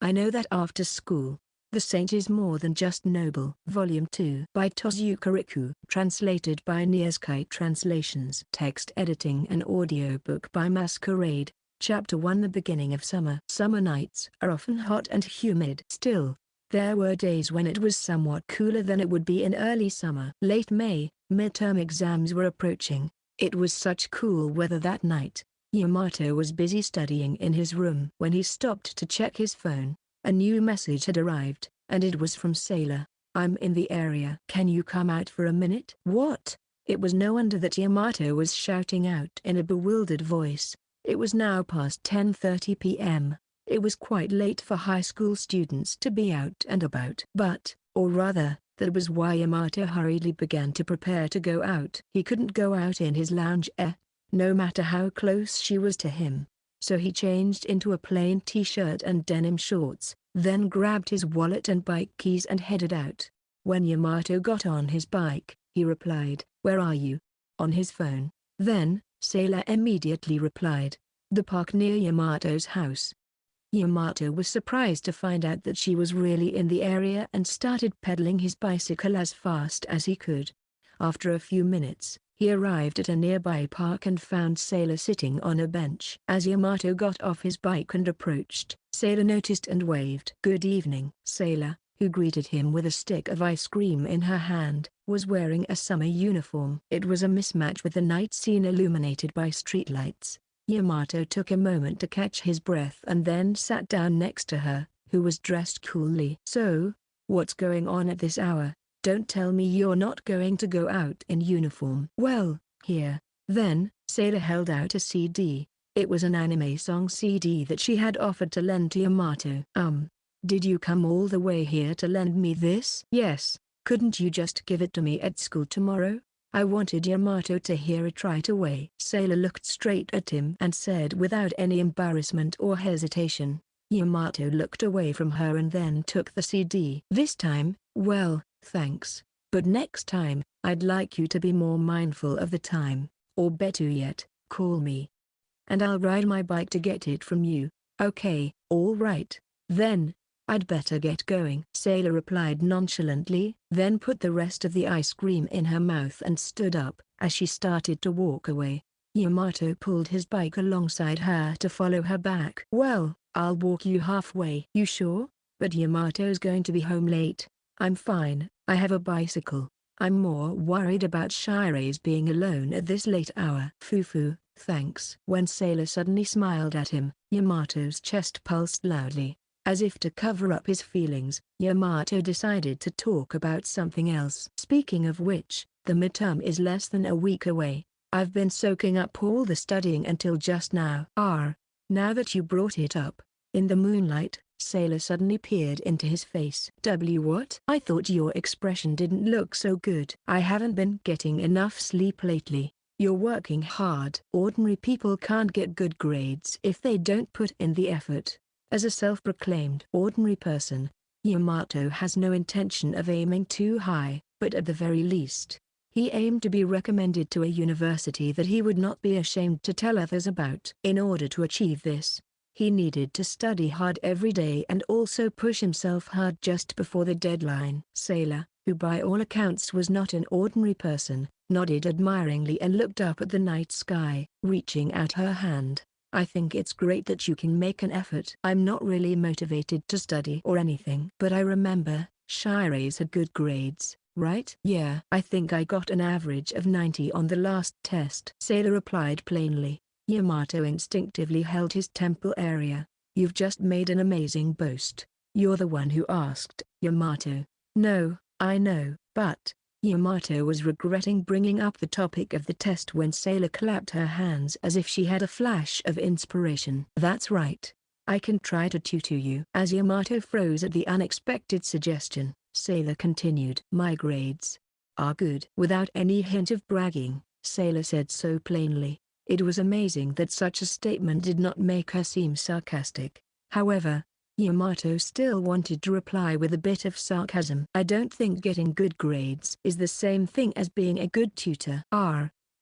I know that after school. The Saint is More Than Just Noble. Volume 2 by Tozuka Riku. Translated by Niaskai Translations. Text editing and audiobook by Masquerade. Chapter 1. The beginning of summer. Summer nights are often hot and humid. Still, there were days when it was somewhat cooler than it would be in early summer. Late May, midterm exams were approaching. It was such cool weather that night. Yamato was busy studying in his room when he stopped to check his phone. A new message had arrived, and it was from Sailor. "I'm in the area. Can you come out for a minute?" What? It was no wonder that Yamato was shouting out in a bewildered voice. It was now past 10:30 p.m. It was quite late for high school students to be out and about. But, or rather, that was why Yamato hurriedly began to prepare to go out. He couldn't go out in his lounge no matter how close she was to him. So he changed into a plain t-shirt and denim shorts, then grabbed his wallet and bike keys and headed out. When Yamato got on his bike, he replied, "Where are you?" on his phone. Then, Sailor immediately replied, "The park near Yamato's house." Yamato was surprised to find out that she was really in the area and started pedaling his bicycle as fast as he could. After a few minutes, he arrived at a nearby park and found Sailor sitting on a bench. As Yamato got off his bike and approached, Sailor noticed and waved. "Good evening." Sailor, who greeted him with a stick of ice cream in her hand, was wearing a summer uniform. It was a mismatch with the night scene illuminated by streetlights. Yamato took a moment to catch his breath and then sat down next to her, who was dressed coolly. "So, what's going on at this hour? Don't tell me you're not going to go out in uniform." "Well, here." Then, Sailor held out a CD. It was an anime song CD that she had offered to lend to Yamato. Did you come all the way here to lend me this?" "Yes. Couldn't you just give it to me at school tomorrow?" I wanted Yamato to hear it right away. Sailor looked straight at him and said without any embarrassment or hesitation. Yamato looked away from her and then took the CD. This time, "Well, thanks, but next time, I'd like you to be more mindful of the time, or better yet, call me. And I'll ride my bike to get it from you." "Okay, all right. Then, I'd better get going," Sailor replied nonchalantly, then put the rest of the ice cream in her mouth and stood up. As she started to walk away, Yamato pulled his bike alongside her to follow her back. "Well, I'll walk you halfway." "You sure? But Yamato's going to be home late." "I'm fine, I have a bicycle. I'm more worried about Shire's being alone at this late hour." "Foo-foo, thanks." When Sailor suddenly smiled at him, Yamato's chest pulsed loudly. As if to cover up his feelings, Yamato decided to talk about something else. "Speaking of which, the midterm is less than a week away. I've been soaking up all the studying until just now." Now that you brought it up." In the moonlight, Sailor suddenly peered into his face. What? I thought your expression didn't look so good." "I haven't been getting enough sleep lately." "You're working hard." "Ordinary people can't get good grades if they don't put in the effort." As a self-proclaimed ordinary person, Yamato has no intention of aiming too high, but at the very least, he aimed to be recommended to a university that he would not be ashamed to tell others about. In order to achieve this, he needed to study hard every day and also push himself hard just before the deadline. Sailor, who by all accounts was not an ordinary person, nodded admiringly and looked up at the night sky, reaching out her hand. "I think it's great that you can make an effort." "I'm not really motivated to study or anything." "But I remember, Shire's had good grades, right?" "Yeah. I think I got an average of 90 on the last test." Sailor replied plainly. Yamato instinctively held his temple area. "You've just made an amazing boast. You're the one who asked." "Yamato." "No, I know, but..." Yamato was regretting bringing up the topic of the test when Sailor clapped her hands as if she had a flash of inspiration. "That's right. I can try to tutor you." As Yamato froze at the unexpected suggestion, Sailor continued. "My grades are good." Without any hint of bragging, Sailor said so plainly. It was amazing that such a statement did not make her seem sarcastic. However, Yamato still wanted to reply with a bit of sarcasm. "I don't think getting good grades is the same thing as being a good tutor."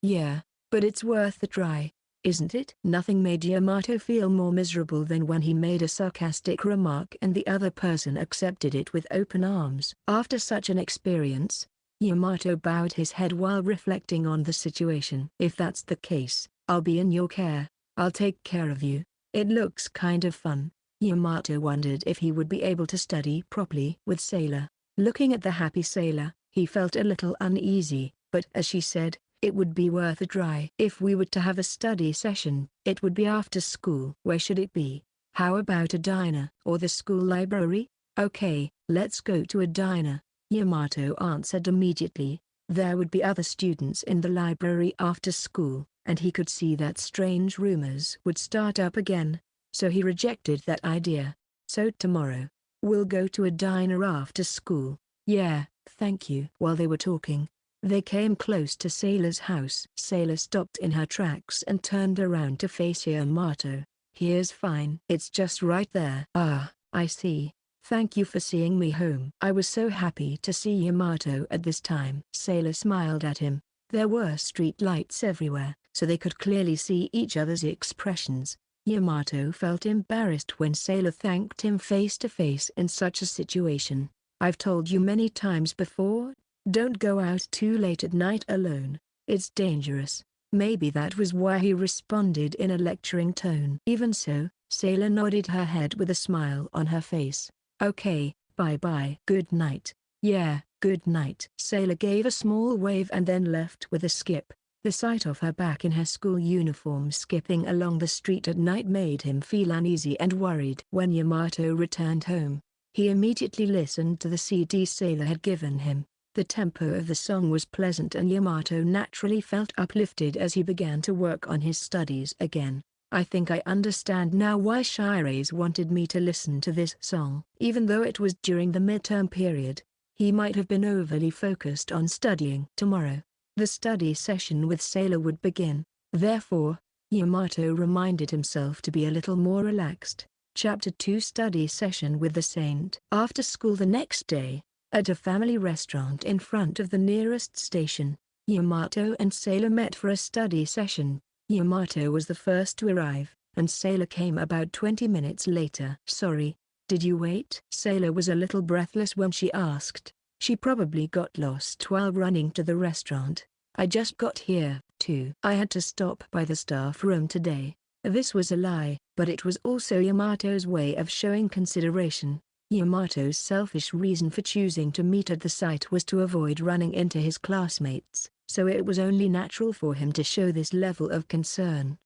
Yeah, but it's worth a try." isn't it? Nothing made Yamato feel more miserable than when he made a sarcastic remark and the other person accepted it with open arms. After such an experience, Yamato bowed his head while reflecting on the situation. If that's the case, I'll be in your care. I'll take care of you. It looks kind of fun. Yamato wondered if he would be able to study properly with Sailor. Looking at the happy Sailor, he felt a little uneasy, but as she said, it would be worth a try. If we were to have a study session, it would be after school. Where should it be? How about a diner or the school library? Okay, let's go to a diner, Yamato answered immediately. There would be other students in the library after school, and he could see that strange rumors would start up again, so he rejected that idea. So tomorrow, we'll go to a diner after school. Yeah, thank you. While they were talking, they came close to Sailor's house. Sailor stopped in her tracks and turned around to face Yamato. Here's fine. It's just right there. Ah, I see. Thank you for seeing me home. I was so happy to see Yamato at this time. Sailor smiled at him. There were street lights everywhere, so they could clearly see each other's expressions. Yamato felt embarrassed when Sailor thanked him face to face in such a situation. I've told you many times before, don't go out too late at night alone. It's dangerous. Maybe that was why he responded in a lecturing tone. Even so, Sailor nodded her head with a smile on her face. Okay, bye-bye. Good night. Yeah, good night. Sailor gave a small wave and then left with a skip. The sight of her back in her school uniform skipping along the street at night made him feel uneasy and worried. When Yamato returned home, he immediately listened to the CD Sailor had given him. The tempo of the song was pleasant and Yamato naturally felt uplifted as he began to work on his studies again. I think I understand now why Shires wanted me to listen to this song. Even though it was during the midterm period, he might have been overly focused on studying. Tomorrow, the study session with Sailor would begin. Therefore, Yamato reminded himself to be a little more relaxed. Chapter 2 Study Session with the Saint. After school the next day, at a family restaurant in front of the nearest station, Yamato and Sailor met for a study session. Yamato was the first to arrive, and Sailor came about 20 minutes later. Sorry, did you wait? Sailor was a little breathless when she asked. She probably got lost while running to the restaurant. I just got here, too. I had to stop by the staff room today. This was a lie, but it was also Yamato's way of showing consideration. Yamato's selfish reason for choosing to meet at the site was to avoid running into his classmates, so it was only natural for him to show this level of concern.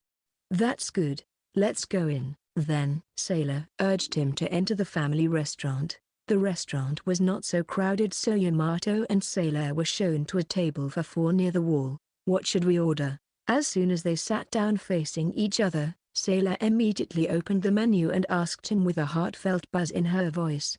That's good. Let's go in, then. Sailor urged him to enter the family restaurant. The restaurant was not so crowded, so Yamato and Sailor were shown to a table for four near the wall. What should we order? As soon as they sat down facing each other, Sailor immediately opened the menu and asked him with a heartfelt buzz in her voice.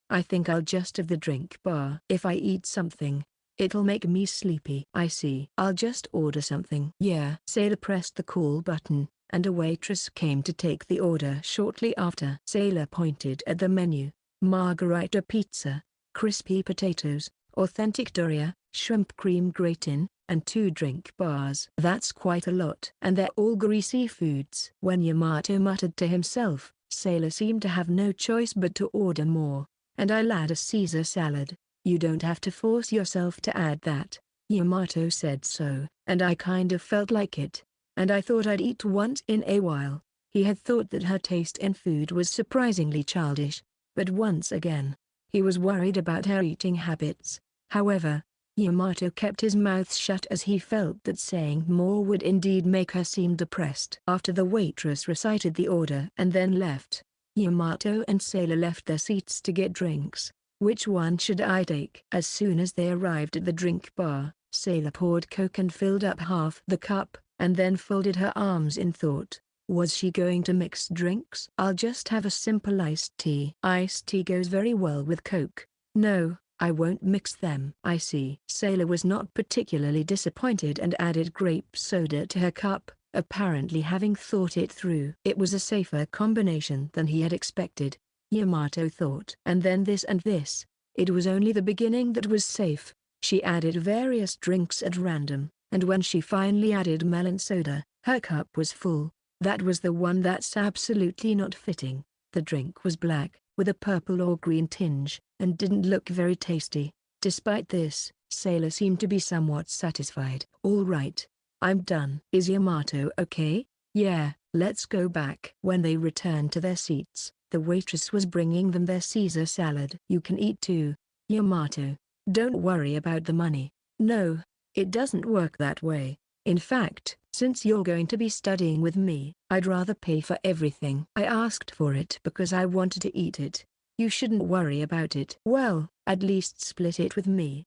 I think I'll just have the drink bar. If I eat something, it'll make me sleepy. I see. I'll just order something. Yeah. Sailor pressed the call button, and a waitress came to take the order shortly after. Sailor pointed at the menu. Margarita pizza, crispy potatoes, authentic doria, shrimp cream gratin, and 2 drink bars. That's quite a lot. And they're all greasy foods. When Yamato muttered to himself, Sailor seemed to have no choice but to order more. And I'll add a Caesar salad. You don't have to force yourself to add that. Yamato said so, and I kind of felt like it. And I thought I'd eat once in a while. He had thought that her taste in food was surprisingly childish. But once again, he was worried about her eating habits. However, Yamato kept his mouth shut as he felt that saying more would indeed make her seem depressed. After the waitress recited the order and then left, Yamato and Sailor left their seats to get drinks. Which one should I take? As soon as they arrived at the drink bar, Sailor poured Coke and filled up half the cup, and then folded her arms in thought. Was she going to mix drinks? I'll just have a simple iced tea. Iced tea goes very well with Coke. No, I won't mix them. I see. Sailor was not particularly disappointed and added grape soda to her cup, apparently having thought it through. It was a safer combination than he had expected, Yamato thought. And then this and this. It was only the beginning that was safe. She added various drinks at random, and when she finally added melon soda, Her cup was full. That was the one that's absolutely not fitting. The drink was black, with a purple or green tinge, and didn't look very tasty. Despite this, Sailor seemed to be somewhat satisfied. "All right. I'm done. Is Yamato okay?" "Yeah, let's go back." When they returned to their seats, the waitress was bringing them their Caesar salad. "You can eat too, Yamato. Don't worry about the money." "No, it doesn't work that way. In fact, since you're going to be studying with me, I'd rather pay for everything. I asked for it because I wanted to eat it. You shouldn't worry about it." "Well, at least split it with me."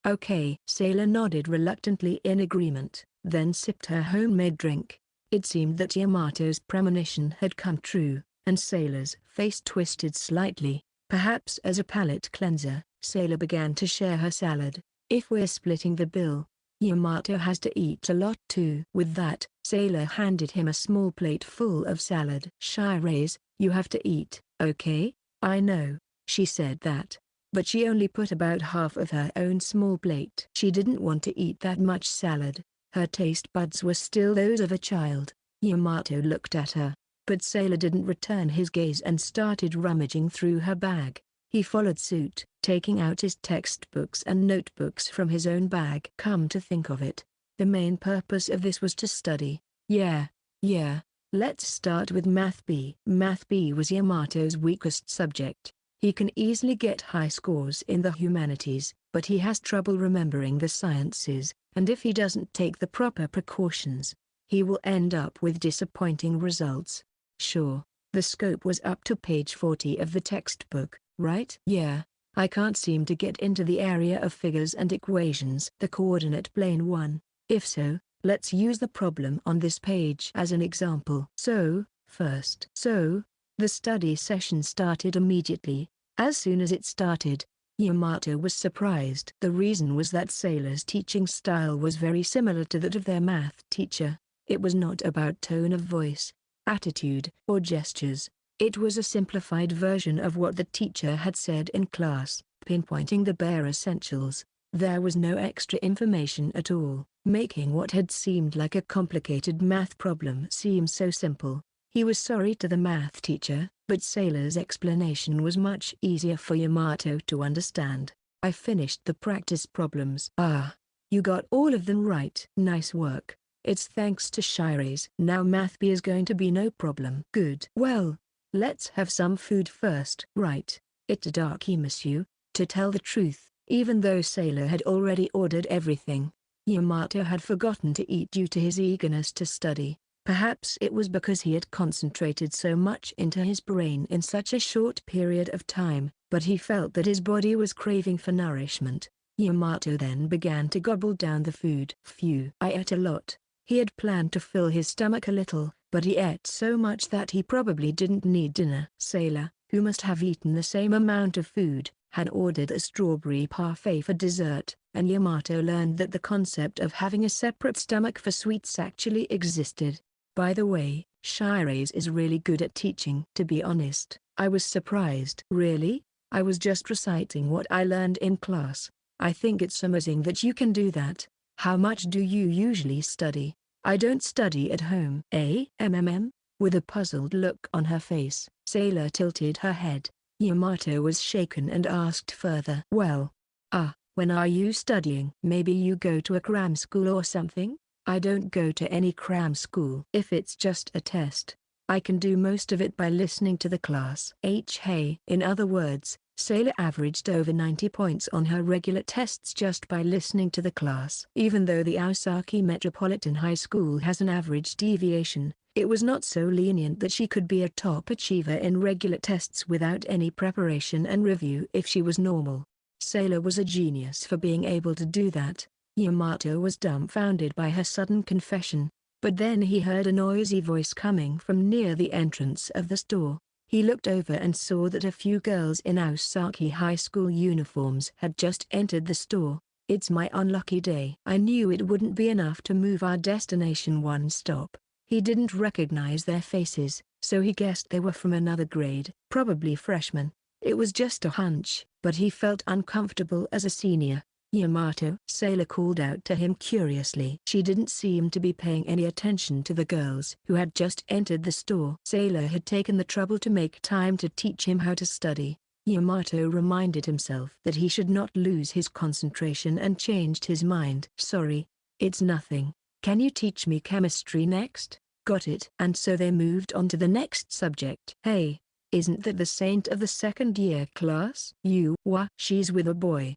"Okay." Sailor nodded reluctantly in agreement, then sipped her homemade drink. It seemed that Yamato's premonition had come true, and Sailor's face twisted slightly. Perhaps as a palate cleanser, Sailor began to share her salad. "If we're splitting the bill, Yamato has to eat a lot too." With that, Sailor handed him a small plate full of salad. "Shiraise, you have to eat, okay?" "I know," she said that. But she only put about half of her own small plate. She didn't want to eat that much salad. Her taste buds were still those of a child. Yamato looked at her, but Sailor didn't return his gaze and started rummaging through her bag. He followed suit, taking out his textbooks and notebooks from his own bag. Come to think of it, the main purpose of this was to study. Yeah. Let's start with Math B. Math B was Yamato's weakest subject. He can easily get high scores in the humanities, but he has trouble remembering the sciences, and if he doesn't take the proper precautions, he will end up with disappointing results. Sure, the scope was up to page 40 of the textbook, right? Yeah. I can't seem to get into the area of figures and equations. The coordinate plane 1. If so, let's use the problem on this page as an example. So, the study session started immediately. As soon as it started, Yamato was surprised. The reason was that Sailor's teaching style was very similar to that of their math teacher. It was not about tone of voice, attitude, or gestures. It was a simplified version of what the teacher had said in class, pinpointing the bare essentials. There was no extra information at all, making what had seemed like a complicated math problem seem so simple. He was sorry to the math teacher, but Sailor's explanation was much easier for Yamato to understand. "I finished the practice problems." "Ah, you got all of them right." "Nice work. It's thanks to Shiraise. Now Math B is going to be no problem." "Good. Well, let's have some food first." "Right, itadaki monsieur." To tell the truth, even though Sailor had already ordered everything, Yamato had forgotten to eat due to his eagerness to study. Perhaps it was because he had concentrated so much into his brain in such a short period of time, but he felt that his body was craving for nourishment. Yamato then began to gobble down the food. Phew. I ate a lot. He had planned to fill his stomach a little, but he ate so much that he probably didn't need dinner. Sailor, who must have eaten the same amount of food, had ordered a strawberry parfait for dessert, and Yamato learned that the concept of having a separate stomach for sweets actually existed. By the way, Shiraise is really good at teaching. To be honest, I was surprised. Really? I was just reciting what I learned in class. I think it's amazing that you can do that. How much do you usually study? I don't study at home. With a puzzled look on her face, Sailor tilted her head. Yamato was shaken and asked further. Well, when are you studying? Maybe you go to a cram school or something? I don't go to any cram school. If it's just a test, I can do most of it by listening to the class. Hey. In other words, Sailor averaged over 90 points on her regular tests just by listening to the class. Even though the Osaka Metropolitan High School has an average deviation, it was not so lenient that she could be a top achiever in regular tests without any preparation and review if she was normal. Sailor was a genius for being able to do that. Yamato was dumbfounded by her sudden confession, but then he heard a noisy voice coming from near the entrance of the store. He looked over and saw that a few girls in Osaka High School uniforms had just entered the store. It's my unlucky day. I knew it wouldn't be enough to move our destination one stop. He didn't recognize their faces, so he guessed they were from another grade, probably freshmen. It was just a hunch, but he felt uncomfortable as a senior. Yamato, Sailor called out to him curiously. She didn't seem to be paying any attention to the girls who had just entered the store. Sailor had taken the trouble to make time to teach him how to study. Yamato reminded himself that he should not lose his concentration and changed his mind. Sorry, it's nothing. Can you teach me chemistry next? Got it. And so they moved on to the next subject. Hey, isn't that the saint of the second year class? She's with a boy.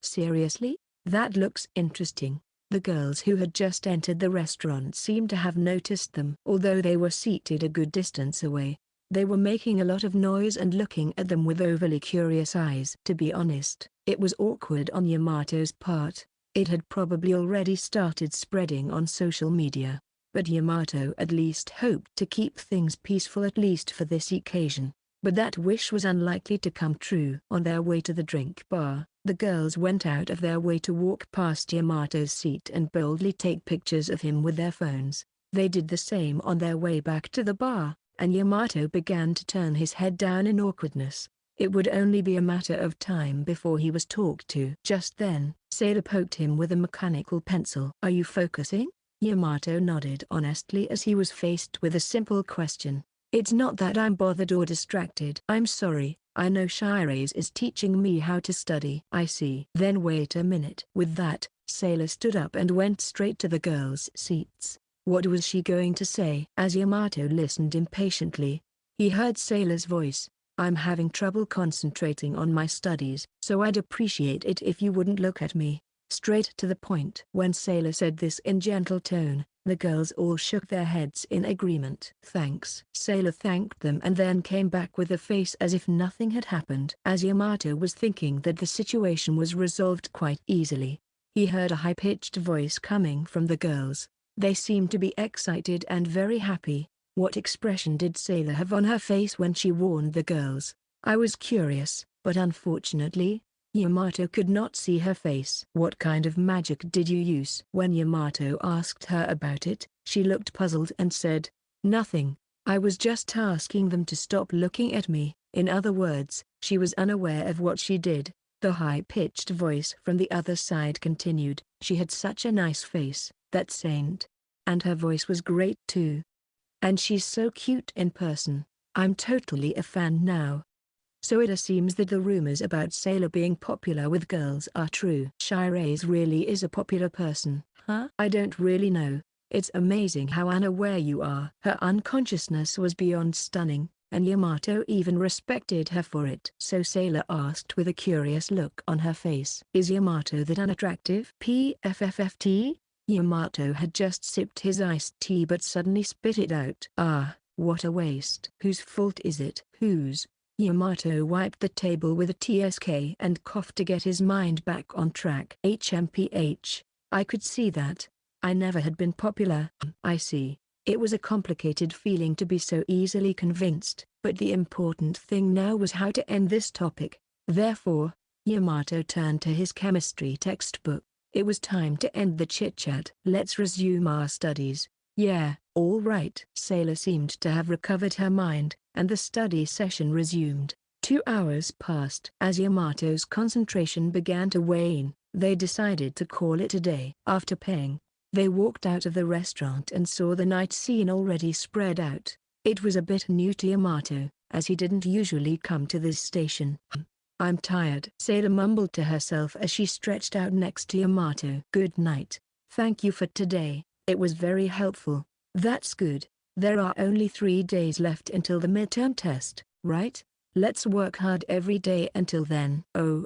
Seriously? That looks interesting. The girls who had just entered the restaurant seemed to have noticed them. Although they were seated a good distance away, they were making a lot of noise and looking at them with overly curious eyes. To be honest, it was awkward on Yamato's part. It had probably already started spreading on social media. But Yamato at least hoped to keep things peaceful at least for this occasion. But that wish was unlikely to come true. On their way to the drink bar, the girls went out of their way to walk past Yamato's seat and boldly take pictures of him with their phones. They did the same on their way back to the bar, and Yamato began to turn his head down in awkwardness. It would only be a matter of time before he was talked to. Just then, Sailor poked him with a mechanical pencil. Are you focusing? Yamato nodded honestly as he was faced with a simple question. It's not that I'm bothered or distracted. I'm sorry, I know Shirase is teaching me how to study. I see. Then wait a minute. With that, Sailor stood up and went straight to the girls' seats. What was she going to say? As Yamato listened impatiently, he heard Sailor's voice. I'm having trouble concentrating on my studies, so I'd appreciate it if you wouldn't look at me. Straight to the point. When Sailor said this in gentle tone, the girls all shook their heads in agreement. Thanks. Sailor thanked them and then came back with a face as if nothing had happened. As Yamato was thinking that the situation was resolved quite easily, he heard a high-pitched voice coming from the girls. They seemed to be excited and very happy. What expression did Sailor have on her face when she warned the girls? I was curious, but unfortunately, Yamato could not see her face. What kind of magic did you use? When Yamato asked her about it, she looked puzzled and said, nothing. I was just asking them to stop looking at me. In other words, she was unaware of what she did. The high-pitched voice from the other side continued. She had such a nice face, that saint. And her voice was great too. And she's so cute in person. I'm totally a fan now. So it seems that the rumors about Sailor being popular with girls are true. Shirase really is a popular person, huh? I don't really know. It's amazing how unaware you are. Her unconsciousness was beyond stunning, and Yamato even respected her for it. So Sailor asked with a curious look on her face. Is Yamato that unattractive? PFFFT? Yamato had just sipped his iced tea but suddenly spit it out. Ah, what a waste. Whose fault is it? Whose? Yamato wiped the table with a TSK and coughed to get his mind back on track. HMPH. I could see that. I never had been popular. I see. It was a complicated feeling to be so easily convinced, but the important thing now was how to end this topic. Therefore, Yamato turned to his chemistry textbook. It was time to end the chit-chat. Let's resume our studies. Yeah, all right. Sailor seemed to have recovered her mind, and the study session resumed. 2 hours passed. As Yamato's concentration began to wane, they decided to call it a day. After paying, they walked out of the restaurant and saw the night scene already spread out. It was a bit new to Yamato, as he didn't usually come to this station. I'm tired. Sailor mumbled to herself as she stretched out next to Yamato. Good night. Thank you for today. It was very helpful. That's good. There are only 3 days left until the midterm test, right? Let's work hard every day until then. Oh,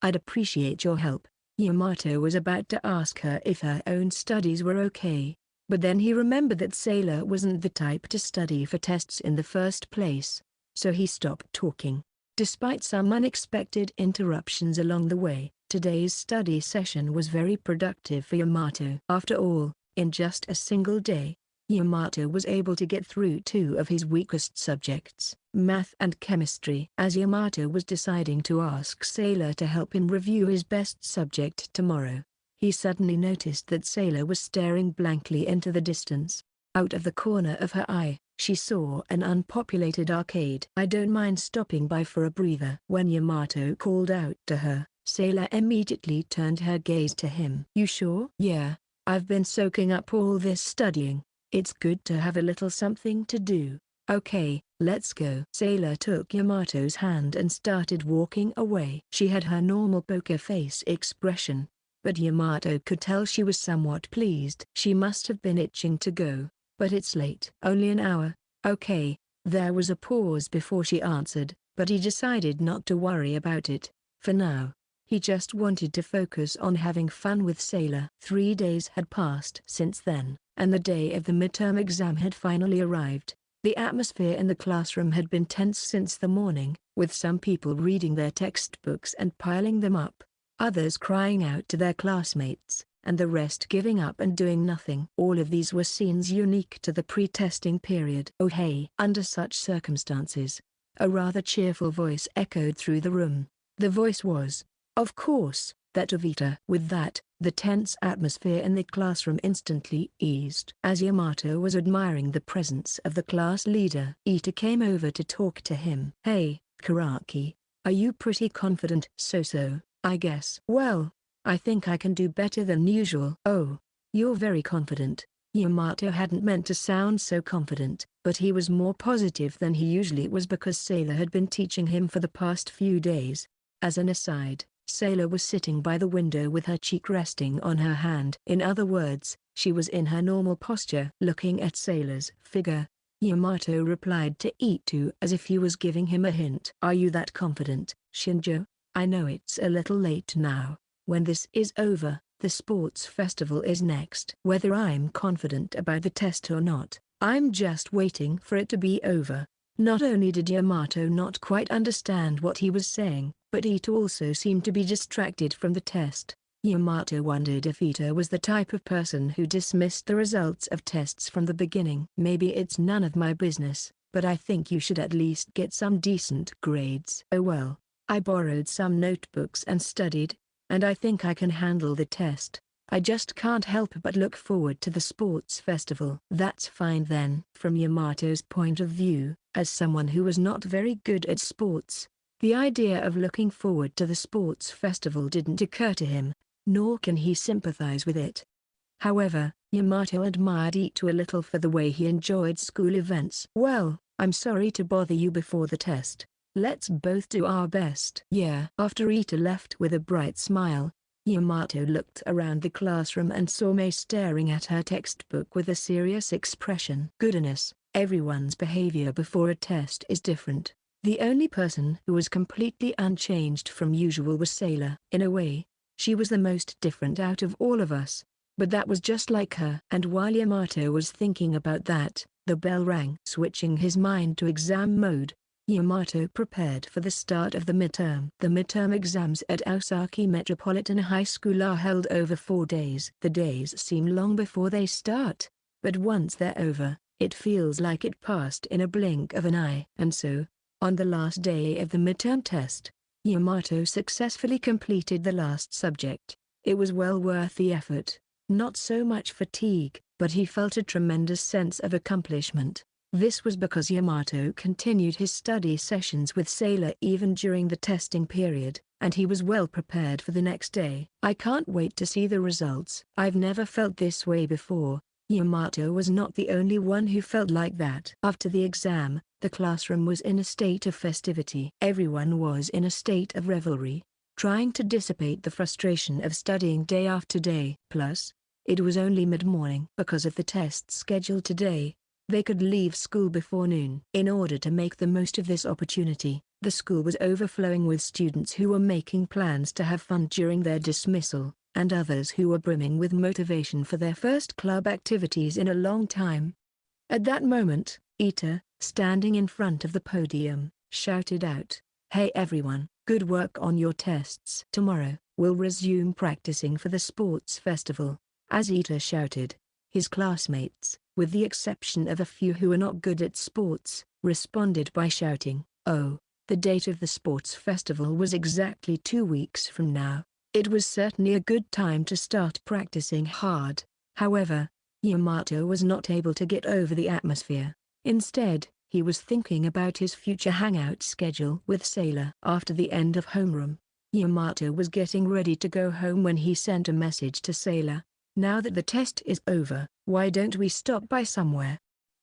I'd appreciate your help. Yamato was about to ask her if her own studies were okay, but then he remembered that Sailor wasn't the type to study for tests in the first place, so he stopped talking. Despite some unexpected interruptions along the way, today's study session was very productive for Yamato. After all, in just a single day, Yamato was able to get through 2 of his weakest subjects, math and chemistry. As Yamato was deciding to ask Sailor to help him review his best subject tomorrow, he suddenly noticed that Sailor was staring blankly into the distance. Out of the corner of her eye, she saw an unpopulated arcade. I don't mind stopping by for a breather. When Yamato called out to her, Sailor immediately turned her gaze to him. You sure? Yeah, I've been soaking up all this studying. It's good to have a little something to do. Okay, let's go. Sailor took Yamato's hand and started walking away. She had her normal poker face expression, but Yamato could tell she was somewhat pleased. She must have been itching to go, but it's late. Only an hour. Okay. There was a pause before she answered, but he decided not to worry about it. For now, he just wanted to focus on having fun with Sailor. 3 days had passed since then, and the day of the midterm exam had finally arrived. The atmosphere in the classroom had been tense since the morning, with some people reading their textbooks and piling them up, others crying out to their classmates, and the rest giving up and doing nothing. All of these were scenes unique to the pre-testing period. Oh hey! Under such circumstances, a rather cheerful voice echoed through the room. The voice was, of course, that of Ita. With that, the tense atmosphere in the classroom instantly eased. As Yamato was admiring the presence of the class leader, Ita came over to talk to him. Hey, Karaki, are you pretty confident? So, I guess. Well, I think I can do better than usual. Oh, you're very confident. Yamato hadn't meant to sound so confident, but he was more positive than he usually was because Sailor had been teaching him for the past few days. As an aside, Sailor was sitting by the window with her cheek resting on her hand. In other words, she was in her normal posture. Looking at Sailor's figure, Yamato replied to Itu as if he was giving him a hint. Are you that confident, Shinjo? I know it's a little late now. When this is over, the sports festival is next. Whether I'm confident about the test or not, I'm just waiting for it to be over. Not only did Yamato not quite understand what he was saying, but Ito also seemed to be distracted from the test. Yamato wondered if Ito was the type of person who dismissed the results of tests from the beginning. Maybe it's none of my business, but I think you should at least get some decent grades. Oh well, I borrowed some notebooks and studied, and I think I can handle the test. I just can't help but look forward to the sports festival. That's fine then. From Yamato's point of view, as someone who was not very good at sports, the idea of looking forward to the sports festival didn't occur to him, nor can he sympathize with it. However, Yamato admired Ito a little for the way he enjoyed school events. Well, I'm sorry to bother you before the test. Let's both do our best. Yeah. After Ito left with a bright smile, Yamato looked around the classroom and saw Mei staring at her textbook with a serious expression. Goodness, everyone's behavior before a test is different. The only person who was completely unchanged from usual was Sailor. In a way, she was the most different out of all of us, but that was just like her. And while Yamato was thinking about that, the bell rang. Switching his mind to exam mode, Yamato prepared for the start of the midterm. The midterm exams at Osaki Metropolitan High School are held over 4 days. The days seem long before they start, but once they're over, it feels like it passed in a blink of an eye. And so, on the last day of the midterm test, Yamato successfully completed the last subject. It was well worth the effort. Not so much fatigue, but he felt a tremendous sense of accomplishment. This was because Yamato continued his study sessions with Sailor even during the testing period, and he was well prepared for the next day. I can't wait to see the results. I've never felt this way before. Yamato was not the only one who felt like that. After the exam, the classroom was in a state of festivity. Everyone was in a state of revelry, trying to dissipate the frustration of studying day after day. Plus, it was only mid-morning. Because of the test scheduled today, they could leave school before noon. In order to make the most of this opportunity, the school was overflowing with students who were making plans to have fun during their dismissal, and others who were brimming with motivation for their first club activities in a long time. At that moment, Ita, standing in front of the podium, shouted out, "Hey everyone, good work on your tests. Tomorrow, we'll resume practicing for the sports festival." As Ita shouted, his classmates, with the exception of a few who were not good at sports, responded by shouting, "Oh, the date of the sports festival was exactly 2 weeks from now. It was certainly a good time to start practicing hard." However, Yamato was not able to get over the atmosphere. Instead, he was thinking about his future hangout schedule with Sailor. After the end of homeroom, Yamato was getting ready to go home when he sent a message to Sailor. Now that the test is over, why don't we stop by somewhere?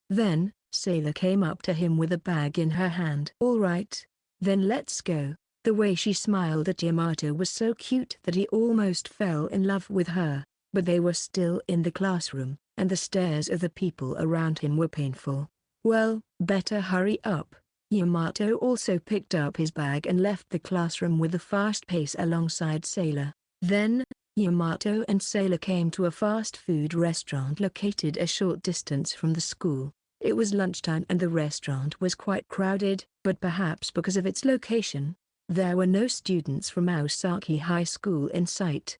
Then, Sailor came up to him with a bag in her hand. All right, then let's go. The way she smiled at Yamato was so cute that he almost fell in love with her, but they were still in the classroom, and the stares of the people around him were painful. Well, better hurry up. Yamato also picked up his bag and left the classroom with a fast pace alongside Sailor. Then, Yamato and Sailor came to a fast food restaurant located a short distance from the school. It was lunchtime and the restaurant was quite crowded, but perhaps because of its location, there were no students from Aosaki High School in sight.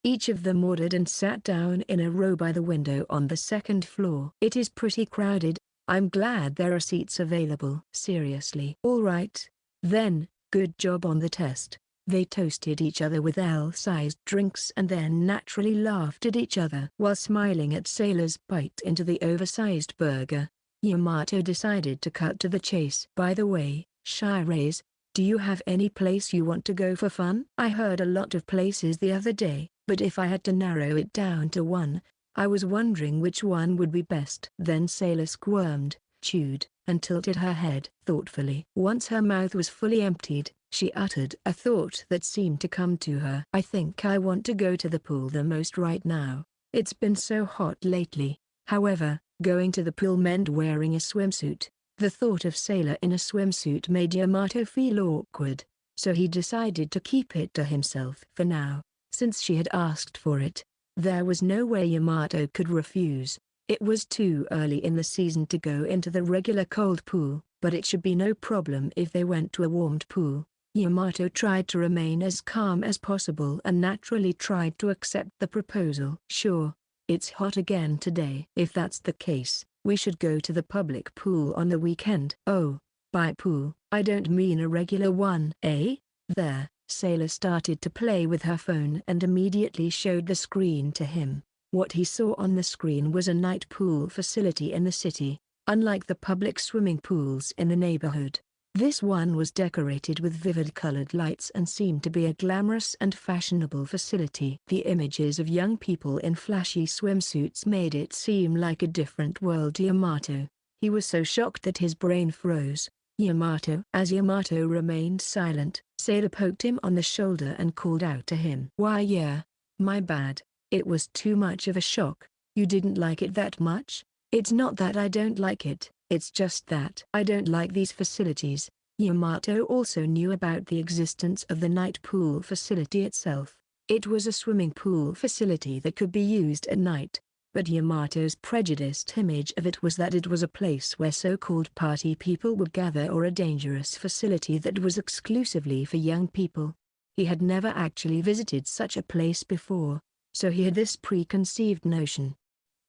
Each of them ordered and sat down in a row by the window on the second floor. It is pretty crowded. I'm glad there are seats available. Seriously. All right. Then, good job on the test. They toasted each other with L-sized drinks and then naturally laughed at each other while smiling at Sailor's bite into the oversized burger. Yamato decided to cut to the chase. By the way, Shiraise, do you have any place you want to go for fun? I heard a lot of places the other day, but if I had to narrow it down to one, I was wondering which one would be best. Then Sailor squirmed, chewed, and tilted her head thoughtfully. Once her mouth was fully emptied, she uttered a thought that seemed to come to her. I think I want to go to the pool the most right now. It's been so hot lately. However, going to the pool meant wearing a swimsuit. The thought of Sailor in a swimsuit made Yamato feel awkward, so he decided to keep it to himself for now. Since she had asked for it, there was no way Yamato could refuse. It was too early in the season to go into the regular cold pool, but it should be no problem if they went to a warmed pool. Yamato tried to remain as calm as possible and naturally tried to accept the proposal. Sure, it's hot again today. If that's the case, we should go to the public pool on the weekend. Oh, by pool, I don't mean a regular one. Eh? There, Sailor started to play with her phone and immediately showed the screen to him. What he saw on the screen was a night pool facility in the city. Unlike the public swimming pools in the neighborhood, this one was decorated with vivid colored lights and seemed to be a glamorous and fashionable facility. The images of young people in flashy swimsuits made it seem like a different world to Yamato. He was so shocked that his brain froze. Yamato. As Yamato remained silent, Sailor poked him on the shoulder and called out to him. Why yeah, my bad. It was too much of a shock. You didn't like it that much? It's not that I don't like it, it's just that I don't like these facilities. Yamato also knew about the existence of the night pool facility itself. It was a swimming pool facility that could be used at night, but Yamato's prejudiced image of it was that it was a place where so-called party people would gather or a dangerous facility that was exclusively for young people. He had never actually visited such a place before, so he had this preconceived notion.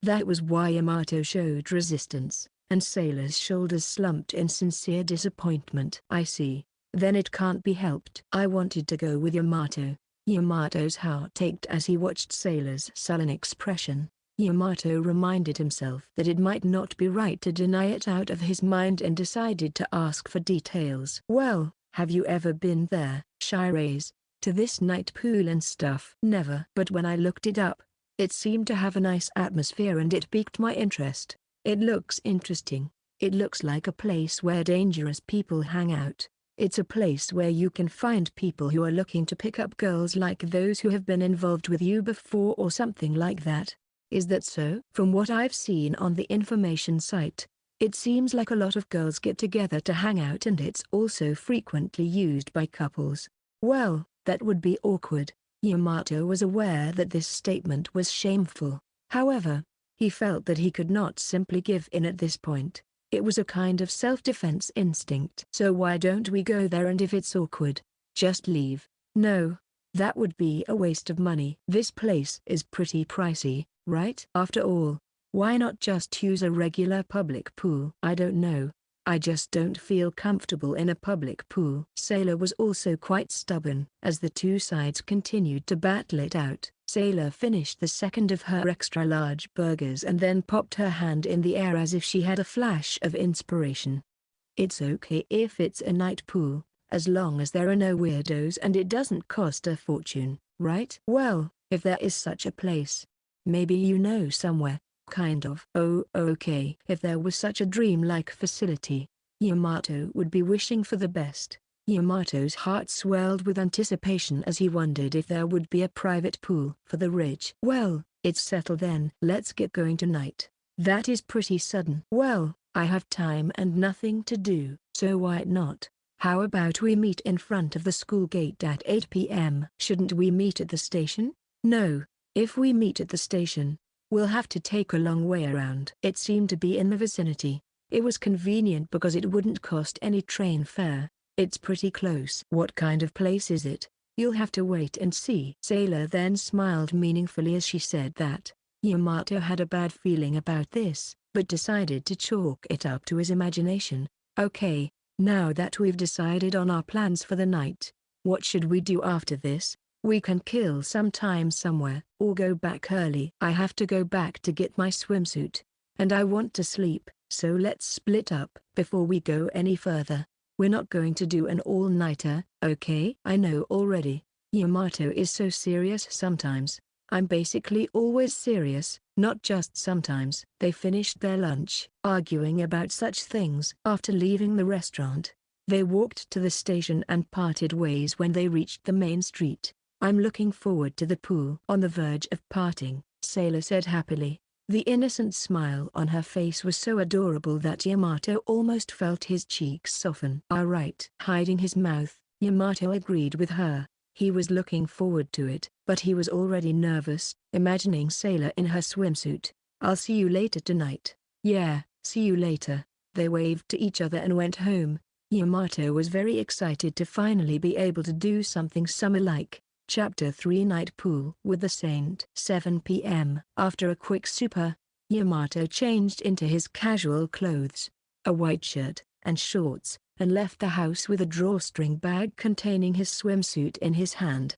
That was why Yamato showed resistance, and Sailor's shoulders slumped in sincere disappointment. I see. Then it can't be helped. I wanted to go with Yamato. Yamato's heart ached as he watched Sailor's sullen expression. Yamato reminded himself that it might not be right to deny it out of his mind and decided to ask for details. Well, have you ever been there, Shiraise, to this night pool and stuff? Never. But when I looked it up, it seemed to have a nice atmosphere and it piqued my interest. It looks interesting. It looks like a place where dangerous people hang out. It's a place where you can find people who are looking to pick up girls like those who have been involved with you before or something like that. Is that so? From what I've seen on the information site, it seems like a lot of girls get together to hang out and it's also frequently used by couples. Well, that would be awkward. Yamato was aware that this statement was shameful. However, he felt that he could not simply give in at this point. It was a kind of self-defense instinct. So why don't we go there, and if it's awkward, just leave? No, that would be a waste of money. This place is pretty pricey, right? After all, why not just use a regular public pool? I don't know. I just don't feel comfortable in a public pool. Sailor was also quite stubborn. As the two sides continued to battle it out, Sailor finished the second of her extra-large burgers and then popped her hand in the air as if she had a flash of inspiration. It's okay if it's a night pool, as long as there are no weirdos and it doesn't cost a fortune, right? Well, if there is such a place. Maybe you know somewhere, kind of. Oh, okay. If there was such a dream-like facility, Yamato would be wishing for the best. Yamato's heart swelled with anticipation as he wondered if there would be a private pool for the rich. Well, it's settled then. Let's get going tonight. That is pretty sudden. Well, I have time and nothing to do, so why not? How about we meet in front of the school gate at 8 p.m.? Shouldn't we meet at the station? No, if we meet at the station, we'll have to take a long way around. It seemed to be in the vicinity. It was convenient because it wouldn't cost any train fare. It's pretty close. What kind of place is it? You'll have to wait and see. Sailor then smiled meaningfully as she said that. Yamato had a bad feeling about this, but decided to chalk it up to his imagination. Okay, now that we've decided on our plans for the night, what should we do after this? We can kill some time somewhere, or go back early. I have to go back to get my swimsuit, and I want to sleep, so let's split up. Before we go any further, we're not going to do an all-nighter, okay? I know already. Yamato is so serious sometimes. I'm basically always serious, not just sometimes. They finished their lunch, arguing about such things. After leaving the restaurant, they walked to the station and parted ways when they reached the main street. I'm looking forward to the pool. On the verge of parting, Sailor said happily. The innocent smile on her face was so adorable that Yamato almost felt his cheeks soften. Alright. Hiding his mouth, Yamato agreed with her. He was looking forward to it, but he was already nervous, imagining Sailor in her swimsuit. I'll see you later tonight. Yeah, see you later. They waved to each other and went home. Yamato was very excited to finally be able to do something summer-like. Chapter 3 Night Pool with the Saint. 7 p.m. After a quick super, Yamato changed into his casual clothes, a white shirt and shorts, and left the house with a drawstring bag containing his swimsuit in his hand.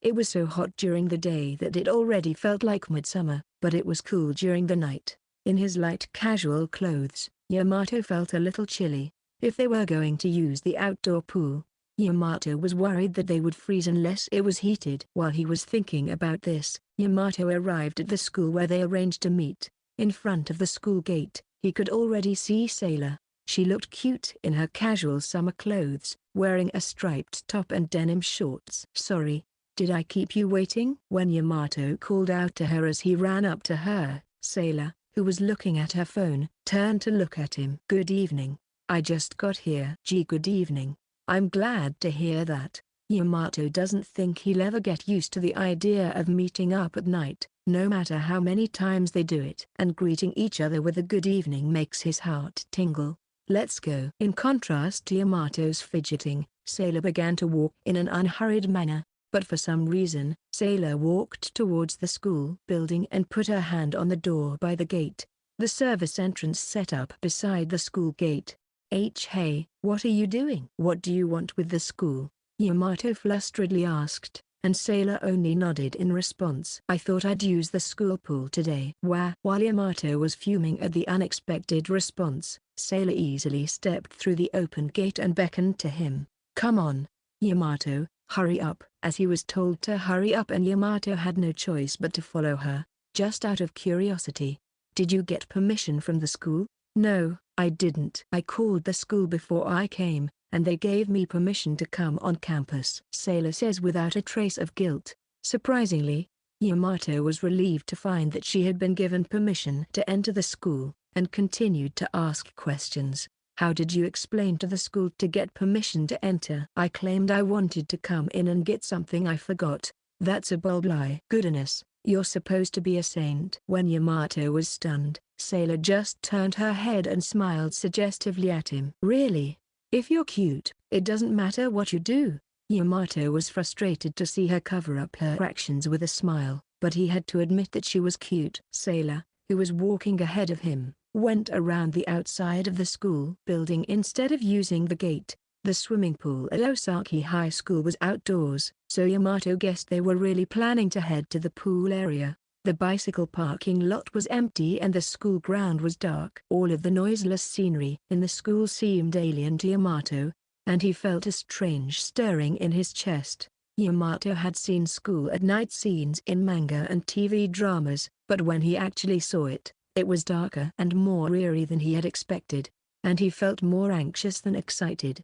It was so hot during the day that it already felt like midsummer, but it was cool during the night. In his light casual clothes, Yamato felt a little chilly. If they were going to use the outdoor pool, Yamato was worried that they would freeze unless it was heated. While he was thinking about this, Yamato arrived at the school where they arranged to meet. In front of the school gate, he could already see Sailor. She looked cute in her casual summer clothes, wearing a striped top and denim shorts. Sorry, did I keep you waiting? When Yamato called out to her as he ran up to her, Sailor, who was looking at her phone, turned to look at him. Good evening. I just got here. Gee, good evening. I'm glad to hear that. Yamato doesn't think he'll ever get used to the idea of meeting up at night, no matter how many times they do it. And greeting each other with a good evening makes his heart tingle. Let's go. In contrast to Yamato's fidgeting, Sailor began to walk in an unhurried manner, but for some reason, Sailor walked towards the school building and put her hand on the door by the gate. The service entrance set up beside the school gate. Hey, what are you doing? What do you want with the school? Yamato flusteredly asked, and Sailor only nodded in response. I thought I'd use the school pool today. While Yamato was fuming at the unexpected response, Sailor easily stepped through the open gate and beckoned to him. Come on, Yamato, hurry up. As he was told to hurry up, and Yamato had no choice but to follow her, just out of curiosity. Did you get permission from the school? No, I didn't. I called the school before I came, and they gave me permission to come on campus. Sailor says without a trace of guilt. Surprisingly, Yamato was relieved to find that she had been given permission to enter the school, and continued to ask questions. How did you explain to the school to get permission to enter? I claimed I wanted to come in and get something I forgot. That's a bold lie. Goodness, you're supposed to be a saint. When Yamato was stunned, Sailor just turned her head and smiled suggestively at him. Really? If you're cute, it doesn't matter what you do. Yamato was frustrated to see her cover up her actions with a smile, but he had to admit that she was cute. Sailor, who was walking ahead of him, went around the outside of the school building instead of using the gate. The swimming pool at Osaki High School was outdoors, so Yamato guessed they were really planning to head to the pool area. The bicycle parking lot was empty and the school ground was dark. All of the noiseless scenery in the school seemed alien to Yamato, and he felt a strange stirring in his chest. Yamato had seen school at night scenes in manga and TV dramas, but when he actually saw it, it was darker and more eerie than he had expected, and he felt more anxious than excited.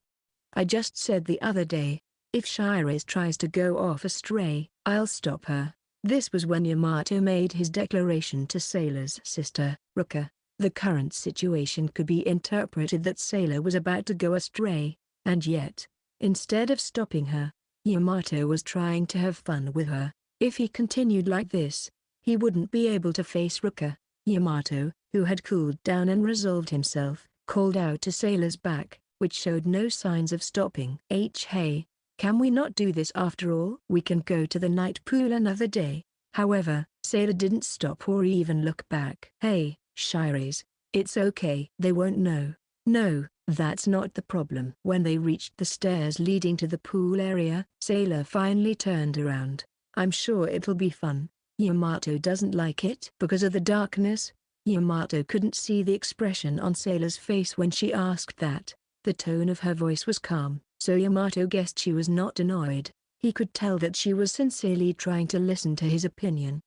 I just said the other day, if Shirase tries to go off astray, I'll stop her. This was when Yamato made his declaration to Sailor's sister, Ruka. The current situation could be interpreted that Sailor was about to go astray, and yet, instead of stopping her, Yamato was trying to have fun with her. If he continued like this, he wouldn't be able to face Ruka. Yamato, who had cooled down and resolved himself, called out to Sailor's back, which showed no signs of stopping. Hey, can we not do this after all? We can go to the night pool another day. However, Sailor didn't stop or even look back. Hey, Shirase, it's okay. They won't know. No, that's not the problem. When they reached the stairs leading to the pool area, Sailor finally turned around. I'm sure it'll be fun. Yamato doesn't like it. Because of the darkness, Yamato couldn't see the expression on Sailor's face when she asked that. The tone of her voice was calm, so Yamato guessed she was not annoyed. He could tell that she was sincerely trying to listen to his opinion.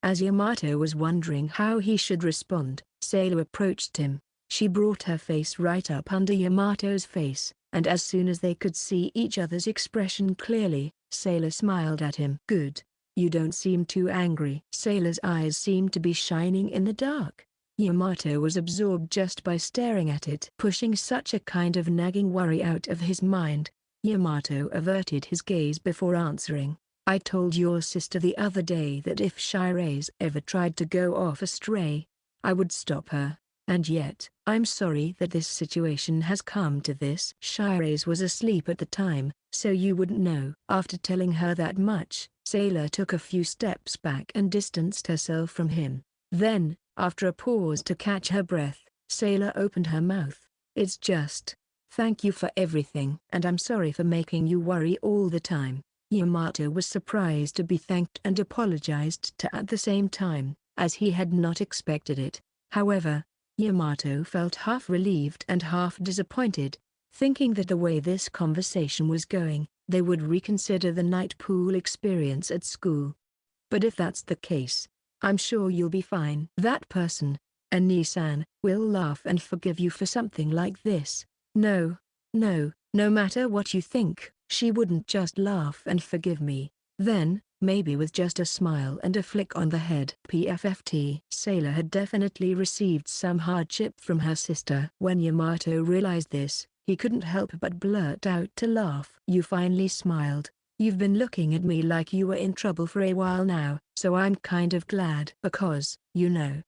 As Yamato was wondering how he should respond, Sailor approached him. She brought her face right up under Yamato's face, and as soon as they could see each other's expression clearly, Sailor smiled at him. Good. You don't seem too angry. Sailor's eyes seemed to be shining in the dark. Yamato was absorbed just by staring at it. Pushing such a kind of nagging worry out of his mind, Yamato averted his gaze before answering. I told your sister the other day that if Shirase ever tried to go off astray, I would stop her, and yet, I'm sorry that this situation has come to this. Shirase was asleep at the time, so you wouldn't know. After telling her that much, Sailor took a few steps back and distanced herself from him. Then, after a pause to catch her breath, Sailor opened her mouth. It's just, thank you for everything. And I'm sorry for making you worry all the time. Yamato was surprised to be thanked and apologized to at the same time, as he had not expected it. However, Yamato felt half relieved and half disappointed, thinking that the way this conversation was going, they would reconsider the night pool experience at school. But if that's the case, I'm sure you'll be fine. That person, Ani-san, will laugh and forgive you for something like this. No matter what you think, she wouldn't just laugh and forgive me. Then, maybe with just a smile and a flick on the head. PFFT. Sailor had definitely received some hardship from her sister. When Yamato realized this, he couldn't help but blurt out to laugh. You finally smiled. You've been looking at me like you were in trouble for a while now, so I'm kind of glad. Because,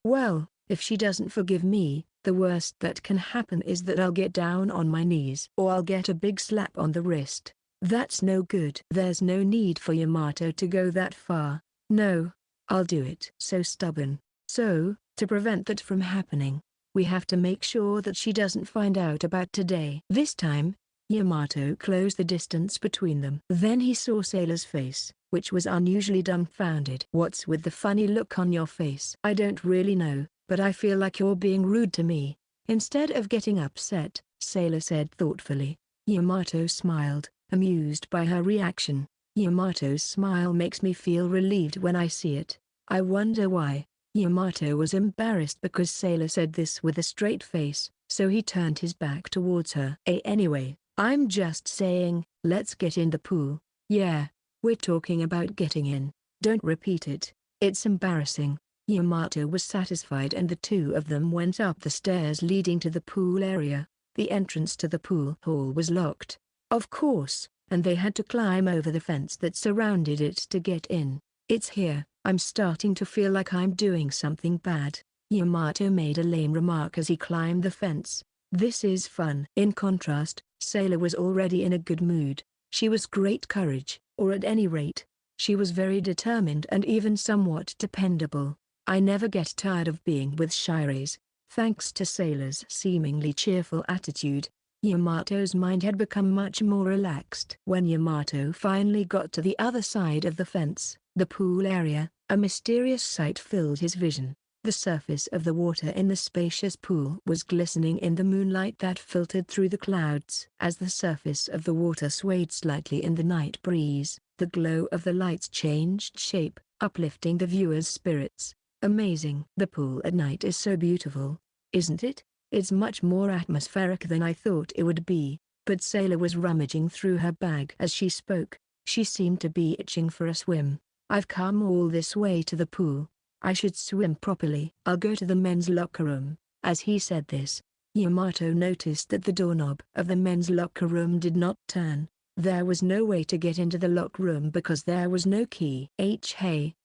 well, if she doesn't forgive me, the worst that can happen is that I'll get down on my knees. Or I'll get a big slap on the wrist. That's no good. There's no need for Yamato to go that far. No, I'll do it. So stubborn. So, to prevent that from happening, we have to make sure that she doesn't find out about today. This time, Yamato closed the distance between them. Then he saw Sailor's face, which was unusually dumbfounded. What's with the funny look on your face? I don't really know, but I feel like you're being rude to me. Instead of getting upset, Sailor said thoughtfully. Yamato smiled, amused by her reaction. Yamato's smile makes me feel relieved when I see it. I wonder why. Yamato was embarrassed because Sailor said this with a straight face, so he turned his back towards her. Anyway, I'm just saying, let's get in the pool. Yeah, we're talking about getting in. Don't repeat it. It's embarrassing. Yamato was satisfied and the two of them went up the stairs leading to the pool area. The entrance to the pool hall was locked, of course, and they had to climb over the fence that surrounded it to get in. It's here. I'm starting to feel like I'm doing something bad. Yamato made a lame remark as he climbed the fence. This is fun. In contrast, Sailor was already in a good mood. She was great courage, or at any rate, she was very determined and even somewhat dependable. I never get tired of being with Shirase. Thanks to Sailor's seemingly cheerful attitude, Yamato's mind had become much more relaxed. When Yamato finally got to the other side of the fence, the pool area, a mysterious sight filled his vision. The surface of the water in the spacious pool was glistening in the moonlight that filtered through the clouds. As the surface of the water swayed slightly in the night breeze, the glow of the lights changed shape, uplifting the viewer's spirits. Amazing. The pool at night is so beautiful, isn't it? It's much more atmospheric than I thought it would be. But Sailor was rummaging through her bag as she spoke. She seemed to be itching for a swim. I've come all this way to the pool. I should swim properly. I'll go to the men's locker room. As he said this, Yamato noticed that the doorknob of the men's locker room did not turn. There was no way to get into the locker room because there was no key. Hey,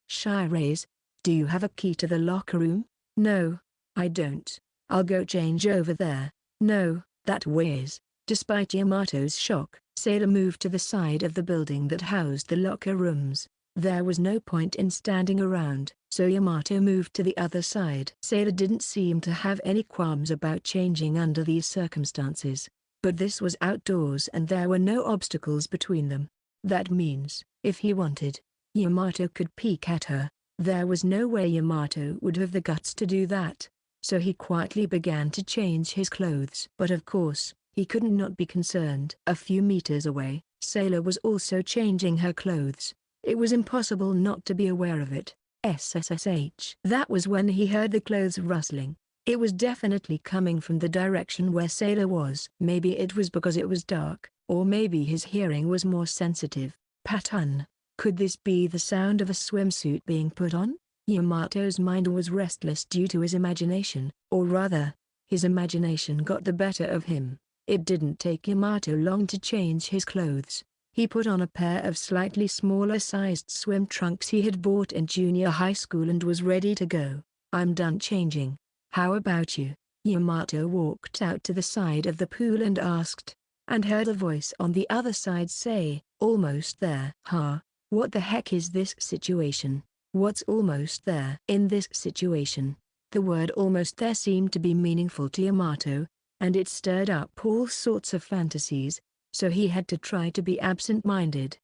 Shiraze, do you have a key to the locker room? No, I don't. I'll go change over there. No, that way is. Despite Yamato's shock, Sailor moved to the side of the building that housed the locker rooms. There was no point in standing around, so Yamato moved to the other side. Sailor didn't seem to have any qualms about changing under these circumstances. But this was outdoors and there were no obstacles between them. That means, if he wanted, Yamato could peek at her. There was no way Yamato would have the guts to do that. So he quietly began to change his clothes. But of course, he couldn't not be concerned. A few meters away, Sailor was also changing her clothes. It was impossible not to be aware of it. SSSH. That was when he heard the clothes rustling. It was definitely coming from the direction where Sailor was. Maybe it was because it was dark, or maybe his hearing was more sensitive. Pattern. Could this be the sound of a swimsuit being put on? Yamato's mind was restless due to his imagination, or rather, his imagination got the better of him. It didn't take Yamato long to change his clothes. He put on a pair of slightly smaller sized swim trunks he had bought in junior high school and was ready to go. I'm done changing. How about you? Yamato walked out to the side of the pool and asked, and heard a voice on the other side say, almost there. Huh? What the heck is this situation? What's almost there? In this situation, the word almost there seemed to be meaningful to Yamato, and it stirred up all sorts of fantasies, so he had to try to be absent-minded.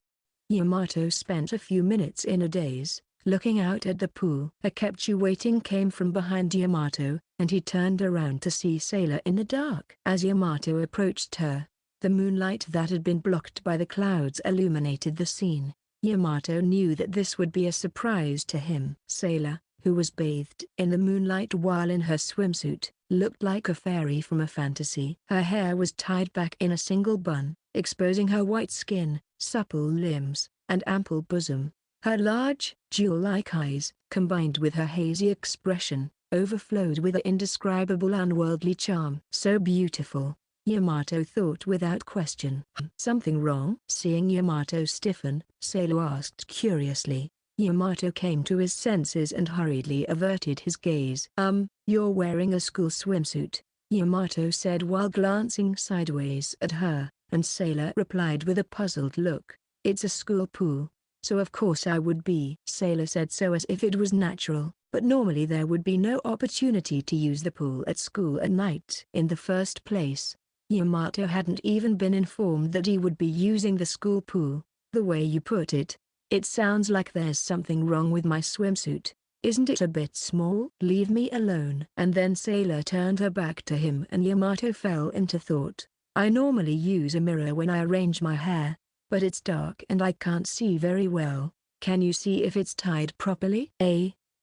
Yamato spent a few minutes in a daze, looking out at the pool. A kept you waiting came from behind Yamato, and he turned around to see Sailor in the dark. As Yamato approached her, the moonlight that had been blocked by the clouds illuminated the scene. Yamato knew that this would be a surprise to him. Sailor, who was bathed in the moonlight while in her swimsuit, looked like a fairy from a fantasy. Her hair was tied back in a single bun, exposing her white skin, supple limbs, and ample bosom. Her large, jewel-like eyes, combined with her hazy expression, overflowed with an indescribable unworldly charm. So beautiful, Yamato thought without question. Something wrong? Seeing Yamato stiffen, Sailor asked curiously. Yamato came to his senses and hurriedly averted his gaze. You're wearing a school swimsuit, Yamato said while glancing sideways at her, and Sailor replied with a puzzled look. It's a school pool, so of course I would be. Sailor said so as if it was natural, but normally there would be no opportunity to use the pool at school at night. In the first place, Yamato hadn't even been informed that he would be using the school pool. The way you put it, it sounds like there's something wrong with my swimsuit. Isn't it a bit small? Leave me alone. And then Sailor turned her back to him and Yamato fell into thought. I normally use a mirror when I arrange my hair, but it's dark and I can't see very well. Can you see if it's tied properly?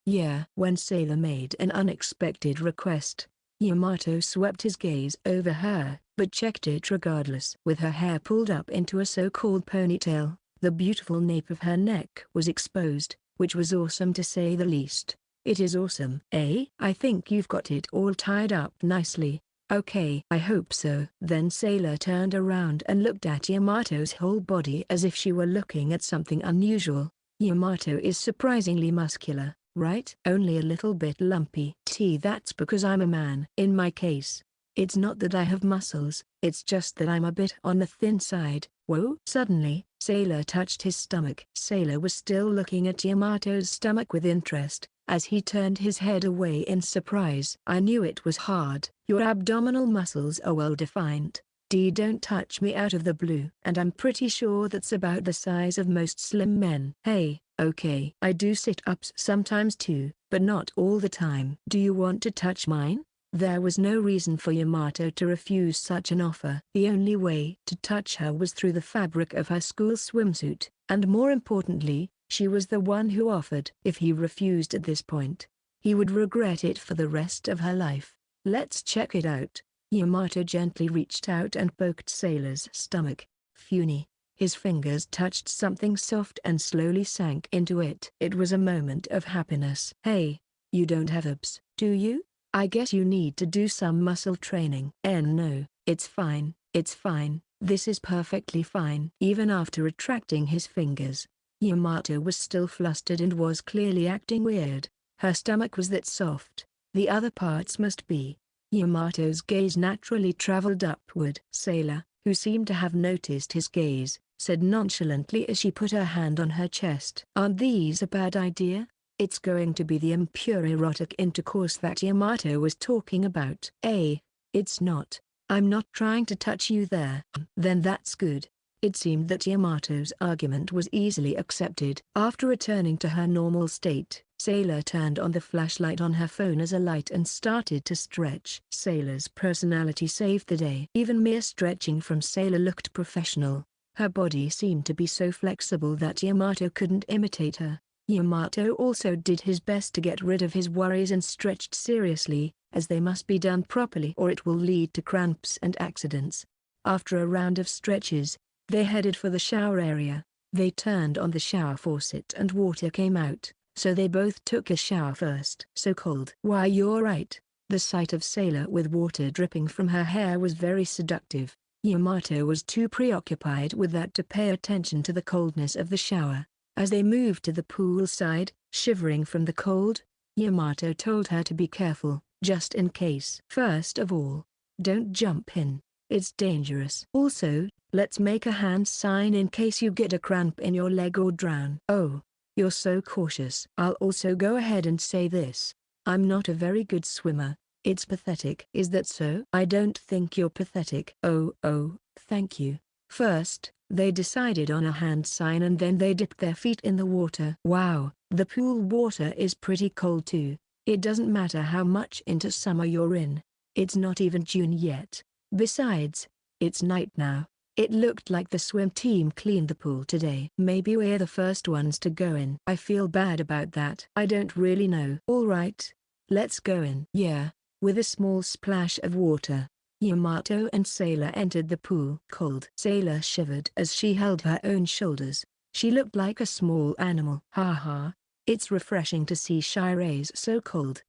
Yeah. When Sailor made an unexpected request, Yamato swept his gaze over her, but checked it regardless. With her hair pulled up into a so-called ponytail, the beautiful nape of her neck was exposed, which was awesome to say the least. It is awesome. I think you've got it all tied up nicely. Okay, I hope so. Then Sailor turned around and looked at Yamato's whole body as if she were looking at something unusual. Yamato is surprisingly muscular, right? Only a little bit lumpy. That's because I'm a man. In my case, it's not that I have muscles, it's just that I'm a bit on the thin side. Whoa! Suddenly, Sailor touched his stomach. Sailor was still looking at Yamato's stomach with interest, as he turned his head away in surprise. I knew it was hard. Your abdominal muscles are well defined. Don't touch me out of the blue. And I'm pretty sure that's about the size of most slim men. Hey, Okay. I do sit-ups sometimes too, but not all the time. Do you want to touch mine? There was no reason for Yamato to refuse such an offer. The only way to touch her was through the fabric of her school swimsuit, and more importantly, she was the one who offered. If he refused at this point, he would regret it for the rest of her life. Let's check it out. Yamato gently reached out and poked Sailor's stomach. Funny. His fingers touched something soft and slowly sank into it. It was a moment of happiness. Hey, you don't have abs, do you? I guess you need to do some muscle training. No, it's fine, this is perfectly fine. Even after retracting his fingers, Yamato was still flustered and was clearly acting weird. Her stomach was that soft, the other parts must be. Yamato's gaze naturally traveled upward. Sailor, who seemed to have noticed his gaze, said nonchalantly as she put her hand on her chest. Aren't these a bad idea? It's going to be the impure erotic intercourse that Yamato was talking about. It's not. I'm not trying to touch you there. Then that's good. It seemed that Yamato's argument was easily accepted. After returning to her normal state, Sailor turned on the flashlight on her phone as a light and started to stretch. Sailor's personality saved the day. Even mere stretching from Sailor looked professional. Her body seemed to be so flexible that Yamato couldn't imitate her. Yamato also did his best to get rid of his worries and stretched seriously, as they must be done properly or it will lead to cramps and accidents. After a round of stretches, they headed for the shower area. They turned on the shower faucet and water came out, so they both took a shower first. So cold. Why, you're right. The sight of Sailor with water dripping from her hair was very seductive. Yamato was too preoccupied with that to pay attention to the coldness of the shower. As they moved to the poolside, shivering from the cold, Yamato told her to be careful, just in case. First of all, don't jump in. It's dangerous. Also, let's make a hand sign in case you get a cramp in your leg or drown. Oh, you're so cautious. I'll also go ahead and say this. I'm not a very good swimmer. It's pathetic. Is that so? I don't think you're pathetic. Oh, thank you. First, they decided on a hand sign and then they dipped their feet in the water. Wow, the pool water is pretty cold too. It doesn't matter how much into summer you're in. It's not even June yet. Besides, it's night now. It looked like the swim team cleaned the pool today. Maybe we're the first ones to go in. I feel bad about that. I don't really know. Alright, let's go in. Yeah. With a small splash of water, Yamato and Sailor entered the pool. Cold. Sailor shivered as she held her own shoulders. She looked like a small animal. Haha. It's refreshing to see shy rays so cold.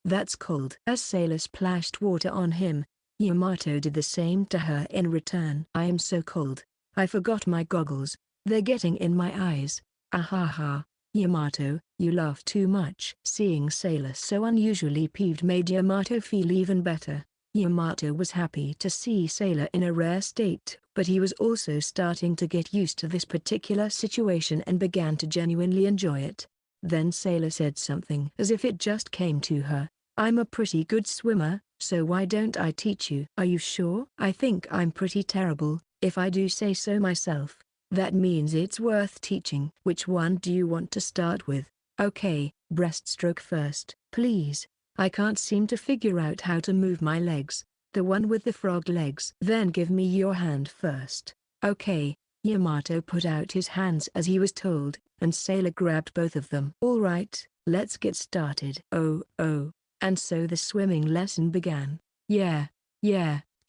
That's cold. As Sailor splashed water on him, Yamato did the same to her in return. I am so cold. I forgot my goggles. They're getting in my eyes. Ahaha. Yamato, you laugh too much. Seeing Sailor so unusually peeved made Yamato feel even better. Yamato was happy to see Sailor in a rare state, but he was also starting to get used to this particular situation and began to genuinely enjoy it. Then Sailor said something as if it just came to her. I'm a pretty good swimmer, so why don't I teach you? Are you sure? I think I'm pretty terrible, if I do say so myself. That means it's worth teaching. Which one do you want to start with? Okay, breaststroke first. Please. I can't seem to figure out how to move my legs. The one with the frog legs. Then give me your hand first. Okay. Yamato put out his hands as he was told, and Sailor grabbed both of them. Alright, let's get started. Oh. And so the swimming lesson began. Yeah,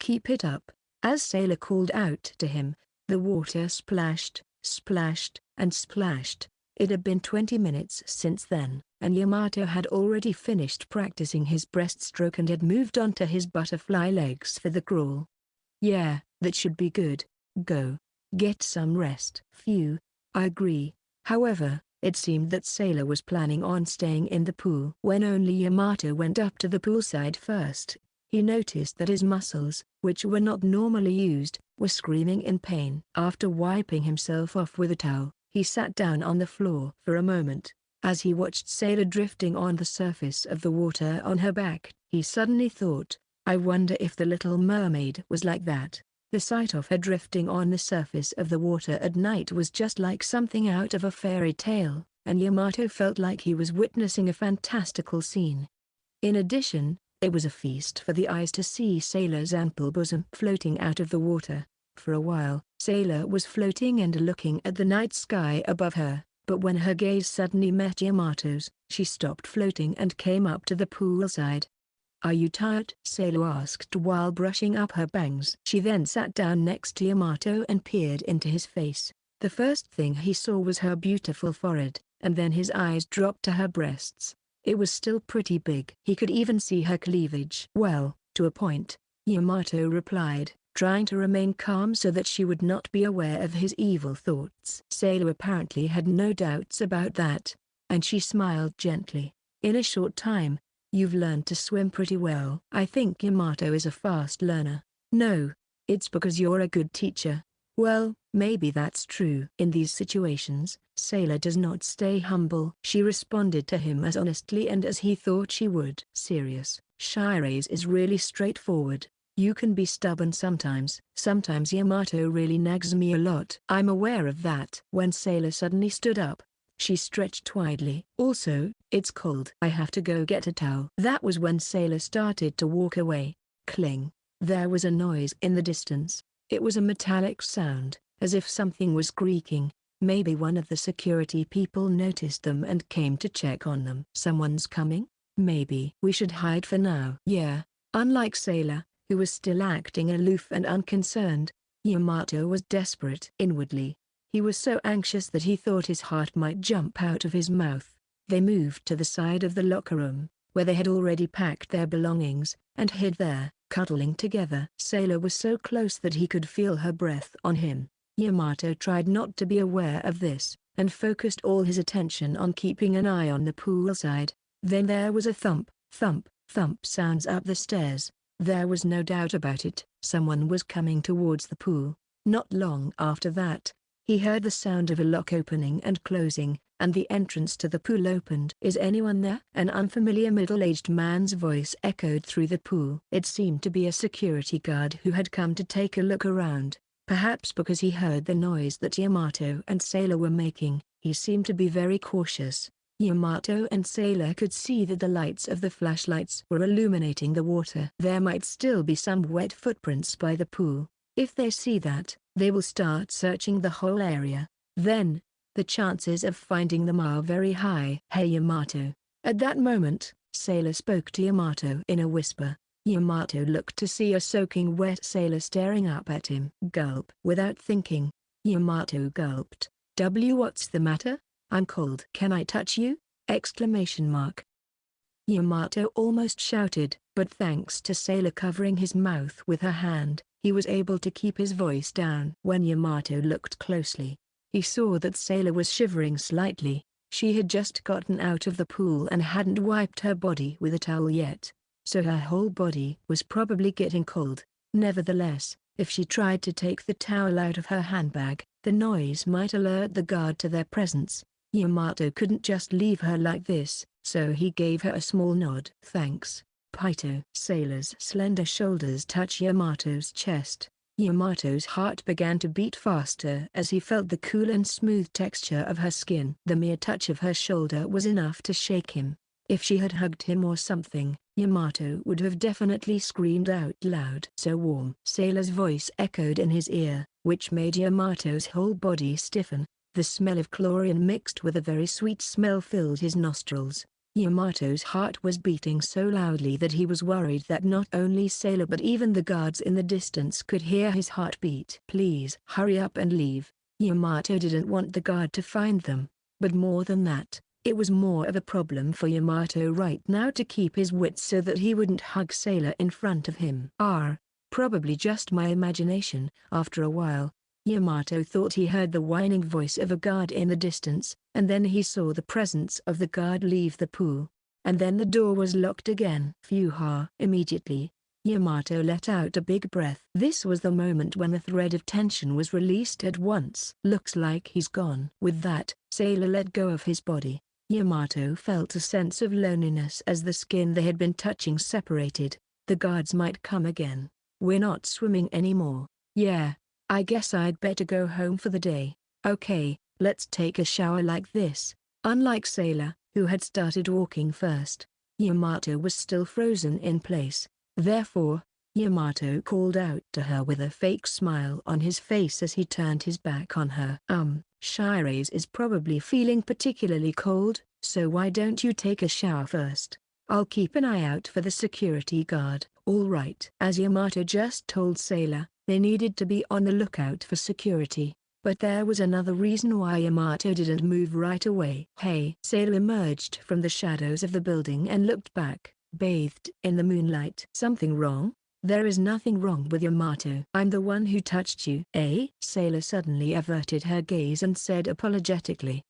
keep it up. As Sailor called out to him, the water splashed, and splashed. It had been 20 minutes since then, and Yamato had already finished practicing his breaststroke and had moved on to his butterfly legs for the crawl. Yeah, that should be good. Go. Get some rest. Phew, I agree. However, it seemed that Sailor was planning on staying in the pool. When only Yamato went up to the poolside first, he noticed that his muscles, which were not normally used, were screaming in pain. After wiping himself off with a towel, he sat down on the floor for a moment. As he watched Sailor drifting on the surface of the water on her back, he suddenly thought, I wonder if the Little Mermaid was like that. The sight of her drifting on the surface of the water at night was just like something out of a fairy tale. and Yamato felt like he was witnessing a fantastical scene. In addition, it was a feast for the eyes to see Sailor's ample bosom floating out of the water. For a while, Sailor was floating and looking at the night sky above her, but when her gaze suddenly met Yamato's, she stopped floating and came up to the poolside. "Are you tired?" Sailor asked while brushing up her bangs. She then sat down next to Yamato and peered into his face. The first thing he saw was her beautiful forehead, and then his eyes dropped to her breasts. It was still pretty big. He could even see her cleavage. "Well, to a point," Yamato replied, trying to remain calm so that she would not be aware of his evil thoughts. Sailor apparently had no doubts about that, and she smiled gently. "In a short time, you've learned to swim pretty well." "I think Yamato is a fast learner." "No, it's because you're a good teacher." "Well, maybe that's true." In these situations, Sailor does not stay humble. She responded to him as honestly and as he thought she would. "Serious, Shiraise is really straightforward. You can be stubborn sometimes. Sometimes Yamato really nags me a lot." "I'm aware of that." When Sailor suddenly stood up, she stretched widely. "Also, it's cold. I have to go get a towel." That was when Sailor started to walk away. Cling. There was a noise in the distance. It was a metallic sound, as if something was creaking. Maybe one of the security people noticed them and came to check on them. "Someone's coming? Maybe we should hide for now." Yeah. Unlike Sailor, who was still acting aloof and unconcerned, Yamato was desperate. Inwardly, he was so anxious that he thought his heart might jump out of his mouth. They moved to the side of the locker room, where they had already packed their belongings, and hid there, cuddling together. Sailor was so close that he could feel her breath on him. Yamato tried not to be aware of this, and focused all his attention on keeping an eye on the poolside. Then there was a thump, thump, thump sounds up the stairs. There was no doubt about it. Someone was coming towards the pool. Not long after that, he heard the sound of a lock opening and closing, and the entrance to the pool opened. "Is anyone there?" An unfamiliar middle-aged man's voice echoed through the pool. It seemed to be a security guard who had come to take a look around. Perhaps because he heard the noise that Yamato and Sailor were making, he seemed to be very cautious. Yamato and Sailor could see that the lights of the flashlights were illuminating the water. There might still be some wet footprints by the pool. If they see that, they will start searching the whole area. Then, the chances of finding them are very high. "Hey Yamato." At that moment, Sailor spoke to Yamato in a whisper. Yamato looked to see a soaking wet Sailor staring up at him. Gulp. Without thinking, Yamato gulped. What's the matter? I'm cold." "Can I touch you?" Exclamation mark. Yamato almost shouted, but thanks to Sailor covering his mouth with her hand, he was able to keep his voice down. When Yamato looked closely, he saw that Sailor was shivering slightly. She had just gotten out of the pool and hadn't wiped her body with a towel yet, so her whole body was probably getting cold. Nevertheless, if she tried to take the towel out of her handbag, the noise might alert the guard to their presence. Yamato couldn't just leave her like this, so he gave her a small nod. "Thanks, Paito." Sailor's slender shoulders touched Yamato's chest. Yamato's heart began to beat faster as he felt the cool and smooth texture of her skin. The mere touch of her shoulder was enough to shake him. If she had hugged him or something, Yamato would have definitely screamed out loud. "So warm." Sailor's voice echoed in his ear, which made Yamato's whole body stiffen. The smell of chlorine mixed with a very sweet smell filled his nostrils. Yamato's heart was beating so loudly that he was worried that not only Sailor but even the guards in the distance could hear his heartbeat. "Please hurry up and leave." Yamato didn't want the guard to find them, but more than that, it was more of a problem for Yamato right now to keep his wits so that he wouldn't hug Sailor in front of him. Probably just my imagination. After a while, Yamato thought he heard the whining voice of a guard in the distance, and then he saw the presence of the guard leave the pool. And then the door was locked again. Phew! Immediately, Yamato let out a big breath. This was the moment when the thread of tension was released at once. "Looks like he's gone." With that, Sailor let go of his body. Yamato felt a sense of loneliness as the skin they had been touching separated. The guards might come again. "We're not swimming anymore." "Yeah. I guess I'd better go home for the day." "Okay, let's take a shower like this." Unlike Sailor, who had started walking first, Yamato was still frozen in place. Therefore, Yamato called out to her with a fake smile on his face as he turned his back on her. Shirase is probably feeling particularly cold, so why don't you take a shower first? I'll keep an eye out for the security guard." "All right." As Yamato just told Sailor, they needed to be on the lookout for security. But there was another reason why Yamato didn't move right away. "Hey!" Sailor emerged from the shadows of the building and looked back, bathed in the moonlight. "Something wrong?" "There is nothing wrong with Yamato. I'm the one who touched you." "Eh?" Sailor suddenly averted her gaze and said apologetically.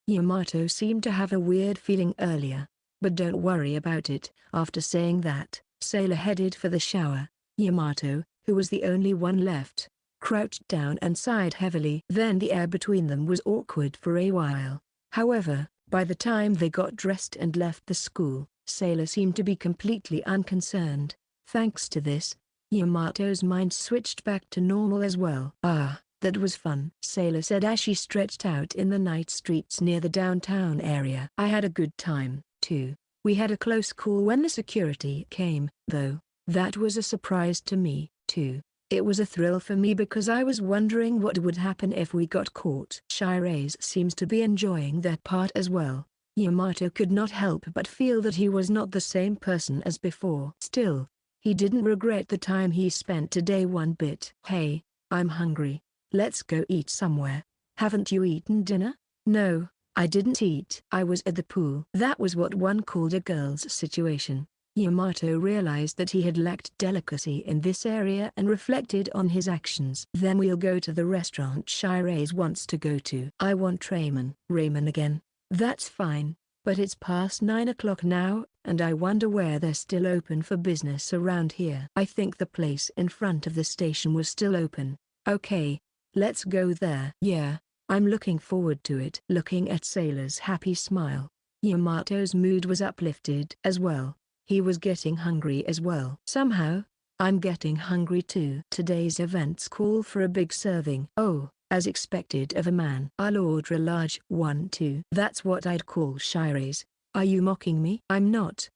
Yamato seemed to have a weird feeling earlier. But don't worry about it." After saying that, Sailor headed for the shower. Yamato, who was the only one left, crouched down and sighed heavily. Then the air between them was awkward for a while. However, by the time they got dressed and left the school, Sailor seemed to be completely unconcerned. Thanks to this, Yamato's mind switched back to normal as well. "Ah, that was fun," Sailor said as she stretched out in the night streets near the downtown area. "I had a good time, too. We had a close call when the security came, though. That was a surprise to me, too. It was a thrill for me because I was wondering what would happen if we got caught." Shirase seems to be enjoying that part as well. Yamato could not help but feel that he was not the same person as before. Still, he didn't regret the time he spent today one bit. "Hey, I'm hungry. Let's go eat somewhere." "Haven't you eaten dinner?" "No, I didn't eat. I was at the pool." That was what one called a girl's situation. Yamato realized that he had lacked delicacy in this area and reflected on his actions. "Then we'll go to the restaurant Shirase wants to go to." "I want ramen." "Ramen again? That's fine, but it's past 9 o'clock now, and I wonder where they're still open for business around here." "I think the place in front of the station was still open." "Okay, let's go there." "Yeah, I'm looking forward to it." Looking at Sailor's happy smile, Yamato's mood was uplifted as well. He was getting hungry as well. "Somehow, I'm getting hungry too." Today's events call for a big serving. "Oh, as expected of a man. I'll order a large one too." "That's what I'd call Shirase. Are you mocking me?" I'm not.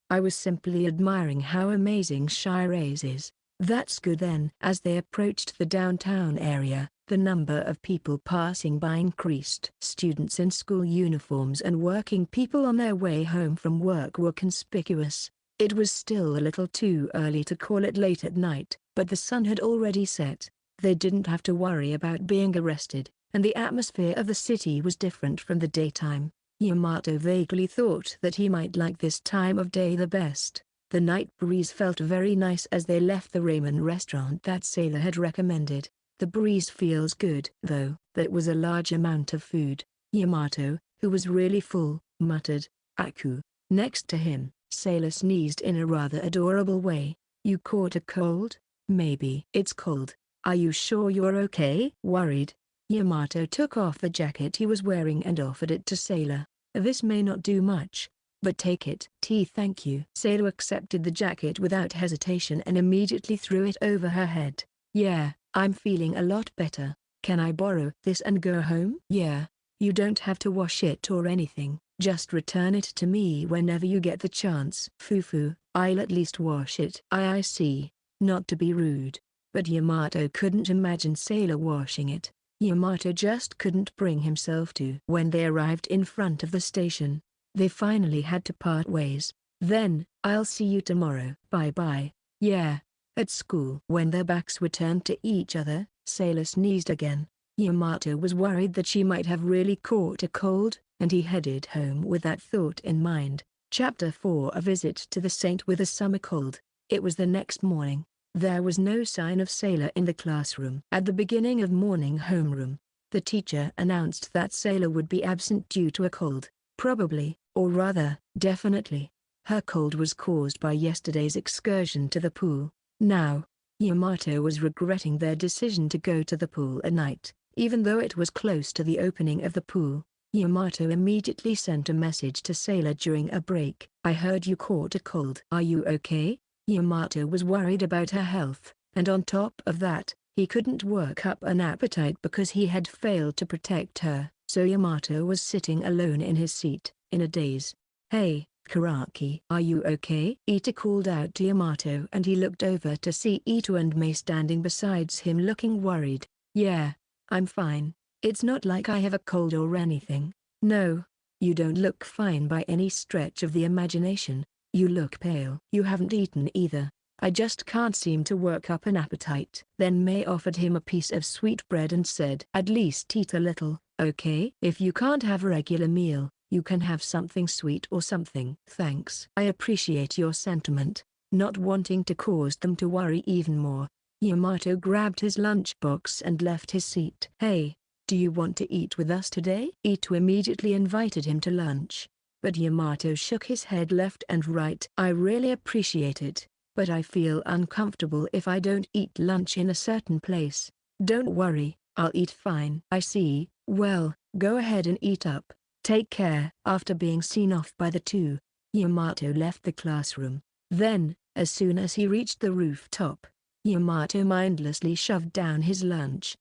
I was simply admiring how amazing Shirase is." "That's good then." As they approached the downtown area, the number of people passing by increased. Students in school uniforms and working people on their way home from work were conspicuous. It was still a little too early to call it late at night, but the sun had already set. They didn't have to worry about being arrested, and the atmosphere of the city was different from the daytime. Yamato vaguely thought that he might like this time of day the best. The night breeze felt very nice as they left the ramen restaurant that Sailor had recommended. "The breeze feels good." Though that was a large amount of food, Yamato, who was really full, muttered, "Aku." Next to him, Sailor sneezed in a rather adorable way. "You caught a cold?" "Maybe." "It's cold. Are you sure you're okay?" Worried, Yamato took off the jacket he was wearing and offered it to Sailor. "This may not do much, but take it." Thank you." Sailor accepted the jacket without hesitation and immediately threw it over her head. "Yeah, I'm feeling a lot better. Can I borrow this and go home?" "Yeah, you don't have to wash it or anything, just return it to me whenever you get the chance." "Fufu, I'll at least wash it." I see. Not to be rude, but Yamato couldn't imagine Sailor washing it. Yamato just couldn't bring himself to. When they arrived in front of the station, they finally had to part ways. "Then, I'll see you tomorrow." "Bye-bye." "Yeah, at school." When their backs were turned to each other, Sailor sneezed again. Yamato was worried that she might have really caught a cold, and he headed home with that thought in mind. Chapter 4: A Visit to the Saint with a Summer Cold. It was the next morning. There was no sign of Sailor in the classroom. At the beginning of morning homeroom, the teacher announced that Sailor would be absent due to a cold. Probably, or rather, definitely, her cold was caused by yesterday's excursion to the pool. Now, Yamato was regretting their decision to go to the pool at night. Even though it was close to the opening of the pool, Yamato immediately sent a message to Sailor during a break. "I heard you caught a cold. Are you okay?" Yamato was worried about her health, and on top of that, he couldn't work up an appetite because he had failed to protect her. So Yamato was sitting alone in his seat, in a daze. "Hey, Karaki, are you okay?" Ita called out to Yamato, and he looked over to see Ito and Mei standing beside him looking worried. "Yeah, I'm fine. It's not like I have a cold or anything." "No, you don't look fine by any stretch of the imagination. You look pale." "You haven't eaten either. I just can't seem to work up an appetite." Then Mei offered him a piece of sweet bread and said, "At least eat a little, okay? If you can't have a regular meal, you can have something sweet or something." "Thanks. I appreciate your sentiment." Not wanting to cause them to worry even more, Yamato grabbed his lunchbox and left his seat. "Hey, do you want to eat with us today?" Ito immediately invited him to lunch, but Yamato shook his head left and right. "I really appreciate it, but I feel uncomfortable if I don't eat lunch in a certain place." "Don't worry, I'll eat fine." "I see. Well, go ahead and eat up. Take care." After being seen off by the two, Yamato left the classroom. Then, as soon as he reached the rooftop, Yamato mindlessly shoved down his lunch.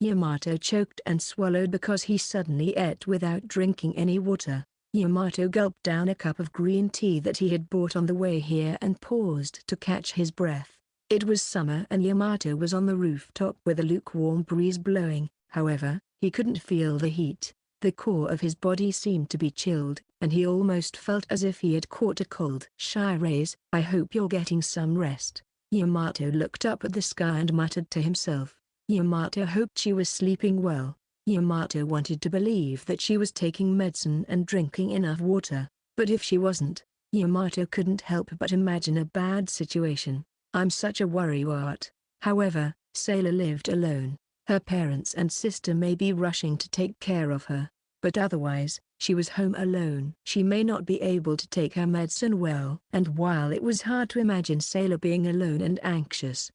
Yamato choked and swallowed because he suddenly ate without drinking any water. Yamato gulped down a cup of green tea that he had bought on the way here and paused to catch his breath. It was summer and Yamato was on the rooftop with a lukewarm breeze blowing. However, he couldn't feel the heat. The core of his body seemed to be chilled, and he almost felt as if he had caught a cold. "Shiraise, I hope you're getting some rest." Yamato looked up at the sky and muttered to himself. Yamato hoped she was sleeping well. Yamato wanted to believe that she was taking medicine and drinking enough water, but if she wasn't, Yamato couldn't help but imagine a bad situation. "I'm such a worrywart." However, Sailor lived alone. Her parents and sister may be rushing to take care of her, but otherwise, she was home alone. She may not be able to take her medicine well. And while it was hard to imagine Sailor being alone and anxious,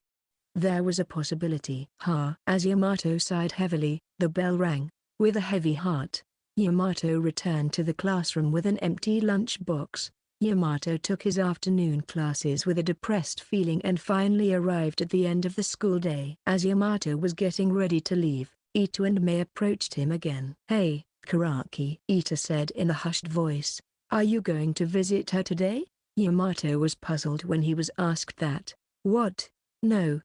there was a possibility. As Yamato sighed heavily, the bell rang. With a heavy heart, Yamato returned to the classroom with an empty lunchbox. Yamato took his afternoon classes with a depressed feeling and finally arrived at the end of the school day. As Yamato was getting ready to leave, Ito and Mei approached him again. "Hey, Karaki," Ito said in a hushed voice. "Are you going to visit her today?" Yamato was puzzled when he was asked that. "What? No."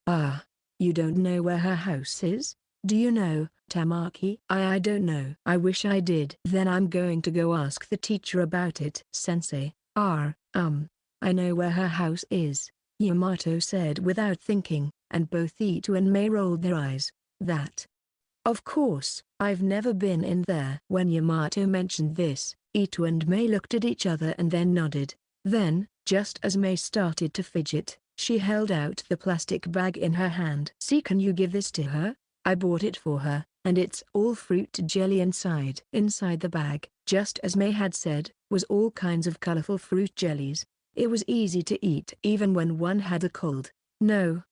You don't know where her house is? Do you know, Tamaki? I don't know. I wish I did. Then I'm going to go ask the teacher about it." "Sensei, I know where her house is," Yamato said without thinking, and both Ito and Mei rolled their eyes. "That? Of course, I've never been in there." When Yamato mentioned this, Ito and Mei looked at each other and then nodded. Then, just as Mei started to fidget, she held out the plastic bag in her hand. "See, can you give this to her? I bought it for her, and it's all fruit jelly inside." Inside the bag, just as Mei had said, was all kinds of colorful fruit jellies. It was easy to eat even when one had a cold. "No,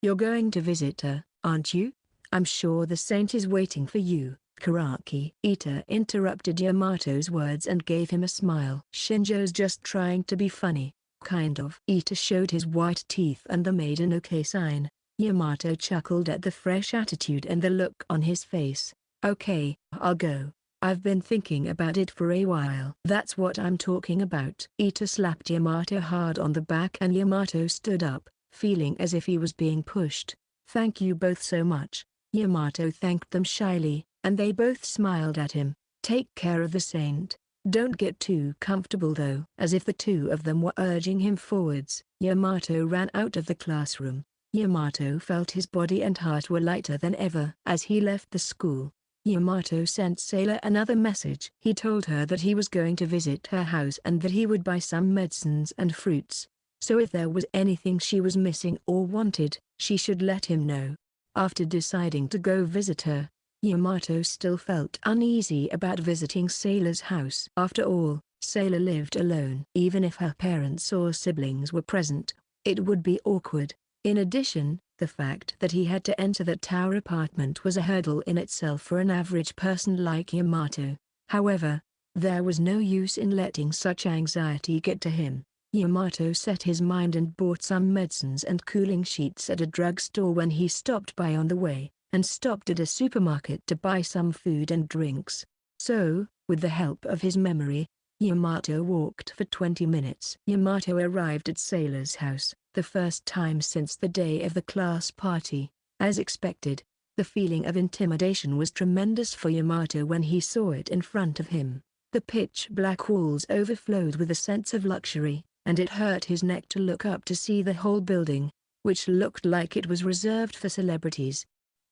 You're going to visit her, aren't you? I'm sure the saint is waiting for you, Karaki." Ita interrupted Yamato's words and gave him a smile. "Shinjo's just trying to be funny, kind of." Ita showed his white teeth and the made an okay sign. Yamato chuckled at the fresh attitude and the look on his face. "Okay, I'll go. I've been thinking about it for a while." "That's what I'm talking about." Ita slapped Yamato hard on the back and Yamato stood up, feeling as if he was being pushed. "Thank you both so much." Yamato thanked them shyly, and they both smiled at him. "Take care of the saint. Don't get too comfortable though." As if the two of them were urging him forwards, Yamato ran out of the classroom. Yamato felt his body and heart were lighter than ever. As he left the school, Yamato sent Sailor another message. He told her that he was going to visit her house and that he would buy some medicines and fruits. So if there was anything she was missing or wanted, she should let him know. After deciding to go visit her, Yamato still felt uneasy about visiting Sailor's house. After all, Sailor lived alone. Even if her parents or siblings were present, it would be awkward. In addition, the fact that he had to enter that tower apartment was a hurdle in itself for an average person like Yamato. However, there was no use in letting such anxiety get to him. Yamato set his mind and bought some medicines and cooling sheets at a drugstore when he stopped by on the way. and stopped at a supermarket to buy some food and drinks. So, with the help of his memory, Yamato walked for 20 minutes. Yamato arrived at Sailor's house, the first time since the day of the class party. As expected, the feeling of intimidation was tremendous for Yamato when he saw it in front of him. The pitch-black walls overflowed with a sense of luxury, and it hurt his neck to look up to see the whole building, which looked like it was reserved for celebrities.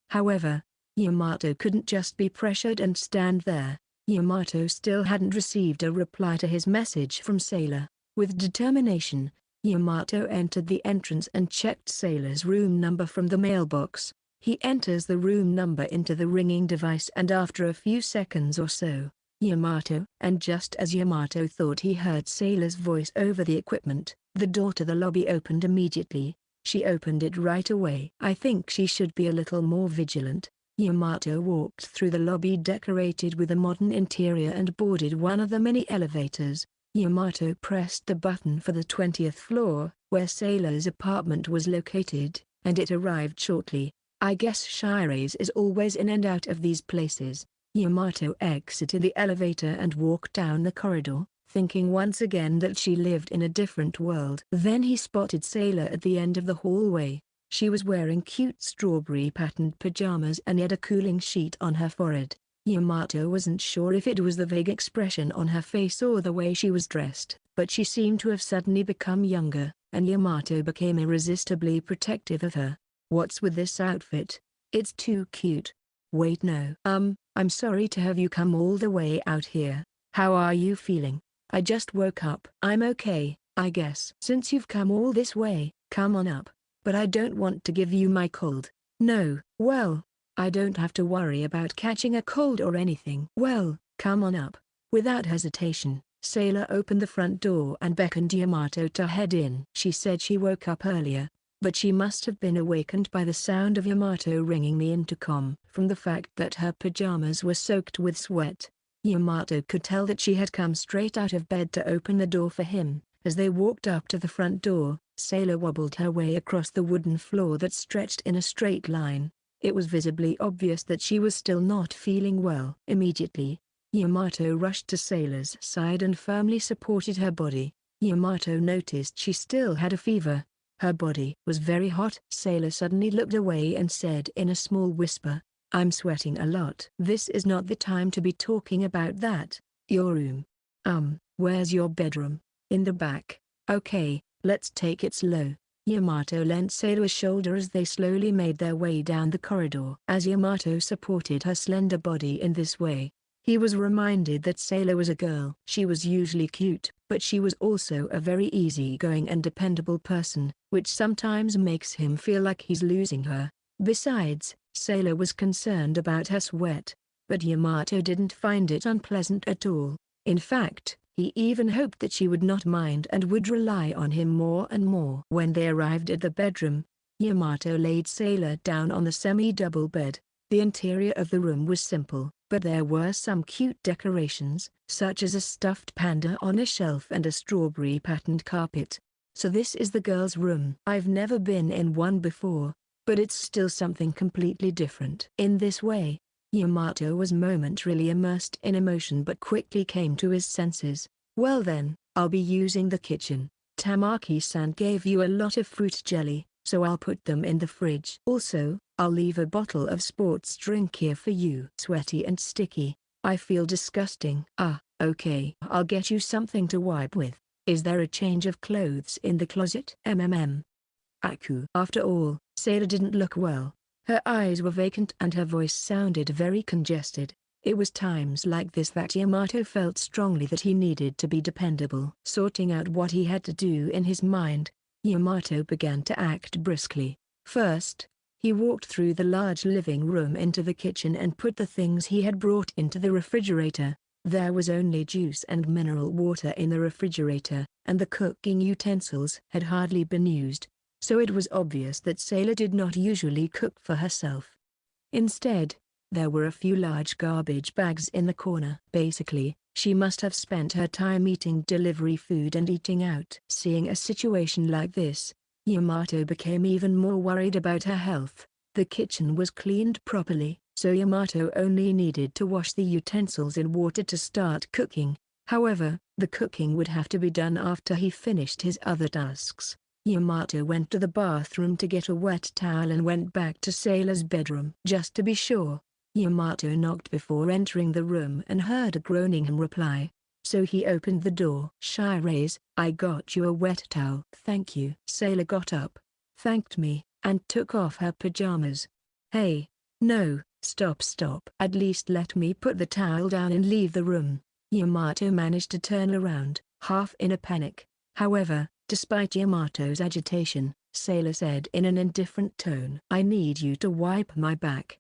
However, Yamato couldn't just be pressured and stand there. Yamato still hadn't received a reply to his message from Sailor. With determination, Yamato entered the entrance and checked Sailor's room number from the mailbox. He enters the room number into the ringing device, and after a few seconds or so, and just as Yamato thought he heard Sailor's voice over the equipment, the door to the lobby opened immediately. She opened it right away. I think she should be a little more vigilant. Yamato walked through the lobby decorated with a modern interior and boarded one of the many elevators. Yamato pressed the button for the 20th floor, where Sailor's apartment was located, and it arrived shortly. I guess Shirase is always in and out of these places. Yamato exited the elevator and walked down the corridor, thinking once again that she lived in a different world. Then he spotted Sailor at the end of the hallway. She was wearing cute strawberry-patterned pajamas and had a cooling sheet on her forehead. Yamato wasn't sure if it was the vague expression on her face or the way she was dressed, but she seemed to have suddenly become younger, and Yamato became irresistibly protective of her. What's with this outfit? It's too cute. Wait, no. I'm sorry to have you come all the way out here. How are you feeling? I just woke up. I'm okay, I guess. Since you've come all this way, come on up. But I don't want to give you my cold. No. Well, I don't have to worry about catching a cold or anything. Well, come on up. Without hesitation, Sailor opened the front door and beckoned Yamato to head in. She said she woke up earlier, but she must have been awakened by the sound of Yamato ringing the intercom. From the fact that her pajamas were soaked with sweat, Yamato could tell that she had come straight out of bed to open the door for him. As they walked up to the front door, Sailor wobbled her way across the wooden floor that stretched in a straight line. It was visibly obvious that she was still not feeling well. Immediately, Yamato rushed to Sailor's side and firmly supported her body. Yamato noticed she still had a fever. Her body was very hot. Sailor suddenly looked away and said in a small whisper, "I'm sweating a lot." "This is not the time to be talking about that. Your room." Where's your bedroom?" "In the back." "Okay, let's take it slow." Yamato lent Sailor's shoulder as they slowly made their way down the corridor. As Yamato supported her slender body in this way, he was reminded that Sailor was a girl. She was usually cute, but she was also a very easygoing and dependable person, which sometimes makes him feel like he's losing her. Besides, Sailor was concerned about her sweat, but Yamato didn't find it unpleasant at all. In fact, he even hoped that she would not mind and would rely on him more and more. When they arrived at the bedroom, Yamato laid Sailor down on the semi-double bed. The interior of the room was simple, but there were some cute decorations, such as a stuffed panda on a shelf and a strawberry-patterned carpet. So this is the girl's room. I've never been in one before, but it's still something completely different. In this way, Yamato was momentarily immersed in emotion but quickly came to his senses. "Well then, I'll be using the kitchen. Tamaki-san gave you a lot of fruit jelly, so I'll put them in the fridge. Also, I'll leave a bottle of sports drink here for you." "Sweaty and sticky. I feel disgusting." "Ah, okay. I'll get you something to wipe with. Is there a change of clothes in the closet?" Aku. After all, Sailor didn't look well. Her eyes were vacant and her voice sounded very congested. It was times like this that Yamato felt strongly that he needed to be dependable. Sorting out what he had to do in his mind, Yamato began to act briskly. First, he walked through the large living room into the kitchen and put the things he had brought into the refrigerator. There was only juice and mineral water in the refrigerator, and the cooking utensils had hardly been used, so it was obvious that Sailor did not usually cook for herself. Instead, there were a few large garbage bags in the corner. Basically, she must have spent her time eating delivery food and eating out. Seeing a situation like this, Yamato became even more worried about her health. The kitchen was cleaned properly, so Yamato only needed to wash the utensils in water to start cooking. However, the cooking would have to be done after he finished his other tasks. Yamato went to the bathroom to get a wet towel and went back to Sailor's bedroom. Just to be sure, Yamato knocked before entering the room and heard a groaning him reply. So he opened the door. "Shy raise, I got you a wet towel." "Thank you." Sailor got up, thanked me, and took off her pajamas. "Hey, no, stop. At least let me put the towel down and leave the room." Yamato managed to turn around, half in a panic. However, despite Yamato's agitation, Sailor said in an indifferent tone, "I need you to wipe my back."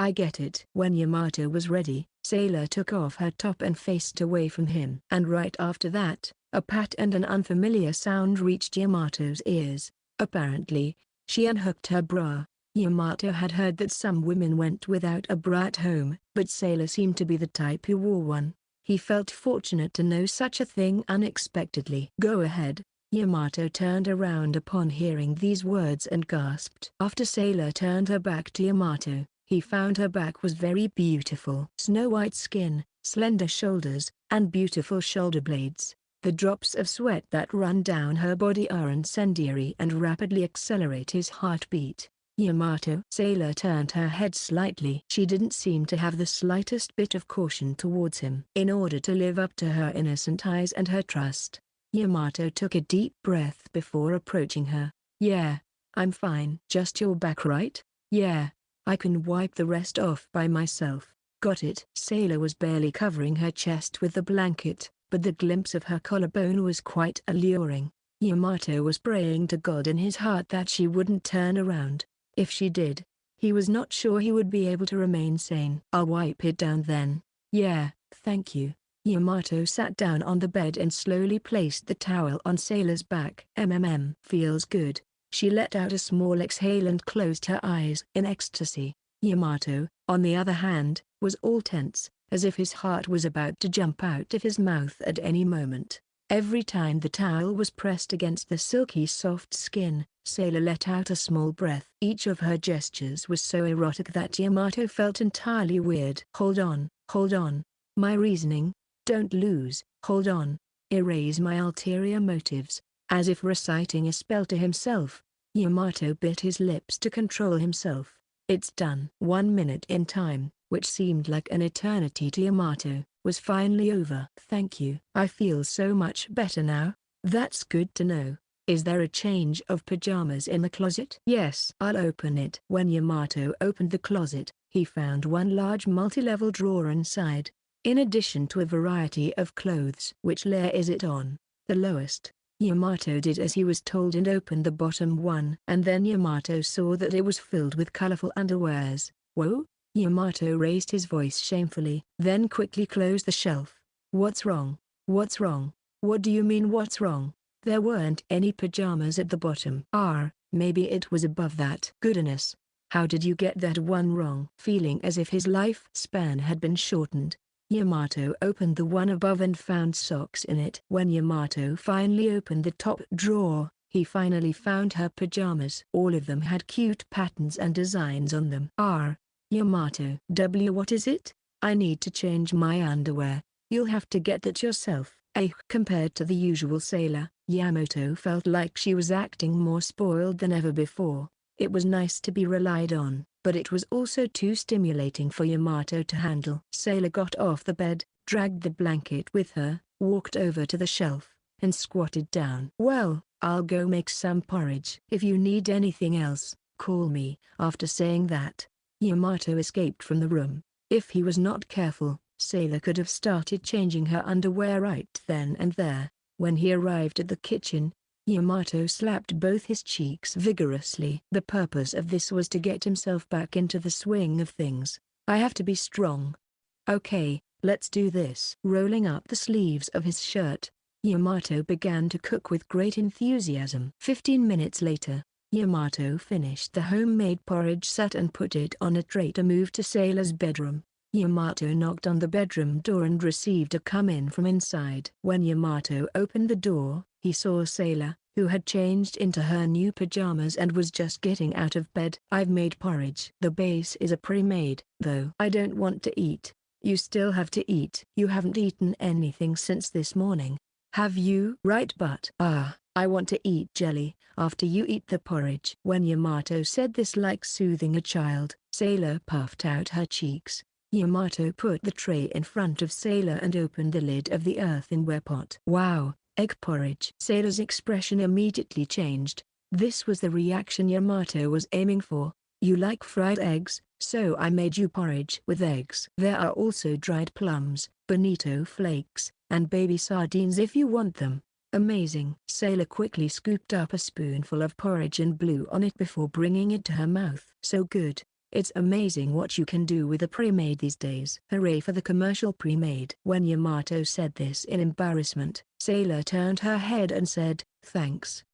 I get it." When Yamato was ready, Sailor took off her top and faced away from him. And right after that, a pat and an unfamiliar sound reached Yamato's ears. Apparently, she unhooked her bra. Yamato had heard that some women went without a bra at home, but Sailor seemed to be the type who wore one. He felt fortunate to know such a thing unexpectedly. "Go ahead." Yamato turned around upon hearing these words and gasped. After Sailor turned her back to Yamato, he found her back was very beautiful. Snow-white skin, slender shoulders, and beautiful shoulder blades. The drops of sweat that run down her body are incendiary and rapidly accelerate his heartbeat. "Yamato." Sailor turned her head slightly. She didn't seem to have the slightest bit of caution towards him. In order to live up to her innocent eyes and her trust, Yamato took a deep breath before approaching her. "Yeah, I'm fine." "Just your back, right?" "Yeah. I can wipe the rest off by myself." "Got it." Sailor was barely covering her chest with the blanket, but the glimpse of her collarbone was quite alluring. Yamato was praying to God in his heart that she wouldn't turn around. If she did, he was not sure he would be able to remain sane. "I'll wipe it down then." "Yeah, thank you." Yamato sat down on the bed and slowly placed the towel on Sailor's back. Feels good." She let out a small exhale and closed her eyes in ecstasy. Yamato, on the other hand, was all tense, as if his heart was about to jump out of his mouth at any moment. Every time the towel was pressed against the silky soft skin, Sailor let out a small breath. Each of her gestures was so erotic that Yamato felt entirely weird. Hold on. My reasoning, don't lose. Hold on. Erase my ulterior motives." As if reciting a spell to himself, Yamato bit his lips to control himself. "It's done." 1 minute in time, which seemed like an eternity to Yamato, was finally over. "Thank you. I feel so much better now." "That's good to know. Is there a change of pajamas in the closet?" "Yes." "I'll open it." When Yamato opened the closet, he found one large multi-level drawer inside. In addition to a variety of clothes. "Which layer is it on?" "The lowest." Yamato did as he was told and opened the bottom one. And then Yamato saw that it was filled with colorful underwears. "Whoa!" Yamato raised his voice shamefully, then quickly closed the shelf. "What's wrong? What's wrong? What do you mean what's wrong?" There weren't any pajamas at the bottom. Maybe it was above that. "Goodness. How did you get that one wrong?" Feeling as if his lifespan had been shortened, Yamato opened the one above and found socks in it. When Yamato finally opened the top drawer, he finally found her pajamas. All of them had cute patterns and designs on them. Yamato. What is it? I need to change my underwear. You'll have to get that yourself." Compared to the usual Sailor, Yamato felt like she was acting more spoiled than ever before. It was nice to be relied on, but it was also too stimulating for Yamato to handle. Sailor got off the bed, dragged the blanket with her, walked over to the shelf, and squatted down. "Well, I'll go make some porridge. If you need anything else, call me." After saying that, Yamato escaped from the room. If he was not careful, Sailor could have started changing her underwear right then and there. When he arrived at the kitchen, Yamato slapped both his cheeks vigorously. The purpose of this was to get himself back into the swing of things. "I have to be strong. Okay, let's do this." Rolling up the sleeves of his shirt, Yamato began to cook with great enthusiasm. 15 minutes later, Yamato finished the homemade porridge set and put it on a tray to move to Sailor's bedroom. Yamato knocked on the bedroom door and received a come in from inside. When Yamato opened the door, he saw Sailor, who had changed into her new pajamas and was just getting out of bed. "I've made porridge. The base is a pre-made, though. I don't want to eat." "You still have to eat. You haven't eaten anything since this morning. Have you?" "Right, but I want to eat jelly after you eat the porridge." When Yamato said this like soothing a child, Sailor puffed out her cheeks. Yamato put the tray in front of Sailor and opened the lid of the earthenware pot. "Wow, egg porridge." Sailor's expression immediately changed. This was the reaction Yamato was aiming for. "You like fried eggs, so I made you porridge with eggs. There are also dried plums, bonito flakes, and baby sardines if you want them." "Amazing." Sailor quickly scooped up a spoonful of porridge and blew on it before bringing it to her mouth. "So good. It's amazing what you can do with a pre-made these days." "Hooray for the commercial pre-made." When Yamato said this in embarrassment, Sailor turned her head and said, "Thanks."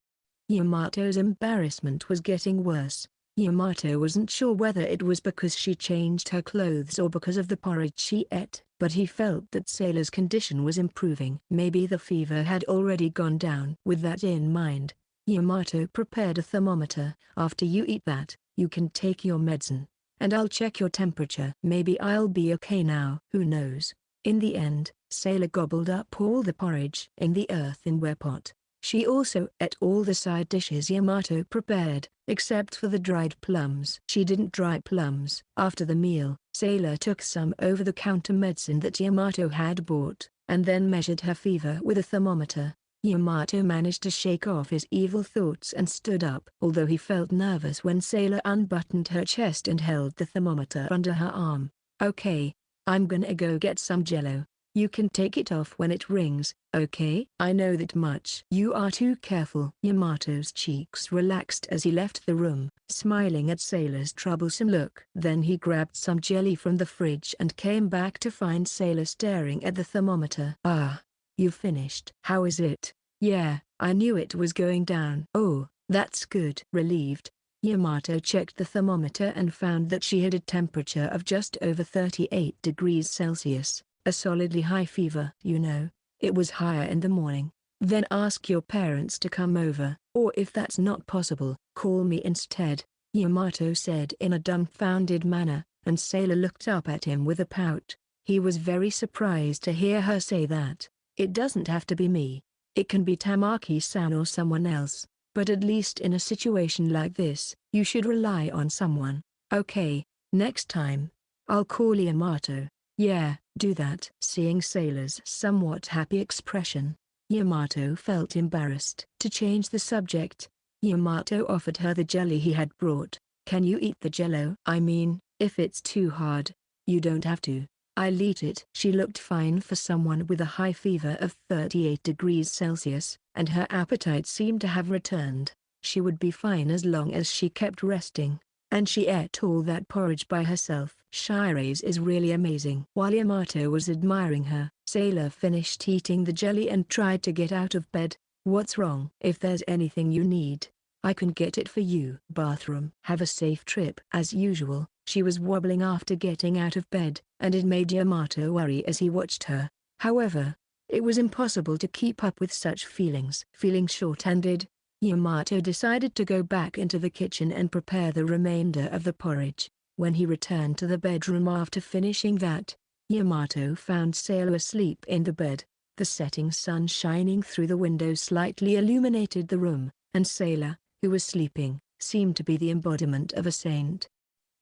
Yamato's embarrassment was getting worse. Yamato wasn't sure whether it was because she changed her clothes or because of the porridge she ate, but he felt that Sailor's condition was improving. Maybe the fever had already gone down. With that in mind, Yamato prepared a thermometer. "After you eat that, you can take your medicine, and I'll check your temperature. Maybe I'll be okay now." Who knows? In the end, Sailor gobbled up all the porridge in the earthenware pot. She also ate all the side dishes Yamato prepared, except for the dried plums. She didn't dry plums. After the meal, Sailor took some over-the-counter medicine that Yamato had bought, and then measured her fever with a thermometer. Yamato managed to shake off his evil thoughts and stood up. Although he felt nervous when Sailor unbuttoned her chest and held the thermometer under her arm. "Okay, I'm gonna go get some jello. You can take it off when it rings, okay? I know that much." "You are too careful." Yamato's cheeks relaxed as he left the room, smiling at Sailor's troublesome look. Then he grabbed some jelly from the fridge and came back to find Sailor staring at the thermometer. "Ah, you finished." "How is it?" "Yeah, I knew it was going down." "Oh, that's good." Relieved, Yamato checked the thermometer and found that she had a temperature of just over 38 degrees Celsius. A solidly high fever. "You know, it was higher in the morning." "Then ask your parents to come over. Or if that's not possible, call me instead," Yamato said in a dumbfounded manner, and Sailor looked up at him with a pout. He was very surprised to hear her say that. "It doesn't have to be me. It can be Tamaki-san or someone else, but at least in a situation like this, you should rely on someone." "Okay, next time, I'll call Yamato." "Yeah, do that." Seeing Sailor's somewhat happy expression, Yamato felt embarrassed. To change the subject, Yamato offered her the jelly he had brought. "Can you eat the jello? I mean, if it's too hard, you don't have to. I'll eat it." She looked fine for someone with a high fever of 38 degrees Celsius, and her appetite seemed to have returned. She would be fine as long as she kept resting. And she ate all that porridge by herself. "Shiraise is really amazing." While Yamato was admiring her, Sailor finished eating the jelly and tried to get out of bed. "What's wrong?" "If there's anything you need, I can get it for you." "Bathroom." "Have a safe trip." As usual, she was wobbling after getting out of bed, and it made Yamato worry as he watched her. However, it was impossible to keep up with such feelings. Feeling short-handed, Yamato decided to go back into the kitchen and prepare the remainder of the porridge. When he returned to the bedroom after finishing that, Yamato found Sailor asleep in the bed. The setting sun shining through the window slightly illuminated the room, and Sailor, who was sleeping, seemed to be the embodiment of a saint.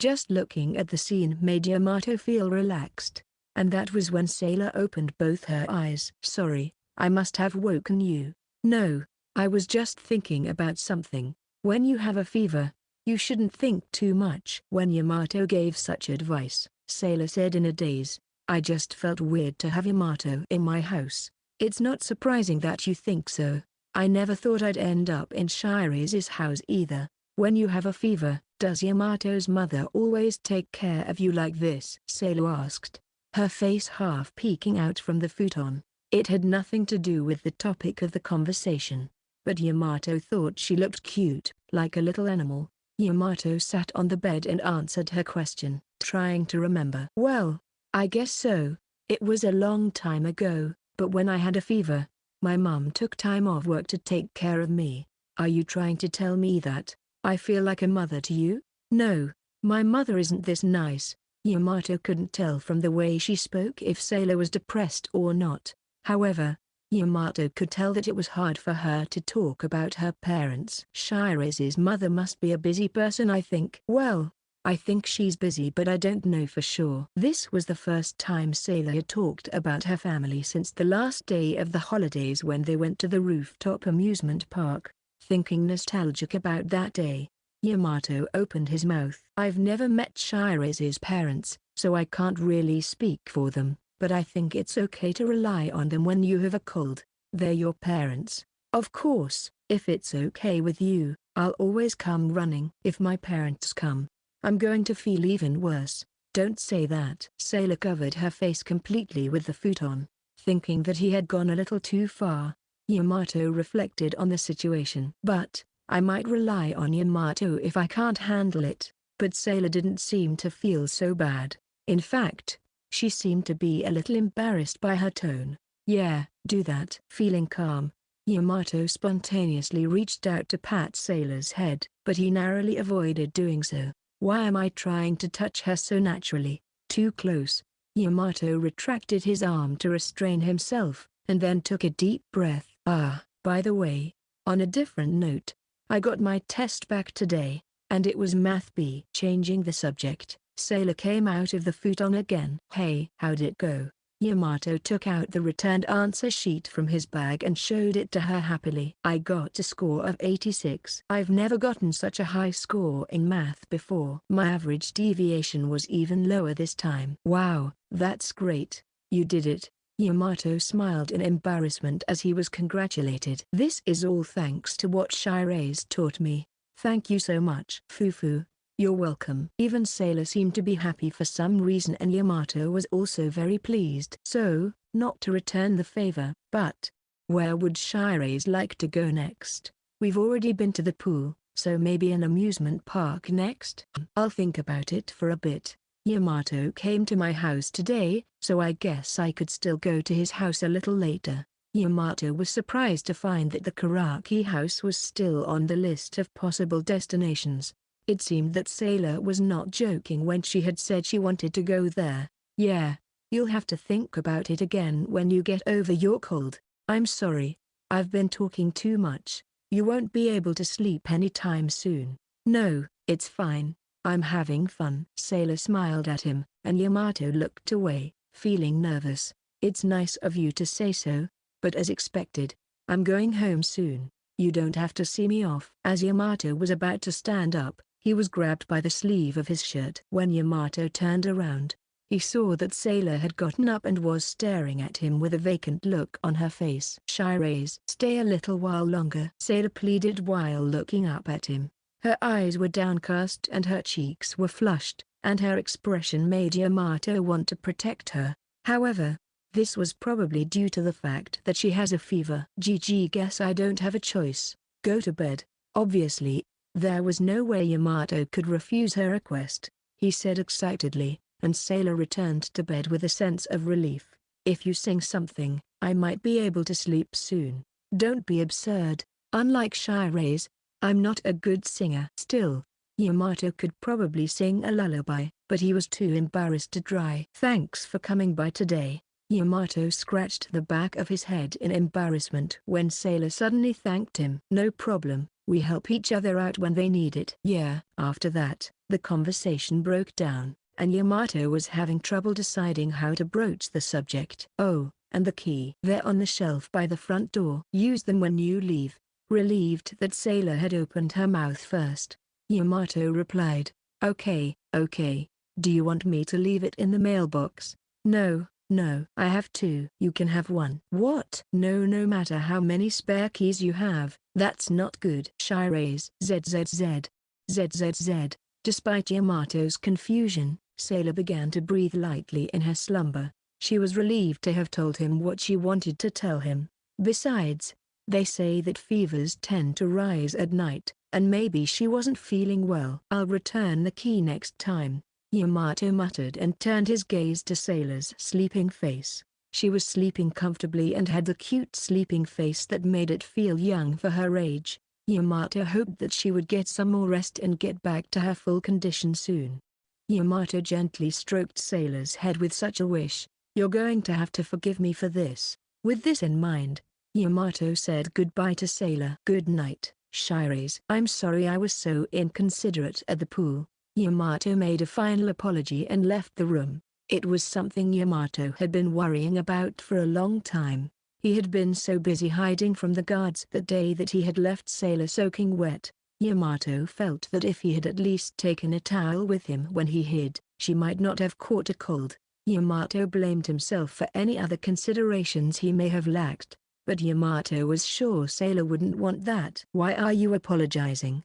Just looking at the scene made Yamato feel relaxed, and that was when Sailor opened both her eyes. "Sorry, I must have woken you." "No, I was just thinking about something. When you have a fever, you shouldn't think too much." When Yamato gave such advice, Sailor said in a daze, "I just felt weird to have Yamato in my house." "It's not surprising that you think so. I never thought I'd end up in Shiraise's house either." "When you have a fever, does Yamato's mother always take care of you like this?" Sailor asked, her face half peeking out from the futon. It had nothing to do with the topic of the conversation, but Yamato thought she looked cute, like a little animal. Yamato sat on the bed and answered her question, trying to remember. "Well, I guess so. It was a long time ago, but when I had a fever, my mum took time off work to take care of me. Are you trying to tell me that I feel like a mother to you? No, my mother isn't this nice. Yamato couldn't tell from the way she spoke if Sailor was depressed or not. However, Yamato could tell that it was hard for her to talk about her parents. Shiraze's mother must be a busy person, I think. Well, I think she's busy, but I don't know for sure. This was the first time Sailor had talked about her family since the last day of the holidays when they went to the rooftop amusement park. Thinking nostalgic about that day, Yamato opened his mouth. I've never met Shiraze's parents, so I can't really speak for them, but I think it's okay to rely on them when you have a cold. They're your parents. Of course, if it's okay with you, I'll always come running. If my parents come, I'm going to feel even worse. Don't say that. Sailor covered her face completely with the futon, thinking that he had gone a little too far. Yamato reflected on the situation. But I might rely on Yamato if I can't handle it. But Sailor didn't seem to feel so bad. In fact, she seemed to be a little embarrassed by her tone. Yeah, do that. Feeling calm, Yamato spontaneously reached out to pat Sailor's head, but he narrowly avoided doing so. Why am I trying to touch her so naturally? Too close. Yamato retracted his arm to restrain himself, and then took a deep breath. By the way, on a different note, I got my test back today, and it was Math B. Changing the subject, Sailor came out of the futon again. Hey, how'd it go? Yamato took out the returned answer sheet from his bag and showed it to her happily. I got a score of 86. I've never gotten such a high score in math before. My average deviation was even lower this time. Wow, that's great. You did it. Yamato smiled in embarrassment as he was congratulated. This is all thanks to what Shiraze taught me. Thank you so much. Fufu, you're welcome. Even Sailor seemed to be happy for some reason, and Yamato was also very pleased. So, not to return the favor, but where would Shiraze like to go next? We've already been to the pool, so maybe an amusement park next? I'll think about it for a bit. Yamato came to my house today, so I guess I could still go to his house a little later. Yamato was surprised to find that the Karaki house was still on the list of possible destinations. It seemed that Sailor was not joking when she had said she wanted to go there. Yeah, you'll have to think about it again when you get over your cold. I'm sorry, I've been talking too much. You won't be able to sleep anytime soon. No, it's fine. I'm having fun. Sailor smiled at him, and Yamato looked away, feeling nervous. It's nice of you to say so, but as expected, I'm going home soon. You don't have to see me off. As Yamato was about to stand up, he was grabbed by the sleeve of his shirt. When Yamato turned around, he saw that Sailor had gotten up and was staring at him with a vacant look on her face. Shiraze, stay a little while longer, Sailor pleaded while looking up at him. Her eyes were downcast and her cheeks were flushed, and her expression made Yamato want to protect her. However, this was probably due to the fact that she has a fever. Guess I don't have a choice. Go to bed. Obviously, there was no way Yamato could refuse her request, he said excitedly, and Sailor returned to bed with a sense of relief. If you sing something, I might be able to sleep soon. Don't be absurd. Unlike Shiraze, I'm not a good singer. Still, Yamato could probably sing a lullaby, but he was too embarrassed to try. Thanks for coming by today. Yamato scratched the back of his head in embarrassment when Sailor suddenly thanked him. No problem, we help each other out when they need it. Yeah. After that, the conversation broke down, and Yamato was having trouble deciding how to broach the subject. Oh, and the key. They're on the shelf by the front door. Use them when you leave. Relieved that Sailor had opened her mouth first, Yamato replied, okay. Do you want me to leave it in the mailbox? No, I have two. You can have one. What? No matter how many spare keys you have, that's not good. Shiraze. ZZZ. Despite Yamato's confusion, Sailor began to breathe lightly in her slumber. She was relieved to have told him what she wanted to tell him. Besides, they say that fevers tend to rise at night, and maybe she wasn't feeling well. I'll return the key next time, Yamato muttered and turned his gaze to Sailor's sleeping face. She was sleeping comfortably and had the cute sleeping face that made it feel young for her age. Yamato hoped that she would get some more rest and get back to her full condition soon. Yamato gently stroked Sailor's head with such a wish. "You're going to have to forgive me for this." With this in mind, Yamato said goodbye to Sailor. "Good night, Shires. I'm sorry I was so inconsiderate at the pool." Yamato made a final apology and left the room. It was something Yamato had been worrying about for a long time. He had been so busy hiding from the guards that day that he had left Sailor soaking wet. Yamato felt that if he had at least taken a towel with him when he hid, she might not have caught a cold. Yamato blamed himself for any other considerations he may have lacked, but Yamato was sure Sailor wouldn't want that. "Why are you apologizing?"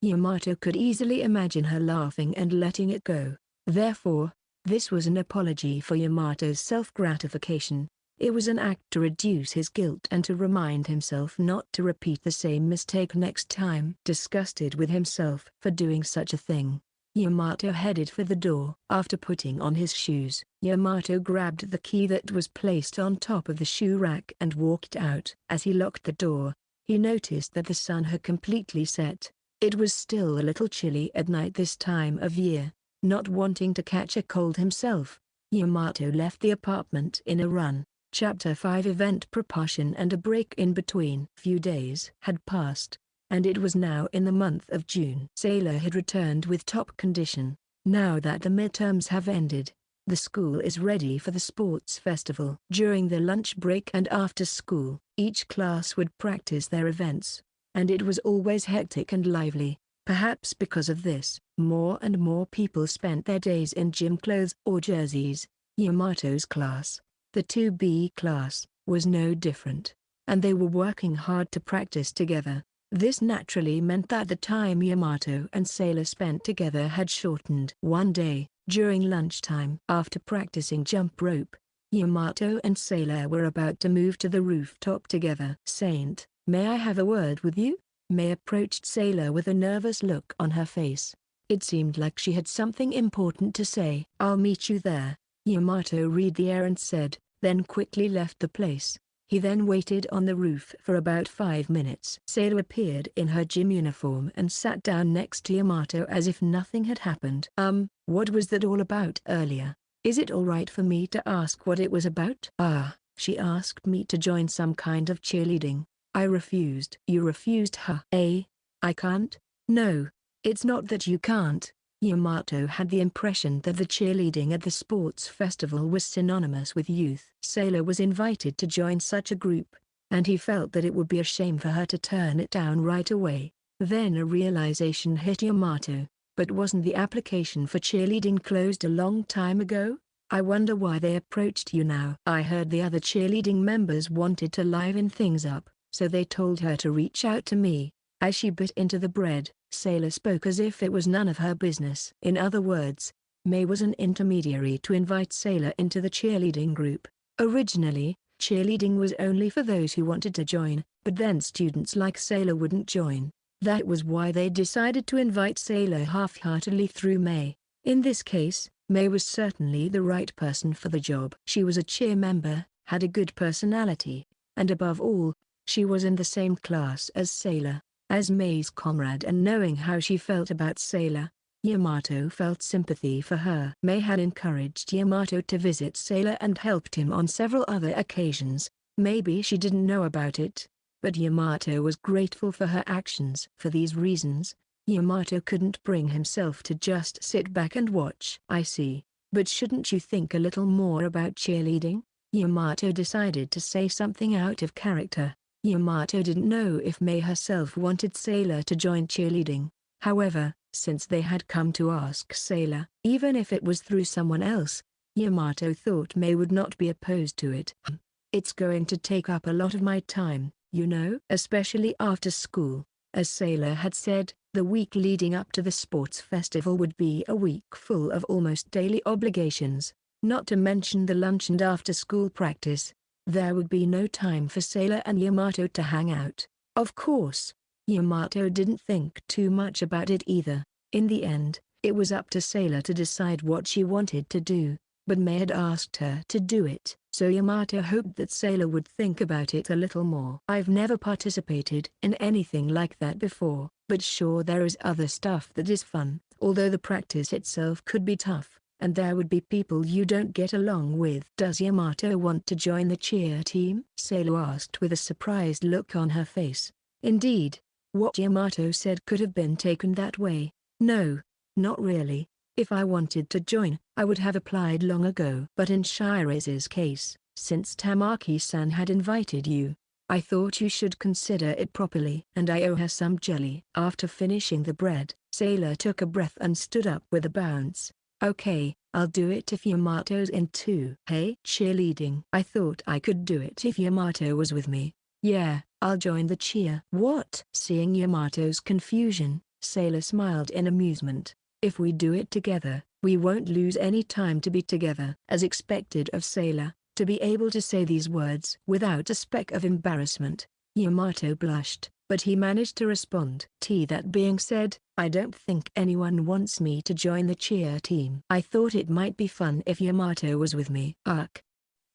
Yamato could easily imagine her laughing and letting it go. Therefore, this was an apology for Yamato's self-gratification. It was an act to reduce his guilt and to remind himself not to repeat the same mistake next time. Disgusted with himself for doing such a thing, Yamato headed for the door. After putting on his shoes, Yamato grabbed the key that was placed on top of the shoe rack and walked out. As he locked the door, he noticed that the sun had completely set. It was still a little chilly at night this time of year. Not wanting to catch a cold himself, Yamato left the apartment in a run. Chapter 5 Event Propulsion and a break in between. Few days had passed, and it was now in the month of June. Sailor had returned with top condition. Now that the midterms have ended, the school is ready for the sports festival. During the lunch break and after school, each class would practice their events, and it was always hectic and lively. Perhaps because of this, more and more people spent their days in gym clothes or jerseys. Yamato's class, the 2B class, was no different, and they were working hard to practice together. This naturally meant that the time Yamato and Sailor spent together had shortened. One day, during lunchtime, after practicing jump rope, Yamato and Sailor were about to move to the rooftop together. "Saint, may I have a word with you?" May approached Sailor with a nervous look on her face. It seemed like she had something important to say. "I'll meet you there," Yamato read the air and said, then quickly left the place. He then waited on the roof for about 5 minutes. Sailor appeared in her gym uniform and sat down next to Yamato as if nothing had happened. What was that all about earlier? Is it alright for me to ask what it was about?" She asked me to join some kind of cheerleading. I refused." "You refused her?" I can't." "No, it's not that you can't." Yamato had the impression that the cheerleading at the sports festival was synonymous with youth. Sailor was invited to join such a group, and he felt that it would be a shame for her to turn it down right away. Then a realization hit Yamato. But wasn't the application for cheerleading closed a long time ago? I wonder why they approached you now. I heard the other cheerleading members wanted to liven things up, so they told her to reach out to me. As she bit into the bread, Sailor spoke as if it was none of her business. In other words, May was an intermediary to invite Sailor into the cheerleading group. Originally, cheerleading was only for those who wanted to join, but then students like Sailor wouldn't join. That was why they decided to invite Sailor half-heartedly through May. In this case, May was certainly the right person for the job. She was a cheer member, had a good personality, and above all, she was in the same class as Sailor. As May's comrade and knowing how she felt about Sailor, Yamato felt sympathy for her. May had encouraged Yamato to visit Sailor and helped him on several other occasions. Maybe she didn't know about it, but Yamato was grateful for her actions. For these reasons, Yamato couldn't bring himself to just sit back and watch. "I see, but shouldn't you think a little more about cheerleading?" Yamato decided to say something out of character. Yamato didn't know if May herself wanted Sailor to join cheerleading. However, since they had come to ask Sailor, even if it was through someone else, Yamato thought May would not be opposed to it. "It's going to take up a lot of my time, you know, especially after school." As Sailor had said, the week leading up to the sports festival would be a week full of almost daily obligations, not to mention the lunch and after-school practice. There would be no time for Sailor and Yamato to hang out. Of course, Yamato didn't think too much about it either. In the end, it was up to Sailor to decide what she wanted to do. but May had asked her to do it, so Yamato hoped that Sailor would think about it a little more. I've never participated in anything like that before, but sure there is other stuff that is fun, although the practice itself could be tough, and there would be people you don't get along with. Does Yamato want to join the cheer team? Sailor asked with a surprised look on her face. Indeed, what Yamato said could have been taken that way. No, not really. If I wanted to join, I would have applied long ago. But in Shiraze's case, since Tamaki-san had invited you, I thought you should consider it properly. And I owe her some jelly. After finishing the bread, Sailor took a breath and stood up with a bounce. Okay, I'll do it if Yamato's in too. Hey? Cheerleading. I thought I could do it if Yamato was with me. Yeah, I'll join the cheer. What? Seeing Yamato's confusion, Sailor smiled in amusement. If we do it together, we won't lose any time to be together. As expected of Sailor, to be able to say these words without a speck of embarrassment, Yamato blushed, but he managed to respond. That being said, I don't think anyone wants me to join the cheer team. I thought it might be fun if Yamato was with me.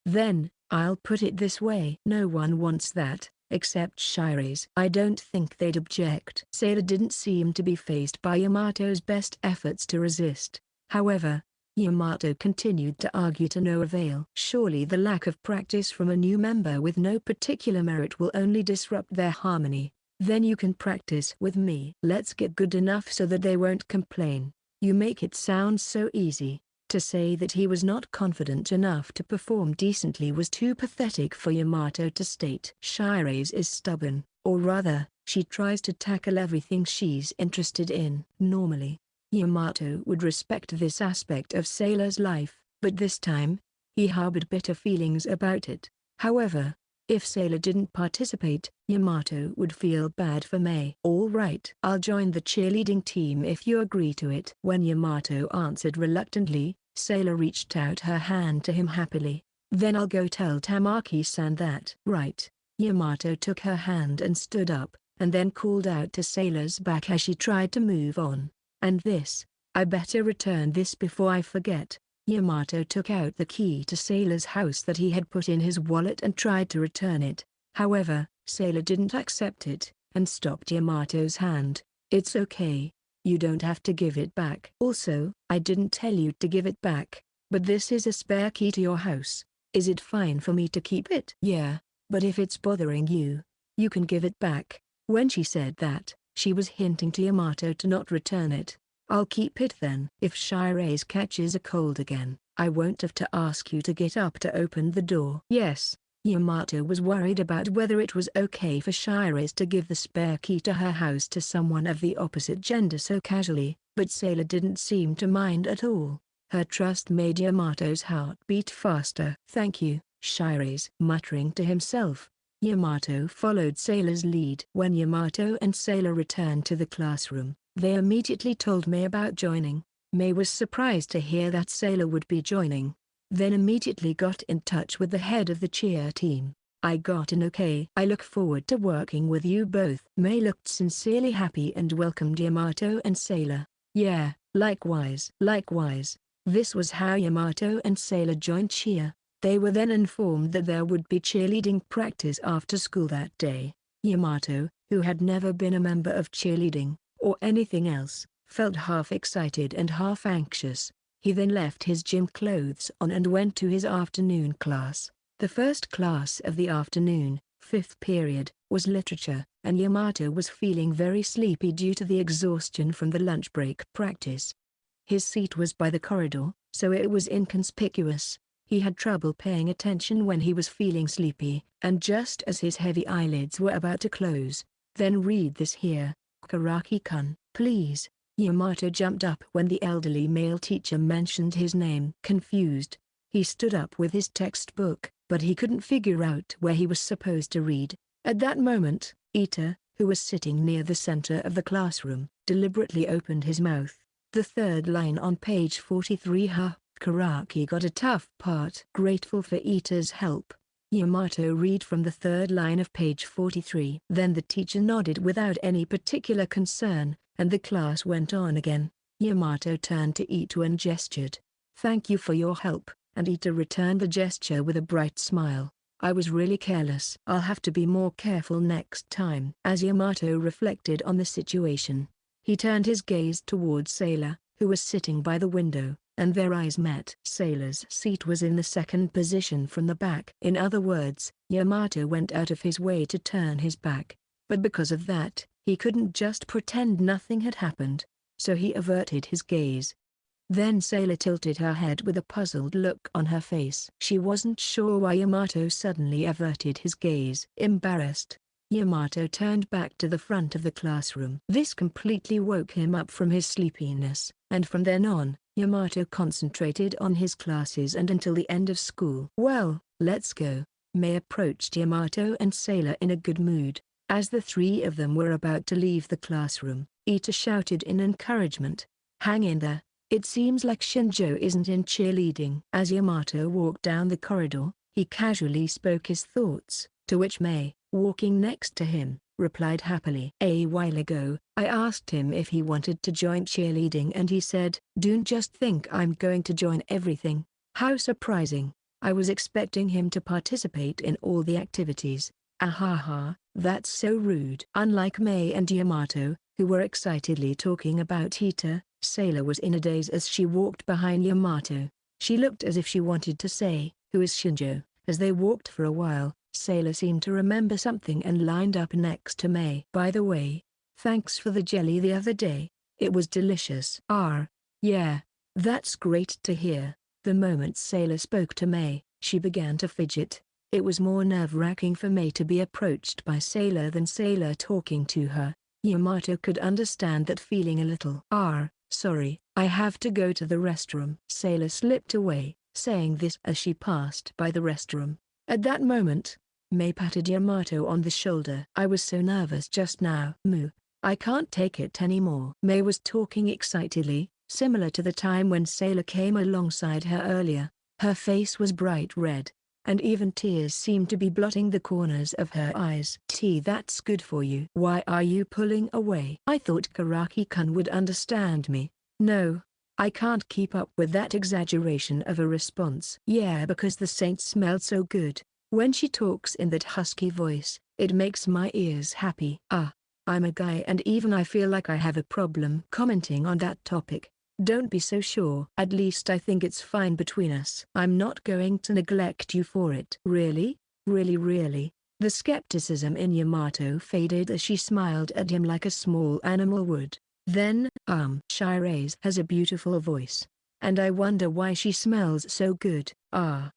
Then, I'll put it this way. No one wants that, except Shiraze. I don't think they'd object. Sailor didn't seem to be fazed by Yamato's best efforts to resist. However, Yamato continued to argue to no avail. Surely the lack of practice from a new member with no particular merit will only disrupt their harmony. Then you can practice with me. Let's get good enough so that they won't complain. You make it sound so easy. To say that he was not confident enough to perform decently was too pathetic for Yamato to state. Shiraze is stubborn, or rather, she tries to tackle everything she's interested in. Normally, Yamato would respect this aspect of Sailor's life, but this time, he harbored bitter feelings about it. However, if Sailor didn't participate, Yamato would feel bad for May. All right. I'll join the cheerleading team if you agree to it. When Yamato answered reluctantly, Sailor reached out her hand to him happily. Then I'll go tell Tamaki-san that. Right. Yamato took her hand and stood up, and then called out to Sailor's back as she tried to move on. And this, I better return this before I forget. Yamato took out the key to Sailor's house that he had put in his wallet and tried to return it. However, Sailor didn't accept it, and stopped Yamato's hand. It's okay. You don't have to give it back. Also, I didn't tell you to give it back, but this is a spare key to your house. Is it fine for me to keep it? Yeah, but if it's bothering you, you can give it back. When she said that, she was hinting to Yamato to not return it. I'll keep it then. If Shiraze catches a cold again, I won't have to ask you to get up to open the door. Yes, Yamato was worried about whether it was okay for Shiraze to give the spare key to her house to someone of the opposite gender so casually, but Sailor didn't seem to mind at all. Her trust made Yamato's heart beat faster. Thank you, Shiraze. Muttering to himself, Yamato followed Sailor's lead. When Yamato and Sailor returned to the classroom, they immediately told May about joining. May was surprised to hear that Sailor would be joining, then immediately got in touch with the head of the cheer team. I got in okay. I look forward to working with you both. May looked sincerely happy and welcomed Yamato and Sailor. Yeah, likewise. Likewise. This was how Yamato and Sailor joined cheer. They were then informed that there would be cheerleading practice after school that day. Yamato, who had never been a member of cheerleading, or anything else, felt half excited and half anxious. He then left his gym clothes on and went to his afternoon class. The first class of the afternoon, 5th period, was literature, and Yamato was feeling very sleepy due to the exhaustion from the lunch break practice. His seat was by the corridor, so it was inconspicuous. He had trouble paying attention when he was feeling sleepy, and just as his heavy eyelids were about to close, then read this here, Karaki-kun, please. Yamato jumped up when the elderly male teacher mentioned his name. Confused, he stood up with his textbook, but he couldn't figure out where he was supposed to read. At that moment, Ita, who was sitting near the center of the classroom, deliberately opened his mouth. The third line on page 43. Karaki got a tough part. Grateful for Ita's help, Yamato read from the third line of page 43. Then the teacher nodded without any particular concern, and the class went on again. Yamato turned to Ito and gestured. "Thank you for your help," and Ita returned the gesture with a bright smile. "I was really careless. I'll have to be more careful next time." As Yamato reflected on the situation, he turned his gaze towards Sailor, who was sitting by the window, and their eyes met. Sailor's seat was in the second position from the back. In other words, Yamato went out of his way to turn his back. But because of that, he couldn't just pretend nothing had happened. So he averted his gaze. Then Sailor tilted her head with a puzzled look on her face. She wasn't sure why Yamato suddenly averted his gaze. Embarrassed, Yamato turned back to the front of the classroom. This completely woke him up from his sleepiness, and from then on, Yamato concentrated on his classes and until the end of school. "Well, let's go." May approached Yamato and Sailor in a good mood. As the three of them were about to leave the classroom, Ita shouted in encouragement, "Hang in there. It seems like Shinjo isn't in cheerleading." As Yamato walked down the corridor, he casually spoke his thoughts, to which May, walking next to him, replied happily. "A while ago, I asked him if he wanted to join cheerleading and he said, 'Don't just think I'm going to join everything.' How surprising. I was expecting him to participate in all the activities. Ahaha, that's so rude." Unlike May and Yamato, who were excitedly talking about Ita, Sailor was in a daze as she walked behind Yamato. She looked as if she wanted to say, "Who is Shinjo?" As they walked for a while, Sailor seemed to remember something and lined up next to May. "By the way, thanks for the jelly the other day. It was delicious." Yeah, that's great to hear." The moment Sailor spoke to May, she began to fidget. It was more nerve-wracking for May to be approached by Sailor than Sailor talking to her. Yamato could understand that feeling a little. Sorry, I have to go to the restroom." Sailor slipped away, saying this as she passed by the restroom. At that moment, May patted Yamato on the shoulder. "I was so nervous just now." I can't take it anymore." May was talking excitedly, similar to the time when Sailor came alongside her earlier. Her face was bright red, and even tears seemed to be blotting the corners of her eyes. That's good for you." "Why are you pulling away?" "I thought Karaki-kun would understand me." "No, I can't keep up with that exaggeration of a response." "Yeah, because the saint smelled so good. When she talks in that husky voice, it makes my ears happy." I'm a guy and even I feel like I have a problem commenting on that topic." "Don't be so sure." "At least I think it's fine between us." "I'm not going to neglect you for it." "Really? Really?" The skepticism in Yamato faded as she smiled at him like a small animal would. Then, Shirase has a beautiful voice. And I wonder why she smells so good."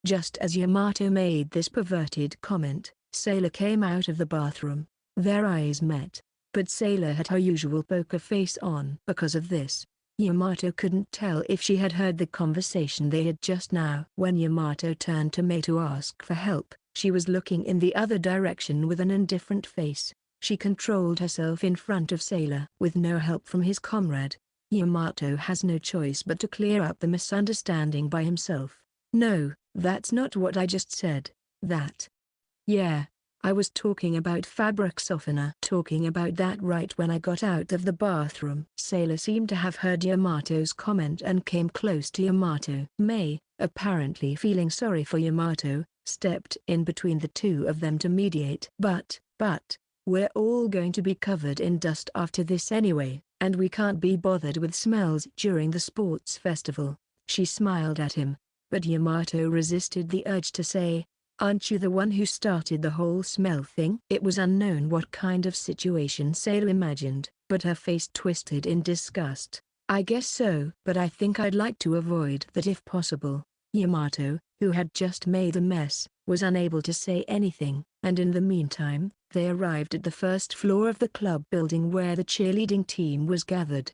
Just as Yamato made this perverted comment, Sailor came out of the bathroom. Their eyes met. But Sailor had her usual poker face on. Because of this, Yamato couldn't tell if she had heard the conversation they had just now. When Yamato turned to May to ask for help, she was looking in the other direction with an indifferent face. She controlled herself in front of Sailor. With no help from his comrade, Yamato has no choice but to clear up the misunderstanding by himself. "No, that's not what I just said. Yeah, I was talking about fabric softener." "Talking about that right when I got out of the bathroom." Sailor seemed to have heard Yamato's comment and came close to Yamato. May, apparently feeling sorry for Yamato, stepped in between the two of them to mediate. But, we're all going to be covered in dust after this anyway, and we can't be bothered with smells during the sports festival." She smiled at him, but Yamato resisted the urge to say, "Aren't you the one who started the whole smell thing?" It was unknown what kind of situation Sailor imagined, but her face twisted in disgust. "I guess so, but I think I'd like to avoid that if possible." Yamato, who had just made a mess, was unable to say anything, and in the meantime, they arrived at the first floor of the club building where the cheerleading team was gathered.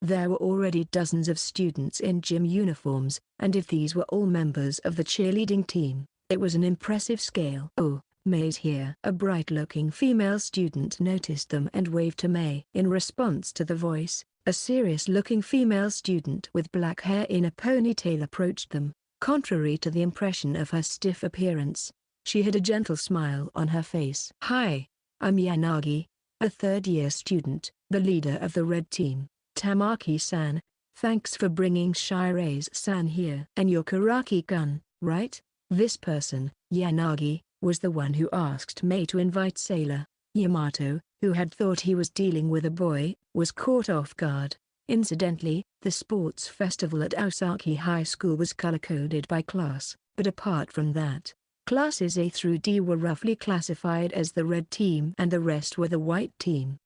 There were already dozens of students in gym uniforms, and if these were all members of the cheerleading team, it was an impressive scale. "Oh, May's here." A bright-looking female student noticed them and waved to May. In response to the voice, a serious-looking female student with black hair in a ponytail approached them. Contrary to the impression of her stiff appearance, she had a gentle smile on her face. "Hi, I'm Yanagi, a third-year student, the leader of the red team. Tamaki-san, Thanks for bringing Shirase-san here. And your karaki-gun, right? This person, Yanagi, was the one who asked Mei to invite Sailor. Yamato, who had thought he was dealing with a boy, was caught off guard. Incidentally, the sports festival at Osaki High School was color-coded by class, but apart from that, classes A through D were roughly classified as the red team and the rest were the white team.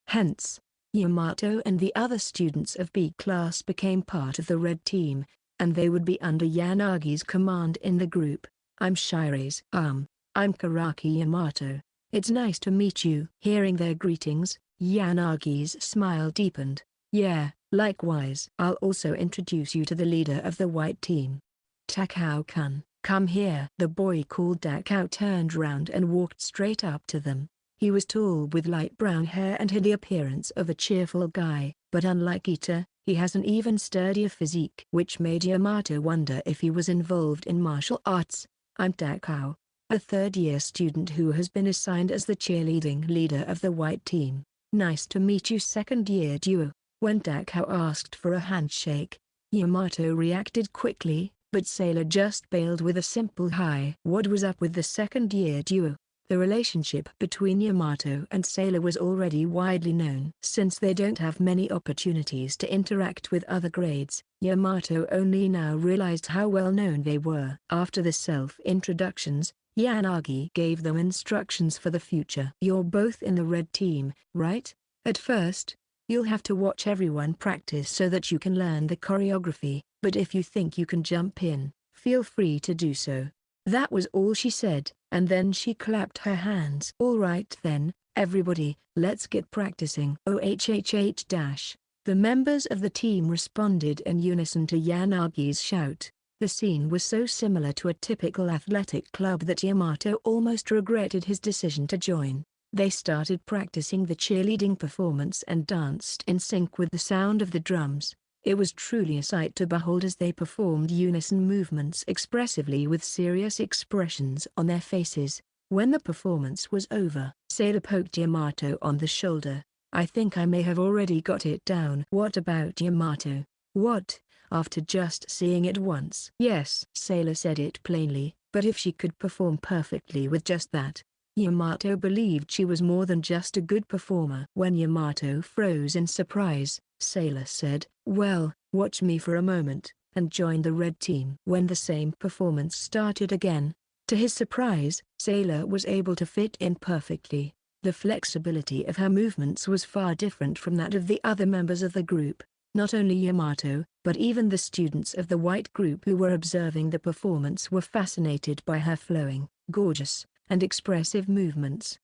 Hence, Yamato and the other students of B class became part of the red team, and they would be under Yanagi's command in the group. I'm Shirase. I'm Karaki Yamato. It's nice to meet you. Hearing their greetings, Yanagi's smile deepened. Yeah, likewise. I'll also introduce you to the leader of the white team. Takao-kun, come here. The boy called Takao turned round and walked straight up to them. He was tall with light brown hair and had the appearance of a cheerful guy, but unlike Ita, he has an even sturdier physique, which made Yamato wonder if he was involved in martial arts. I'm Takao, a third-year student who has been assigned as the cheerleading leader of the white team. Nice to meet you, second-year duo. When Takao asked for a handshake, Yamato reacted quickly, but Sailor just bailed with a simple hi. What was up with the second-year duo? The relationship between Yamato and Sailor was already widely known. Since they don't have many opportunities to interact with other grades, Yamato only now realized how well known they were. After the self-introductions, Yanagi gave them instructions for the future. You're both in the red team, right? At first, you'll have to watch everyone practice so that you can learn the choreography, but if you think you can jump in, feel free to do so. That was all she said, and then she clapped her hands. All right then, everybody, let's get practicing. OHHH. The members of the team responded in unison to Yanagi's shout. The scene was so similar to a typical athletic club that Yamato almost regretted his decision to join. They started practicing the cheerleading performance and danced in sync with the sound of the drums. It was truly a sight to behold as they performed unison movements expressively with serious expressions on their faces. When the performance was over, Sailor poked Yamato on the shoulder. I think I may have already got it down. What about Yamato? What? After just seeing it once? Yes, Sailor said it plainly, but if she could perform perfectly with just that, Yamato believed she was more than just a good performer. When Yamato froze in surprise, Sailor said, well, watch me for a moment, and join the red team. When the same performance started again, to his surprise, Sailor was able to fit in perfectly. The flexibility of her movements was far different from that of the other members of the group. Not only Yamato, but even the students of the white group who were observing the performance were fascinated by her flowing, gorgeous, and expressive movements.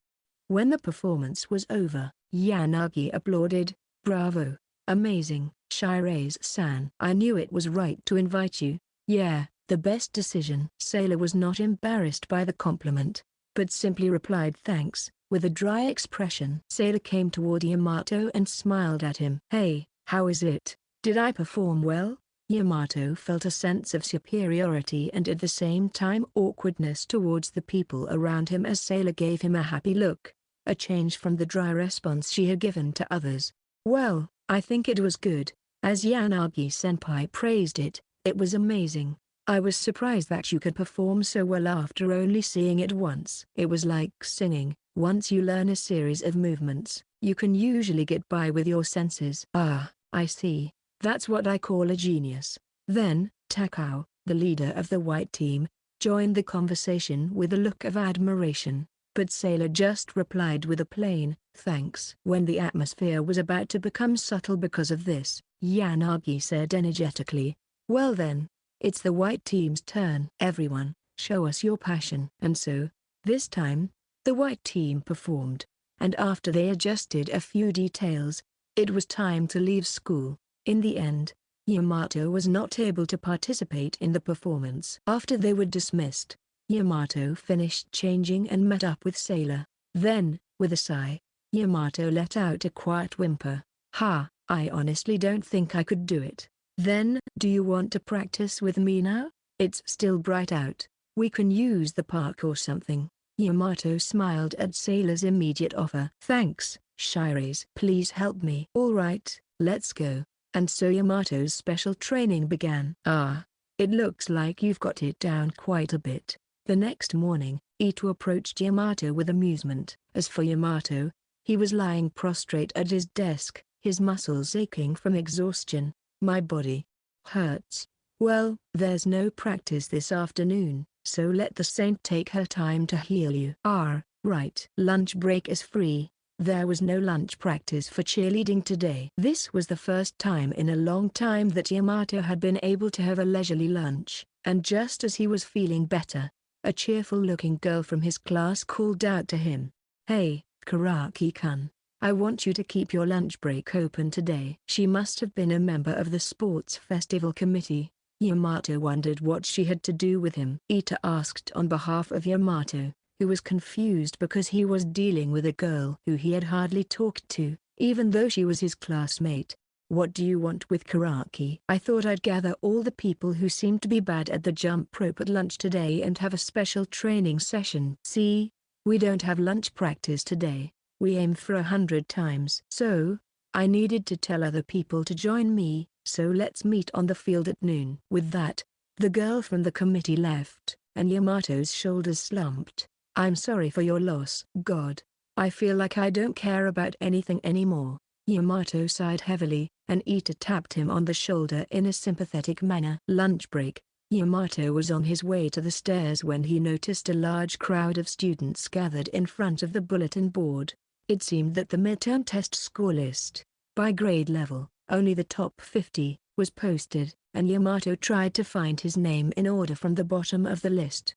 When the performance was over, Yanagi applauded, bravo, amazing, Shirase-san. I knew it was right to invite you. Yeah, the best decision. Sailor was not embarrassed by the compliment, but simply replied thanks, with a dry expression. Sailor came toward Yamato and smiled at him. Hey, how is it? Did I perform well? Yamato felt a sense of superiority and at the same time awkwardness towards the people around him as Sailor gave him a happy look, a change from the dry response she had given to others. Well, I think it was good. As Yanagi-senpai praised it, it was amazing. I was surprised that you could perform so well after only seeing it once. It was like singing. Once you learn a series of movements, you can usually get by with your senses. Ah, I see. That's what I call a genius. Then, Takao, the leader of the white team, joined the conversation with a look of admiration, but Sailor just replied with a plain, thanks. When the atmosphere was about to become subtle because of this, Yanagi said energetically, well then, it's the white team's turn. Everyone, show us your passion. And so, this time, the white team performed, and after they adjusted a few details, it was time to leave school. In the end, Yamato was not able to participate in the performance. After they were dismissed, Yamato finished changing and met up with Sailor. Then, with a sigh, Yamato let out a quiet whimper. I honestly don't think I could do it. Then, do you want to practice with me now? It's still bright out. We can use the park or something. Yamato smiled at Sailor's immediate offer. Thanks, Shirase. Please help me. All right, let's go. And so Yamato's special training began. Ah, it looks like you've got it down quite a bit. The next morning, Ito approached Yamato with amusement. As for Yamato, he was lying prostrate at his desk, his muscles aching from exhaustion. My body hurts. Well, there's no practice this afternoon, so let the saint take her time to heal you. Ah, right. Lunch break is free. There was no lunch practice for cheerleading today. This was the first time in a long time that Yamato had been able to have a leisurely lunch, and just as he was feeling better, a cheerful-looking girl from his class called out to him. Hey, Karaki-kun. I want you to keep your lunch break open today. She must have been a member of the sports festival committee. Yamato wondered what she had to do with him. Ita asked on behalf of Yamato, who was confused because he was dealing with a girl who he had hardly talked to, even though she was his classmate. What do you want with Karaki? I thought I'd gather all the people who seem to be bad at the jump rope at lunch today and have a special training session. See, we don't have lunch practice today. We aim for 100 times. So, I needed to tell other people to join me, so let's meet on the field at noon. With that, the girl from the committee left, and Yamato's shoulders slumped. I'm sorry for your loss. God, I feel like I don't care about anything anymore. Yamato sighed heavily, and Ita tapped him on the shoulder in a sympathetic manner. Lunch break. Yamato was on his way to the stairs when he noticed a large crowd of students gathered in front of the bulletin board. It seemed that the midterm test score list, by grade level, only the top 50, was posted, and Yamato tried to find his name in order from the bottom of the list.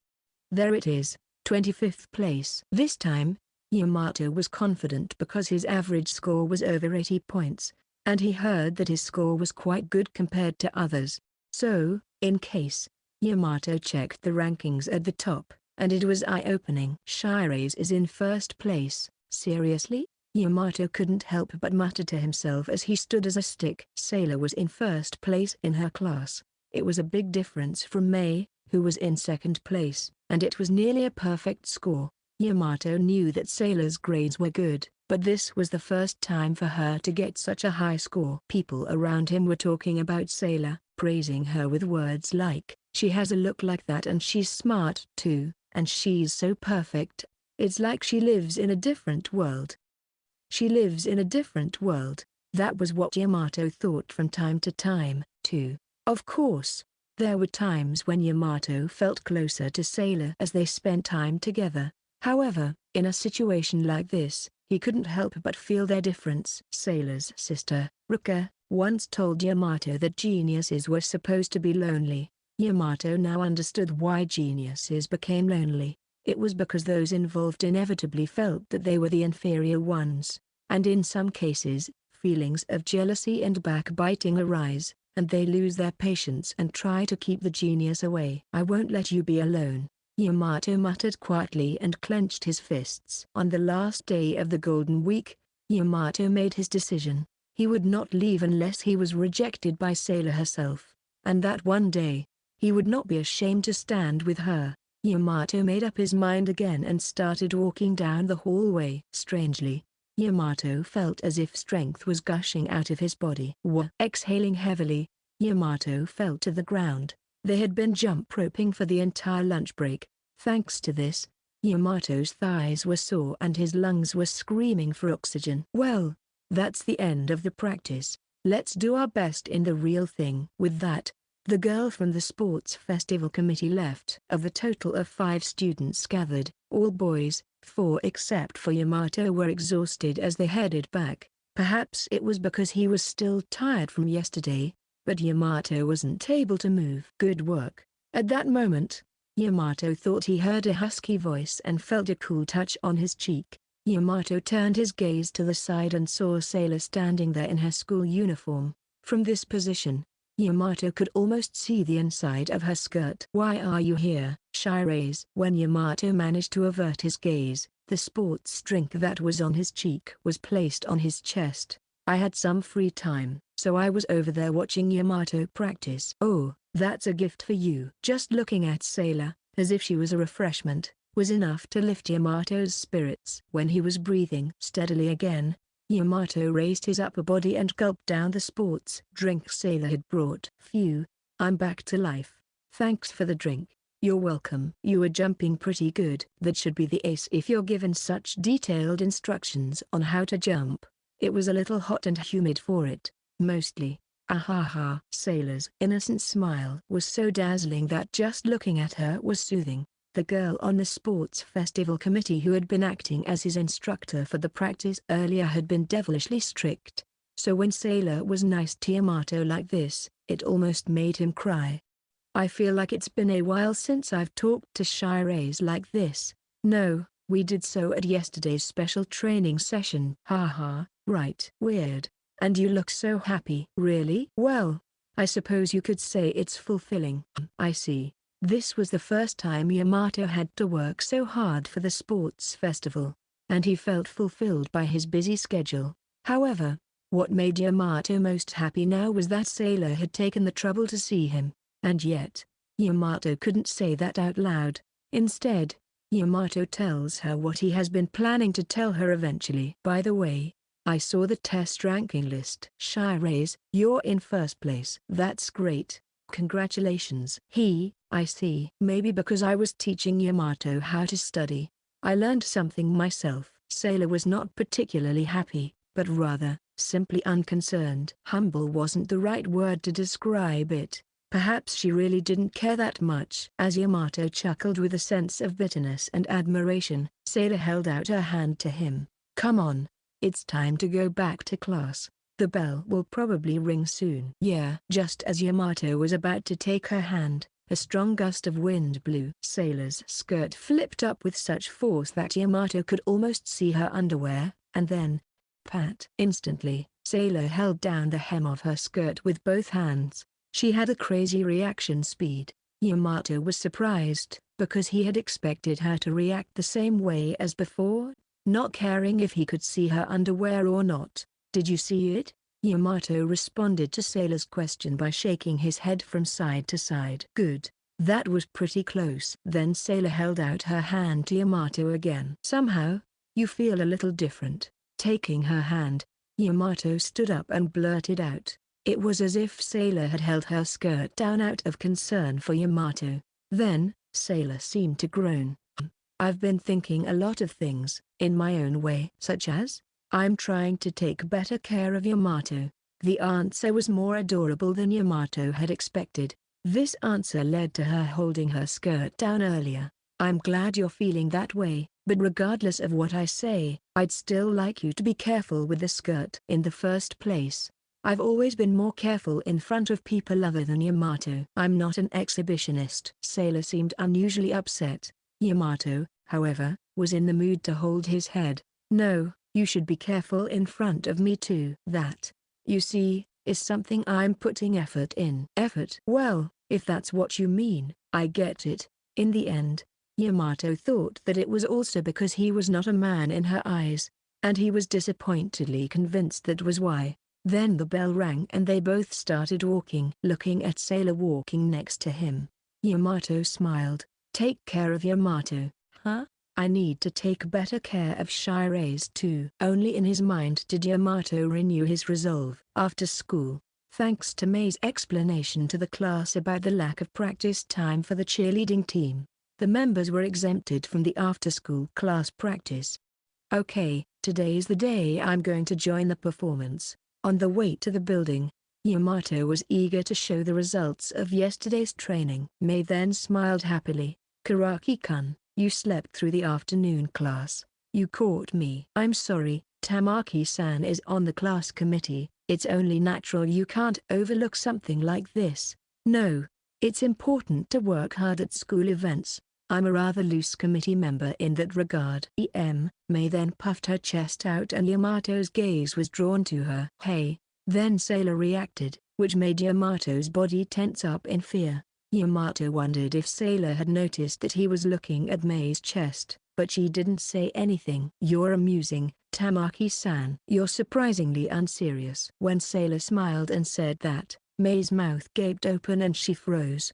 There it is, 25th place. This time, Yamato was confident because his average score was over 80 points, and he heard that his score was quite good compared to others. So, in case, Yamato checked the rankings at the top, and it was eye-opening. Shirase is in first place. Seriously? Yamato couldn't help but mutter to himself as he stood as a stick. Sailor was in first place in her class. It was a big difference from May, who was in second place, and it was nearly a perfect score. Yamato knew that Sailor's grades were good, but this was the first time for her to get such a high score. People around him were talking about Sailor, praising her with words like, she has a look like that and she's smart too, and she's so perfect. It's like she lives in a different world. She lives in a different world. That was what Yamato thought from time to time, too. Of course, there were times when Yamato felt closer to Sailor as they spent time together. However, in a situation like this, he couldn't help but feel their difference. Sailor's sister, Ruka, once told Yamato that geniuses were supposed to be lonely. Yamato now understood why geniuses became lonely. It was because those involved inevitably felt that they were the inferior ones, and in some cases, feelings of jealousy and backbiting arise, and they lose their patience and try to keep the genius away. I won't let you be alone, Yamato muttered quietly and clenched his fists. On the last day of the Golden Week, Yamato made his decision. He would not leave unless he was rejected by Sailor herself, and that one day, he would not be ashamed to stand with her. Yamato made up his mind again and started walking down the hallway. Strangely, Yamato felt as if strength was gushing out of his body. Exhaling heavily, Yamato fell to the ground. They had been jump roping for the entire lunch break. Thanks to this, Yamato's thighs were sore and his lungs were screaming for oxygen. Well, that's the end of the practice. Let's do our best in the real thing. With that, the girl from the sports festival committee left. Of the total of 5 students gathered, all boys, 4 except for Yamato were exhausted as they headed back. Perhaps it was because he was still tired from yesterday, but Yamato wasn't able to move. Good work. At that moment, Yamato thought he heard a husky voice and felt a cool touch on his cheek. Yamato turned his gaze to the side and saw Sailor standing there in her school uniform. From this position, Yamato could almost see the inside of her skirt. Why are you here, Shirase? When Yamato managed to avert his gaze, the sports drink that was on his cheek was placed on his chest. I had some free time, so I was over there watching Yamato practice. Oh, that's a gift for you. Just looking at Sailor, as if she was a refreshment, was enough to lift Yamato's spirits. When he was breathing steadily again, Yamato raised his upper body and gulped down the sports drink Sailor had brought. Phew, I'm back to life. Thanks for the drink. You're welcome. You were jumping pretty good. That should be the ace if you're given such detailed instructions on how to jump. It was a little hot and humid for it, mostly. Ahaha. Sailor's innocent smile was so dazzling that just looking at her was soothing. The girl on the sports festival committee who had been acting as his instructor for the practice earlier had been devilishly strict. So when Sailor was nice to Yamato like this, it almost made him cry. I feel like it's been a while since I've talked to Shirase like this. No, we did so at yesterday's special training session. Haha, right. Weird. And you look so happy. Really? Well, I suppose you could say it's fulfilling. I see. This was the first time Yamato had to work so hard for the sports festival, and he felt fulfilled by his busy schedule. However, what made Yamato most happy now was that Sailor had taken the trouble to see him, and yet, Yamato couldn't say that out loud. Instead, Yamato tells her what he has been planning to tell her eventually. By the way, I saw the test ranking list. Shirase, you're in first place. That's great. Congratulations. I see. Maybe because I was teaching Yamato how to study, I learned something myself. Sailor was not particularly happy, but rather, simply unconcerned. Humble wasn't the right word to describe it. Perhaps she really didn't care that much. As Yamato chuckled with a sense of bitterness and admiration, Sailor held out her hand to him. Come on. It's time to go back to class. The bell will probably ring soon. Yeah. Just as Yamato was about to take her hand, a strong gust of wind blew. Sailor's skirt flipped up with such force that Yamato could almost see her underwear, and then, pat! Instantly, Sailor held down the hem of her skirt with both hands. She had a crazy reaction speed. Yamato was surprised, because he had expected her to react the same way as before, not caring if he could see her underwear or not. Did you see it? Yamato responded to Sailor's question by shaking his head from side to side. Good. That was pretty close. Then Sailor held out her hand to Yamato again. Somehow, you feel a little different. Taking her hand, Yamato stood up and blurted out. It was as if Sailor had held her skirt down out of concern for Yamato. Then, Sailor seemed to groan. I've been thinking a lot of things, in my own way. Such as? I'm trying to take better care of Yamato. The answer was more adorable than Yamato had expected. This answer led to her holding her skirt down earlier. I'm glad you're feeling that way, but regardless of what I say, I'd still like you to be careful with the skirt. In the first place, I've always been more careful in front of people other than Yamato. I'm not an exhibitionist. Sailor seemed unusually upset. Yamato, however, was in the mood to hold his head. No, you should be careful in front of me too. That, you see, is something I'm putting effort in. Effort? Well, if that's what you mean, I get it. In the end, Yamato thought that it was also because he was not a man in her eyes, and he was disappointedly convinced that was why. Then the bell rang and they both started walking. Looking at Sailor walking next to him, Yamato smiled. Take care of Yamato, huh? I need to take better care of Shirase too. Only in his mind did Yamato renew his resolve. After school, thanks to Mei's explanation to the class about the lack of practice time for the cheerleading team, the members were exempted from the after-school class practice. Okay, today's the day I'm going to join the performance. On the way to the building, Yamato was eager to show the results of yesterday's training. Mei then smiled happily. Karaki-kun, you slept through the afternoon class. You caught me. I'm sorry, Tamaki-san is on the class committee. It's only natural you can't overlook something like this. No, it's important to work hard at school events. I'm a rather loose committee member in that regard. Mei then puffed her chest out and Yamato's gaze was drawn to her. Hey, then Sailor reacted, which made Yamato's body tense up in fear. Yamato wondered if Sailor had noticed that he was looking at Mei's chest, but she didn't say anything. You're amusing, Tamaki-san. You're surprisingly unserious. When Sailor smiled and said that, Mei's mouth gaped open and she froze.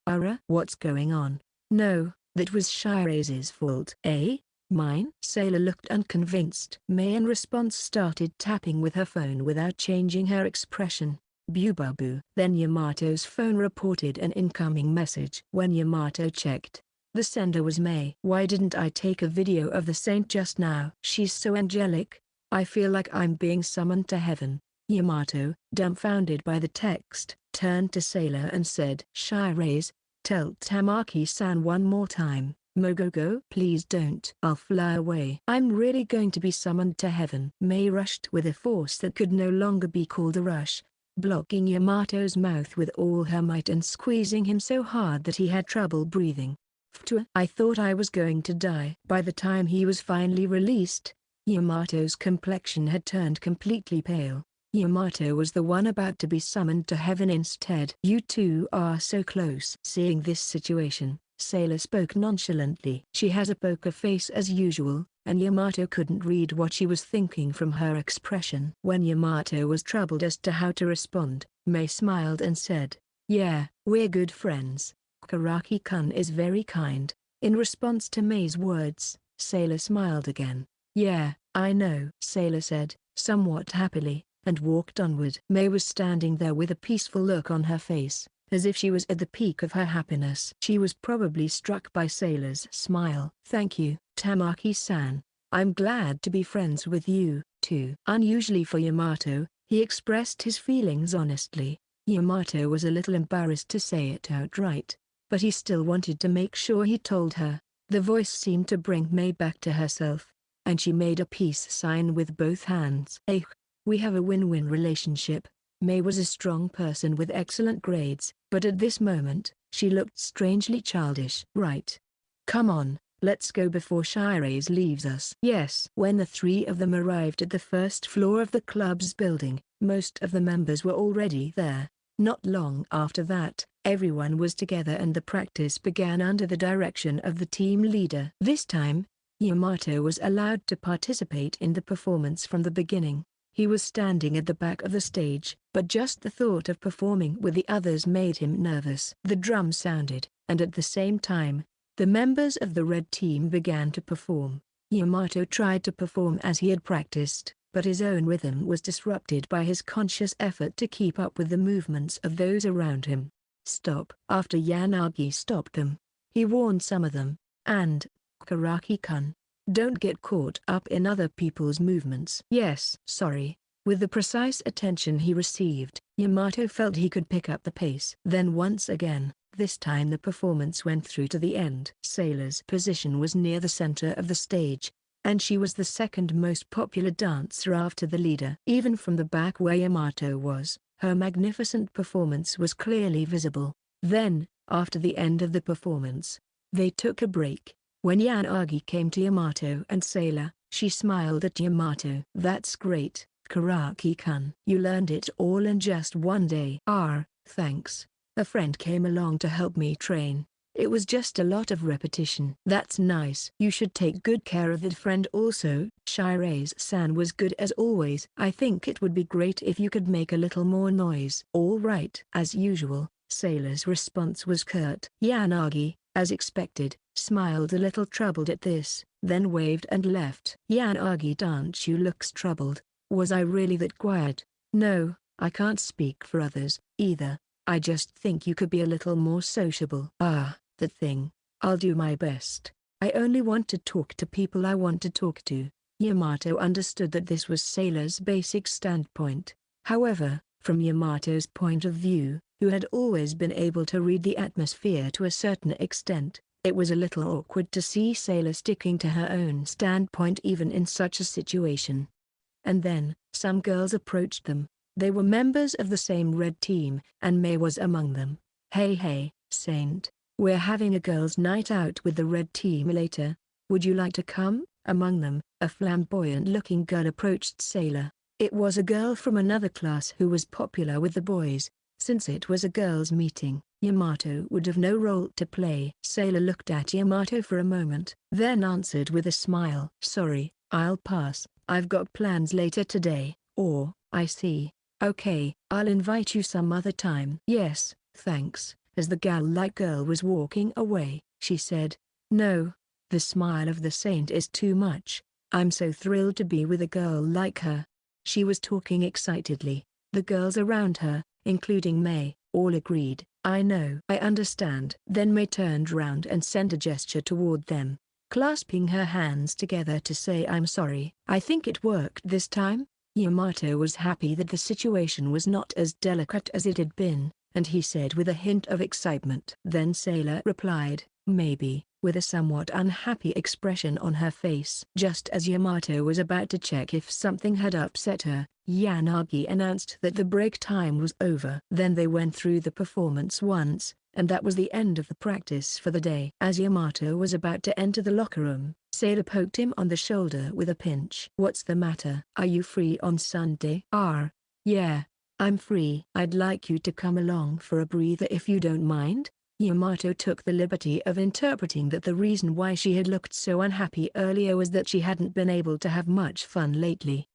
What's going on? No, that was Shirase's fault. Eh? Mine? Sailor looked unconvinced. May in response started tapping with her phone without changing her expression. Bubabu. Then Yamato's phone reported an incoming message. When Yamato checked, the sender was May. Why didn't I take a video of the saint just now? She's so angelic. I feel like I'm being summoned to heaven. Yamato, dumbfounded by the text, turned to Sailor and said, Shiraise, tell Tamaki-san one more time. Mogogo? Please don't. I'll fly away. I'm really going to be summoned to heaven. May rushed with a force that could no longer be called a rush, blocking Yamato's mouth with all her might and squeezing him so hard that he had trouble breathing. I thought I was going to die. By the time he was finally released, Yamato's complexion had turned completely pale. Yamato was the one about to be summoned to heaven instead. You two are so close. Seeing this situation, Sailor spoke nonchalantly. She has a poker face as usual, and Yamato couldn't read what she was thinking from her expression. When Yamato was troubled as to how to respond, May smiled and said, Yeah, we're good friends. Karaki-kun is very kind. In response to May's words, Sailor smiled again. Yeah, I know, Sailor said, somewhat happily, and walked onward. May was standing there with a peaceful look on her face, as if she was at the peak of her happiness. She was probably struck by Sailor's smile. Thank you, Tamaki-san. I'm glad to be friends with you, too. Unusually for Yamato, he expressed his feelings honestly. Yamato was a little embarrassed to say it outright, but he still wanted to make sure he told her. The voice seemed to bring May back to herself, and she made a peace sign with both hands. We have a win-win relationship. May was a strong person with excellent grades, but at this moment, she looked strangely childish. Right. Come on, let's go before Shiraise leaves us. Yes. When the three of them arrived at the first floor of the club's building, most of the members were already there. Not long after that, everyone was together and the practice began under the direction of the team leader. This time, Yamato was allowed to participate in the performance from the beginning. He was standing at the back of the stage, but just the thought of performing with the others made him nervous. The drum sounded, and at the same time, the members of the red team began to perform. Yamato tried to perform as he had practiced, but his own rhythm was disrupted by his conscious effort to keep up with the movements of those around him. Stop. After Yanagi stopped them, he warned some of them, and, Karaki-kun, don't get caught up in other people's movements. Yes. Sorry. With the precise attention he received, Yamato felt he could pick up the pace. Then once again, this time the performance went through to the end. Sailor's position was near the center of the stage, and she was the second most popular dancer after the leader. Even from the back where Yamato was, her magnificent performance was clearly visible. Then, after the end of the performance, they took a break. When Yanagi came to Yamato and Sailor, she smiled at Yamato. That's great, Karaki-kun. You learned it all in just one day. Thanks. A friend came along to help me train. It was just a lot of repetition. That's nice. You should take good care of that friend also. Shiraise-san was good as always. I think it would be great if you could make a little more noise. All right. As usual, Sailor's response was curt. Yanagi, as expected, smiled a little troubled at this, then waved and left. Yanagi-danshu looks troubled. Was I really that quiet? No, I can't speak for others, either. I just think you could be a little more sociable. That thing. I'll do my best. I only want to talk to people I want to talk to. Yamato understood that this was Sailor's basic standpoint. However, from Yamato's point of view, who had always been able to read the atmosphere to a certain extent, it was a little awkward to see Sailor sticking to her own standpoint even in such a situation. And then, some girls approached them. They were members of the same red team, and May was among them. Hey, Saint. We're having a girls' night out with the red team later. Would you like to come? Among them, a flamboyant-looking girl approached Sailor. It was a girl from another class who was popular with the boys. Since it was a girls' meeting, Yamato would have no role to play. Sailor looked at Yamato for a moment, then answered with a smile. Sorry, I'll pass. I've got plans later today. I see. Okay, I'll invite you some other time. Yes, thanks. As the gal-like girl was walking away, she said, No, The smile of the saint is too much. I'm so thrilled to be with a girl like her. She was talking excitedly. The girls around her, including May, all agreed. I know. I understand. Then May turned round and sent a gesture toward them, clasping her hands together to say I'm sorry. I think it worked this time. Yamato was happy that the situation was not as delicate as it had been, and he said with a hint of excitement. Then Sailor replied, maybe, with a somewhat unhappy expression on her face. Just as Yamato was about to check if something had upset her, Yanagi announced that the break time was over. Then they went through the performance once, and that was the end of the practice for the day. As Yamato was about to enter the locker room, Sailor poked him on the shoulder with a pinch. What's the matter? Are you free on Sunday? Yeah, I'm free. I'd like you to come along for a breather if you don't mind. Yamato took the liberty of interpreting that the reason why she had looked so unhappy earlier was that she hadn't been able to have much fun lately.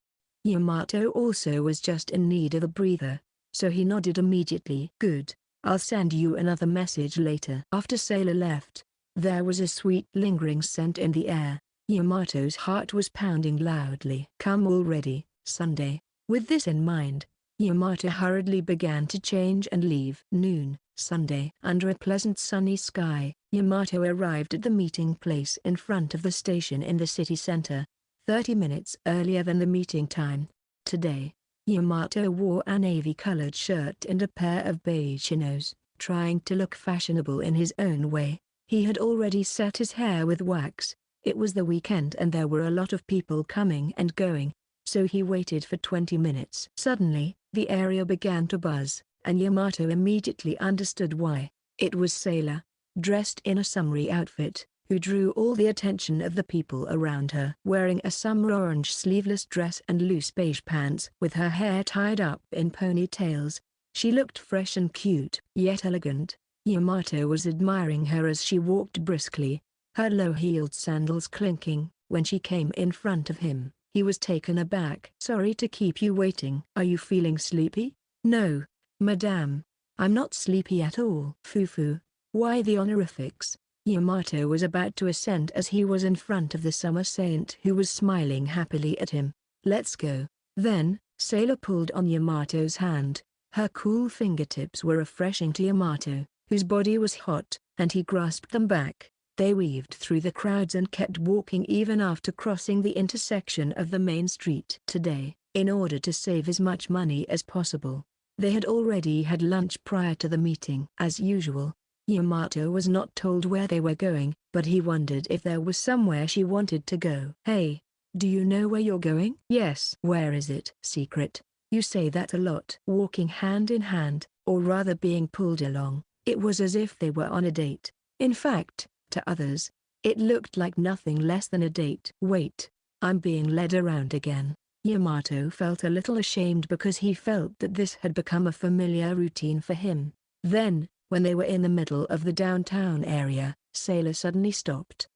Yamato also was just in need of a breather, so he nodded immediately. Good, I'll send you another message later. After Sailor left, there was a sweet lingering scent in the air. Yamato's heart was pounding loudly. Come already, Sunday. With this in mind, Yamato hurriedly began to change and leave. Noon, Sunday. Under a pleasant sunny sky, Yamato arrived at the meeting place in front of the station in the city center, 30 minutes earlier than the meeting time. Today, Yamato wore a navy-colored shirt and a pair of beige chinos, trying to look fashionable in his own way. He had already set his hair with wax. It was the weekend and there were a lot of people coming and going, so he waited for 20 minutes. Suddenly, the area began to buzz, and Yamato immediately understood why. It was Sailor, dressed in a summery outfit, who drew all the attention of the people around her. Wearing a summer orange sleeveless dress and loose beige pants with her hair tied up in ponytails, she looked fresh and cute, yet elegant. Yamato was admiring her as she walked briskly, her low-heeled sandals clinking. When she came in front of him, he was taken aback. Sorry to keep you waiting. Are you feeling sleepy? No, madame. I'm not sleepy at all. Fufu. Why the honorifics? Yamato was about to assent as he was in front of the summer saint who was smiling happily at him. Let's go. Then, Sailor pulled on Yamato's hand. Her cool fingertips were refreshing to Yamato, whose body was hot, and he grasped them back. They weaved through the crowds and kept walking even after crossing the intersection of the main street. Today, in order to save as much money as possible, they had already had lunch prior to the meeting. As usual, Yamato was not told where they were going, but he wondered if there was somewhere she wanted to go. Hey, do you know where you're going? Yes. Where is it? Secret. You say that a lot. Walking hand in hand, or rather being pulled along, it was as if they were on a date. In fact, to others, it looked like nothing less than a date. Wait, I'm being led around again. Yamato felt a little ashamed because he felt that this had become a familiar routine for him. Then, when they were in the middle of the downtown area, Sailor suddenly stopped.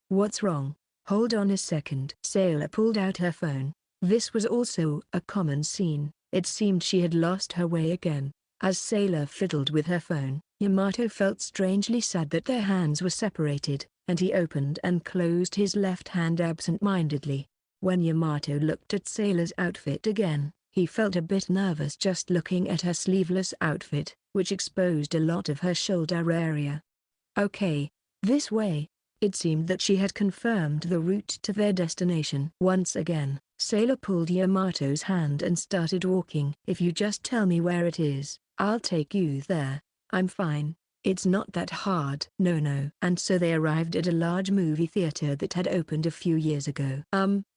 What's wrong? Hold on a second. Sailor pulled out her phone. This was also a common scene. It seemed she had lost her way again. As Sailor fiddled with her phone, Yamato felt strangely sad that their hands were separated, and he opened and closed his left hand absent-mindedly. When Yamato looked at Sailor's outfit again, he felt a bit nervous just looking at her sleeveless outfit, which exposed a lot of her shoulder area. Okay, this way. It seemed that she had confirmed the route to their destination. Once again, Sailor pulled Yamato's hand and started walking. If you just tell me where it is, I'll take you there. I'm fine. It's not that hard. No. And so they arrived at a large movie theater that had opened a few years ago.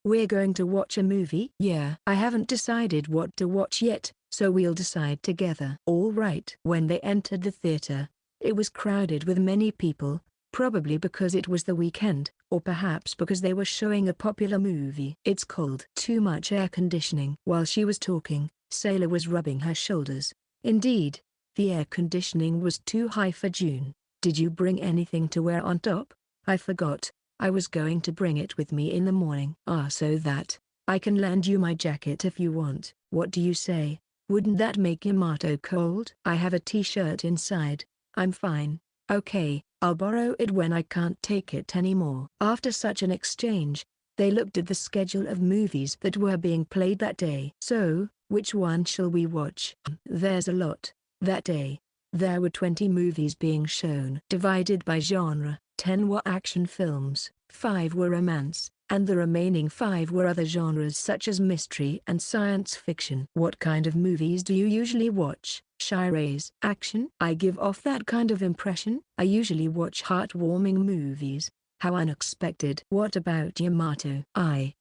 We're going to watch a movie? Yeah. I haven't decided what to watch yet, so we'll decide together. All right. When they entered the theater, it was crowded with many people, probably because it was the weekend, or perhaps because they were showing a popular movie. It's cold. Too much air conditioning. While she was talking, Sailor was rubbing her shoulders. Indeed, the air conditioning was too high for June. Did you bring anything to wear on top? I forgot. I was going to bring it with me in the morning. So that I can lend you my jacket if you want. What do you say? Wouldn't that make Yamato cold? I have a t-shirt inside. I'm fine. Okay, I'll borrow it when I can't take it anymore. After such an exchange, they looked at the schedule of movies that were being played that day. So, which one shall we watch? There's a lot. That day, there were 20 movies being shown. Divided by genre, 10 were action films, 5 were romance, and the remaining 5 were other genres such as mystery and science fiction. What kind of movies do you usually watch? Shirase. Action? I give off that kind of impression. I usually watch heartwarming movies. How unexpected. What about Yamato? I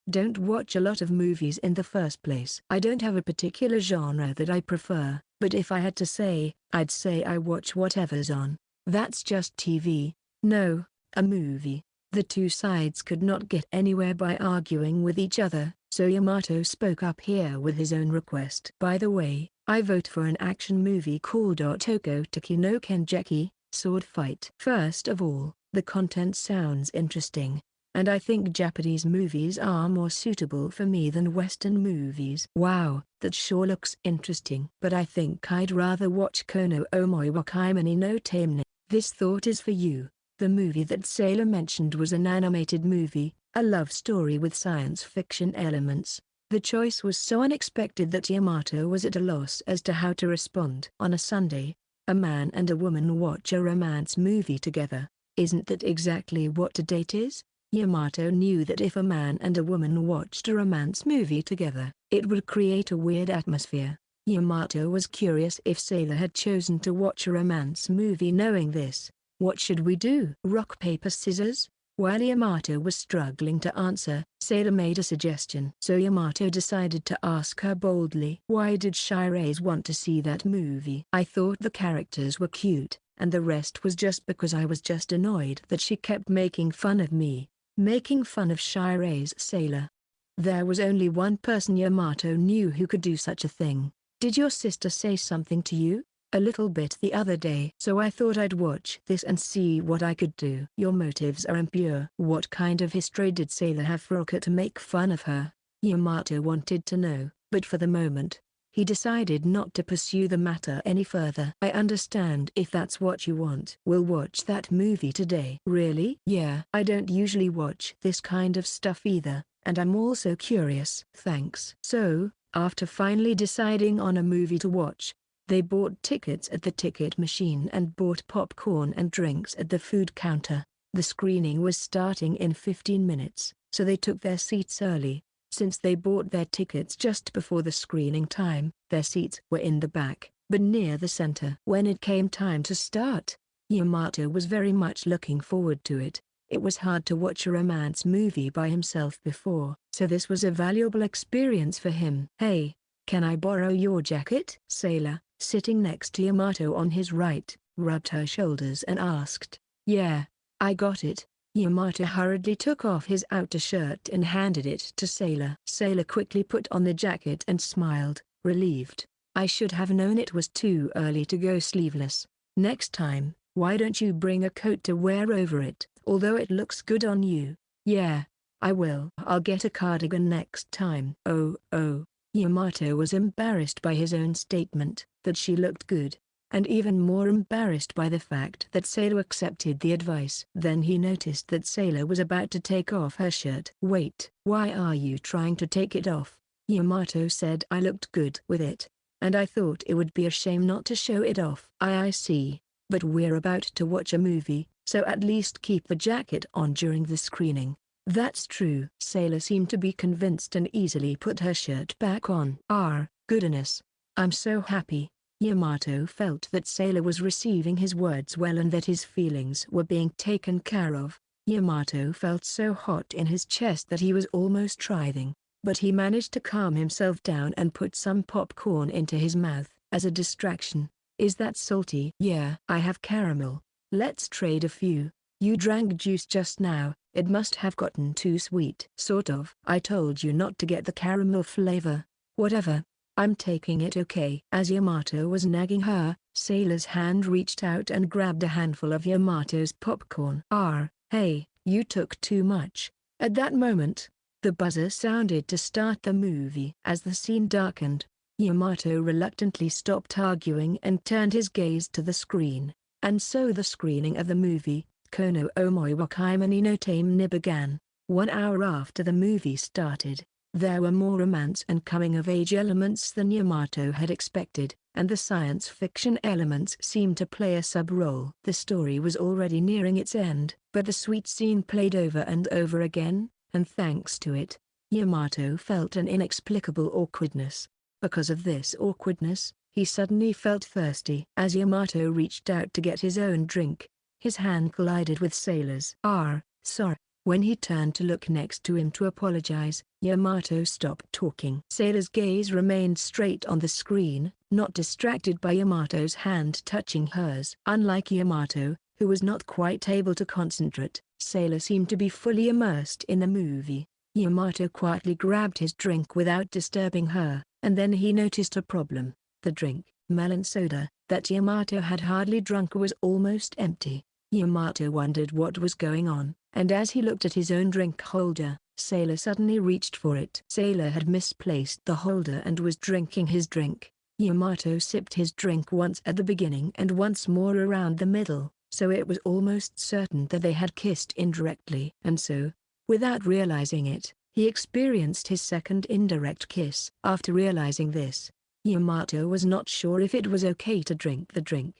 don't watch a lot of movies in the first place. I don't have a particular genre that I prefer, but if I had to say, I'd say I watch whatever's on. That's just TV. No, a movie. The two sides could not get anywhere by arguing with each other, so Yamato spoke up here with his own request. By the way, I vote for an action movie called Otoko Taki no Kenjeki, Sword Fight. First of all, the content sounds interesting, and I think Japanese movies are more suitable for me than Western movies. Wow, that sure looks interesting. But I think I'd rather watch Kono Omoi wa Kaimani no Tamene. This thought is for you. The movie that Sailor mentioned was an animated movie, a love story with science fiction elements. The choice was so unexpected that Yamato was at a loss as to how to respond. On a Sunday, a man and a woman watch a romance movie together. Isn't that exactly what a date is? Yamato knew that if a man and a woman watched a romance movie together, it would create a weird atmosphere. Yamato was curious if Sailor had chosen to watch a romance movie knowing this. What should we do? Rock, paper, scissors? While Yamato was struggling to answer, Sailor made a suggestion. So Yamato decided to ask her boldly. Why did Shirase want to see that movie? I thought the characters were cute, and the rest was just because I was just annoyed that she kept making fun of me. Making fun of Shirase. Sailor. There was only one person Yamato knew who could do such a thing. Did your sister say something to you? A little bit the other day. So I thought I'd watch this and see what I could do. Your motives are impure. What kind of history did Sailor have for Oka to make fun of her? Yamato wanted to know, but for the moment, he decided not to pursue the matter any further. I understand if that's what you want. We'll watch that movie today. Really? Yeah. I don't usually watch this kind of stuff either, and I'm also curious. Thanks. So, after finally deciding on a movie to watch, they bought tickets at the ticket machine and bought popcorn and drinks at the food counter. The screening was starting in 15 minutes, so they took their seats early. Since they bought their tickets just before the screening time, their seats were in the back, but near the center. When it came time to start, Yamato was very much looking forward to it. It was hard to watch a romance movie by himself before, so this was a valuable experience for him. Hey, can I borrow your jacket? Sailor, sitting next to Yamato on his right, rubbed her shoulders and asked. Yeah, I got it. Yamato hurriedly took off his outer shirt and handed it to Sailor. Sailor quickly put on the jacket and smiled, relieved. I should have known it was too early to go sleeveless. Next time, why don't you bring a coat to wear over it, although it looks good on you? Yeah, I will. I'll get a cardigan next time. Oh. Yamato was embarrassed by his own statement, that she looked good, and even more embarrassed by the fact that Sailor accepted the advice. Then he noticed that Sailor was about to take off her shirt. Wait, why are you trying to take it off? Yamato said I looked good with it, and I thought it would be a shame not to show it off. I see, but we're about to watch a movie, so at least keep the jacket on during the screening. That's true. Sailor seemed to be convinced and easily put her shirt back on. Goodness. I'm so happy. Yamato felt that Sailor was receiving his words well and that his feelings were being taken care of. Yamato felt so hot in his chest that he was almost writhing, but he managed to calm himself down and put some popcorn into his mouth, as a distraction. Is that salty? Yeah. I have caramel. Let's trade a few. You drank juice just now. It must have gotten too sweet. Sort of. I told you not to get the caramel flavor. Whatever. I'm taking it okay. As Yamato was nagging her, Sailor's hand reached out and grabbed a handful of Yamato's popcorn. Hey, you took too much. At that moment, the buzzer sounded to start the movie. As the scene darkened, Yamato reluctantly stopped arguing and turned his gaze to the screen. And so the screening of the movie, Kono Omoi wa Kaimani no Tame ni began. 1 hour after the movie started, there were more romance and coming-of-age elements than Yamato had expected, and the science fiction elements seemed to play a sub-role. The story was already nearing its end, but the sweet scene played over and over again, and thanks to it, Yamato felt an inexplicable awkwardness. Because of this awkwardness, he suddenly felt thirsty. As Yamato reached out to get his own drink, his hand collided with Sailor's. Sorry. When he turned to look next to him to apologize, Yamato stopped talking. Sailor's gaze remained straight on the screen, not distracted by Yamato's hand touching hers. Unlike Yamato, who was not quite able to concentrate, Sailor seemed to be fully immersed in the movie. Yamato quietly grabbed his drink without disturbing her, and then he noticed a problem. The drink, melon soda, that Yamato had hardly drunk was almost empty. Yamato wondered what was going on, and as he looked at his own drink holder, Sailor suddenly reached for it. Sailor had misplaced the holder and was drinking his drink. Yamato sipped his drink once at the beginning and once more around the middle, so it was almost certain that they had kissed indirectly. And so, without realizing it, he experienced his second indirect kiss. After realizing this, Yamato was not sure if it was okay to drink the drink.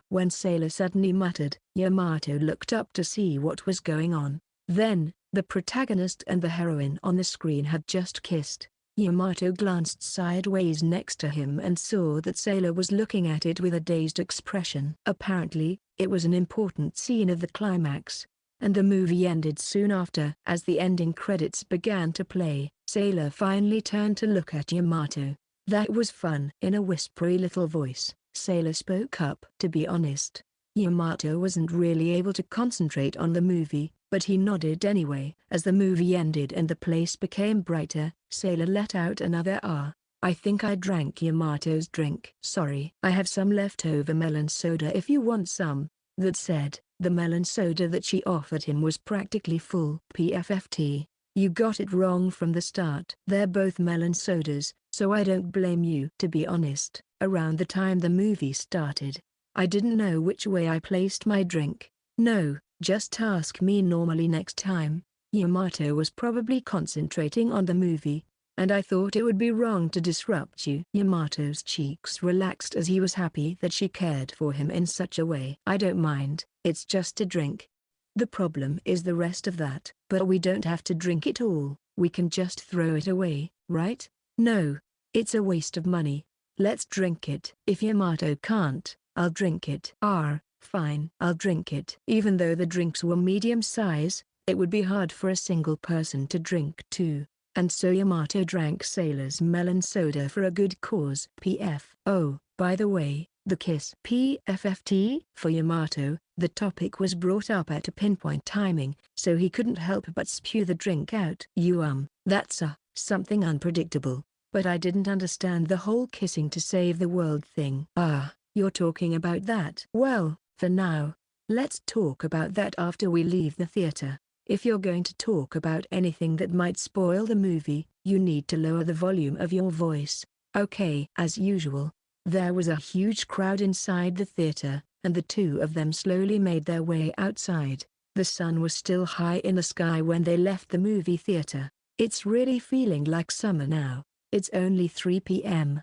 When Sailor suddenly muttered, Yamato looked up to see what was going on. Then, the protagonist and the heroine on the screen had just kissed. Yamato glanced sideways next to him and saw that Sailor was looking at it with a dazed expression. Apparently, it was an important scene of the climax, and the movie ended soon after. As the ending credits began to play, Sailor finally turned to look at Yamato. "That was fun." In a whispery little voice, Sailor spoke up. To be honest, Yamato wasn't really able to concentrate on the movie, but he nodded anyway. As the movie ended and the place became brighter, Sailor let out another I think I drank Yamato's drink. "Sorry. I have some leftover melon soda if you want some." That said, the melon soda that she offered him was practically full. PFFT. You got it wrong from the start. They're both melon sodas, so I don't blame you. To be honest, around the time the movie started, I didn't know which way I placed my drink. No, just ask me normally next time. Yamato was probably concentrating on the movie, and I thought it would be wrong to disrupt you. Yamato's cheeks relaxed as he was happy that she cared for him in such a way. I don't mind, it's just a drink. The problem is the rest of that. But we don't have to drink it all, we can just throw it away, right? No, it's a waste of money. Let's drink it. If Yamato can't, I'll drink it. Fine. I'll drink it. Even though the drinks were medium size, it would be hard for a single person to drink two. And so Yamato drank Sailor's melon soda for a good cause. Oh, by the way, the kiss. PFFT. For Yamato, the topic was brought up at a pinpoint timing, so he couldn't help but spew the drink out. That's something unpredictable, but I didn't understand the whole kissing to save the world thing. You're talking about that? Well, for now, let's talk about that after we leave the theater. If you're going to talk about anything that might spoil the movie, you need to lower the volume of your voice. Okay. As usual, there was a huge crowd inside the theater, and the two of them slowly made their way outside. The sun was still high in the sky when they left the movie theater. It's really feeling like summer now. It's only 3 p.m.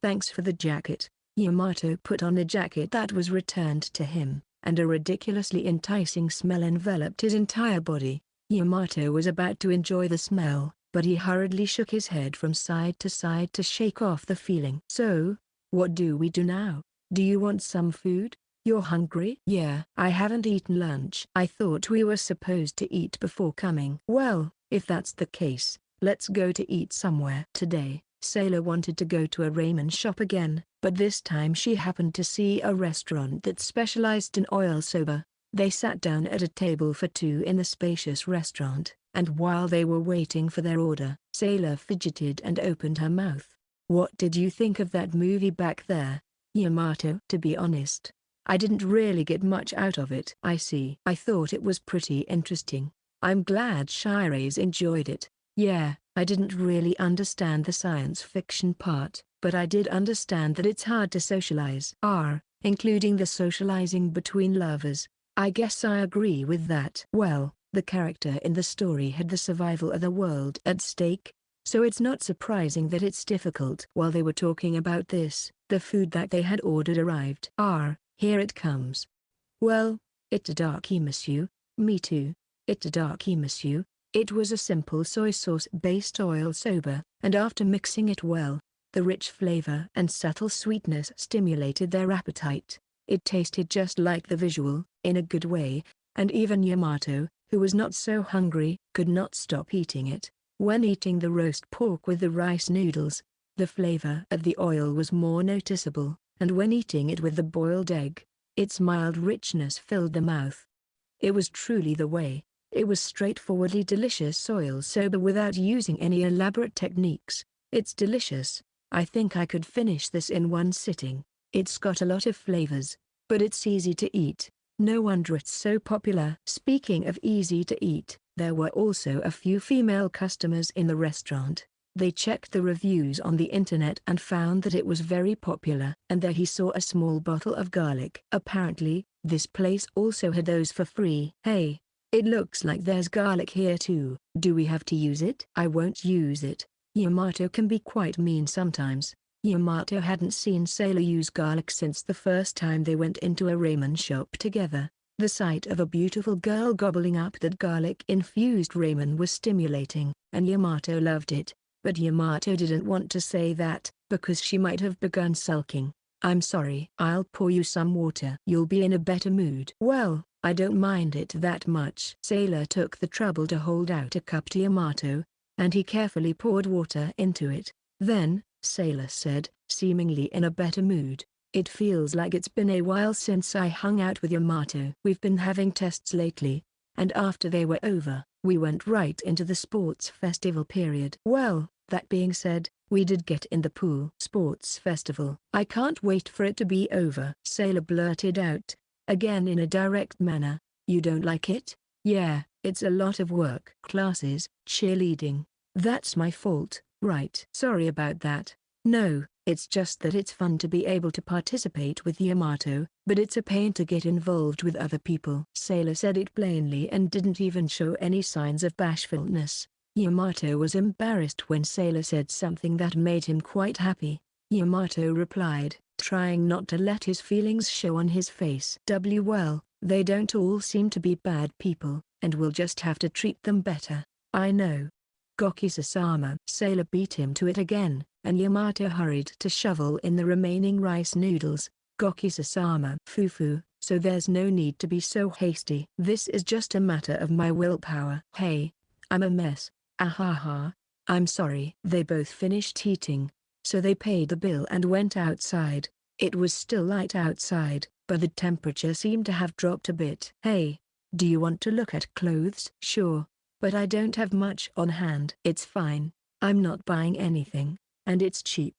Thanks for the jacket. Yamato put on the jacket that was returned to him, and a ridiculously enticing smell enveloped his entire body. Yamato was about to enjoy the smell, but he hurriedly shook his head from side to shake off the feeling. So, what do we do now? Do you want some food? You're hungry? Yeah. I haven't eaten lunch. I thought we were supposed to eat before coming. Well, if that's the case, let's go to eat somewhere. Today, Sailor wanted to go to a ramen shop again, but this time she happened to see a restaurant that specialized in oil soba. They sat down at a table for two in the spacious restaurant, and while they were waiting for their order, Sailor fidgeted and opened her mouth. What did you think of that movie back there, Yamato? To be honest, I didn't really get much out of it. I see. I thought it was pretty interesting. I'm glad Shirase enjoyed it. Yeah, I didn't really understand the science fiction part, but I did understand that it's hard to socialize. including the socializing between lovers. I guess I agree with that. Well, the character in the story had the survival of the world at stake, so it's not surprising that it's difficult. While they were talking about this, the food that they had ordered arrived. Here it comes. Well, itadaki monsieur. Me too. Itadaki monsieur. It was a simple soy sauce-based oil soba, and after mixing it well, the rich flavor and subtle sweetness stimulated their appetite. It tasted just like the visual, in a good way, and even Yamato, who was not so hungry, could not stop eating it. When eating the roast pork with the rice noodles, the flavor of the oil was more noticeable, and when eating it with the boiled egg, its mild richness filled the mouth. It was truly the way. It was straightforwardly delicious oil soba without using any elaborate techniques. It's delicious. I think I could finish this in one sitting. It's got a lot of flavors, but it's easy to eat. No wonder it's so popular. Speaking of easy to eat, there were also a few female customers in the restaurant. They checked the reviews on the internet and found that it was very popular. And there he saw a small bottle of garlic. Apparently, this place also had those for free. Hey, it looks like there's garlic here too. Do we have to use it? I won't use it. Yamato can be quite mean sometimes. Yamato hadn't seen Sailor use garlic since the first time they went into a ramen shop together. The sight of a beautiful girl gobbling up that garlic-infused ramen was stimulating, and Yamato loved it. But Yamato didn't want to say that, because she might have begun sulking. I'm sorry. I'll pour you some water. You'll be in a better mood. Well, I don't mind it that much. Sailor took the trouble to hold out a cup to Yamato, and he carefully poured water into it. Then, Sailor said, seemingly in a better mood, it feels like it's been a while since I hung out with Yamato. We've been having tests lately, and after they were over, we went right into the sports festival period. Well, that being said, we did get in the pool. Sports festival. I can't wait for it to be over. Sailor blurted out, again in a direct manner. You don't like it? Yeah, it's a lot of work. Classes, cheerleading. That's my fault, right? Sorry about that. No, it's just that it's fun to be able to participate with Yamato, but it's a pain to get involved with other people. Sailor said it plainly and didn't even show any signs of bashfulness. Yamato was embarrassed when Sailor said something that made him quite happy. Yamato replied, trying not to let his feelings show on his face. Well, they don't all seem to be bad people, and we'll just have to treat them better. I know. Goki-sama. Sailor beat him to it again, and Yamato hurried to shovel in the remaining rice noodles. Goki-sama. Fufu, so there's no need to be so hasty. This is just a matter of my willpower. Hey, I'm a mess. Ahaha. I'm sorry. They both finished eating, so they paid the bill and went outside. It was still light outside, but the temperature seemed to have dropped a bit. Hey, do you want to look at clothes? Sure, but I don't have much on hand. It's fine. I'm not buying anything, and it's cheap.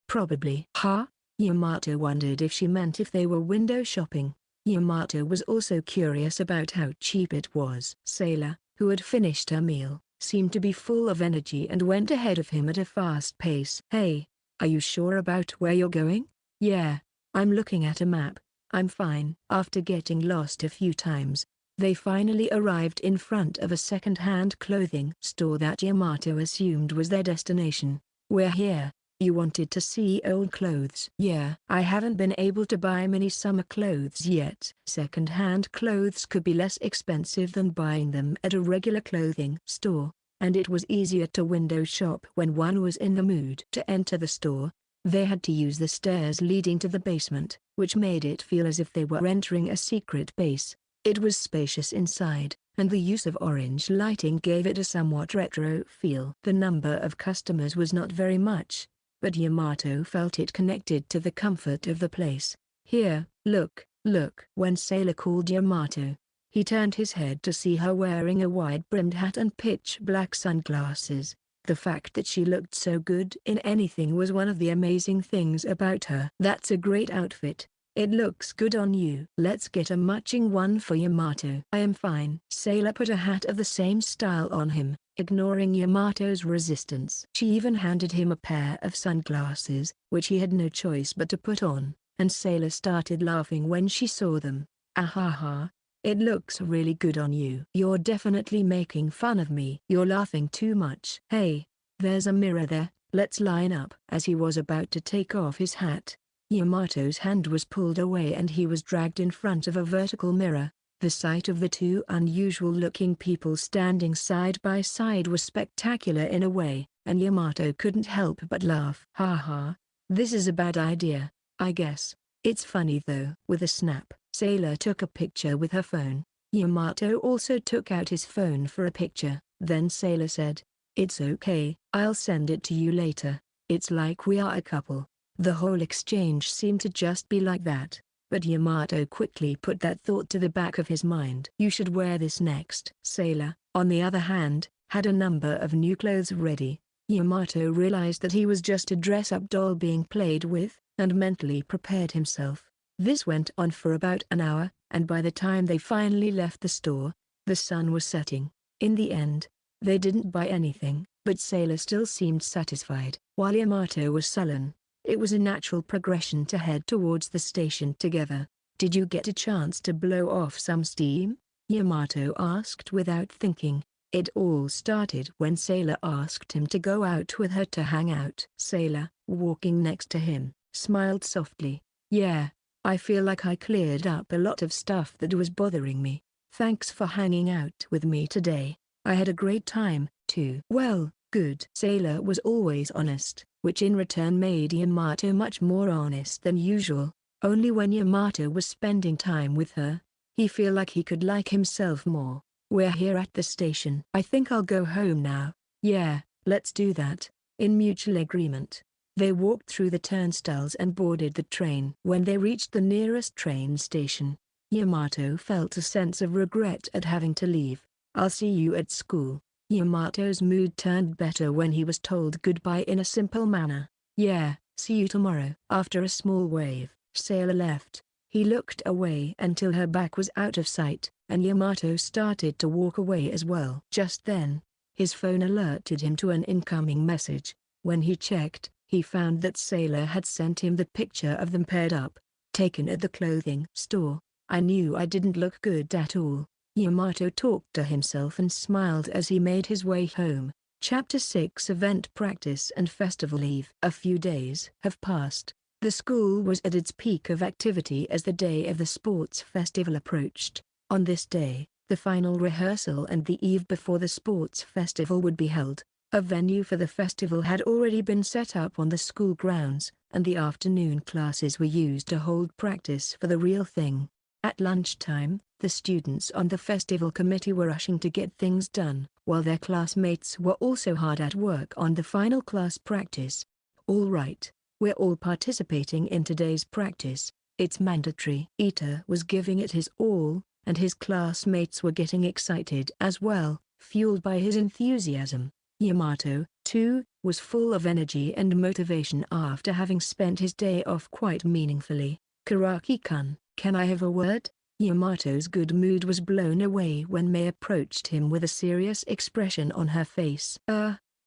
Probably. Huh? Yamato wondered if she meant if they were window shopping. Yamato was also curious about how cheap it was. Sailor, who had finished her meal, seemed to be full of energy and went ahead of him at a fast pace. Hey, are you sure about where you're going? Yeah, I'm looking at a map. I'm fine. After getting lost a few times, they finally arrived in front of a second-hand clothing store that Yamato assumed was their destination. We're here. You wanted to see old clothes? Yeah. I haven't been able to buy many summer clothes yet. Second-hand clothes could be less expensive than buying them at a regular clothing store, and it was easier to window shop when one was in the mood. To enter the store, they had to use the stairs leading to the basement, which made it feel as if they were entering a secret base. It was spacious inside, and the use of orange lighting gave it a somewhat retro feel. The number of customers was not very much, but Yamato felt it connected to the comfort of the place. Here, look, look. When Sailor called Yamato, he turned his head to see her wearing a wide-brimmed hat and pitch-black sunglasses. The fact that she looked so good in anything was one of the amazing things about her. That's a great outfit. It looks good on you. Let's get a matching one for Yamato. I am fine. Sailor put a hat of the same style on him, ignoring Yamato's resistance. She even handed him a pair of sunglasses, which he had no choice but to put on. and Sailor started laughing when she saw them. Ahaha. It looks really good on you. You're definitely making fun of me. You're laughing too much. Hey, there's a mirror there, let's line up. As he was about to take off his hat, Yamato's hand was pulled away and he was dragged in front of a vertical mirror. The sight of the two unusual-looking people standing side by side was spectacular in a way, and Yamato couldn't help but laugh. Haha, this is a bad idea, I guess. It's funny though. With a snap, Sailor took a picture with her phone. Yamato also took out his phone for a picture. Then Sailor said, "It's okay, I'll send it to you later. It's like we are a couple." The whole exchange seemed to just be like that. But Yamato quickly put that thought to the back of his mind. You should wear this next. Sailor, on the other hand, had a number of new clothes ready. Yamato realized that he was just a dress-up doll being played with, and mentally prepared himself. This went on for about an hour, and by the time they finally left the store, the sun was setting. In the end, they didn't buy anything, but Sailor still seemed satisfied. While Yamato was sullen, it was a natural progression to head towards the station together. Did you get a chance to blow off some steam? Yamato asked without thinking. It all started when Sailor asked him to go out with her to hang out. Sailor, walking next to him, smiled softly. Yeah, I feel like I cleared up a lot of stuff that was bothering me. Thanks for hanging out with me today. I had a great time, too. Well, good. Sailor was always honest, which in return made Yamato much more honest than usual. Only when Yamato was spending time with her, he felt like he could like himself more. We're here at the station. I think I'll go home now. Yeah, let's do that. In mutual agreement, they walked through the turnstiles and boarded the train. When they reached the nearest train station, Yamato felt a sense of regret at having to leave. I'll see you at school. Yamato's mood turned better when he was told goodbye in a simple manner. Yeah, see you tomorrow. After a small wave, Sailor left. He looked away until her back was out of sight, and Yamato started to walk away as well. Just then, his phone alerted him to an incoming message. When he checked, he found that Sailor had sent him the picture of them paired up, taken at the clothing store. I knew I didn't look good at all. Yamato talked to himself and smiled as he made his way home. Chapter 6 Event Practice and Festival Eve. A few days have passed. The school was at its peak of activity as the day of the sports festival approached. On this day, the final rehearsal and the eve before the sports festival would be held. A venue for the festival had already been set up on the school grounds, and the afternoon classes were used to hold practice for the real thing. At lunchtime, the students on the festival committee were rushing to get things done, while their classmates were also hard at work on the final class practice. All right, we're all participating in today's practice. It's mandatory. Ita was giving it his all, and his classmates were getting excited as well, fueled by his enthusiasm. Yamato, too, was full of energy and motivation after having spent his day off quite meaningfully. Karaki-kun, can I have a word? Yamato's good mood was blown away when Mei approached him with a serious expression on her face.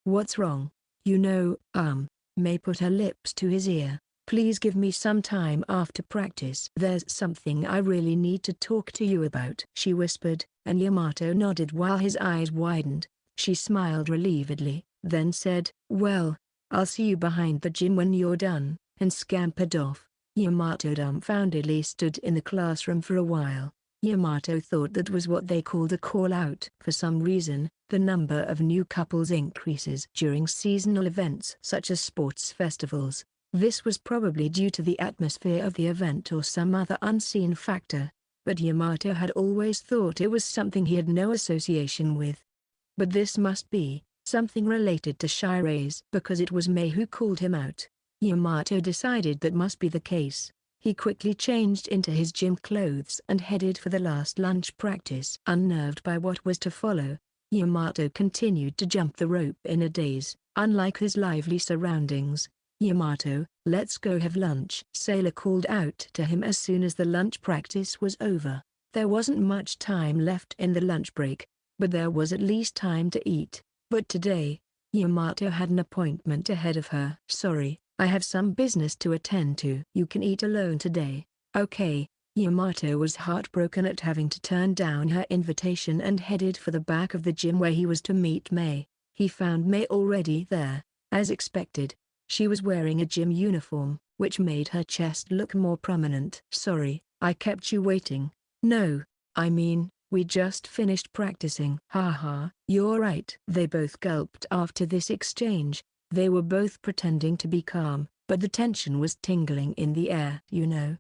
What's wrong? Mei put her lips to his ear. Please give me some time after practice. There's something I really need to talk to you about, she whispered, and Yamato nodded while his eyes widened. She smiled relievedly, then said, well, I'll see you behind the gym when you're done, and scampered off. Yamato dumbfoundedly stood in the classroom for a while. Yamato thought that was what they called a call-out. For some reason, the number of new couples increases during seasonal events such as sports festivals. This was probably due to the atmosphere of the event or some other unseen factor, but Yamato had always thought it was something he had no association with. But this must be something related to Shire's because it was Mei who called him out. Yamato decided that must be the case. He quickly changed into his gym clothes and headed for the last lunch practice. Unnerved by what was to follow, Yamato continued to jump the rope in a daze. Unlike his lively surroundings, Yamato, let's go have lunch. Sailor called out to him as soon as the lunch practice was over. There wasn't much time left in the lunch break, but there was at least time to eat. But today, Yamato had an appointment ahead of her. Sorry, I have some business to attend to. You can eat alone today, okay? Yamato was heartbroken at having to turn down her invitation and headed for the back of the gym where he was to meet Mei. He found Mei already there, as expected. She was wearing a gym uniform, which made her chest look more prominent. Sorry, I kept you waiting. No, I mean, we just finished practicing. Haha, you're right. They both gulped after this exchange. They were both pretending to be calm, but the tension was tingling in the air.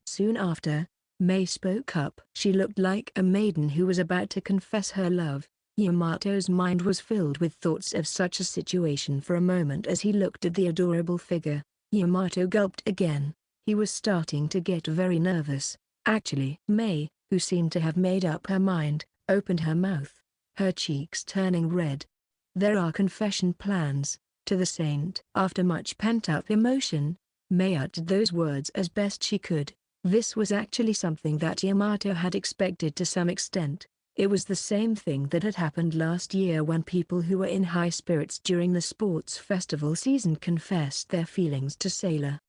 Soon after, Mei spoke up. She looked like a maiden who was about to confess her love. Yamato's mind was filled with thoughts of such a situation for a moment as he looked at the adorable figure. Yamato gulped again. He was starting to get very nervous. Actually, Mei, who seemed to have made up her mind, opened her mouth, her cheeks turning red. There are confession plans, to the saint. After much pent-up emotion, Mei uttered those words as best she could. This was actually something that Yamato had expected to some extent. It was the same thing that had happened last year when people who were in high spirits during the sports festival season confessed their feelings to Sailor.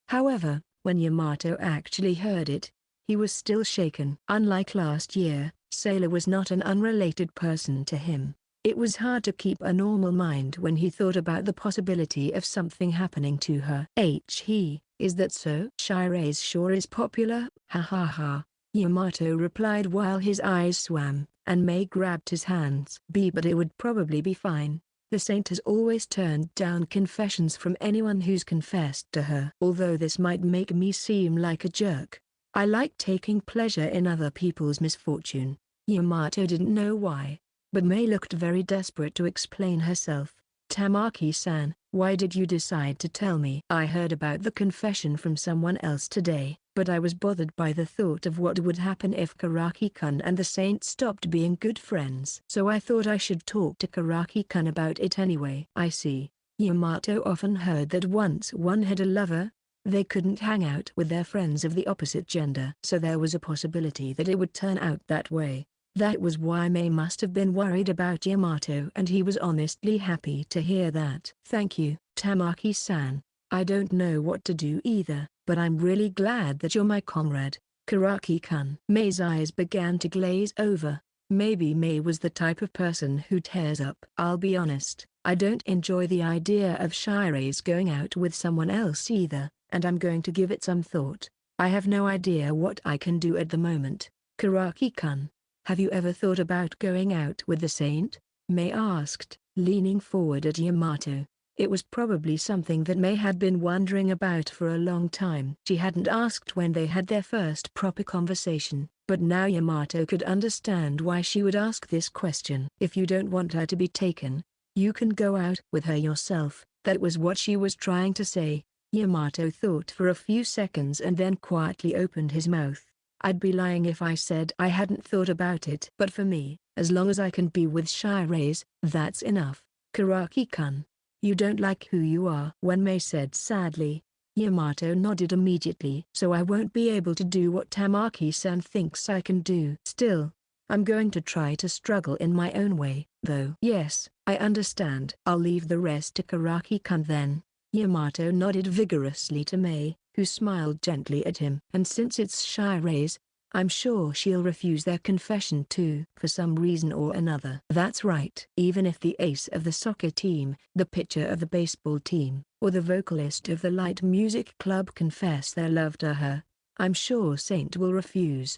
However, when Yamato actually heard it, he was still shaken. Unlike last year, Sailor was not an unrelated person to him. It was hard to keep a normal mind when he thought about the possibility of something happening to her. Is that so? Shirase sure is popular, ha ha ha. Yamato replied while his eyes swam, and Mei grabbed his hands. But it would probably be fine. The saint has always turned down confessions from anyone who's confessed to her. Although this might make me seem like a jerk, I like taking pleasure in other people's misfortune. Yamato didn't know why, but Mei looked very desperate to explain herself. Tamaki-san, why did you decide to tell me? I heard about the confession from someone else today, but I was bothered by the thought of what would happen if Karaki-kun and the saint stopped being good friends. So I thought I should talk to Karaki-kun about it anyway. I see. Yamato often heard that once one had a lover, they couldn't hang out with their friends of the opposite gender. So there was a possibility that it would turn out that way. That was why Mei must have been worried about Yamato, and he was honestly happy to hear that. Thank you, Tamaki-san. I don't know what to do either, but I'm really glad that you're my comrade, Karaki-kun. Mei's eyes began to glaze over. Maybe Mei was the type of person who tears up. I'll be honest, I don't enjoy the idea of Shirase going out with someone else either, and I'm going to give it some thought. I have no idea what I can do at the moment. Karaki-kun, have you ever thought about going out with the saint? Mei asked, leaning forward at Yamato. It was probably something that Mei had been wondering about for a long time. She hadn't asked when they had their first proper conversation, but now Yamato could understand why she would ask this question. If you don't want her to be taken, you can go out with her yourself. That was what she was trying to say. Yamato thought for a few seconds and then quietly opened his mouth. I'd be lying if I said I hadn't thought about it. But for me, as long as I can be with Shirase, that's enough. Karaki-kun, you don't like who you are. When Mei said sadly, Yamato nodded immediately. So I won't be able to do what Tamaki-san thinks I can do. Still, I'm going to try to struggle in my own way, though. Yes, I understand. I'll leave the rest to Karaki-kun then. Yamato nodded vigorously to Mei, who smiled gently at him. And since it's Shirase, I'm sure she'll refuse their confession too, for some reason or another. That's right. Even if the ace of the soccer team, the pitcher of the baseball team, or the vocalist of the light music club confess their love to her, I'm sure Saint will refuse.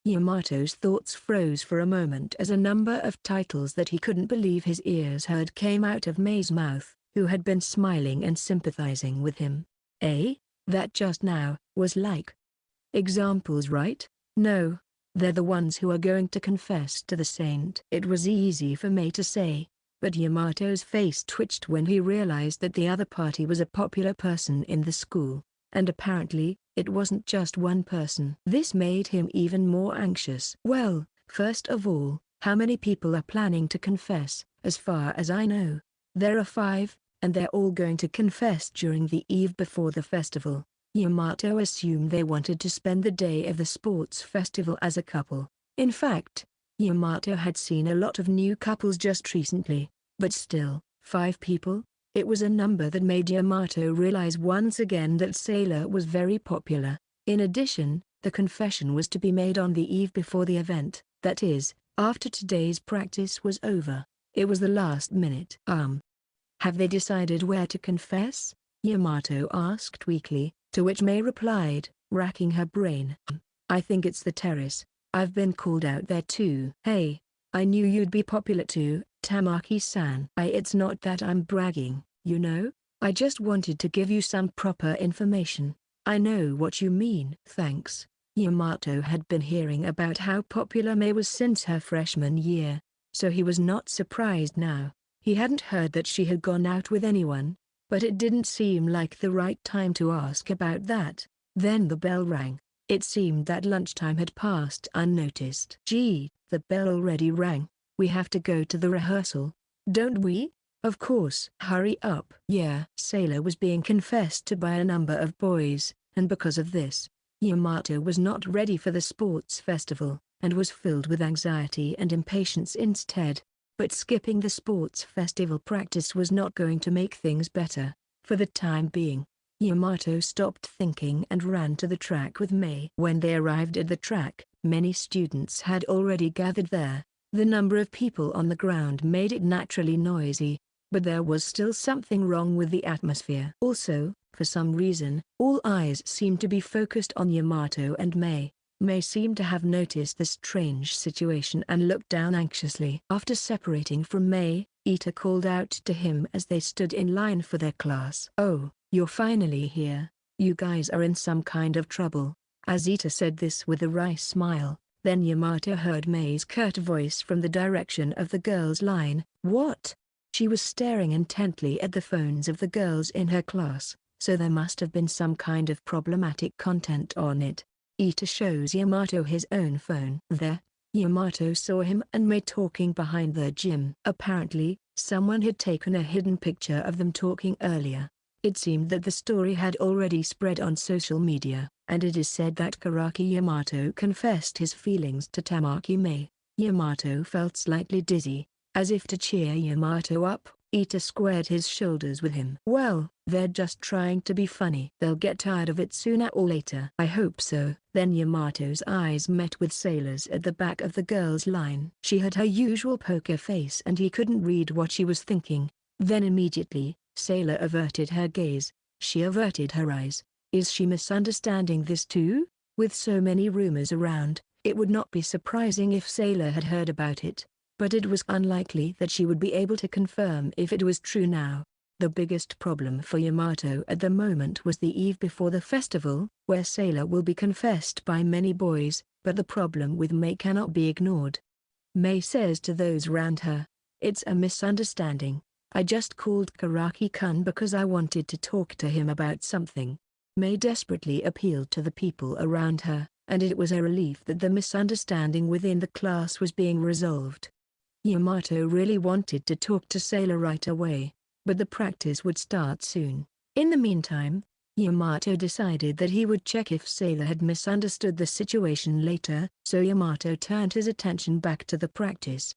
Yamato's thoughts froze for a moment as a number of titles that he couldn't believe his ears heard came out of Mei's mouth, who had been smiling and sympathizing with him. That just now, was like examples, right? No, they're the ones who are going to confess to the saint. It was easy for Mei to say, but Yamato's face twitched when he realized that the other party was a popular person in the school, and apparently, it wasn't just one person. This made him even more anxious. Well, first of all, how many people are planning to confess? As far as I know, there are 5, and they're all going to confess during the eve before the festival. Yamato assumed they wanted to spend the day of the sports festival as a couple. In fact, Yamato had seen a lot of new couples just recently, but still, 5 people? It was a number that made Yamato realize once again that Sailor was very popular. In addition, the confession was to be made on the eve before the event, that is, after today's practice was over. It was the last minute. Have they decided where to confess? Yamato asked weakly, to which May replied, racking her brain. I think it's the terrace. I've been called out there too. Hey, I knew you'd be popular too, Tamaki-san. It's not that I'm bragging, you know? I just wanted to give you some proper information. I know what you mean. Thanks. Yamato had been hearing about how popular May was since her freshman year, so he was not surprised now. He hadn't heard that she had gone out with anyone, but it didn't seem like the right time to ask about that. Then the bell rang. It seemed that lunchtime had passed unnoticed. Gee, the bell already rang. We have to go to the rehearsal, don't we? Of course. Hurry up. Yeah. Sailor was being confessed to by a number of boys, and because of this, Yamato was not ready for the sports festival, and was filled with anxiety and impatience instead. But skipping the sports festival practice was not going to make things better. For the time being, Yamato stopped thinking and ran to the track with May. When they arrived at the track, many students had already gathered there. The number of people on the ground made it naturally noisy, but there was still something wrong with the atmosphere. Also, for some reason, all eyes seemed to be focused on Yamato and May. May seemed to have noticed the strange situation and looked down anxiously. After separating from May, Ita called out to him as they stood in line for their class. Oh, you're finally here. You guys are in some kind of trouble. As Ita said this with a wry smile, then Yamato heard May's curt voice from the direction of the girls' line. What? She was staring intently at the phones of the girls in her class, so there must have been some kind of problematic content on it. Ita shows Yamato his own phone. There, Yamato saw him and May talking behind their gym. Apparently, someone had taken a hidden picture of them talking earlier. It seemed that the story had already spread on social media, and it is said that Karaki Yamato confessed his feelings to Tamaki May. Yamato felt slightly dizzy. As if to cheer Yamato up, Ita squared his shoulders with him. Well, they're just trying to be funny. They'll get tired of it sooner or later. I hope so. Then Yamato's eyes met with Sailor's at the back of the girls' line. She had her usual poker face and he couldn't read what she was thinking. Then immediately, Sailor averted her gaze. She averted her eyes. Is she misunderstanding this too? With so many rumors around, it would not be surprising if Sailor had heard about it. But it was unlikely that she would be able to confirm if it was true now. The biggest problem for Yamato at the moment was the eve before the festival, where Sailor will be confessed by many boys, but the problem with May cannot be ignored. May says to those around her, "It's a misunderstanding. I just called Karaki-kun because I wanted to talk to him about something." May desperately appealed to the people around her, and it was a relief that the misunderstanding within the class was being resolved. Yamato really wanted to talk to Sailor right away, but the practice would start soon. In the meantime, Yamato decided that he would check if Sailor had misunderstood the situation later, so Yamato turned his attention back to the practice.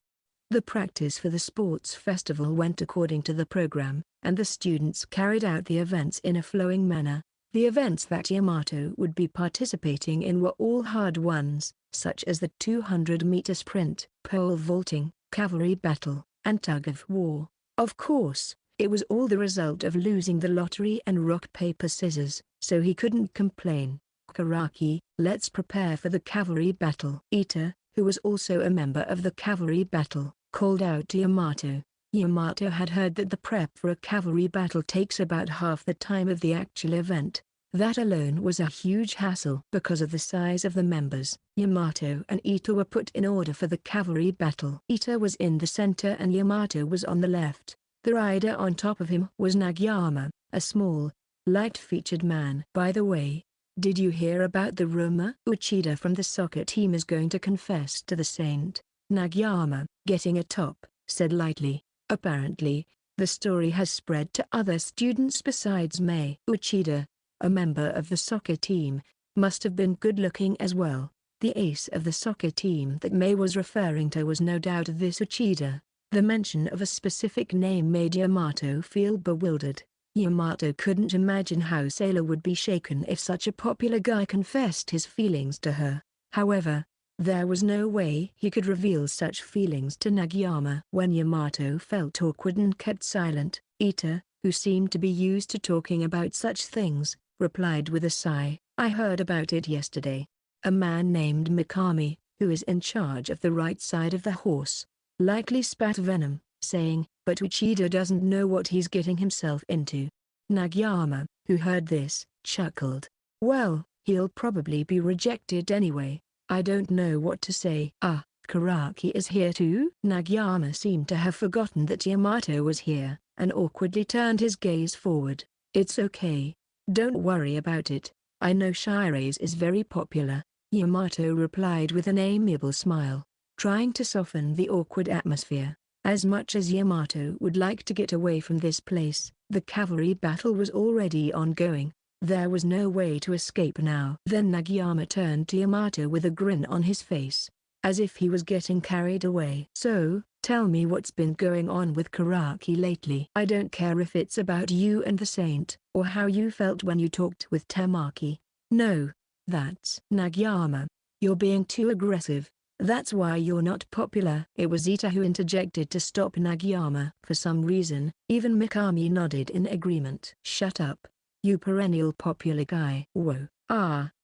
The practice for the sports festival went according to the program, and the students carried out the events in a flowing manner. The events that Yamato would be participating in were all hard ones, such as the 200-meter sprint, pole vaulting, cavalry battle, and tug-of-war. Of course, it was all the result of losing the lottery and rock-paper-scissors, so he couldn't complain. Karaki, let's prepare for the cavalry battle. Ita, who was also a member of the cavalry battle, called out to Yamato. Yamato had heard that the prep for a cavalry battle takes about half the time of the actual event. That alone was a huge hassle. Because of the size of the members, Yamato and Ita were put in order for the cavalry battle. Ita was in the center and Yamato was on the left. The rider on top of him was Nagyama, a small, light-featured man. By the way, did you hear about the rumor? Uchida from the soccer team is going to confess to the saint. Nagyama, getting atop, said lightly. Apparently, the story has spread to other students besides May. Uchida, a member of the soccer team, must have been good-looking as well. The ace of the soccer team that May was referring to was no doubt this Uchida. The mention of a specific name made Yamato feel bewildered. Yamato couldn't imagine how Sailor would be shaken if such a popular guy confessed his feelings to her. However, there was no way he could reveal such feelings to Nagayama. When Yamato felt awkward and kept silent, Ita, who seemed to be used to talking about such things, replied with a sigh, "I heard about it yesterday. A man named Mikami, who is in charge of the right side of the horse, likely spat venom, saying, but Uchida doesn't know what he's getting himself into." Nagayama, who heard this, chuckled. "Well, he'll probably be rejected anyway. I don't know what to say." "Ah, Karaki is here too?" Nagayama seemed to have forgotten that Yamato was here, and awkwardly turned his gaze forward. "It's okay. Don't worry about it. I know Shirase is very popular," Yamato replied with an amiable smile, trying to soften the awkward atmosphere. As much as Yamato would like to get away from this place, the cavalry battle was already ongoing. There was no way to escape now. Then Nagayama turned to Yamato with a grin on his face, as if he was getting carried away. "So, tell me what's been going on with Karaki lately. I don't care if it's about you and the saint, or how you felt when you talked with Tamaki." "No, that's Nagayama. You're being too aggressive. That's why you're not popular." It was Ita who interjected to stop Nagayama. For some reason, even Mikami nodded in agreement. "Shut up. You perennial popular guy." "Whoa,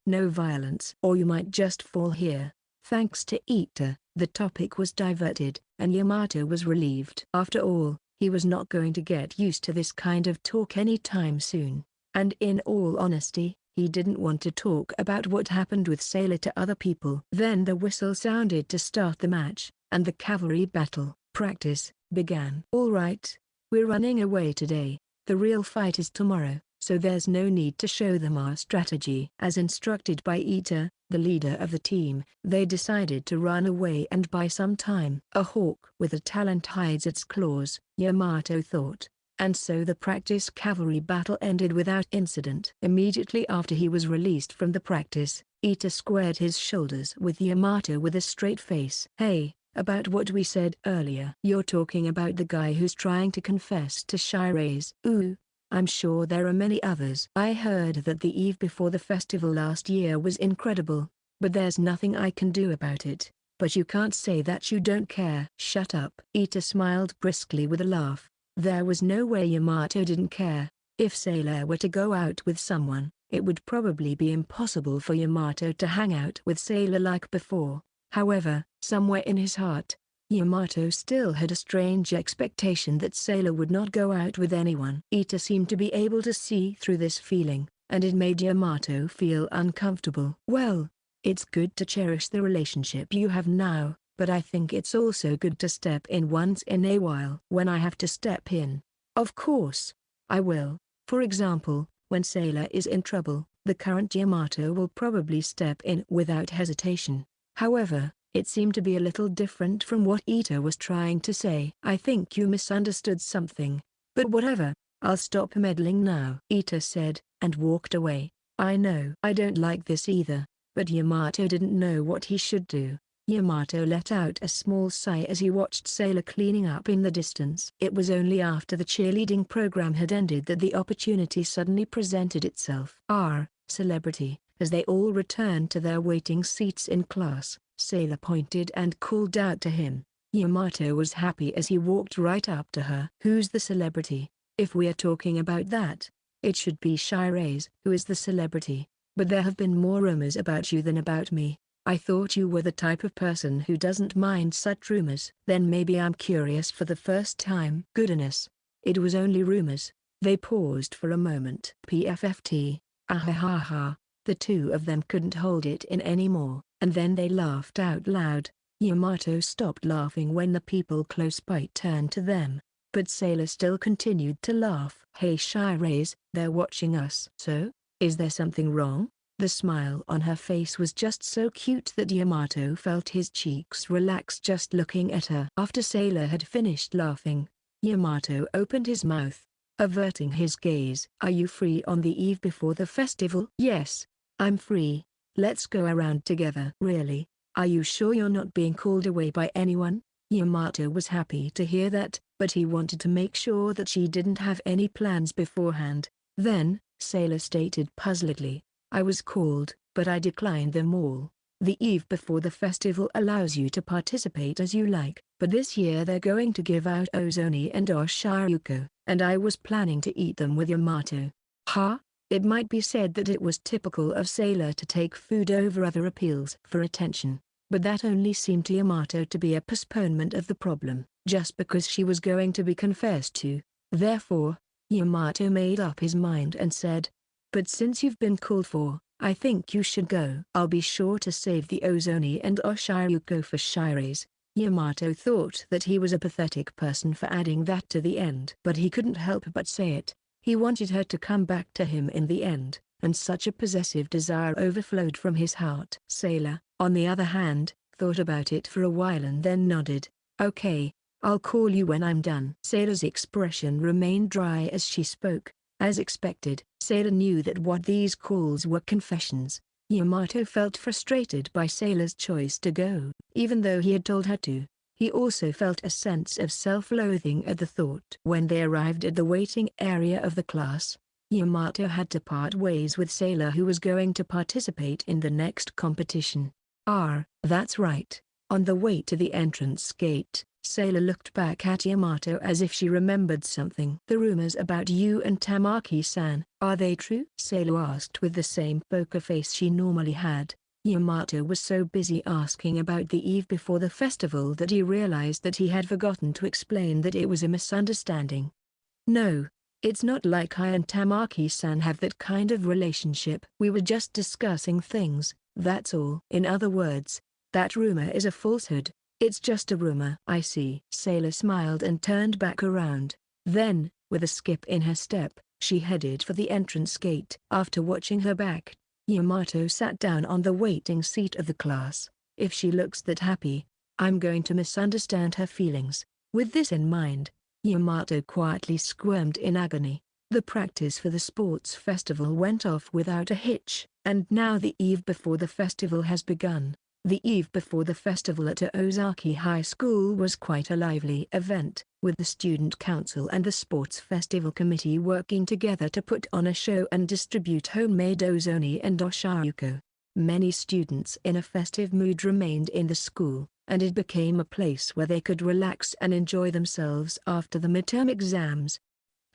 no violence or you might just fall here." Thanks to Ita, the topic was diverted, and Yamato was relieved. After all, he was not going to get used to this kind of talk anytime soon. And in all honesty, he didn't want to talk about what happened with Sailor to other people. Then the whistle sounded to start the match, and the cavalry battle practice began. "All right, we're running away today. The real fight is tomorrow, so there's no need to show them our strategy." As instructed by Ita, the leader of the team, they decided to run away and buy some time. A hawk with a talent hides its claws, Yamato thought. And so the practice cavalry battle ended without incident. Immediately after he was released from the practice, Ita squared his shoulders with Yamato with a straight face. "Hey, about what we said earlier." "You're talking about the guy who's trying to confess to Shirase?" "Ooh, I'm sure there are many others." "I heard that the eve before the festival last year was incredible, but there's nothing I can do about it." "But you can't say that you don't care." "Shut up." Ita smiled briskly with a laugh. There was no way Yamato didn't care. If Sailor were to go out with someone, it would probably be impossible for Yamato to hang out with Sailor like before. However, somewhere in his heart, Yamato still had a strange expectation that Sailor would not go out with anyone. Ita seemed to be able to see through this feeling, and it made Yamato feel uncomfortable. "Well, it's good to cherish the relationship you have now, but I think it's also good to step in once in a while." "When I have to step in, of course, I will. For example, when Sailor is in trouble, the current Yamato will probably step in without hesitation." However, it seemed to be a little different from what Ita was trying to say. "I think you misunderstood something. But whatever, I'll stop meddling now," Ita said, and walked away. "I know I don't like this either," but Yamato didn't know what he should do. Yamato let out a small sigh as he watched Sailor cleaning up in the distance. It was only after the cheerleading program had ended that the opportunity suddenly presented itself. Celebrity." As they all returned to their waiting seats in class, Sailor pointed and called out to him. Yamato was happy as he walked right up to her. "Who's the celebrity?" "If we are talking about that, it should be Shirase who is the celebrity, but there have been more rumors about you than about me. I thought you were the type of person who doesn't mind such rumors." "Then maybe I'm curious for the first time." "Goodness, it was only rumors." They paused for a moment. "PFFT, ahahaha." The two of them couldn't hold it in anymore, and then they laughed out loud. Yamato stopped laughing when the people close by turned to them, but Sailor still continued to laugh. "Hey Shirase, they're watching us." "So, is there something wrong?" The smile on her face was just so cute that Yamato felt his cheeks relax just looking at her. After Sailor had finished laughing, Yamato opened his mouth, averting his gaze. "Are you free on the eve before the festival?" "Yes, I'm free. Let's go around together." "Really? Are you sure you're not being called away by anyone?" Yamato was happy to hear that, but he wanted to make sure that she didn't have any plans beforehand. Then, Sailor stated puzzledly, I was called, but I declined them all. The eve before the festival allows you to participate as you like, but this year they're going to give out ozoni and oshiriko, and I was planning to eat them with Yamato. Ha? It might be said that it was typical of Sailor to take food over other appeals for attention, but that only seemed to Yamato to be a postponement of the problem, just because she was going to be confessed to. Therefore, Yamato made up his mind and said, but since you've been called for, I think you should go. I'll be sure to save the ozoni and oshiriko for Shire's. Yamato thought that he was a pathetic person for adding that to the end, but he couldn't help but say it. He wanted her to come back to him in the end, and such a possessive desire overflowed from his heart. Sailor, on the other hand, thought about it for a while and then nodded. Okay, I'll call you when I'm done. Sailor's expression remained dry as she spoke. As expected, Sailor knew that what these calls were confessions. Yamato felt frustrated by Sailor's choice to go, even though he had told her to. He also felt a sense of self-loathing at the thought. When they arrived at the waiting area of the class, Yamato had to part ways with Sailor, who was going to participate in the next competition. That's right. On the way to the entrance gate, Sailor looked back at Yamato as if she remembered something. The rumors about you and Tamaki-san, are they true? Sailor asked with the same poker face she normally had. Yamato was so busy asking about the eve before the festival that he realized that he had forgotten to explain that it was a misunderstanding. No, it's not like I and Tamaki-san have that kind of relationship. We were just discussing things, that's all. In other words, that rumor is a falsehood. It's just a rumor. I see. Sailor smiled and turned back around. Then, with a skip in her step, she headed for the entrance gate. After watching her back, Yamato sat down on the waiting seat of the class. If she looks that happy, I'm going to misunderstand her feelings. With this in mind, Yamato quietly squirmed in agony. The practice for the sports festival went off without a hitch, and now the eve before the festival has begun. The eve before the festival at Ozaki High School was quite a lively event, with the student council and the sports festival committee working together to put on a show and distribute homemade ozoni and oshiriko. Many students in a festive mood remained in the school, and it became a place where they could relax and enjoy themselves after the midterm exams.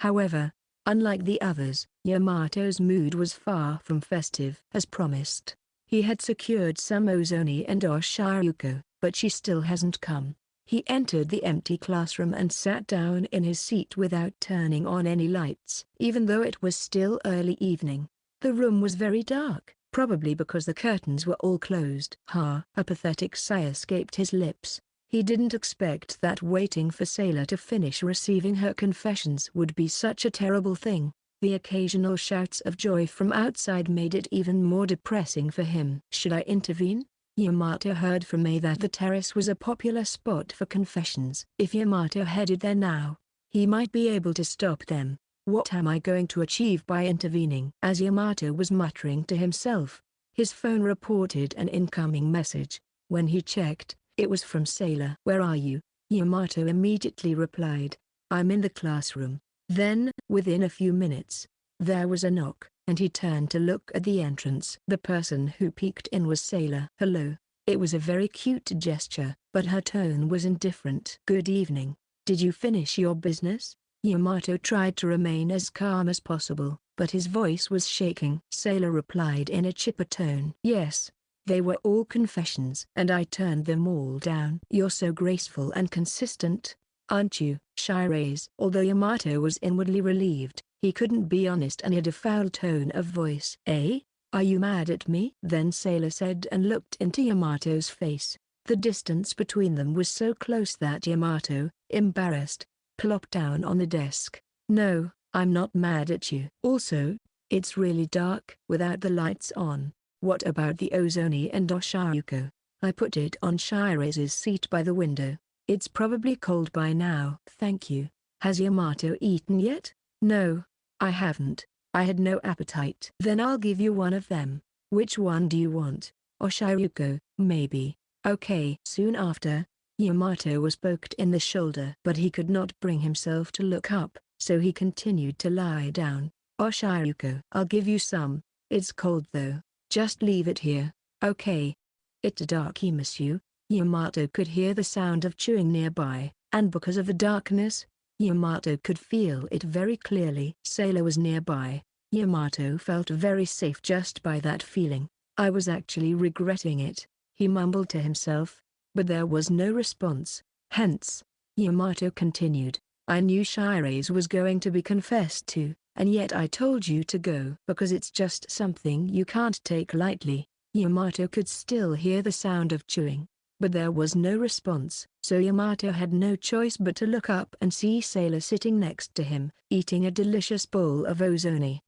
However, unlike the others, Yamato's mood was far from festive. As promised, he had secured some ozoni and oshiriko, but she still hasn't come. He entered the empty classroom and sat down in his seat without turning on any lights. Even though it was still early evening, the room was very dark, probably because the curtains were all closed. A pathetic sigh escaped his lips. He didn't expect that waiting for Sailor to finish receiving her confessions would be such a terrible thing. The occasional shouts of joy from outside made it even more depressing for him. Should I intervene? Yamato heard from May that the terrace was a popular spot for confessions. If Yamato headed there now, he might be able to stop them. What am I going to achieve by intervening? As Yamato was muttering to himself, his phone reported an incoming message. When he checked, it was from Sailor. Where are you? Yamato immediately replied, I'm in the classroom. Then, within a few minutes, there was a knock, and he turned to look at the entrance. The person who peeked in was Sailor. Hello. It was a very cute gesture, but her tone was indifferent. Good evening. Did you finish your business? Yamato tried to remain as calm as possible, but his voice was shaking. Sailor replied in a chipper tone. Yes. They were all confessions, and I turned them all down. You're so graceful and consistent, aren't you? Shire's. Although Yamato was inwardly relieved, he couldn't be honest and had a foul tone of voice. Are you mad at me? Then Sailor said and looked into Yamato's face. The distance between them was so close that Yamato, embarrassed, plopped down on the desk. No, I'm not mad at you. Also, it's really dark without the lights on. What about the ozoni and oshiriko? I put it on Shire's seat by the window. It's probably cold by now. Thank you. Has Yamato eaten yet? No, I haven't. I had no appetite. Then I'll give you one of them. Which one do you want? Oshiriko, maybe. Okay. Soon after, Yamato was poked in the shoulder, but he could not bring himself to look up, so he continued to lie down. Oshiriko, I'll give you some. It's cold though. Just leave it here, okay? It's dark, Imasu. Yamato could hear the sound of chewing nearby, and because of the darkness, Yamato could feel it very clearly. Sailor was nearby. Yamato felt very safe just by that feeling. I was actually regretting it, he mumbled to himself. But there was no response. Hence, Yamato continued, I knew Shirase was going to be confessed to, and yet I told you to go because it's just something you can't take lightly. Yamato could still hear the sound of chewing, but there was no response, so Yamato had no choice but to look up and see Sailor sitting next to him, eating a delicious bowl of ozoni.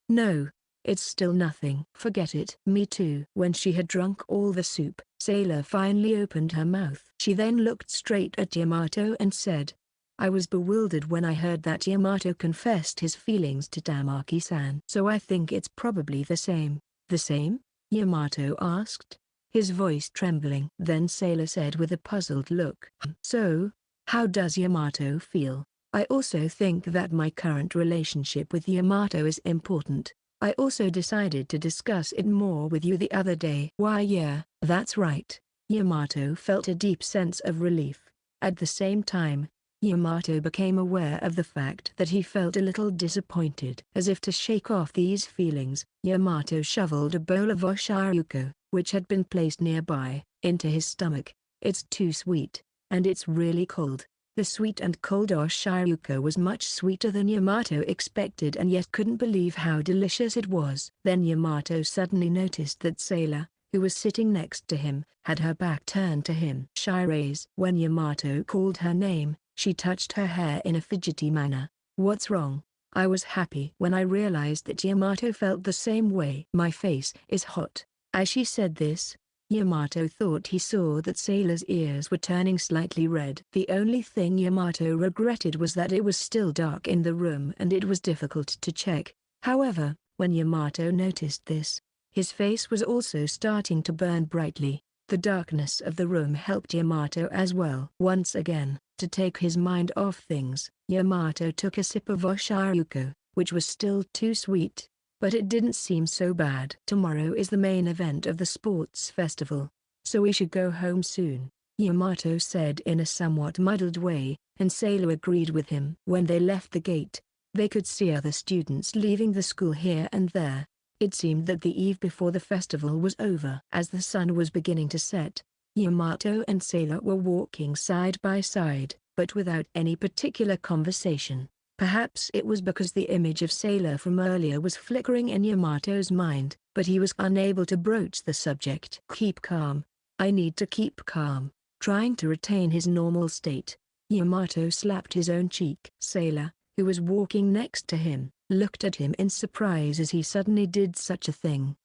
No, it's still nothing. Forget it. Me too. When she had drunk all the soup, Sailor finally opened her mouth. She then looked straight at Yamato and said, I was bewildered when I heard that Yamato confessed his feelings to Tamaki-san. So I think it's probably the same. The same? Yamato asked, his voice trembling. Then Sailor said with a puzzled look. So, how does Yamato feel? I also think that my current relationship with Yamato is important. I also decided to discuss it more with you the other day. Why yeah, that's right. Yamato felt a deep sense of relief. At the same time, Yamato became aware of the fact that he felt a little disappointed. As if to shake off these feelings, Yamato shoveled a bowl of oshiriko, which had been placed nearby, into his stomach. It's too sweet, and it's really cold. The sweet and cold oshiriko was much sweeter than Yamato expected and yet couldn't believe how delicious it was. Then Yamato suddenly noticed that Sailor, who was sitting next to him, had her back turned to him. Shirase. When Yamato called her name, she touched her hair in a fidgety manner. What's wrong? I was happy when I realized that Yamato felt the same way. My face is hot. As she said this, Yamato thought he saw that Sailor's ears were turning slightly red. The only thing Yamato regretted was that it was still dark in the room and it was difficult to check. However, when Yamato noticed this, his face was also starting to burn brightly. The darkness of the room helped Yamato as well. Once again, to take his mind off things, Yamato took a sip of oshiriko, which was still too sweet. But it didn't seem so bad. Tomorrow is the main event of the sports festival, so we should go home soon, Yamato said in a somewhat muddled way, and Sailor agreed with him. When they left the gate, they could see other students leaving the school here and there. It seemed that the eve before the festival was over. As the sun was beginning to set, Yamato and Sailor were walking side by side, but without any particular conversation. Perhaps it was because the image of Sailor from earlier was flickering in Yamato's mind, but he was unable to broach the subject. Keep calm. I need to keep calm. Trying to retain his normal state, Yamato slapped his own cheek. Sailor, who was walking next to him, looked at him in surprise as he suddenly did such a thing.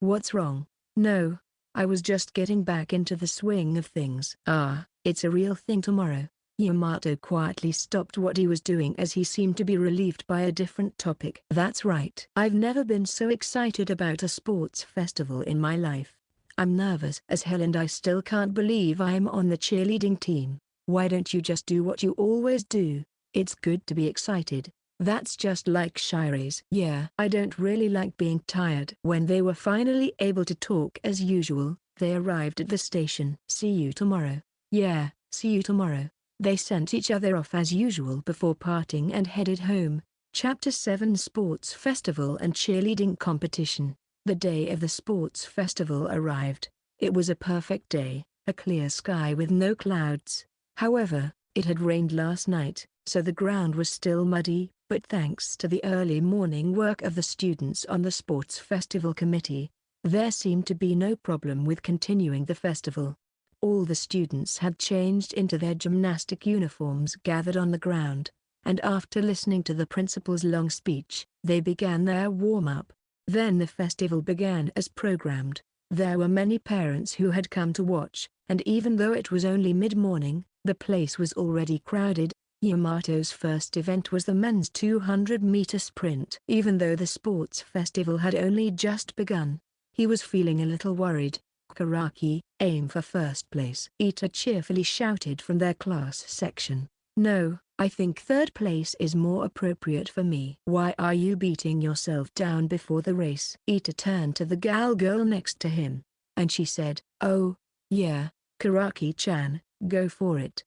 What's wrong? No, I was just getting back into the swing of things. Ah, it's a real thing tomorrow. Yamato quietly stopped what he was doing as he seemed to be relieved by a different topic. That's right. I've never been so excited about a sports festival in my life. I'm nervous as hell and I still can't believe I'm on the cheerleading team. Why don't you just do what you always do? It's good to be excited. That's just like Shirase. Yeah. I don't really like being tired. When they were finally able to talk as usual, they arrived at the station. See you tomorrow. Yeah, see you tomorrow. They sent each other off as usual before parting and headed home. Chapter 7 Sports Festival and Cheerleading Competition. The day of the sports festival arrived. It was a perfect day, a clear sky with no clouds. However, it had rained last night, so the ground was still muddy, but thanks to the early morning work of the students on the sports festival committee, there seemed to be no problem with continuing the festival. All the students had changed into their gymnastic uniforms gathered on the ground, and after listening to the principal's long speech, they began their warm-up. Then the festival began as programmed. There were many parents who had come to watch, and even though it was only mid-morning, the place was already crowded. Yamato's first event was the men's 200-meter sprint. Even though the sports festival had only just begun, he was feeling a little worried. Karaki, aim for first place. Ita cheerfully shouted from their class section. No, I think third place is more appropriate for me. Why are you beating yourself down before the race? Ita turned to the girl next to him, and she said, oh, yeah, Karaki-chan, go for it.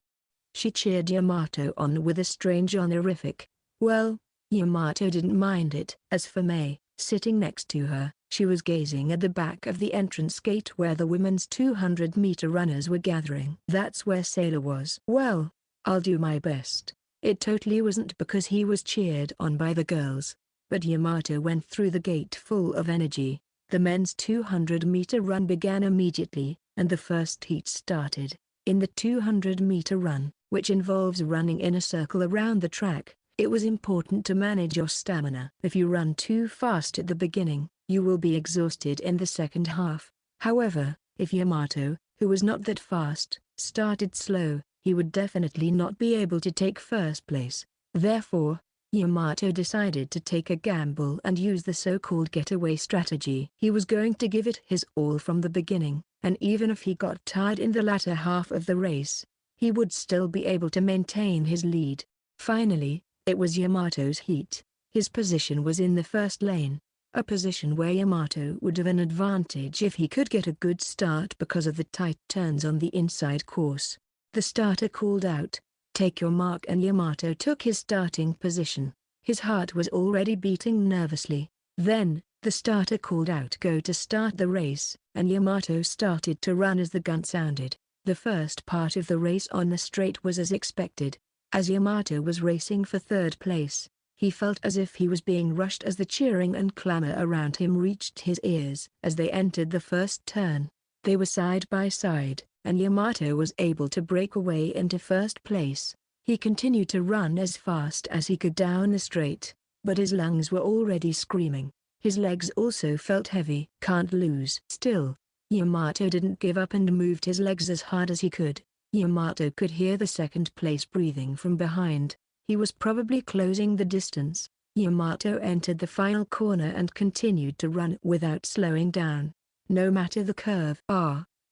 She cheered Yamato on with a strange honorific. Well, Yamato didn't mind it. As for Mei, sitting next to her, she was gazing at the back of the entrance gate where the women's 200-meter runners were gathering. That's where Sailor was. Well, I'll do my best. It totally wasn't because he was cheered on by the girls, but Yamato went through the gate full of energy. The men's 200-meter run began immediately, and the first heat started. In the 200-meter run, which involves running in a circle around the track, it was important to manage your stamina. If you run too fast at the beginning, you will be exhausted in the second half. However, if Yamato, who was not that fast, started slow, he would definitely not be able to take first place. Therefore, Yamato decided to take a gamble and use the so-called getaway strategy. He was going to give it his all from the beginning, and even if he got tired in the latter half of the race, he would still be able to maintain his lead. Finally, it was Yamato's heat. His position was in the first lane, a position where Yamato would have an advantage if he could get a good start because of the tight turns on the inside course. The starter called out, "Take your mark," and Yamato took his starting position. His heart was already beating nervously. Then, the starter called out, "Go," to start the race, and Yamato started to run as the gun sounded. The first part of the race on the straight was as expected. As Yamato was racing for third place, he felt as if he was being rushed as the cheering and clamor around him reached his ears. As they entered the first turn, they were side by side, and Yamato was able to break away into first place. He continued to run as fast as he could down the straight, but his lungs were already screaming. His legs also felt heavy. Can't lose. Still, Yamato didn't give up and moved his legs as hard as he could. Yamato could hear the second place breathing from behind. He was probably closing the distance. Yamato entered the final corner and continued to run without slowing down. No matter the curve.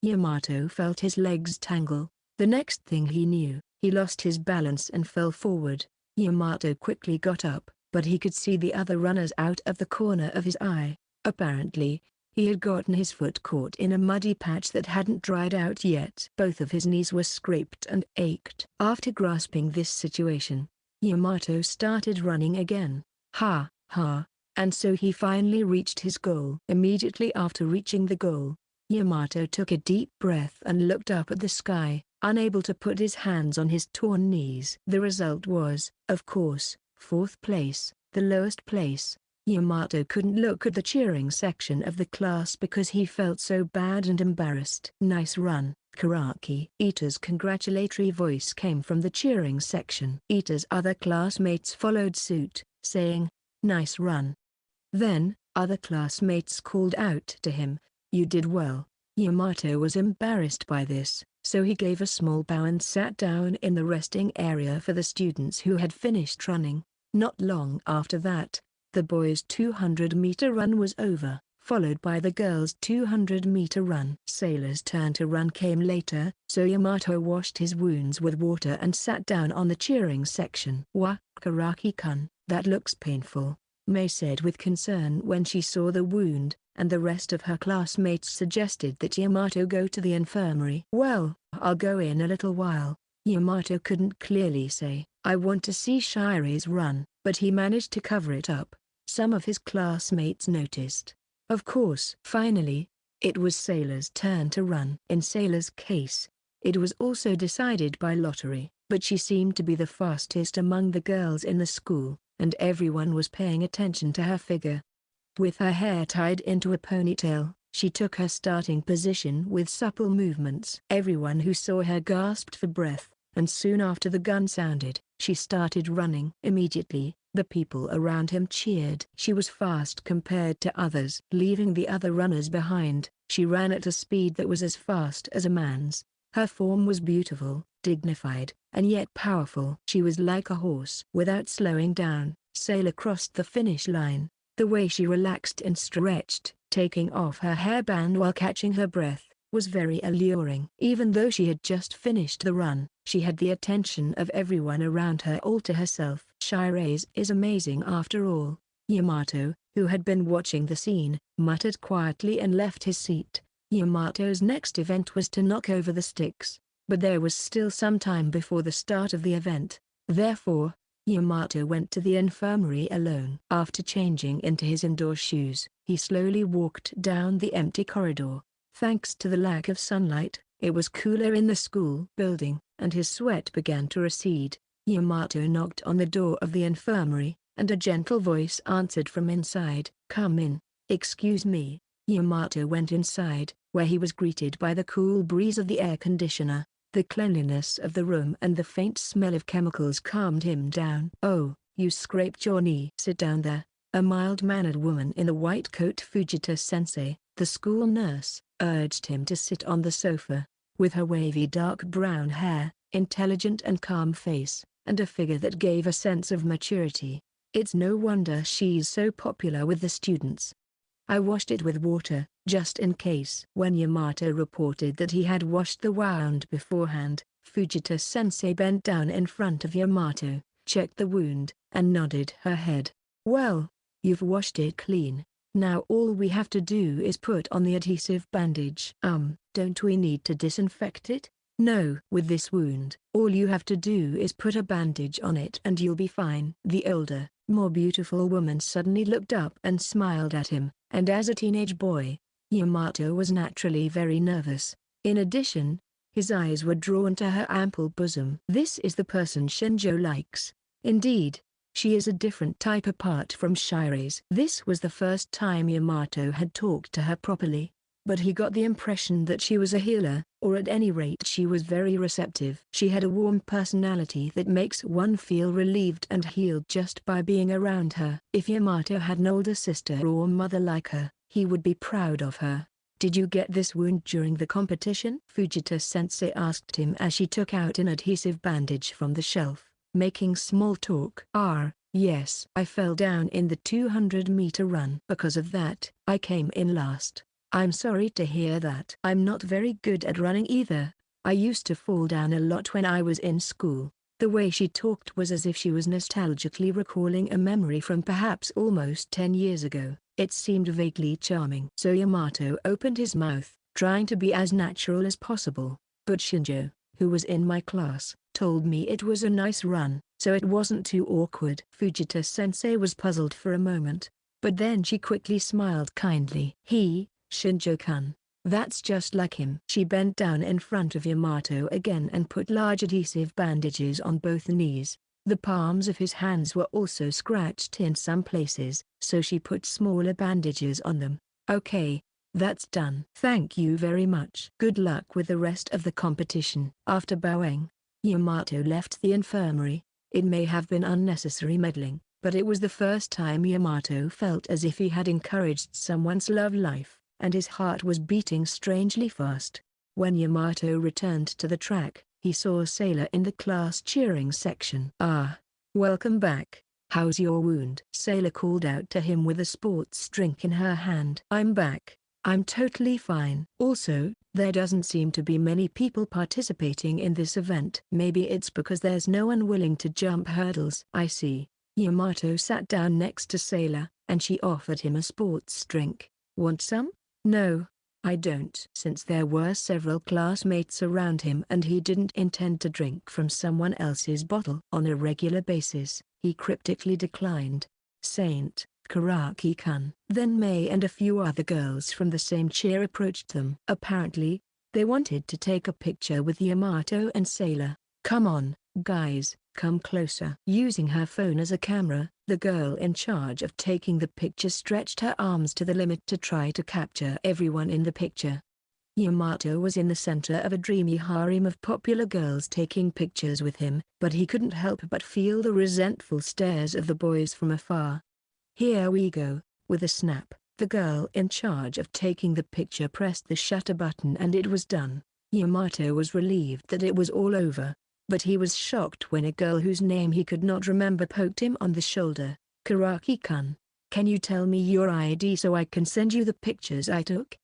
Yamato felt his legs tangle. The next thing he knew, he lost his balance and fell forward. Yamato quickly got up, but he could see the other runners out of the corner of his eye. Apparently, he had gotten his foot caught in a muddy patch that hadn't dried out yet. Both of his knees were scraped and ached. After grasping this situation, Yamato started running again. And so he finally reached his goal. Immediately after reaching the goal, Yamato took a deep breath and looked up at the sky, unable to put his hands on his torn knees. The result was, of course, fourth place, the lowest place. Yamato couldn't look at the cheering section of the class because he felt so bad and embarrassed. Nice run, Karaki. Ita's congratulatory voice came from the cheering section. Ita's other classmates followed suit, saying, "Nice run." Then, other classmates called out to him, "You did well." Yamato was embarrassed by this, so he gave a small bow and sat down in the resting area for the students who had finished running. Not long after that, the boys' 200-meter run was over, followed by the girls' 200-meter run. Sailor's turn to run came later, so Yamato washed his wounds with water and sat down on the cheering section. "Wah, Karaki-kun, that looks painful," Mei said with concern when she saw the wound, and the rest of her classmates suggested that Yamato go to the infirmary. "Well, I'll go in a little while." Yamato couldn't clearly say, "I want to see Shiri's run," but he managed to cover it up. Some of his classmates noticed. Of course. Finally, it was Sailor's turn to run. In Sailor's case, it was also decided by lottery, but she seemed to be the fastest among the girls in the school, and everyone was paying attention to her figure. With her hair tied into a ponytail, she took her starting position with supple movements. Everyone who saw her gasped for breath, and soon after the gun sounded, she started running. Immediately, the people around him cheered. She was fast compared to others. Leaving the other runners behind, she ran at a speed that was as fast as a man's. Her form was beautiful, dignified, and yet powerful. She was like a horse. Without slowing down, Sailor crossed the finish line. The way she relaxed and stretched, taking off her hairband while catching her breath, was very alluring. Even though she had just finished the run, she had the attention of everyone around her all to herself. Shirase is amazing after all. Yamato, who had been watching the scene, muttered quietly and left his seat. Yamato's next event was to knock over the sticks, but there was still some time before the start of the event. Therefore, Yamato went to the infirmary alone. After changing into his indoor shoes, he slowly walked down the empty corridor. Thanks to the lack of sunlight, it was cooler in the school building, and his sweat began to recede. Yamato knocked on the door of the infirmary, and a gentle voice answered from inside. "Come in." "Excuse me." Yamato went inside, where he was greeted by the cool breeze of the air conditioner. The cleanliness of the room and the faint smell of chemicals calmed him down. "Oh, you scraped your knee." "Sit down there." A mild-mannered woman in a white coat, Fujita-sensei, the school nurse, urged him to sit on the sofa. With her wavy dark brown hair, intelligent and calm face, and a figure that gave a sense of maturity, it's no wonder she's so popular with the students. "I washed it with water, just in case." When Yamato reported that he had washed the wound beforehand, Fujita-sensei bent down in front of Yamato, checked the wound, and nodded her head. "Well, you've washed it clean. Now all we have to do is put on the adhesive bandage." Don't we need to disinfect it?" "No. With this wound, all you have to do is put a bandage on it and you'll be fine." The older, more beautiful woman suddenly looked up and smiled at him, and as a teenage boy, Yamato was naturally very nervous. In addition, his eyes were drawn to her ample bosom. This is the person Shinjo likes. Indeed, she is a different type apart from Shirase. This was the first time Yamato had talked to her properly, but he got the impression that she was a healer, or at any rate she was very receptive. She had a warm personality that makes one feel relieved and healed just by being around her. If Yamato had an older sister or mother like her, he would be proud of her. "Did you get this wound during the competition?" Fujita-sensei asked him as she took out an adhesive bandage from the shelf, making small talk. Yes. I fell down in the 200-meter run. Because of that, I came in last." "I'm sorry to hear that." "I'm not very good at running either. I used to fall down a lot when I was in school." The way she talked was as if she was nostalgically recalling a memory from perhaps almost 10 years ago. It seemed vaguely charming. So Yamato opened his mouth, trying to be as natural as possible. "But Shinjo, who was in my class, told me it was a nice run, so it wasn't too awkward." Fujita-sensei was puzzled for a moment, but then she quickly smiled kindly. Shinjo-kun. That's just like him." She bent down in front of Yamato again and put large adhesive bandages on both knees. The palms of his hands were also scratched in some places, so she put smaller bandages on them. "Okay, that's done." "Thank you very much." "Good luck with the rest of the competition." After bowing, Yamato left the infirmary. It may have been unnecessary meddling, but it was the first time Yamato felt as if he had encouraged someone's love life, and his heart was beating strangely fast. When Yamato returned to the track, he saw Sailor in the class cheering section. Welcome back. How's your wound?" Sailor called out to him with a sports drink in her hand. "I'm back. I'm totally fine." "Also, there doesn't seem to be many people participating in this event." "Maybe it's because there's no one willing to jump hurdles." "I see." Yamato sat down next to Sailor, and she offered him a sports drink. "Want some?" "No, I don't." Since there were several classmates around him and he didn't intend to drink from someone else's bottle on a regular basis, he cryptically declined. "Saint, Karaki-kun." Then May and a few other girls from the same cheer approached them. Apparently, they wanted to take a picture with Yamato and Sailor. "Come on, guys, come closer." Using her phone as a camera, the girl in charge of taking the picture stretched her arms to the limit to try to capture everyone in the picture. Yamato was in the center of a dreamy harem of popular girls taking pictures with him, but he couldn't help but feel the resentful stares of the boys from afar. "Here we go." With a snap, the girl in charge of taking the picture pressed the shutter button and it was done. Yamato was relieved that it was all over, but he was shocked when a girl whose name he could not remember poked him on the shoulder. "Karaki-kun, can you tell me your ID so I can send you the pictures I took?"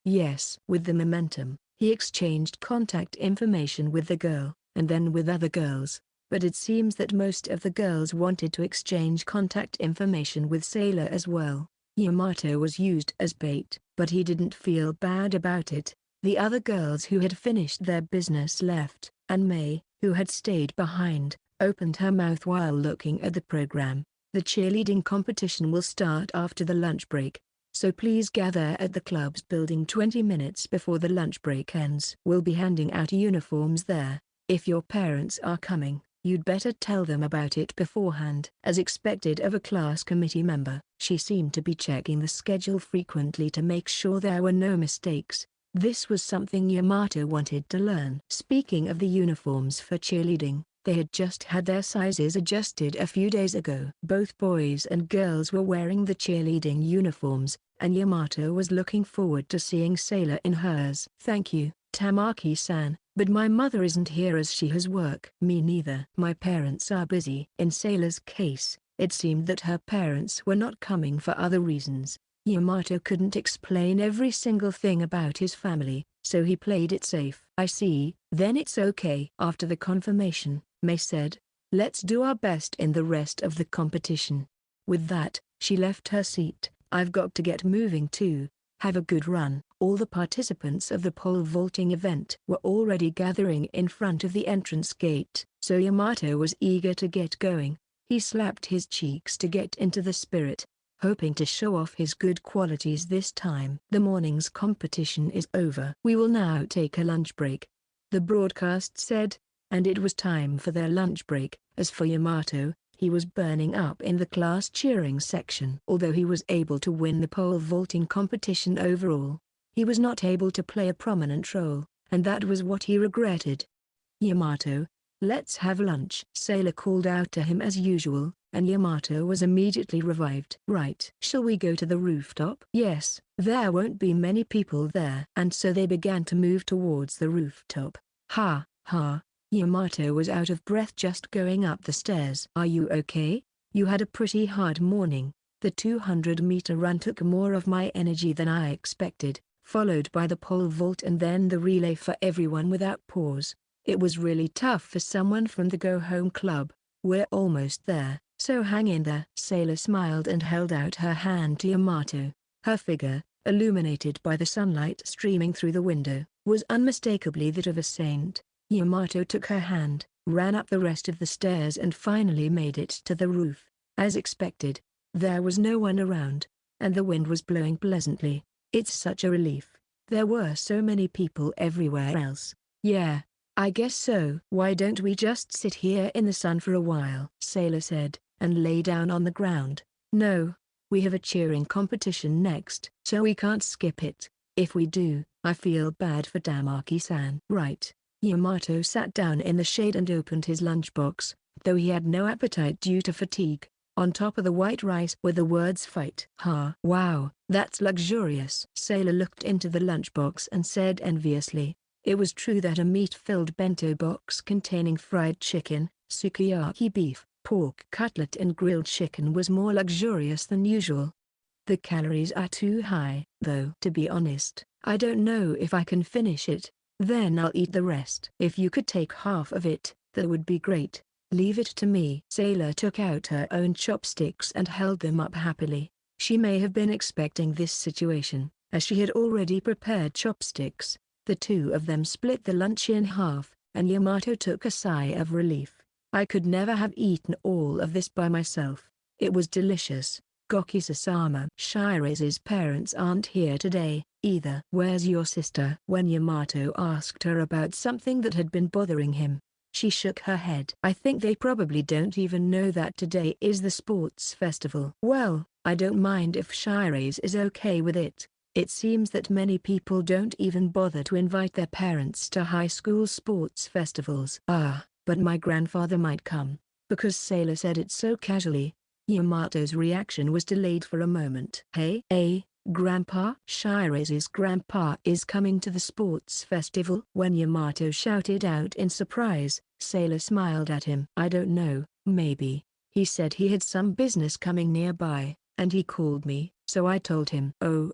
Yes. With the momentum, he exchanged contact information with the girl, and then with other girls. But it seems that most of the girls wanted to exchange contact information with Sailor as well. Yamato was used as bait, but he didn't feel bad about it. The other girls who had finished their business left, and May, who had stayed behind, opened her mouth while looking at the program. The cheerleading competition will start after the lunch break, so please gather at the club's building 20 minutes before the lunch break ends. We'll be handing out uniforms there. If your parents are coming, you'd better tell them about it beforehand. As expected of a class committee member, she seemed to be checking the schedule frequently to make sure there were no mistakes. This was something Yamato wanted to learn. Speaking of the uniforms for cheerleading, they had just had their sizes adjusted a few days ago. Both boys and girls were wearing the cheerleading uniforms, and Yamato was looking forward to seeing Sailor in hers. Thank you, Tamaki-san, but my mother isn't here as she has work. Me neither. My parents are busy. In Sailor's case, it seemed that her parents were not coming for other reasons. Yamato couldn't explain every single thing about his family, so he played it safe. I see, then it's okay. After the confirmation, May said, let's do our best in the rest of the competition. With that, she left her seat. I've got to get moving too. Have a good run. All the participants of the pole vaulting event were already gathering in front of the entrance gate, so Yamato was eager to get going. He slapped his cheeks to get into the spirit, hoping to show off his good qualities this time. The morning's competition is over. We will now take a lunch break, the broadcast said, and it was time for their lunch break. As for Yamato, he was burning up in the class cheering section. Although he was able to win the pole vaulting competition overall, he was not able to play a prominent role, and that was what he regretted. Yamato, let's have lunch. Sailor called out to him as usual, and Yamato was immediately revived. Right. Shall we go to the rooftop? Yes, there won't be many people there. And so they began to move towards the rooftop. Ha, ha. Yamato was out of breath just going up the stairs. Are you okay? You had a pretty hard morning. The 200-meter run took more of my energy than I expected, followed by the pole vault and then the relay for everyone without pause. It was really tough for someone from the Go Home Club. We're almost there, so hang in there. Sailor smiled and held out her hand to Yamato. Her figure, illuminated by the sunlight streaming through the window, was unmistakably that of a saint. Yamato took her hand, ran up the rest of the stairs and finally made it to the roof. As expected, there was no one around, and the wind was blowing pleasantly. It's such a relief. There were so many people everywhere else. Yeah, I guess so. Why don't we just sit here in the sun for a while? Sailor said, and lay down on the ground. No, we have a cheering competition next, so we can't skip it. If we do, I feel bad for Tamaki-san. Right. Yamato sat down in the shade and opened his lunchbox, though he had no appetite due to fatigue. On top of the white rice were the words fight. Ha! Wow, that's luxurious. Sailor looked into the lunchbox and said enviously. It was true that a meat-filled bento box containing fried chicken, sukiyaki beef, pork cutlet and grilled chicken was more luxurious than usual. The calories are too high, though. To be honest, I don't know if I can finish it. Then I'll eat the rest. If you could take half of it, that would be great. Leave it to me. Sailor took out her own chopsticks and held them up happily. She may have been expecting this situation, as she had already prepared chopsticks. The two of them split the lunch in half, and Yamato took a sigh of relief. I could never have eaten all of this by myself. It was delicious. Goki-sama. Shiraze's parents aren't here today, either. Where's your sister? When Yamato asked her about something that had been bothering him, she shook her head. I think they probably don't even know that today is the sports festival. Well, I don't mind if Shiraze is okay with it. It seems that many people don't even bother to invite their parents to high school sports festivals. Ah, but my grandfather might come, because Sailor said it so casually. Yamato's reaction was delayed for a moment. Hey, Grandpa? Shiraze's grandpa is coming to the sports festival? When Yamato shouted out in surprise, Sailor smiled at him. I don't know, maybe. He said he had some business coming nearby, and he called me, so I told him. Oh,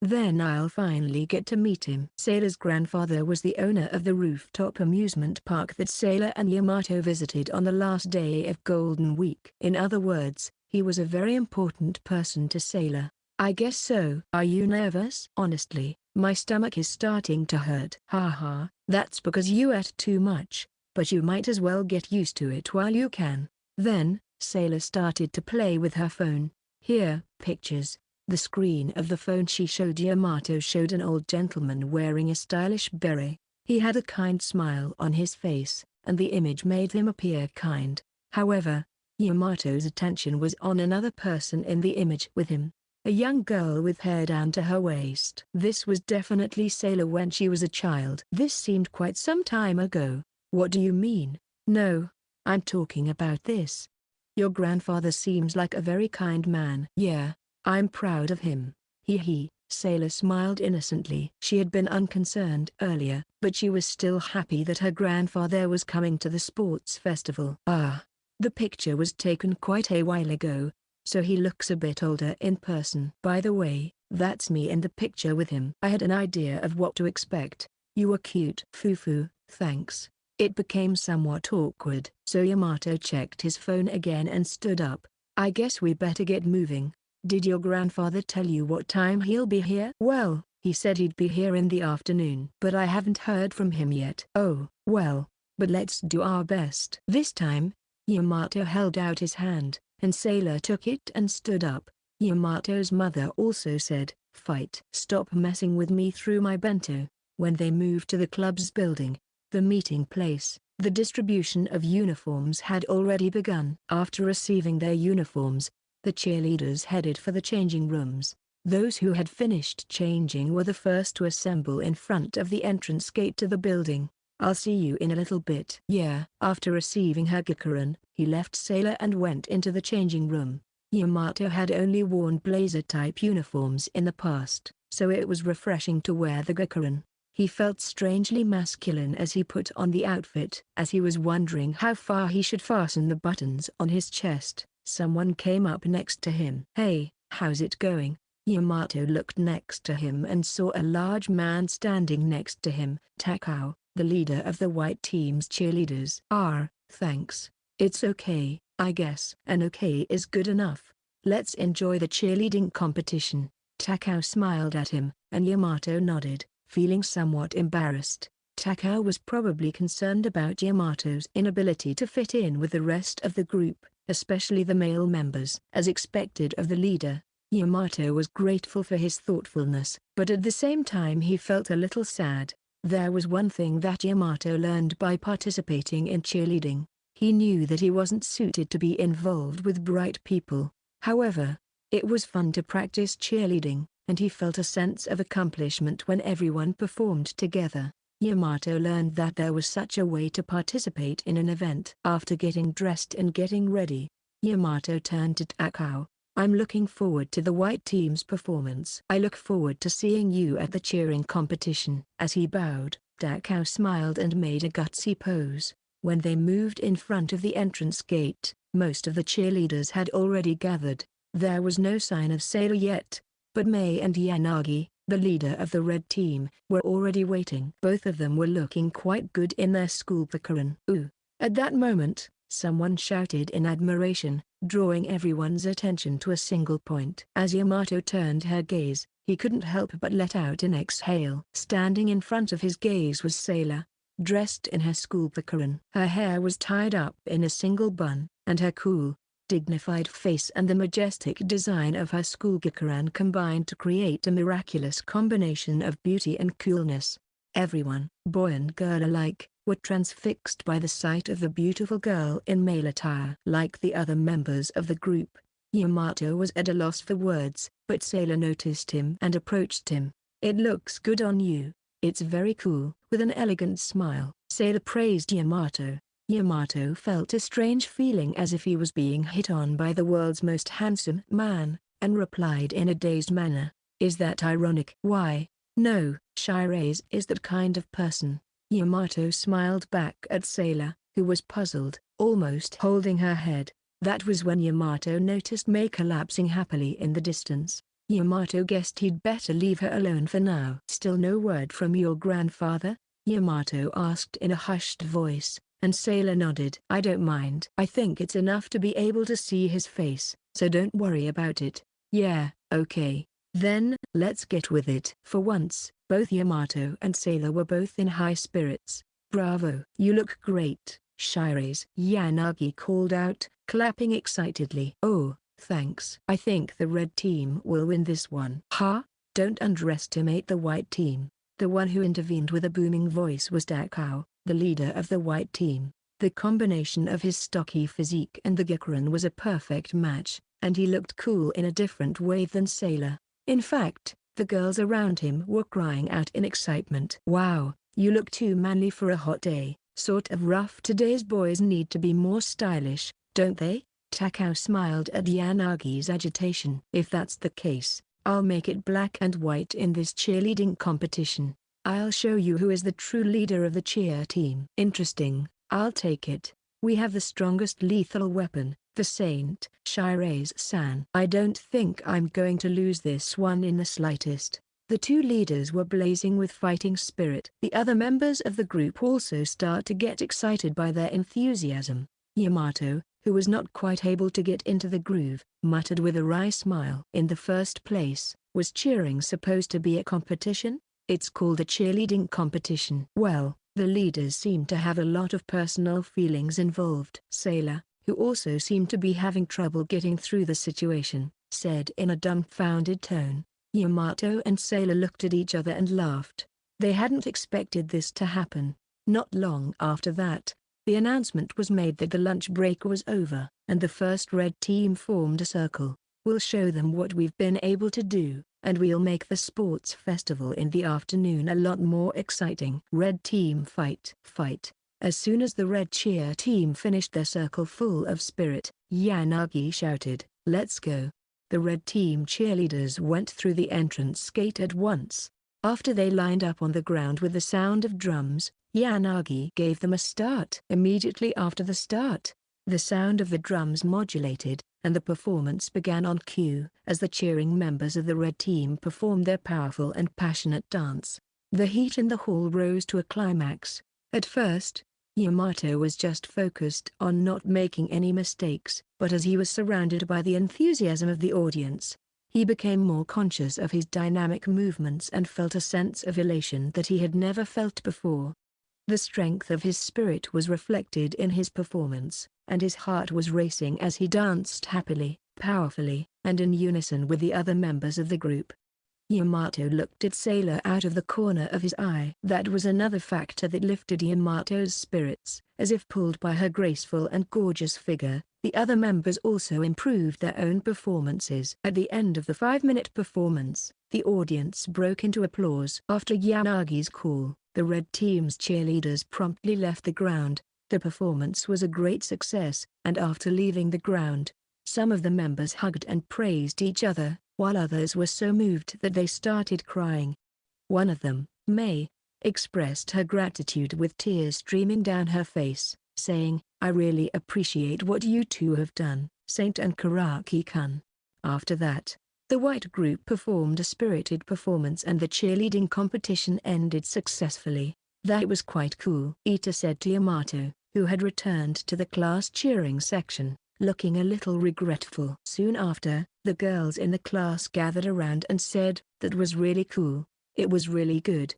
Then I'll finally get to meet him. Sailor's grandfather was the owner of the rooftop amusement park that Sailor and Yamato visited on the last day of Golden Week. In other words, he was a very important person to Sailor. I guess so. Are you nervous? Honestly, my stomach is starting to hurt. Haha, that's because you ate too much, but you might as well get used to it while you can. Then, Sailor started to play with her phone. Here, pictures. The screen of the phone she showed Yamato showed an old gentleman wearing a stylish beret. He had a kind smile on his face, and the image made him appear kind. However, Yamato's attention was on another person in the image with him. A young girl with hair down to her waist. This was definitely Sailor when she was a child. This seemed quite some time ago. What do you mean? No, I'm talking about this. Your grandfather seems like a very kind man. Yeah, I'm proud of him. Hee. Sailor smiled innocently. She had been unconcerned earlier, but she was still happy that her grandfather was coming to the sports festival. Ah, the picture was taken quite a while ago, so he looks a bit older in person. By the way, that's me in the picture with him. I had an idea of what to expect. You were cute. Fufu, thanks. It became somewhat awkward. So Yamato checked his phone again and stood up. I guess we better get moving. Did your grandfather tell you what time he'll be here? Well, he said he'd be here in the afternoon. But I haven't heard from him yet. Oh, well, but let's do our best. This time, Yamato held out his hand, and Sailor took it and stood up. Yamato's mother also said, "Fight. Stop messing with me through my bento." When they moved to the club's building, the meeting place, the distribution of uniforms had already begun. After receiving their uniforms, the cheerleaders headed for the changing rooms. Those who had finished changing were the first to assemble in front of the entrance gate to the building. I'll see you in a little bit. Yeah. After receiving her Gikurin, he left Sailor and went into the changing room. Yamato had only worn blazer-type uniforms in the past, so it was refreshing to wear the Gikurin. He felt strangely masculine as he put on the outfit. As he was wondering how far he should fasten the buttons on his chest, someone came up next to him. Hey, how's it going? Yamato looked next to him and saw a large man standing next to him. Takao, the leader of the white team's cheerleaders. Thanks. It's okay, I guess. An okay is good enough. Let's enjoy the cheerleading competition. Takao smiled at him, and Yamato nodded, feeling somewhat embarrassed. Takao was probably concerned about Yamato's inability to fit in with the rest of the group, especially the male members. As expected of the leader, Yamato was grateful for his thoughtfulness, but at the same time he felt a little sad. There was one thing that Yamato learned by participating in cheerleading. He knew that he wasn't suited to be involved with bright people. However, it was fun to practice cheerleading, and he felt a sense of accomplishment when everyone performed together. Yamato learned that there was such a way to participate in an event. After getting dressed and getting ready, Yamato turned to Takao. I'm looking forward to the white team's performance. I look forward to seeing you at the cheering competition. As he bowed, Takao smiled and made a gutsy pose. When they moved in front of the entrance gate, most of the cheerleaders had already gathered. There was no sign of Sailor yet, but Mei and Yanagi, the leader of the red team, were already waiting. Both of them were looking quite good in their school Gikurin. Ooh! At that moment, someone shouted in admiration, drawing everyone's attention to a single point. As Yamato turned her gaze, he couldn't help but let out an exhale. Standing in front of his gaze was Sailor, dressed in her school Gikurin. Her hair was tied up in a single bun, and her cool, dignified face and the majestic design of her school Gikurin combined to create a miraculous combination of beauty and coolness. Everyone, boy and girl alike, were transfixed by the sight of the beautiful girl in male attire. Like the other members of the group, Yamato was at a loss for words, but Sailor noticed him and approached him. It looks good on you. It's very cool. With an elegant smile, Sailor praised Yamato. Yamato felt a strange feeling as if he was being hit on by the world's most handsome man, and replied in a dazed manner, "Is that ironic?" "Why, no, Shirase is that kind of person." Yamato smiled back at Sailor, who was puzzled, almost holding her head. That was when Yamato noticed Mei collapsing happily in the distance. Yamato guessed he'd better leave her alone for now. Still no word from your grandfather? Yamato asked in a hushed voice, and Sailor nodded. I don't mind. I think it's enough to be able to see his face, so don't worry about it. Yeah, okay. Then, let's get with it. For once, both Yamato and Sailor were both in high spirits. Bravo. You look great, Shirase. Yanagi called out, clapping excitedly. Oh, thanks. I think the red team will win this one. Huh? Don't underestimate the white team. The one who intervened with a booming voice was Takao, the leader of the white team. The combination of his stocky physique and the Gekuren was a perfect match, and he looked cool in a different way than Sailor. In fact, the girls around him were crying out in excitement. Wow, you look too manly for a hot day. Sort of rough. Today's boys need to be more stylish, don't they? Takao smiled at Yanagi's agitation. If that's the case, I'll make it black and white in this cheerleading competition. I'll show you who is the true leader of the cheer team. Interesting, I'll take it. We have the strongest lethal weapon, the Saint. Shirase-san. I don't think I'm going to lose this one in the slightest. The two leaders were blazing with fighting spirit. The other members of the group also start to get excited by their enthusiasm. Yamato, who was not quite able to get into the groove, muttered with a wry smile. In the first place, was cheering supposed to be a competition? It's called a cheerleading competition. Well, the leaders seem to have a lot of personal feelings involved. Sailor, who also seemed to be having trouble getting through the situation, said in a dumbfounded tone. Yamato and Sailor looked at each other and laughed. They hadn't expected this to happen. Not long after that, the announcement was made that the lunch break was over, and the first red team formed a circle. We'll show them what we've been able to do, and we'll make the sports festival in the afternoon a lot more exciting. Red team fight. As soon as the red cheer team finished their circle full of spirit, Yanagi shouted, "Let's go." The red team cheerleaders went through the entrance gate at once. After they lined up on the ground with the sound of drums, Yanagi gave them a start. Immediately after the start, the sound of the drums modulated, and the performance began on cue as the cheering members of the red team performed their powerful and passionate dance. The heat in the hall rose to a climax. At first, Yamato was just focused on not making any mistakes, but as he was surrounded by the enthusiasm of the audience, he became more conscious of his dynamic movements and felt a sense of elation that he had never felt before. The strength of his spirit was reflected in his performance, and his heart was racing as he danced happily, powerfully, and in unison with the other members of the group. Yamato looked at Sailor out of the corner of his eye. That was another factor that lifted Yamato's spirits. As if pulled by her graceful and gorgeous figure, the other members also improved their own performances. At the end of the 5-minute performance, the audience broke into applause. After Yanagi's call, the red team's cheerleaders promptly left the ground. The performance was a great success, and after leaving the ground, some of the members hugged and praised each other, while others were so moved that they started crying. One of them, May, expressed her gratitude with tears streaming down her face, saying, "I really appreciate what you two have done, Saint and Karaki-kun." After that, the white group performed a spirited performance and the cheerleading competition ended successfully. That was quite cool, Ita said to Yamato, who had returned to the class cheering section, looking a little regretful. Soon after, the girls in the class gathered around and said, "That was really cool. It was really good.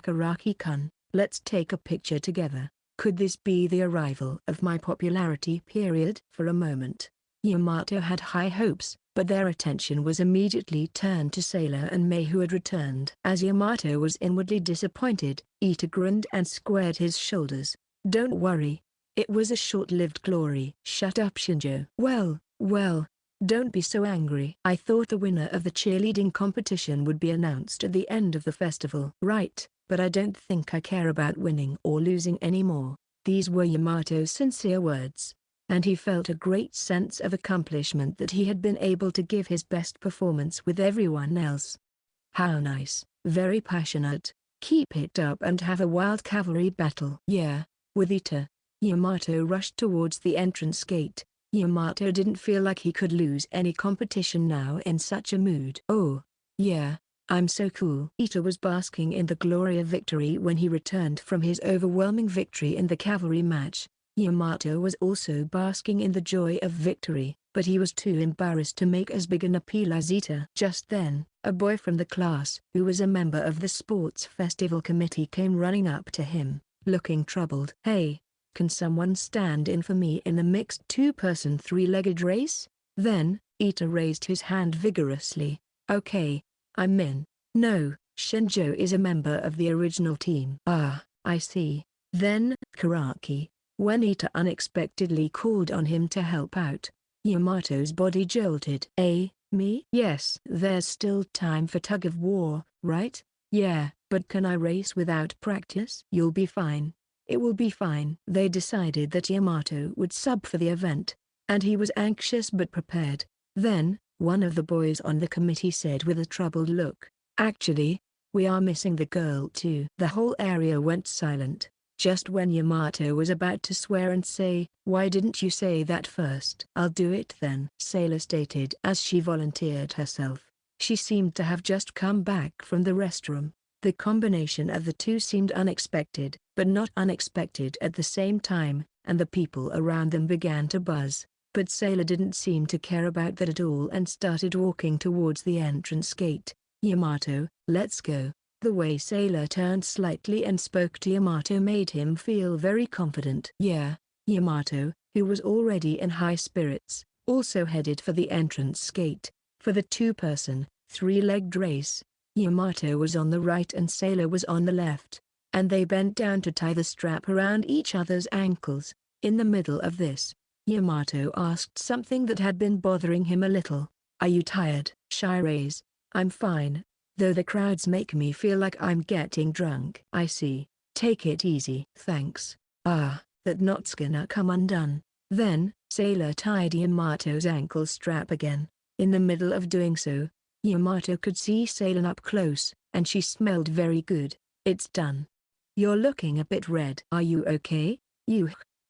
Karaki-kun, let's take a picture together. Could this be the arrival of my popularity period?" For a moment, Yamato had high hopes, but their attention was immediately turned to Sailor and May who had returned. As Yamato was inwardly disappointed, Ita grinned and squared his shoulders. "Don't worry. It was a short-lived glory." "Shut up, Shinjo." Well, don't be so angry. I thought the winner of the cheerleading competition would be announced at the end of the festival." "Right, but I don't think I care about winning or losing anymore." These were Yamato's sincere words, and he felt a great sense of accomplishment that he had been able to give his best performance with everyone else. "How nice, very passionate. Keep it up and have a wild cavalry battle." "Yeah." With Ita, Yamato rushed towards the entrance gate, Yamato didn't feel like he could lose any competition now in such a mood. Oh, yeah, I'm so cool. Ito was basking in the glory of victory when he returned from his overwhelming victory in the cavalry match. Yamato was also basking in the joy of victory, but he was too embarrassed to make as big an appeal as Ito. Just then, a boy from the class, who was a member of the sports festival committee, came running up to him, looking troubled. Hey, can someone stand in for me in the mixed two-person three-legged race? Then, Ito raised his hand vigorously. Okay, I'm in. No, Shinjo is a member of the original team. Ah, I see. Then, Karaki. When Ito unexpectedly called on him to help out, Yamato's body jolted. Me? Yes. There's still time for tug of war, right? Yeah, but can I race without practice? You'll be fine. It will be fine. They decided that Yamato would sub for the event, and he was anxious but prepared. Then, one of the boys on the committee said with a troubled look, actually, we are missing the girl too. The whole area went silent. Just when Yamato was about to swear and say, "Why didn't you say that first?" "I'll do it then," Sailor stated as she volunteered herself. She seemed to have just come back from the restroom. The combination of the two seemed unexpected, but not unexpected at the same time, and the people around them began to buzz. But Sailor didn't seem to care about that at all and started walking towards the entrance gate. "Yamato, let's go." The way Sailor turned slightly and spoke to Yamato made him feel very confident. Yeah. Yamato, who was already in high spirits, also headed for the entrance gate. For the two-person, three-legged race, Yamato was on the right and Sailor was on the left, and they bent down to tie the strap around each other's ankles. In the middle of this, Yamato asked something that had been bothering him a little. "Are you tired?" Shy raise. "I'm fine. Though the crowds make me feel like I'm getting drunk." "I see. Take it easy." "Thanks." "Ah, that knot's gonna come undone." Then, Sailor tied Yamato's ankle strap again. In the middle of doing so, Yamato could see Sailor up close, and she smelled very good. "It's done. You're looking a bit red." "Are you okay?"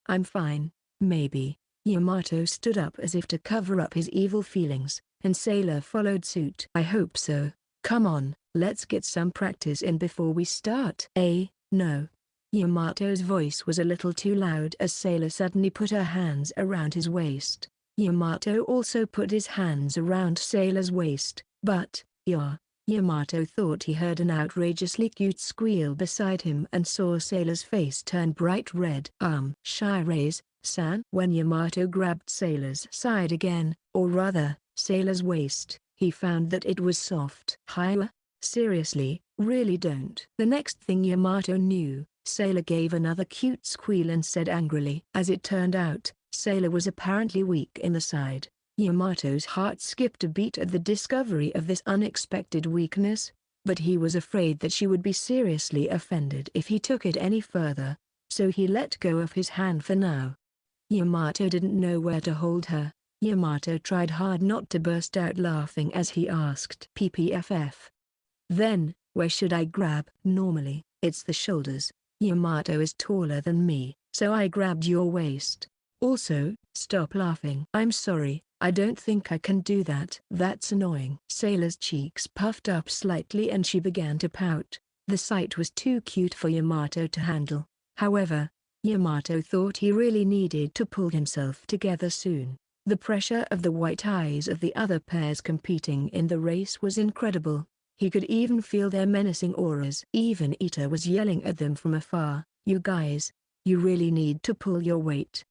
"I'm fine, maybe." Yamato stood up as if to cover up his evil feelings, and Sailor followed suit. "I hope so. Come on, let's get some practice in before we start." No." Yamato's voice was a little too loud as Sailor suddenly put her hands around his waist. Yamato also put his hands around Sailor's waist, but, yeah. Yamato thought he heard an outrageously cute squeal beside him and saw Sailor's face turn bright red. Shirase-san. When Yamato grabbed Sailor's side again, or rather, Sailor's waist, he found that it was soft. "Hiya? Seriously, really don't." The next thing Yamato knew, Sailor gave another cute squeal and said angrily. As it turned out, Sailor was apparently weak in the side. Yamato's heart skipped a beat at the discovery of this unexpected weakness, but he was afraid that she would be seriously offended if he took it any further, so he let go of his hand for now. Yamato didn't know where to hold her. Yamato tried hard not to burst out laughing as he asked, "PPFF. Then, where should I grab?" "Normally, it's the shoulders. Yamato is taller than me, so I grabbed your waist. Also, stop laughing." "I'm sorry, I don't think I can do that." "That's annoying." Sailor's cheeks puffed up slightly and she began to pout. The sight was too cute for Yamato to handle. However, Yamato thought he really needed to pull himself together soon. The pressure of the white eyes of the other pairs competing in the race was incredible. He could even feel their menacing auras. Even Ito was yelling at them from afar, "You guys, you really need to pull your weight.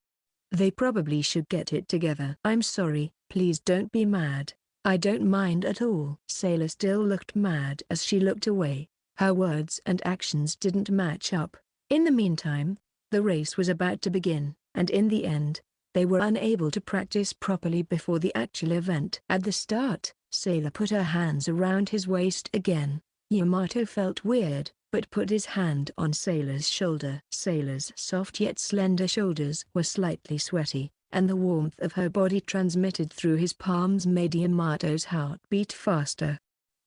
They probably should get it together." "I'm sorry, please don't be mad. I don't mind at all." Sailor still looked mad as she looked away. Her words and actions didn't match up. In the meantime, the race was about to begin, and in the end, they were unable to practice properly before the actual event. At the start, Sailor put her hands around his waist again. Yamato felt weird, but put his hand on Sailor's shoulder. Sailor's soft yet slender shoulders were slightly sweaty, and the warmth of her body transmitted through his palms made Yamato's heart beat faster.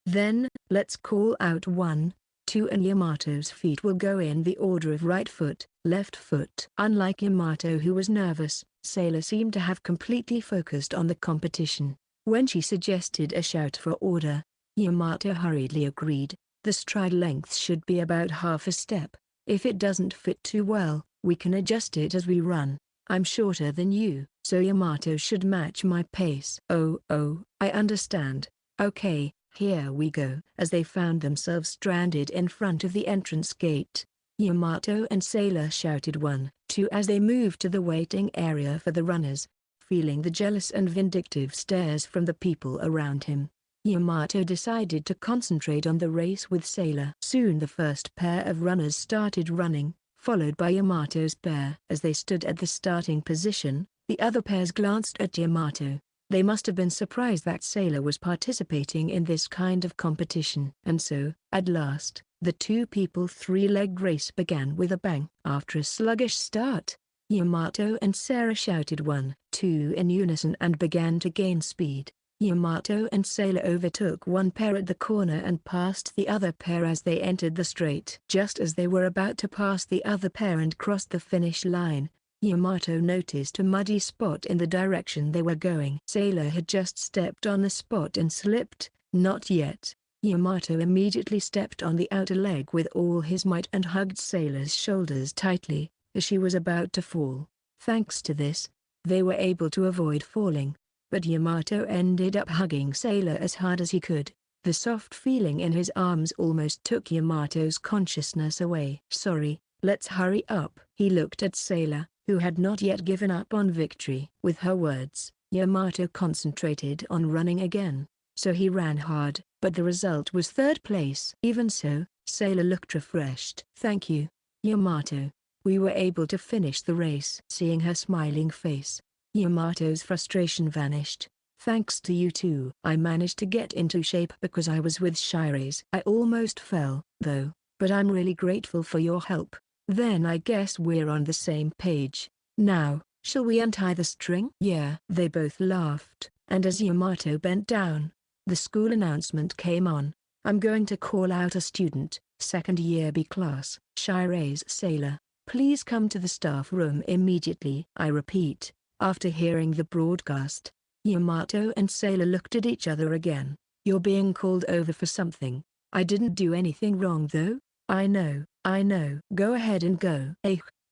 "Then, let's call out 1, 2 and Yamato's feet will go in the order of right foot, left foot." Unlike Yamato who was nervous, Sailor seemed to have completely focused on the competition. When she suggested a shout for order, Yamato hurriedly agreed. The stride length should be about half a step. If it doesn't fit too well, we can adjust it as we run. I'm shorter than you, so Yamato should match my pace. Oh, I understand. Okay, here we go. As they found themselves stranded in front of the entrance gate, Yamato and Sailor shouted 1, 2 as they moved to the waiting area for the runners. Feeling the jealous and vindictive stares from the people around him, Yamato decided to concentrate on the race with Sailor. Soon the first pair of runners started running, followed by Yamato's pair. As they stood at the starting position, the other pairs glanced at Yamato. They must have been surprised that Sailor was participating in this kind of competition. And so, at last, the two-people three-leg race began with a bang. After a sluggish start, Yamato and Sarah shouted 1, 2 in unison and began to gain speed. Yamato and Sailor overtook one pair at the corner and passed the other pair as they entered the straight. Just as they were about to pass the other pair and cross the finish line, Yamato noticed a muddy spot in the direction they were going. Sailor had just stepped on the spot and slipped. Not yet. Yamato immediately stepped on the outer leg with all his might and hugged Sailor's shoulders tightly, as she was about to fall. Thanks to this, they were able to avoid falling. But Yamato ended up hugging Sailor as hard as he could. The soft feeling in his arms almost took Yamato's consciousness away. Sorry, let's hurry up. He looked at Sailor, who had not yet given up on victory. With her words, Yamato concentrated on running again. So he ran hard, but the result was third place. Even so, Sailor looked refreshed. Thank you, Yamato. We were able to finish the race. Seeing her smiling face, Yamato's frustration vanished. Thanks to you two. I managed to get into shape because I was with Shirase. I almost fell, though, but I'm really grateful for your help. Then I guess we're on the same page. Now, shall we untie the string? Yeah. They both laughed, and as Yamato bent down, the school announcement came on. I'm going to call out a student, second year B class. Shirase. Sailor, please come to the staff room immediately. I repeat. After hearing the broadcast, Yamato and Sailor looked at each other again. You're being called over for something. I didn't do anything wrong though. I know. Go ahead and go.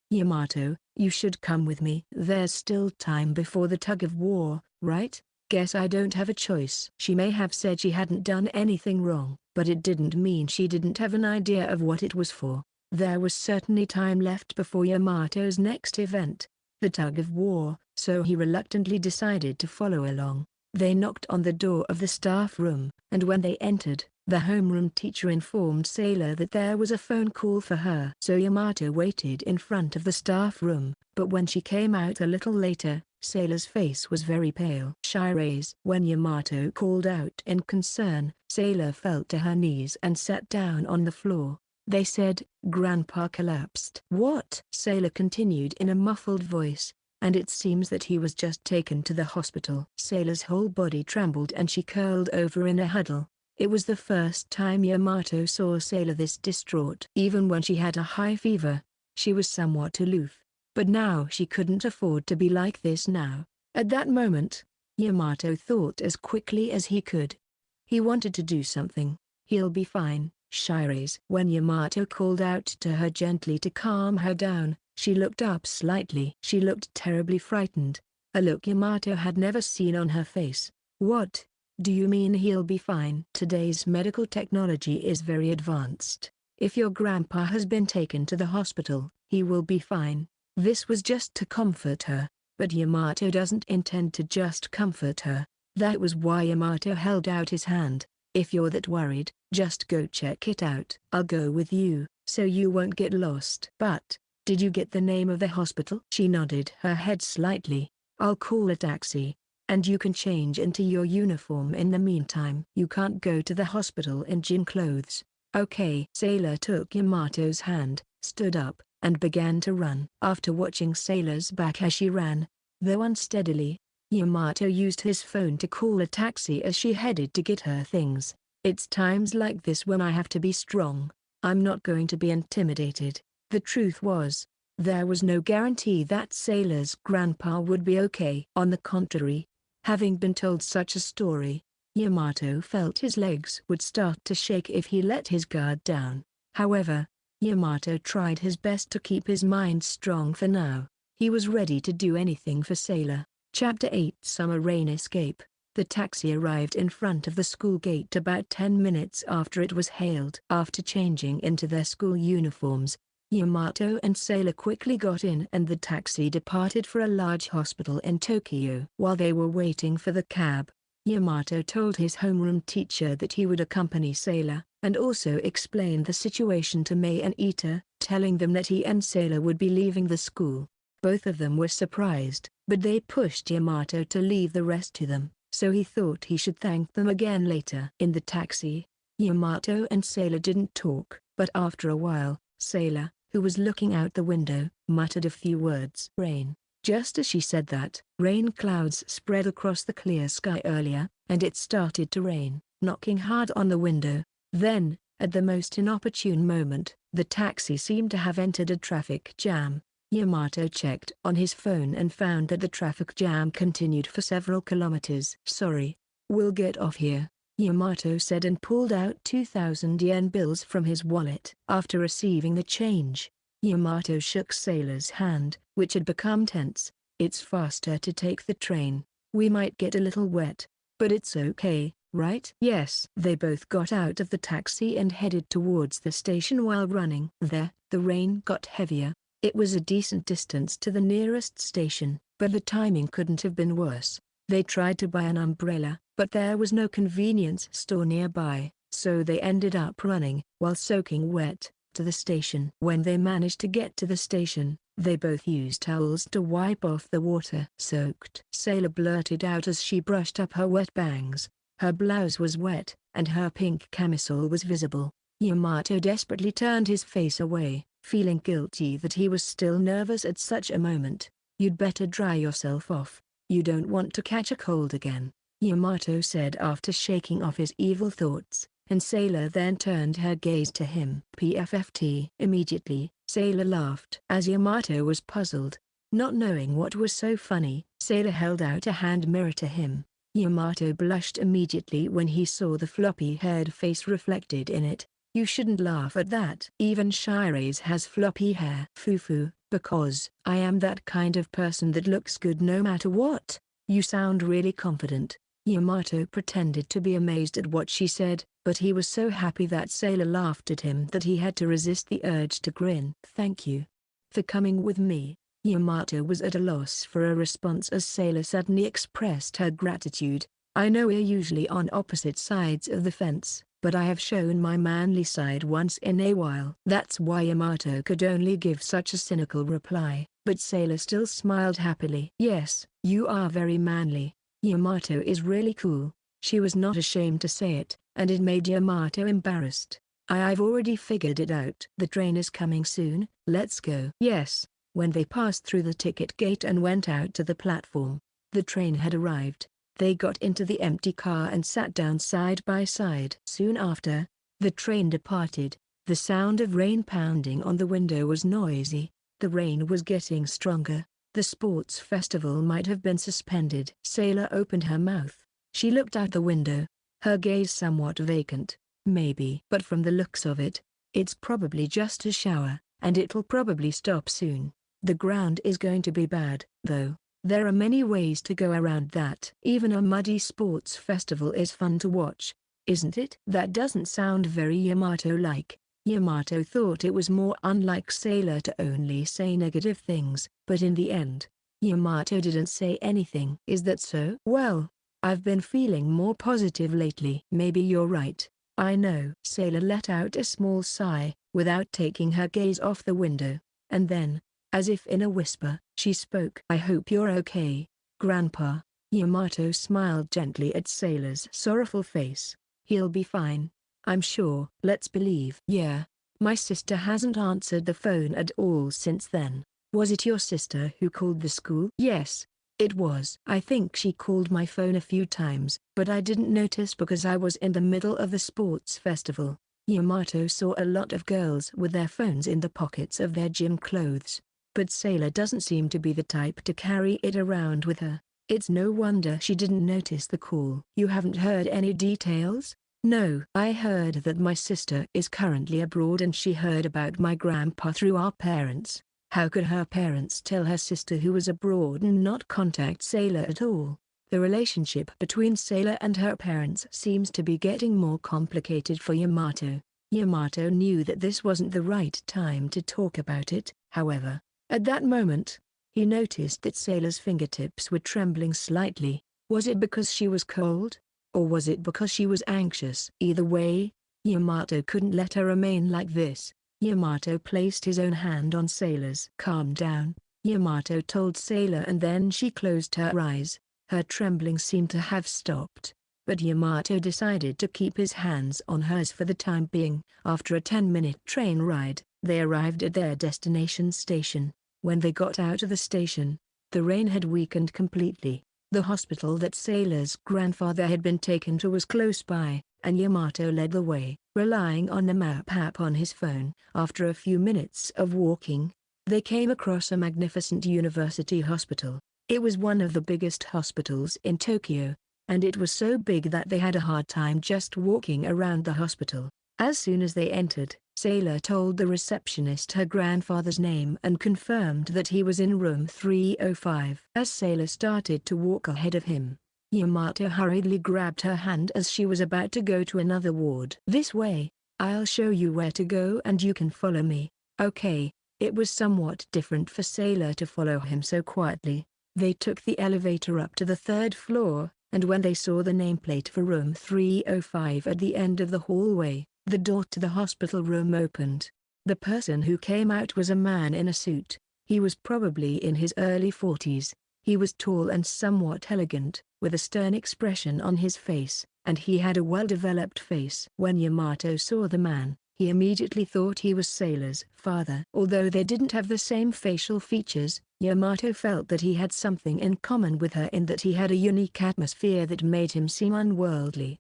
Yamato, you should come with me. There's still time before the tug of war, right? Guess I don't have a choice. She may have said she hadn't done anything wrong, but it didn't mean she didn't have an idea of what it was for. There was certainly time left before Yamato's next event, the tug of war, so he reluctantly decided to follow along. They knocked on the door of the staff room, and when they entered, the homeroom teacher informed Sailor that there was a phone call for her. So Yamato waited in front of the staff room, but when she came out a little later, Sailor's face was very pale. Shirase. When Yamato called out in concern, Sailor fell to her knees and sat down on the floor. They said, Grandpa collapsed. What? Sailor continued in a muffled voice, and it seems that he was just taken to the hospital. Sailor's whole body trembled and she curled over in a huddle. It was the first time Yamato saw Sailor this distraught. Even when she had a high fever, she was somewhat aloof. But now she couldn't afford to be like this now. At that moment, Yamato thought as quickly as he could. He wanted to do something. He'll be fine, Shirase. When Yamato called out to her gently to calm her down, she looked up slightly. She looked terribly frightened, a look Yamato had never seen on her face. What? Do you mean he'll be fine? Today's medical technology is very advanced. If your grandpa has been taken to the hospital, he will be fine. This was just to comfort her, but Yamato doesn't intend to just comfort her. That was why Yamato held out his hand. If you're that worried, just go check it out. I'll go with you, so you won't get lost. But, did you get the name of the hospital? She nodded her head slightly. I'll call a taxi, and you can change into your uniform in the meantime. You can't go to the hospital in gym clothes. Okay. Sailor took Yamato's hand, stood up, and began to run. After watching Sailor's back as she ran, though unsteadily, Yamato used his phone to call a taxi as she headed to get her things. It's times like this when I have to be strong. I'm not going to be intimidated. The truth was, There was no guarantee that Sailor's grandpa would be okay. On the contrary, having been told such a story, Yamato felt his legs would start to shake if he let his guard down. However, Yamato tried his best to keep his mind strong for now. He was ready to do anything for Sailor. Chapter 8 Summer Rain Escape. The taxi arrived in front of the school gate about 10 minutes after it was hailed. After changing into their school uniforms, Yamato and Sailor quickly got in and the taxi departed for a large hospital in Tokyo. While they were waiting for the cab, Yamato told his homeroom teacher that he would accompany Sailor, and also explained the situation to Mei and Ita, telling them that he and Sailor would be leaving the school. Both of them were surprised, but they pushed Yamato to leave the rest to them, so he thought he should thank them again later. In the taxi, Yamato and Sailor didn't talk, but after a while, Sailor, who was looking out the window, muttered a few words. Rain. Just as she said that, rain clouds spread across the clear sky earlier, and it started to rain, knocking hard on the window. Then, at the most inopportune moment, the taxi seemed to have entered a traffic jam. Yamato checked on his phone and found that the traffic jam continued for several kilometers. Sorry. We'll get off here, Yamato said and pulled out 2,000 yen bills from his wallet. After receiving the change, Yamato shook Sailor's hand, which had become tense. It's faster to take the train. We might get a little wet, but it's okay, right? Yes. They both got out of the taxi and headed towards the station while running. There, the rain got heavier. It was a decent distance to the nearest station, but the timing couldn't have been worse. They tried to buy an umbrella, but there was no convenience store nearby, so they ended up running, while soaking wet, to the station. When they managed to get to the station, they both used towels to wipe off the water-soaked. Sailor blurted out as she brushed up her wet bangs. Her blouse was wet, and her pink camisole was visible. Yamato desperately turned his face away, feeling guilty that he was still nervous at such a moment. You'd better dry yourself off. You don't want to catch a cold again, Yamato said after shaking off his evil thoughts, and Sailor then turned her gaze to him. PFFT. Immediately, Sailor laughed. As Yamato was puzzled, not knowing what was so funny, Sailor held out a hand mirror to him. Yamato blushed immediately when he saw the floppy-haired face reflected in it. You shouldn't laugh at that. Even Shirase has floppy hair. Fufu, because I am that kind of person that looks good no matter what. You sound really confident. Yamato pretended to be amazed at what she said, but he was so happy that Sailor laughed at him that he had to resist the urge to grin. Thank you for coming with me. Yamato was at a loss for a response as Sailor suddenly expressed her gratitude. I know we're usually on opposite sides of the fence, but I have shown my manly side once in a while. That's why Yamato could only give such a cynical reply, but Sailor still smiled happily. Yes, you are very manly. Yamato is really cool. She was not ashamed to say it, and it made Yamato embarrassed. I've already figured it out. The train is coming soon, let's go. Yes. When they passed through the ticket gate and went out to the platform, the train had arrived. They got into the empty car and sat down side by side. Soon after, the train departed. The sound of rain pounding on the window was noisy. The rain was getting stronger. The sports festival might have been suspended. Sailor opened her mouth. She looked out the window, her gaze somewhat vacant. Maybe. But from the looks of it, it's probably just a shower, and it'll probably stop soon. The ground is going to be bad, though. There are many ways to go around that. Even a muddy sports festival is fun to watch, isn't it? That doesn't sound very Yamato-like. Yamato thought it was more unlike Sailor to only say negative things, but in the end, Yamato didn't say anything. Is that so? Well, I've been feeling more positive lately. Maybe you're right. I know. Sailor let out a small sigh, without taking her gaze off the window, and then, as if in a whisper, she spoke. I hope you're okay, Grandpa. Yamato smiled gently at Sailor's sorrowful face. He'll be fine, I'm sure. Let's believe. Yeah. My sister hasn't answered the phone at all since then. Was it your sister who called the school? Yes, it was. I think she called my phone a few times, but I didn't notice because I was in the middle of the sports festival. Yamato saw a lot of girls with their phones in the pockets of their gym clothes. But Sailor doesn't seem to be the type to carry it around with her. It's no wonder she didn't notice the call. You haven't heard any details? No. I heard that my sister is currently abroad and she heard about my grandpa through our parents. How could her parents tell her sister who was abroad and not contact Sailor at all? The relationship between Sailor and her parents seems to be getting more complicated for Yamato. Yamato knew that this wasn't the right time to talk about it, however. At that moment, he noticed that Sailor's fingertips were trembling slightly. Was it because she was cold? Or was it because she was anxious? Either way, Yamato couldn't let her remain like this. Yamato placed his own hand on Sailor's. Calm down, Yamato told Sailor, and then she closed her eyes. Her trembling seemed to have stopped. But Yamato decided to keep his hands on hers for the time being. After a 10-minute train ride, they arrived at their destination station. When they got out of the station, the rain had weakened completely. The hospital that Sailor's grandfather had been taken to was close by, and Yamato led the way, relying on the map app on his phone. After a few minutes of walking, they came across a magnificent university hospital. It was one of the biggest hospitals in Tokyo, and it was so big that they had a hard time just walking around the hospital. As soon as they entered, Sailor told the receptionist her grandfather's name and confirmed that he was in room 305. As Sailor started to walk ahead of him, Yamato hurriedly grabbed her hand as she was about to go to another ward. This way, I'll show you where to go and you can follow me. Okay. It was somewhat different for Sailor to follow him so quietly. They took the elevator up to the 3rd floor, and when they saw the nameplate for room 305 at the end of the hallway, the door to the hospital room opened. The person who came out was a man in a suit. He was probably in his early 40s. He was tall and somewhat elegant, with a stern expression on his face, and he had a well-developed face. When Yamato saw the man, he immediately thought he was Sailor's father. Although they didn't have the same facial features, Yamato felt that he had something in common with her in that he had a unique atmosphere that made him seem unworldly.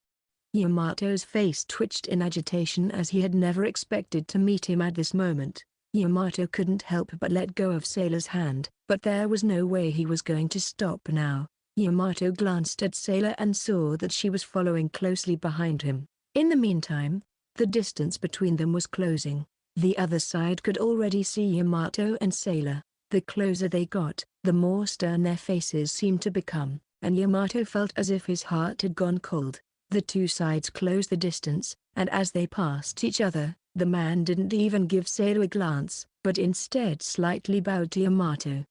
Yamato's face twitched in agitation as he had never expected to meet him at this moment. Yamato couldn't help but let go of Sailor's hand, but there was no way he was going to stop now. Yamato glanced at Sailor and saw that she was following closely behind him. In the meantime, the distance between them was closing. The other side could already see Yamato and Sailor. The closer they got, the more stern their faces seemed to become, and Yamato felt as if his heart had gone cold. The two sides closed the distance, and as they passed each other, the man didn't even give Sailor a glance, but instead slightly bowed to Yamato.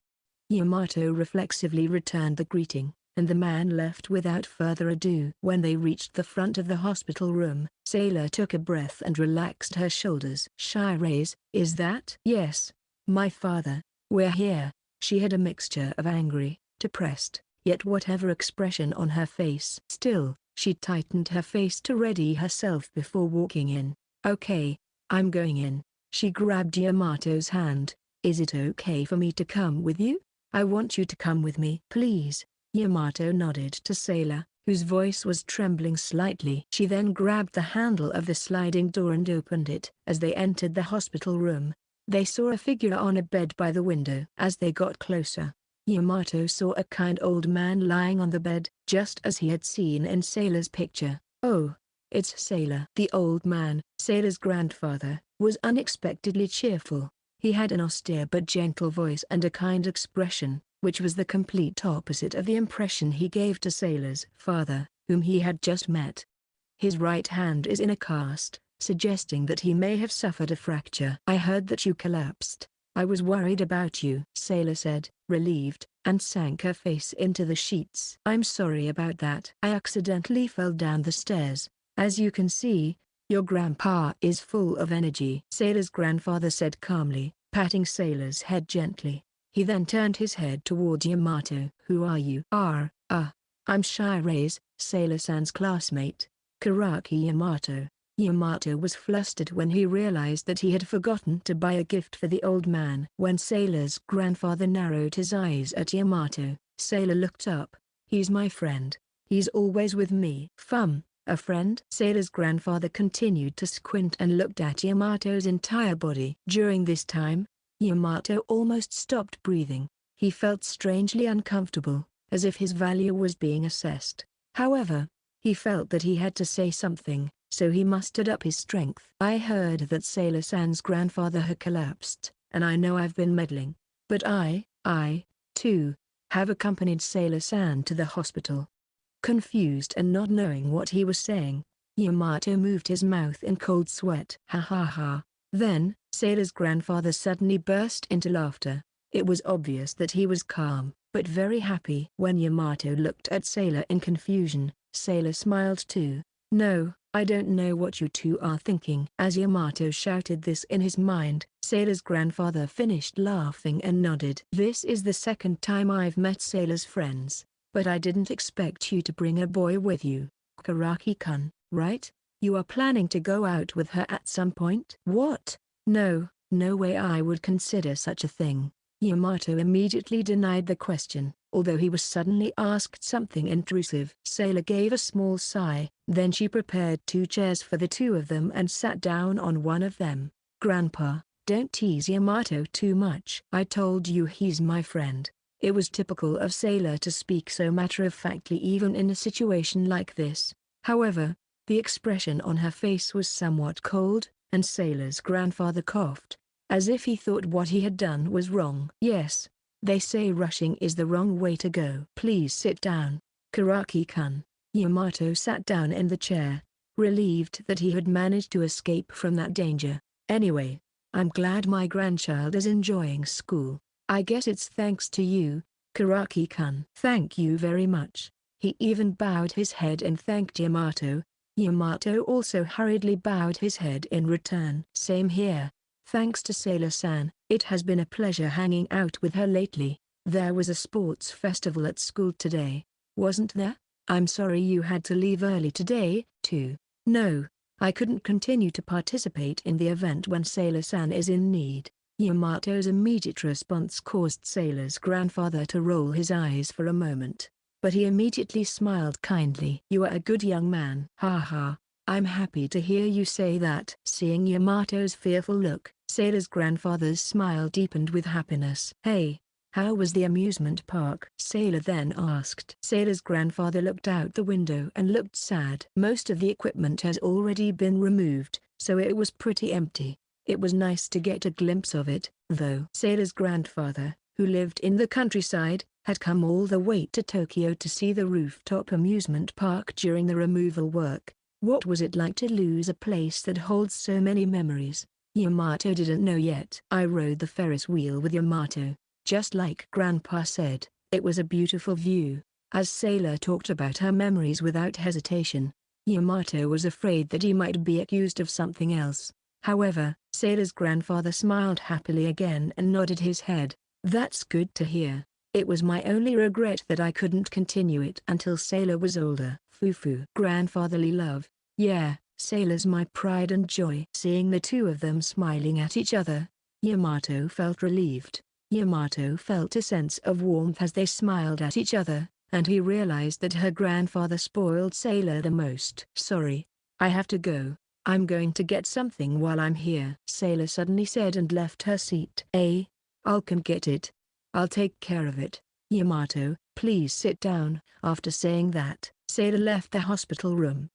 Yamato reflexively returned the greeting, and the man left without further ado. When they reached the front of the hospital room, Sailor took a breath and relaxed her shoulders. Shirase, is that? Yes, my father, we're here. She had a mixture of angry, depressed, yet whatever expression on her face. Still, she tightened her face to ready herself before walking in. Okay, I'm going in. She grabbed Yamato's hand. Is it okay for me to come with you? I want you to come with me. Please. Yamato nodded to Sailor, whose voice was trembling slightly. She then grabbed the handle of the sliding door and opened it. As they entered the hospital room, they saw a figure on a bed by the window. As they got closer, Yamato saw a kind old man lying on the bed, just as he had seen in Sailor's picture. Oh, it's Sailor. The old man, Sailor's grandfather, was unexpectedly cheerful. He had an austere but gentle voice and a kind expression, which was the complete opposite of the impression he gave to Sailor's father, whom he had just met. His right hand is in a cast, suggesting that he may have suffered a fracture. I heard that you collapsed. I was worried about you, Sailor said, relieved, and sank her face into the sheets. I'm sorry about that. I accidentally fell down the stairs. As you can see, your grandpa is full of energy, Sailor's grandfather said calmly, patting Sailor's head gently. He then turned his head toward Yamato. Who are you? I'm Shirase, Sailor-san's classmate, Karaki Yamato. Yamato was flustered when he realized that he had forgotten to buy a gift for the old man. When Sailor's grandfather narrowed his eyes at Yamato, Sailor looked up. He's my friend. He's always with me. A friend? Sailor's grandfather continued to squint and looked at Yamato's entire body. During this time, Yamato almost stopped breathing. He felt strangely uncomfortable, as if his value was being assessed. However, he felt that he had to say something, so he mustered up his strength. I heard that Sailor-san's grandfather had collapsed, and I know I've been meddling. But too, have accompanied Sailor-san to the hospital. Confused and not knowing what he was saying, Yamato moved his mouth in cold sweat. Ha ha ha. Then, Sailor's grandfather suddenly burst into laughter. It was obvious that he was calm, but very happy. When Yamato looked at Sailor in confusion, Sailor smiled too. No, I don't know what you two are thinking. As Yamato shouted this in his mind, Sailor's grandfather finished laughing and nodded. This is the second time I've met Sailor's friends, but I didn't expect you to bring a boy with you. Karaki-kun, right? You are planning to go out with her at some point? What? No, no way I would consider such a thing. Yamato immediately denied the question, although he was suddenly asked something intrusive. Sailor gave a small sigh, then she prepared 2 chairs for the two of them and sat down on one of them. Grandpa, don't tease Yamato too much. I told you he's my friend. It was typical of Sailor to speak so matter-of-factly even in a situation like this. However, the expression on her face was somewhat cold, and Sailor's grandfather coughed, as if he thought what he had done was wrong. Yes, they say rushing is the wrong way to go. Please sit down, Karaki-kun. Yamato sat down in the chair, relieved that he had managed to escape from that danger. Anyway, I'm glad my grandchild is enjoying school. I guess it's thanks to you, Karaki-kun. Thank you very much. He even bowed his head and thanked Yamato. Yamato also hurriedly bowed his head in return. Same here. Thanks to Sailor-san, it has been a pleasure hanging out with her lately. There was a sports festival at school today, wasn't there? I'm sorry you had to leave early today, too. No, I couldn't continue to participate in the event when Sailor-san is in need. Yamato's immediate response caused Sailor's grandfather to roll his eyes for a moment, but he immediately smiled kindly. You are a good young man. Ha ha, I'm happy to hear you say that. Seeing Yamato's fearful look, Sailor's grandfather's smile deepened with happiness. Hey, how was the amusement park? Sailor then asked. Sailor's grandfather looked out the window and looked sad. Most of the equipment has already been removed, so it was pretty empty. It was nice to get a glimpse of it, though. Sailor's grandfather, who lived in the countryside, had come all the way to Tokyo to see the rooftop amusement park during the removal work. What was it like to lose a place that holds so many memories? Yamato didn't know yet. I rode the Ferris wheel with Yamato. Just like Grandpa said, it was a beautiful view. As Sailor talked about her memories without hesitation, Yamato was afraid that he might be accused of something else. However, Sailor's grandfather smiled happily again and nodded his head. That's good to hear. It was my only regret that I couldn't continue it until Sailor was older. Fufu. Grandfatherly love. Yeah, Sailor's my pride and joy. Seeing the two of them smiling at each other, Yamato felt relieved. Yamato felt a sense of warmth as they smiled at each other, and he realized that her grandfather spoiled Sailor the most. Sorry, I have to go. I'm going to get something while I'm here, Sailor suddenly said and left her seat. I'll come get it. I'll take care of it. Yamato, please sit down. After saying that, Sailor left the hospital room.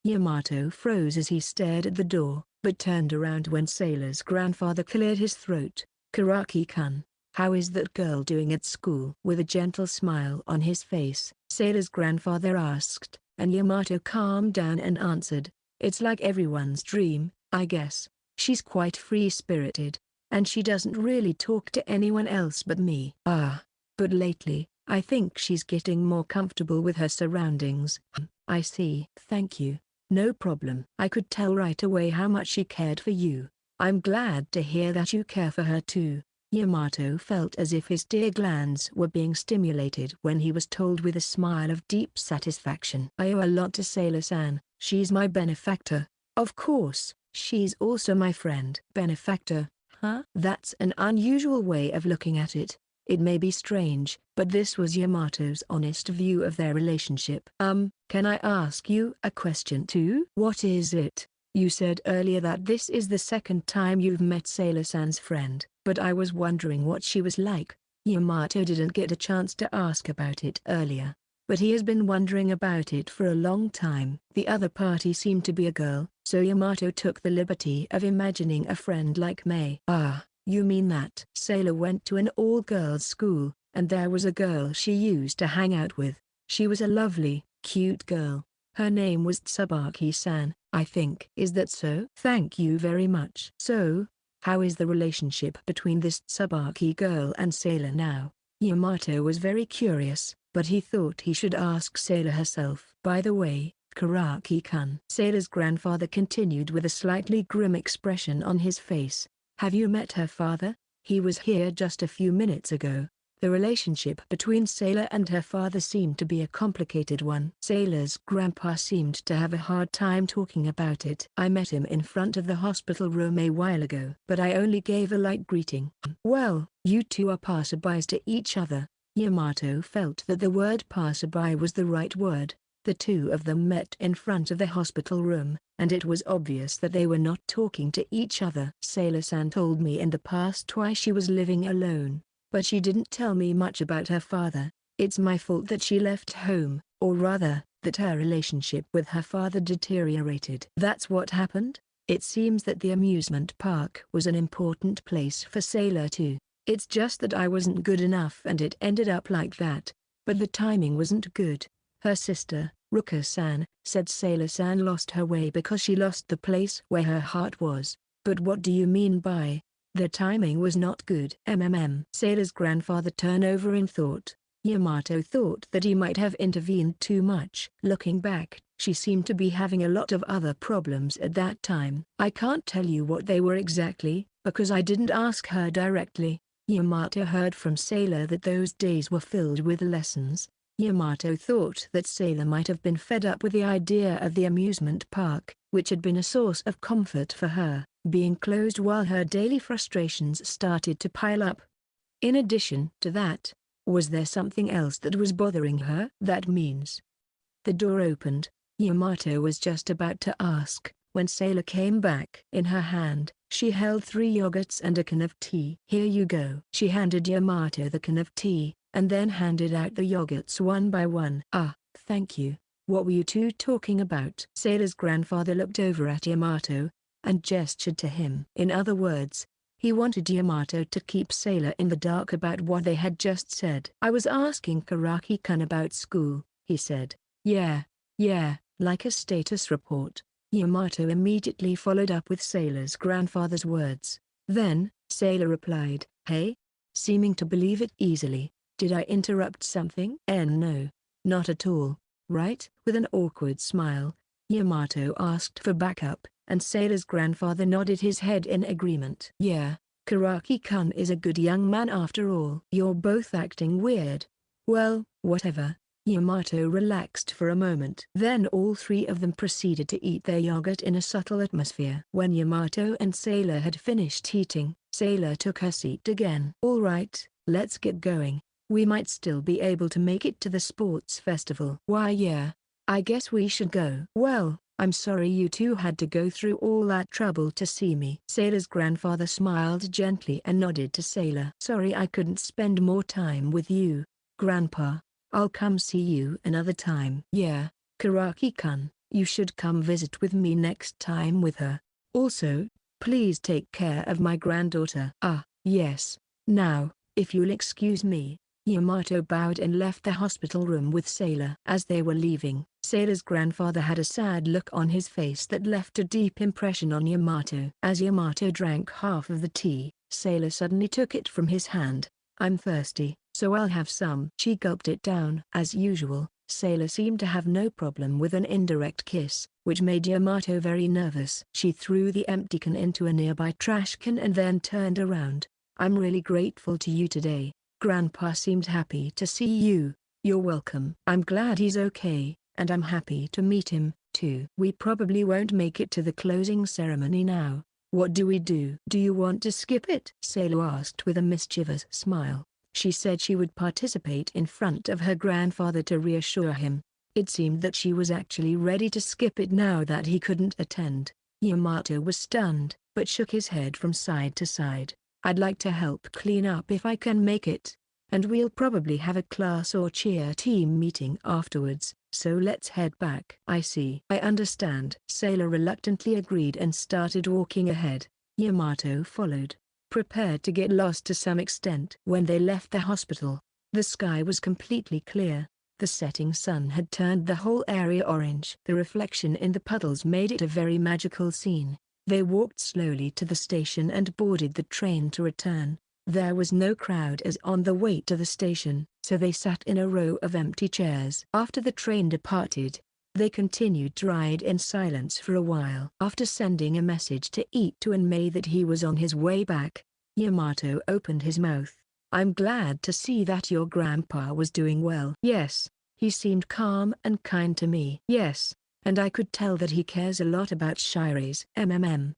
Yamato froze as he stared at the door, but turned around when Sailor's grandfather cleared his throat. Karaki-kun, how is that girl doing at school? With a gentle smile on his face, Sailor's grandfather asked, and Yamato calmed down and answered, it's like everyone's dream, I guess. She's quite free-spirited, and she doesn't really talk to anyone else but me. But lately, I think she's getting more comfortable with her surroundings. I see. Thank you. No problem. I could tell right away how much she cared for you. I'm glad to hear that you care for her too. Yamato felt as if his dear glands were being stimulated when he was told with a smile of deep satisfaction. I owe a lot to Sailor-san. She's my benefactor. Of course, she's also my friend. Benefactor, huh? That's an unusual way of looking at it. It may be strange, but this was Yamato's honest view of their relationship. Can I ask you a question too? What is it? You said earlier that this is the second time you've met Sailor-san's friend. but I was wondering what she was like. Yamato didn't get a chance to ask about it earlier, but he has been wondering about it for a long time. The other party seemed to be a girl, so Yamato took the liberty of imagining a friend like Mei. Ah, you mean that? Sailor went to an all-girls school, and there was a girl she used to hang out with. She was a lovely, cute girl. Her name was Tsubaki-san, I think. Is that so? Thank you very much. So, how is the relationship between this Tsubaki girl and Sailor now? Yamato was very curious, but he thought he should ask Sailor herself. By the way, Karaki-kun. Sailor's grandfather continued with a slightly grim expression on his face. Have you met her father? He was here just a few minutes ago. The relationship between Sailor and her father seemed to be a complicated one. Sailor's grandpa seemed to have a hard time talking about it. I met him in front of the hospital room a while ago, but I only gave a light greeting. Well, you two are passerbys to each other. Yamato felt that the word passerby was the right word. The two of them met in front of the hospital room, and it was obvious that they were not talking to each other. Sailor-san told me in the past why she was living alone, but she didn't tell me much about her father. It's my fault that she left home, or rather, that her relationship with her father deteriorated. That's what happened? It seems that the amusement park was an important place for Sailor too. It's just that I wasn't good enough and it ended up like that. But the timing wasn't good. Her sister, Ruka-san, said Sailor-san lost her way because she lost the place where her heart was. But what do you mean by, the timing was not good? Sailor's grandfather turned over in thought. Yamato thought that he might have intervened too much. Looking back, she seemed to be having a lot of other problems at that time. I can't tell you what they were exactly, because I didn't ask her directly. Yamato heard from Sailor that those days were filled with lessons. Yamato thought that Sailor might have been fed up with the idea of the amusement park, which had been a source of comfort for her, being closed while her daily frustrations started to pile up. In addition to that, was there something else that was bothering her? That means. The door opened. Yamato was just about to ask, when Sailor came back. In her hand, she held 3 yogurts and a can of tea. Here you go. She handed Yamato the can of tea, and then handed out the yogurts one by one. Ah, thank you. What were you two talking about? Sailor's grandfather looked over at Yamato, and gestured to him. In other words, he wanted Yamato to keep Sailor in the dark about what they had just said. I was asking Karaki-kun about school, he said. Yeah, like a status report. Yamato immediately followed up with Sailor's grandfather's words. Then, Sailor replied, hey? Seeming to believe it easily. Did I interrupt something? No, not at all, right? With an awkward smile, Yamato asked for backup, and Sailor's grandfather nodded his head in agreement. Yeah, Karaki-kun is a good young man after all. You're both acting weird. Well, whatever. Yamato relaxed for a moment. Then all 3 of them proceeded to eat their yogurt in a subtle atmosphere. When Yamato and Sailor had finished eating, Sailor took her seat again. All right, let's get going. We might still be able to make it to the sports festival. Why yeah, I guess we should go. Well, I'm sorry you two had to go through all that trouble to see me. Sailor's grandfather smiled gently and nodded to Sailor. Sorry I couldn't spend more time with you, Grandpa. I'll come see you another time. Yeah, Karaki-kun, you should come visit with me next time with her. Also, please take care of my granddaughter. Ah, yes. Now, if you'll excuse me. Yamato bowed and left the hospital room with Sailor. As they were leaving, Sailor's grandfather had a sad look on his face that left a deep impression on Yamato. As Yamato drank half of the tea, Sailor suddenly took it from his hand. I'm thirsty, so I'll have some. She gulped it down. As usual, Sailor seemed to have no problem with an indirect kiss, which made Yamato very nervous. She threw the empty can into a nearby trash can and then turned around. I'm really grateful to you today. Grandpa seemed happy to see you. You're welcome. I'm glad he's okay, and I'm happy to meet him, too. We probably won't make it to the closing ceremony now. What do we do? Do you want to skip it? Sailor asked with a mischievous smile. She said she would participate in front of her grandfather to reassure him. It seemed that she was actually ready to skip it now that he couldn't attend. Yamato was stunned, but shook his head from side to side. I'd like to help clean up if I can make it. And we'll probably have a class or cheer team meeting afterwards, so let's head back. I see. I understand. Sailor reluctantly agreed and started walking ahead. Yamato followed, prepared to get lost to some extent. When they left the hospital, the sky was completely clear. The setting sun had turned the whole area orange. The reflection in the puddles made it a very magical scene. They walked slowly to the station and boarded the train to return. There was no crowd as on the way to the station, so they sat in a row of empty chairs. After the train departed, they continued to ride in silence for a while. After sending a message to Ito and May that he was on his way back, Yamato opened his mouth. I'm glad to see that your grandpa was doing well. Yes, he seemed calm and kind to me. Yes, and I could tell that he cares a lot about Shire's.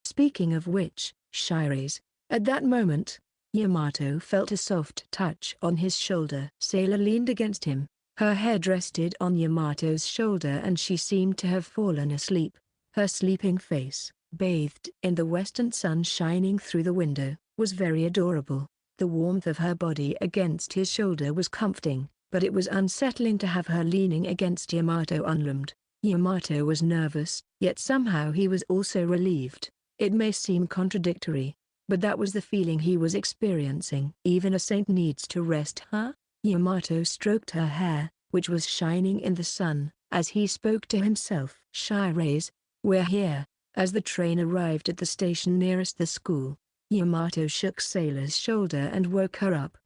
Speaking of which, Shire's. At that moment, Yamato felt a soft touch on his shoulder. Sailor leaned against him. Her head rested on Yamato's shoulder and she seemed to have fallen asleep. Her sleeping face, bathed in the western sun shining through the window, was very adorable. The warmth of her body against his shoulder was comforting, but it was unsettling to have her leaning against Yamato unarmed. Yamato was nervous, yet somehow he was also relieved. It may seem contradictory, but that was the feeling he was experiencing. Even a saint needs to rest, huh? Yamato stroked her hair, which was shining in the sun, as he spoke to himself. Shiraze, we're here. As the train arrived at the station nearest the school, Yamato shook Sailor's shoulder and woke her up.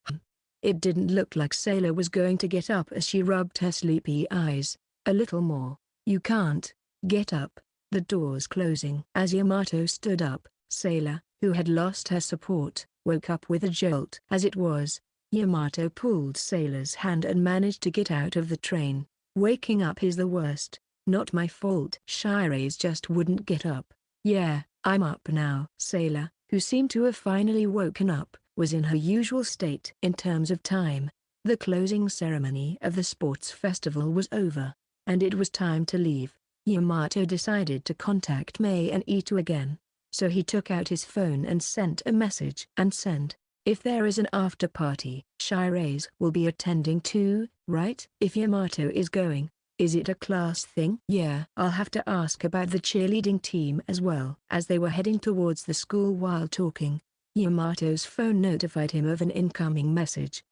It didn't look like Sailor was going to get up as she rubbed her sleepy eyes. A little more. You can't get up. The door's closing. As Yamato stood up, Sailor, who had lost her support, woke up with a jolt. As it was, Yamato pulled Sailor's hand and managed to get out of the train. Waking up is the worst. Not my fault. Shiraze just wouldn't get up. Yeah, I'm up now. Sailor, who seemed to have finally woken up, was in her usual state. In terms of time, the closing ceremony of the sports festival was over, and it was time to leave. Yamato decided to contact May and Ito again, so he took out his phone and sent a message. And send. If there is an after party, Shiraze will be attending too, right? If Yamato is going, is it a class thing? Yeah. I'll have to ask about the cheerleading team as well. As they were heading towards the school while talking, Yamato's phone notified him of an incoming message.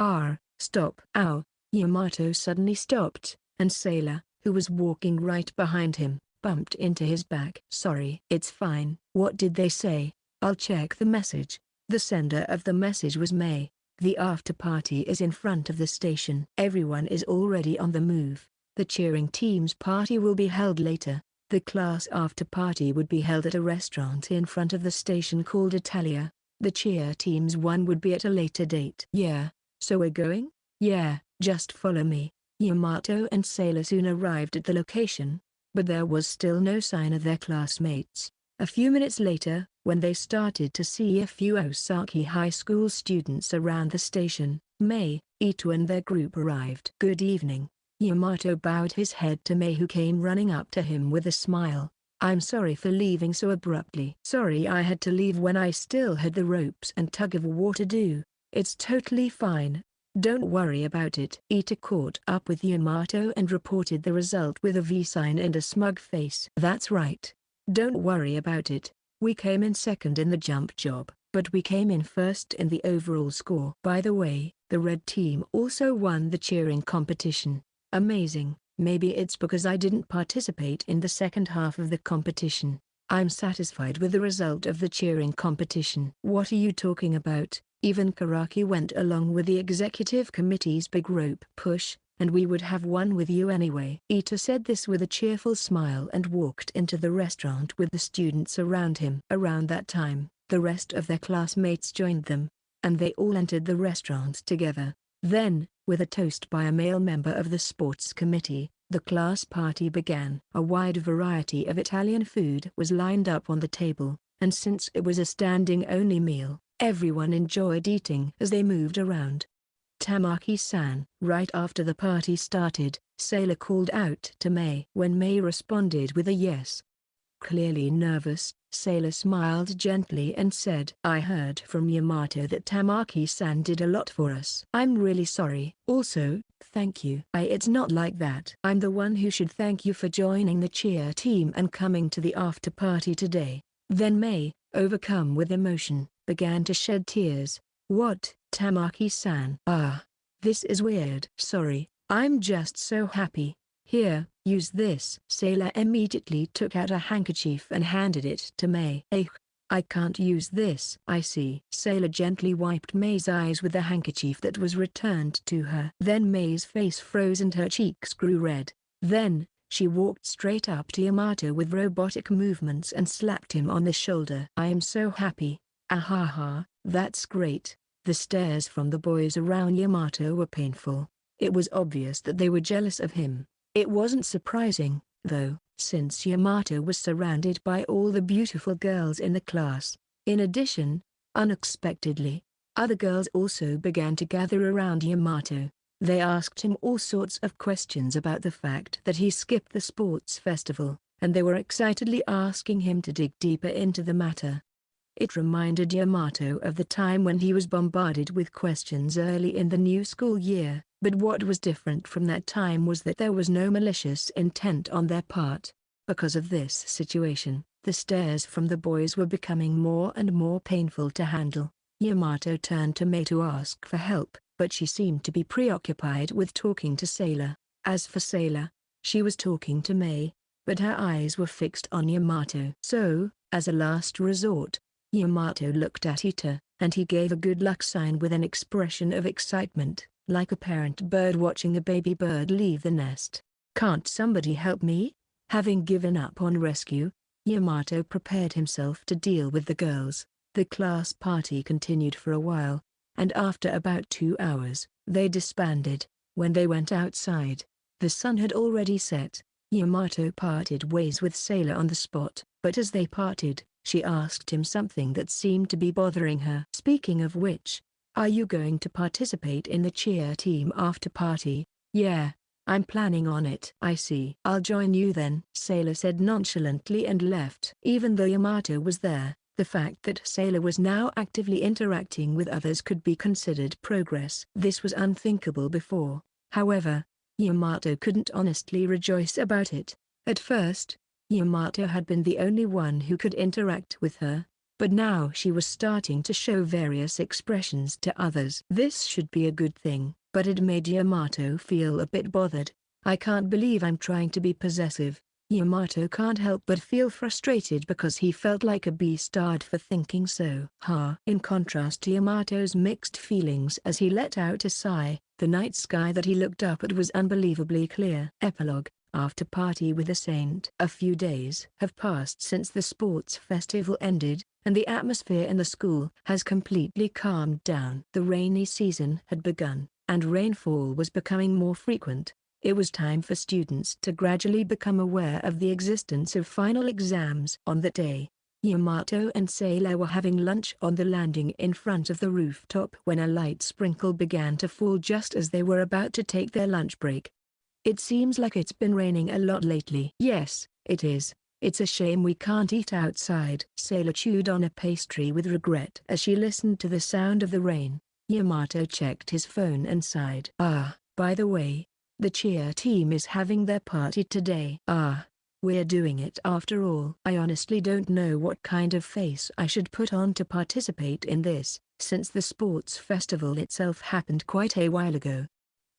Stop. Ow. Yamato suddenly stopped, and Sailor, who was walking right behind him, bumped into his back. Sorry. It's fine. What did they say? I'll check the message. The sender of the message was May. The after party is in front of the station. Everyone is already on the move. The cheering team's party will be held later. The class after party would be held at a restaurant in front of the station called Italia. The cheer team's one would be at a later date. Yeah, so we're going? Yeah, just follow me. Yamato and Sailor soon arrived at the location, but there was still no sign of their classmates. A few minutes later, when they started to see a few Osaki High School students around the station, May, Ito and their group arrived. Good evening. Yamato bowed his head to May, who came running up to him with a smile. I'm sorry for leaving so abruptly. Sorry I had to leave when I still had the ropes and tug-of-war to do. It's totally fine. Don't worry about it. Ito caught up with Yamato and reported the result with a V sign and a smug face. That's right. Don't worry about it. We came in second in the jump job, but we came in first in the overall score. By the way, the red team also won the cheering competition. Amazing. Maybe it's because I didn't participate in the second half of the competition. I'm satisfied with the result of the cheering competition. What are you talking about? Even Karaki went along with the executive committee's big rope push, and we would have won with you anyway. Ito said this with a cheerful smile and walked into the restaurant with the students around him. Around that time, the rest of their classmates joined them, and they all entered the restaurant together. Then, with a toast by a male member of the sports committee, the class party began. A wide variety of Italian food was lined up on the table, and since it was a standing-only meal, everyone enjoyed eating as they moved around. Tamaki-san. Right after the party started, Sailor called out to May. When May responded with a yes. Clearly nervous, Sailor smiled gently and said, I heard from Yamato that Tamaki-san did a lot for us. I'm really sorry. Also, thank you. It's not like that. I'm the one who should thank you for joining the cheer team and coming to the after party today. Then May, overcome with emotion, began to shed tears. What, Tamaki-san? This is weird. Sorry, I'm just so happy. Here, use this. Sailor immediately took out a handkerchief and handed it to May. I can't use this. I see. Sailor gently wiped May's eyes with the handkerchief that was returned to her. Then May's face froze and her cheeks grew red. Then, she walked straight up to Yamato with robotic movements and slapped him on the shoulder. I am so happy. Ahaha, that's great. The stares from the boys around Yamato were painful. It was obvious that they were jealous of him. It wasn't surprising, though, since Yamato was surrounded by all the beautiful girls in the class. In addition, unexpectedly, other girls also began to gather around Yamato. They asked him all sorts of questions about the fact that he skipped the sports festival, and they were excitedly asking him to dig deeper into the matter. It reminded Yamato of the time when he was bombarded with questions early in the new school year, but what was different from that time was that there was no malicious intent on their part. Because of this situation, the stares from the boys were becoming more and more painful to handle. Yamato turned to May to ask for help, but she seemed to be preoccupied with talking to Sailor. As for Sailor, she was talking to May, but her eyes were fixed on Yamato. So, as a last resort, Yamato looked at Ita, and he gave a good luck sign with an expression of excitement, like a parent bird watching a baby bird leave the nest. Can't somebody help me? Having given up on rescue, Yamato prepared himself to deal with the girls. The class party continued for a while, and after about 2 hours, they disbanded. When they went outside, the sun had already set. Yamato parted ways with Sailor on the spot, but as they parted, she asked him something that seemed to be bothering her. Speaking of which, are you going to participate in the cheer team after party? Yeah, I'm planning on it. I see. I'll join you then, Sailor said nonchalantly and left. Even though Yamato was there, the fact that Sailor was now actively interacting with others could be considered progress. This was unthinkable before. However, Yamato couldn't honestly rejoice about it. At first, Yamato had been the only one who could interact with her, but now she was starting to show various expressions to others. This should be a good thing, but it made Yamato feel a bit bothered. I can't believe I'm trying to be possessive. Yamato can't help but feel frustrated because he felt like a beastard for thinking so. In contrast to Yamato's mixed feelings as he let out a sigh, the night sky that he looked up at was unbelievably clear. Epilogue. After party with a saint. A few days have passed since the sports festival ended, and the atmosphere in the school has completely calmed down. The rainy season had begun, and rainfall was becoming more frequent. It was time for students to gradually become aware of the existence of final exams. On that day, Yamato and Sailor were having lunch on the landing in front of the rooftop when a light sprinkle began to fall just as they were about to take their lunch break. It seems like it's been raining a lot lately. Yes, it is. It's a shame we can't eat outside. Sailor chewed on a pastry with regret as she listened to the sound of the rain. Yamato checked his phone and sighed. By the way, the cheer team is having their party today. We're doing it after all. I honestly don't know what kind of face I should put on to participate in this, since the sports festival itself happened quite a while ago.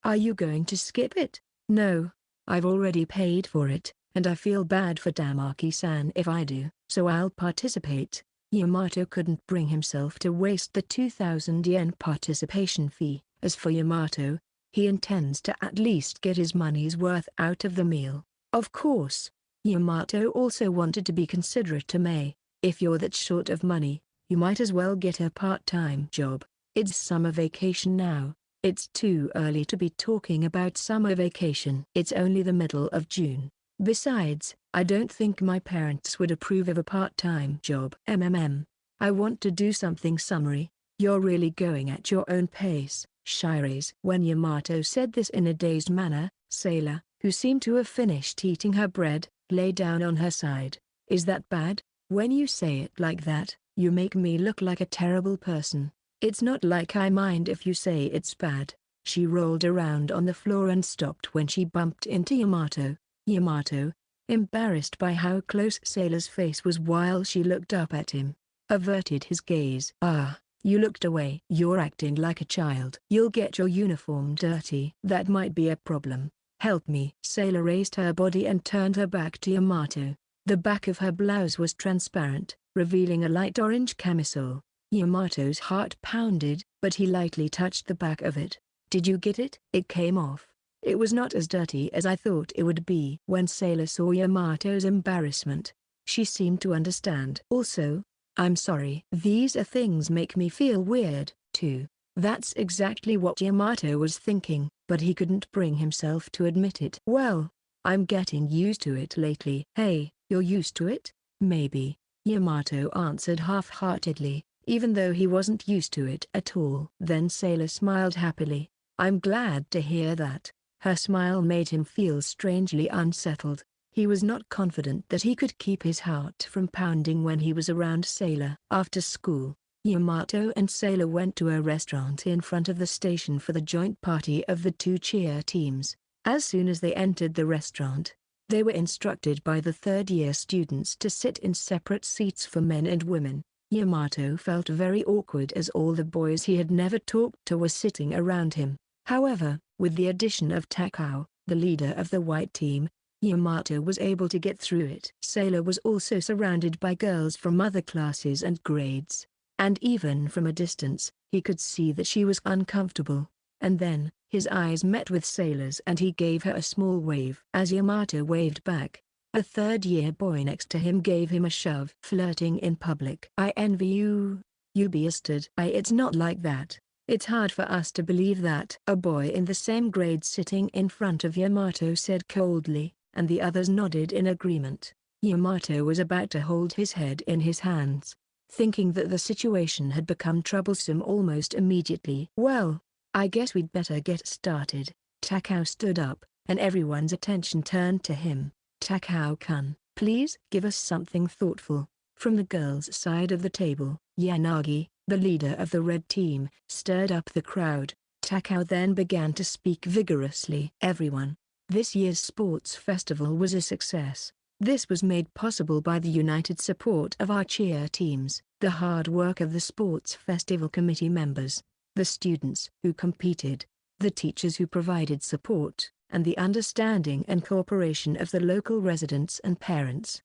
Are you going to skip it? No, I've already paid for it, and I feel bad for Tamaki-san if I do, so I'll participate. Yamato couldn't bring himself to waste the 2,000 yen participation fee. As for Yamato, he intends to at least get his money's worth out of the meal. Of course, Yamato also wanted to be considerate to May. If you're that short of money, you might as well get a part-time job. It's summer vacation now. It's too early to be talking about summer vacation. It's only the middle of June. Besides, I don't think my parents would approve of a part-time job. I want to do something summery. You're really going at your own pace, Shires. When Yamato said this in a dazed manner, Sailor, who seemed to have finished eating her bread, lay down on her side. Is that bad? When you say it like that, you make me look like a terrible person. It's not like I mind if you say it's bad. She rolled around on the floor and stopped when she bumped into Yamato. Yamato, embarrassed by how close Sailor's face was while she looked up at him, averted his gaze. "Ah, you looked away. You're acting like a child. You'll get your uniform dirty. That might be a problem. Help me." Sailor raised her body and turned her back to Yamato. The back of her blouse was transparent, revealing a light orange camisole. Yamato's heart pounded, but he lightly touched the back of it. "Did you get it?" "It came off. It was not as dirty as I thought it would be." When Sailor saw Yamato's embarrassment, she seemed to understand. "Also, I'm sorry. These things make me feel weird, too." That's exactly what Yamato was thinking, but he couldn't bring himself to admit it. "Well, I'm getting used to it lately." "Hey, you're used to it?" "Maybe," Yamato answered half-heartedly, even though he wasn't used to it at all. Then Sailor smiled happily. "I'm glad to hear that." Her smile made him feel strangely unsettled. He was not confident that he could keep his heart from pounding when he was around Sailor. After school, Yamato and Sailor went to a restaurant in front of the station for the joint party of the two cheer teams. As soon as they entered the restaurant, they were instructed by the third-year students to sit in separate seats for men and women. Yamato felt very awkward as all the boys he had never talked to were sitting around him. However, with the addition of Takao, the leader of the white team, Yamato was able to get through it. Sailor was also surrounded by girls from other classes and grades, and even from a distance, he could see that she was uncomfortable. And then, his eyes met with Sailor's and he gave her a small wave. As Yamato waved back, a third-year boy next to him gave him a shove. "Flirting in public. I envy you." "You bastard." "It's not like that. It's hard for us to believe that." A boy in the same grade sitting in front of Yamato said coldly, and the others nodded in agreement. Yamato was about to hold his head in his hands, thinking that the situation had become troublesome almost immediately. "Well, I guess we'd better get started." Takao stood up, and everyone's attention turned to him. "Takao-kun, please give us something thoughtful." From the girls' side of the table, Yanagi, the leader of the red team, stirred up the crowd. Takao then began to speak vigorously. "Everyone, this year's sports festival was a success. This was made possible by the united support of our cheer teams, the hard work of the sports festival committee members, the students who competed, the teachers who provided support, and the understanding and cooperation of the local residents and parents."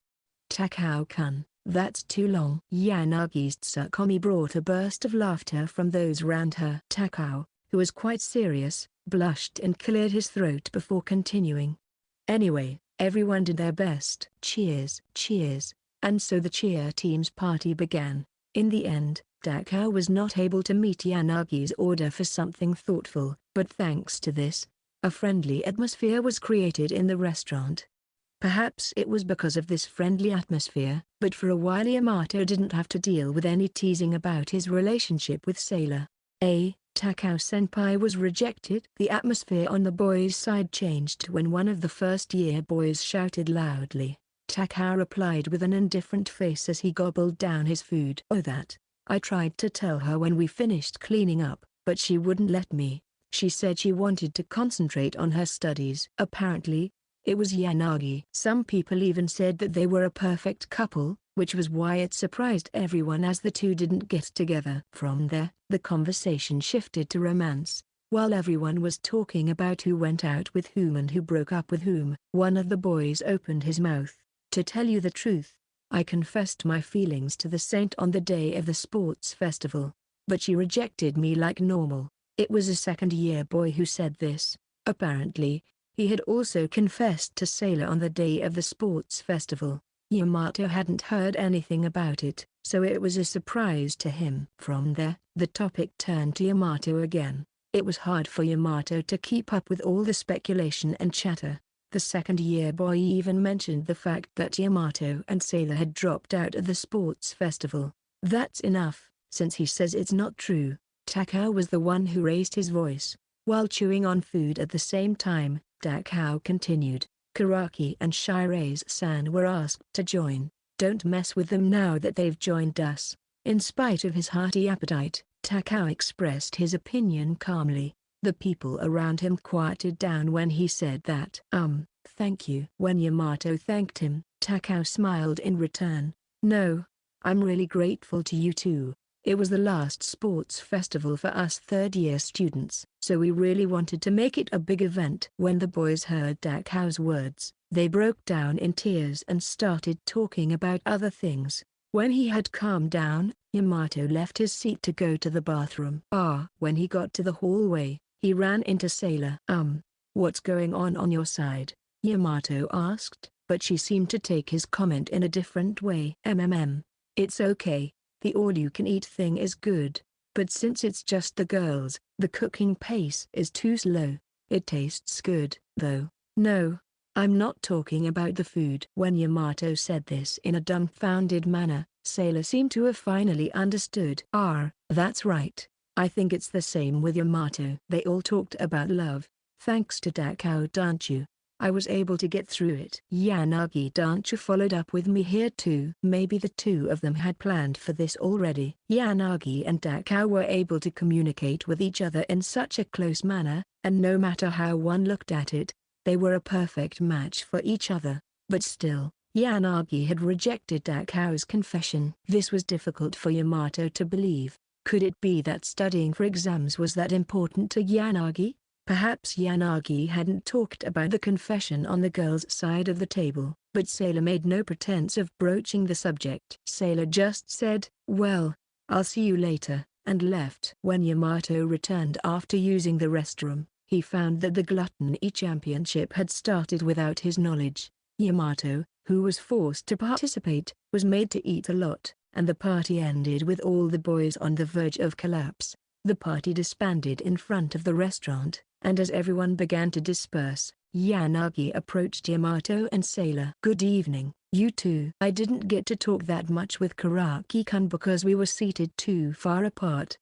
"Takao-kun, that's too long." Yanagi's Tsukumi brought a burst of laughter from those around her. Takao, who was quite serious, blushed and cleared his throat before continuing. "Anyway, everyone did their best." Cheers, cheers, and so the cheer team's party began. In the end, Takao was not able to meet Yanagi's order for something thoughtful, but thanks to this, a friendly atmosphere was created in the restaurant. Perhaps it was because of this friendly atmosphere, but for a while Yamato didn't have to deal with any teasing about his relationship with Sailor. Takao-senpai was rejected. The atmosphere on the boys' side changed when one of the first-year boys shouted loudly. Takao replied with an indifferent face as he gobbled down his food. "Oh, that. I tried to tell her when we finished cleaning up, but she wouldn't let me. She said she wanted to concentrate on her studies." Apparently, it was Yanagi. Some people even said that they were a perfect couple, which was why it surprised everyone as the two didn't get together. From there, the conversation shifted to romance. While everyone was talking about who went out with whom and who broke up with whom, one of the boys opened his mouth. "To tell you the truth, I confessed my feelings to the saint on the day of the sports festival, but she rejected me like normal." It was a second-year boy who said this. Apparently, he had also confessed to Sailor on the day of the sports festival. Yamato hadn't heard anything about it, so it was a surprise to him. From there, the topic turned to Yamato again. It was hard for Yamato to keep up with all the speculation and chatter. The second-year boy even mentioned the fact that Yamato and Sailor had dropped out of the sports festival. "That's enough, since he says it's not true." Takao was the one who raised his voice. While chewing on food at the same time, Takao continued. Karaki and Shirase-san were asked to join. Don't mess with them now that they've joined us. In spite of his hearty appetite, Takao expressed his opinion calmly. The people around him quieted down when he said that. Thank you. When Yamato thanked him, Takao smiled in return. No, I'm really grateful to you too. It was the last sports festival for us third-year students, so we really wanted to make it a big event. When the boys heard Takao's words, they broke down in tears and started talking about other things. When he had calmed down, Yamato left his seat to go to the bathroom. When he got to the hallway, he ran into Sailor. What's going on your side? Yamato asked, but she seemed to take his comment in a different way. It's okay. The all-you-can-eat thing is good, but since it's just the girls, the cooking pace is too slow. It tastes good, though. No, I'm not talking about the food. When Yamato said this in a dumbfounded manner, Sailor seemed to have finally understood. That's right. I think it's the same with Yamato. They all talked about love. Thanks to Takao Danchu, I was able to get through it. Yanagi Danchu followed up with me here too. Maybe the two of them had planned for this already. Yanagi and Takao were able to communicate with each other in such a close manner, and no matter how one looked at it, they were a perfect match for each other. But still, Yanagi had rejected Takao's confession. This was difficult for Yamato to believe. Could it be that studying for exams was that important to Yanagi? Perhaps Yanagi hadn't talked about the confession on the girls' side of the table, but Sailor made no pretense of broaching the subject. Sailor just said, "Well, I'll see you later," and left. When Yamato returned after using the restroom, he found that the gluttony championship had started without his knowledge. Yamato, who was forced to participate, was made to eat a lot, and the party ended with all the boys on the verge of collapse. The party disbanded in front of the restaurant, and as everyone began to disperse, Yanagi approached Yamato and Sailor. "Good evening, you two." "I didn't get to talk that much with Karaki-kun because we were seated too far apart."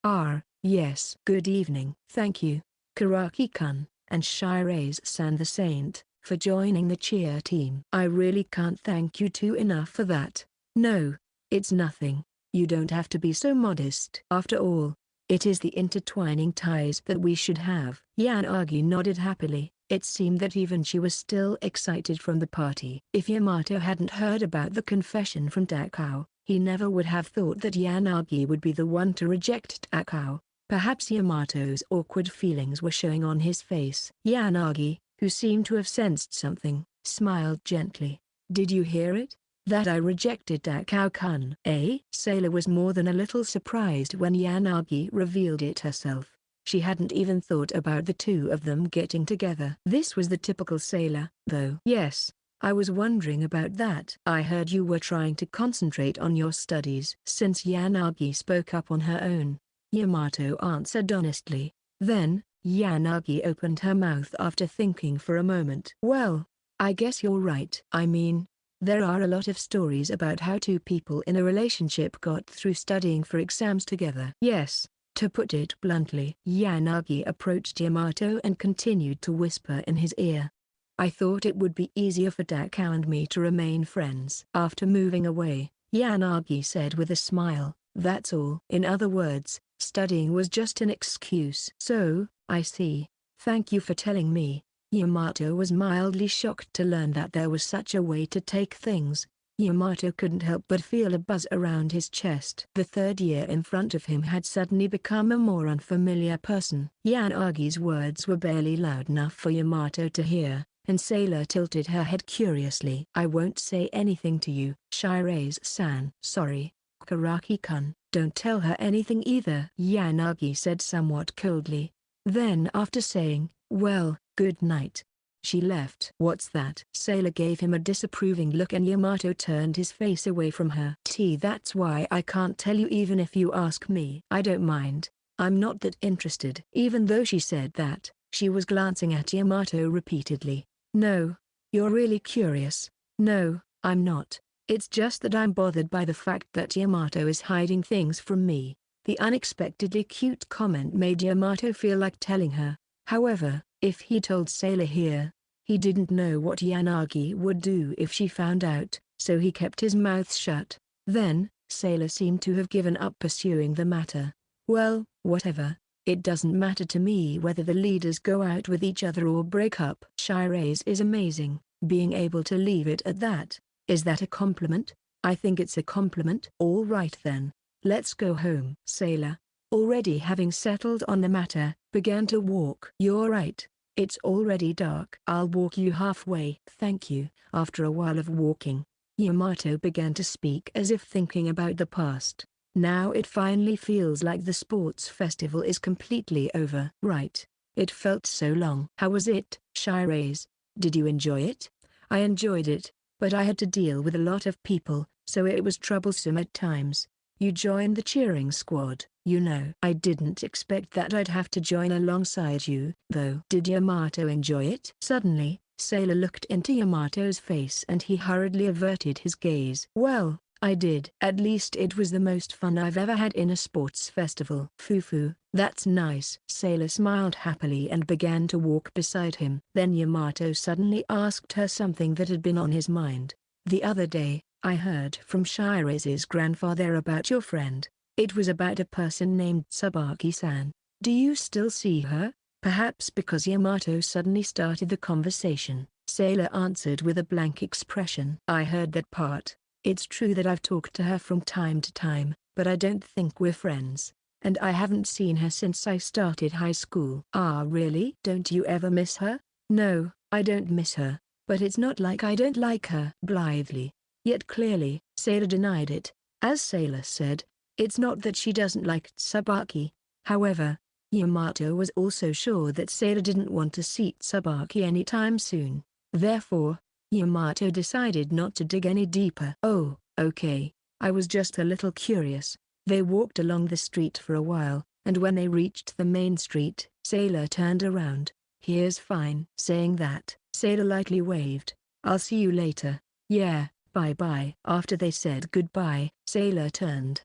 Yes. "Good evening." "Thank you, Karaki-kun, and Shirase-san the Saint, for joining the cheer team." "I really can't thank you two enough for that." "No, it's nothing. You don't have to be so modest. After all, it is the intertwining ties that we should have." Yanagi nodded happily. It seemed that even she was still excited from the party. If Yamato hadn't heard about the confession from Takao, he never would have thought that Yanagi would be the one to reject Takao. Perhaps Yamato's awkward feelings were showing on his face. Yanagi, who seemed to have sensed something, smiled gently. "Did you hear it? That I rejected Takao-kun." "Eh?" Sailor was more than a little surprised when Yanagi revealed it herself. She hadn't even thought about the two of them getting together. This was the typical Sailor, though. "Yes, I was wondering about that. I heard you were trying to concentrate on your studies." Since Yanagi spoke up on her own, Yamato answered honestly. Then, Yanagi opened her mouth after thinking for a moment. "Well, I guess you're right. I mean, there are a lot of stories about how two people in a relationship got through studying for exams together." "Yes, to put it bluntly." Yanagi approached Yamato and continued to whisper in his ear. "I thought it would be easier for Takao and me to remain friends." After moving away, Yanagi said with a smile, "That's all." In other words, studying was just an excuse. "So, I see. Thank you for telling me." Yamato was mildly shocked to learn that there was such a way to take things. Yamato couldn't help but feel a buzz around his chest. The third year in front of him had suddenly become a more unfamiliar person. Yanagi's words were barely loud enough for Yamato to hear, and Sailor tilted her head curiously. "I won't say anything to you, Shirase-san." "Sorry, Karaki-kun." "Don't tell her anything either," Yanagi said somewhat coldly. Then after saying, "Well, good night," she left. "What's that?" Sailor gave him a disapproving look and Yamato turned his face away from her. "That's why I can't tell you even if you ask me." "I don't mind. I'm not that interested." Even though she said that, she was glancing at Yamato repeatedly. "No, you're really curious." "No, I'm not. It's just that I'm bothered by the fact that Yamato is hiding things from me." The unexpectedly cute comment made Yamato feel like telling her. However, if he told Sailor here, he didn't know what Yanagi would do if she found out, so he kept his mouth shut. Then, Sailor seemed to have given up pursuing the matter. Well, whatever. It doesn't matter to me whether the leaders go out with each other or break up. Shiraise is amazing, being able to leave it at that. Is that a compliment? I think it's a compliment. All right then. Let's go home. Sailor, already having settled on the matter, began to walk. You're right. It's already dark. I'll walk you halfway. Thank you. After a while of walking, Yamato began to speak as if thinking about the past. Now it finally feels like the sports festival is completely over. Right. It felt so long. How was it, Shiraise? Did you enjoy it? I enjoyed it, but I had to deal with a lot of people, so it was troublesome at times. You joined the cheering squad. You know, I didn't expect that I'd have to join alongside you, though. Did Yamato enjoy it? Suddenly, Sailor looked into Yamato's face and he hurriedly averted his gaze. Well, I did. At least it was the most fun I've ever had in a sports festival. Fufu, that's nice. Sailor smiled happily and began to walk beside him. Then Yamato suddenly asked her something that had been on his mind. The other day, I heard from Shiraise's grandfather about your friend. It was about a person named Tsubaki-san. Do you still see her? Perhaps because Yamato suddenly started the conversation, Sailor answered with a blank expression. I heard that part. It's true that I've talked to her from time to time, but I don't think we're friends. And I haven't seen her since I started high school. Ah really? Don't you ever miss her? No, I don't miss her, but it's not like I don't like her. Blithely. Yet clearly, Sailor denied it. As Sailor said, it's not that she doesn't like Tsubaki. However, Yamato was also sure that Sailor didn't want to see Tsubaki anytime soon. Therefore, Yamato decided not to dig any deeper. Oh, okay, I was just a little curious. They walked along the street for a while, and when they reached the main street, Sailor turned around. Here's fine. Saying that, Sailor lightly waved. I'll see you later. Yeah, bye-bye. After they said goodbye, Sailor turned.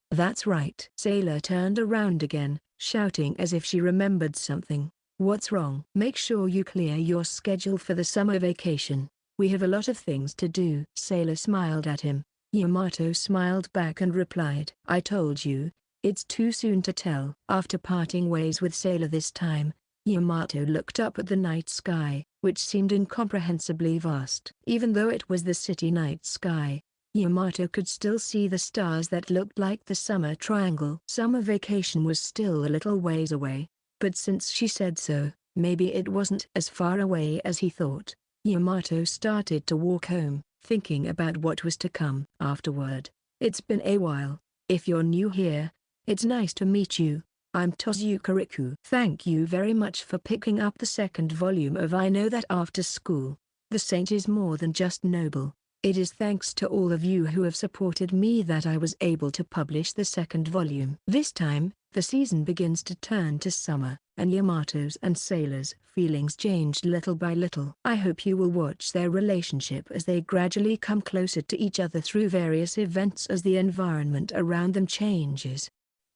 That's right. Sailor turned around again, shouting as if she remembered something. What's wrong? Make sure you clear your schedule for the summer vacation. We have a lot of things to do. Sailor smiled at him. Yamato smiled back and replied, I told you, it's too soon to tell. After parting ways with Sailor this time, Yamato looked up at the night sky, which seemed incomprehensibly vast. Even though it was the city night sky, Yamato could still see the stars that looked like the summer triangle. Summer vacation was still a little ways away, but since she said so, maybe it wasn't as far away as he thought. Yamato started to walk home, thinking about what was to come afterward. It's been a while. If you're new here, it's nice to meet you. I'm Tozuka Riku. Thank you very much for picking up the second volume of I Know That After School. The Saint is More Than Just Noble. It is thanks to all of you who have supported me that I was able to publish the second volume. This time, the season begins to turn to summer, and Yamato's and Sailor's feelings changed little by little. I hope you will watch their relationship as they gradually come closer to each other through various events as the environment around them changes.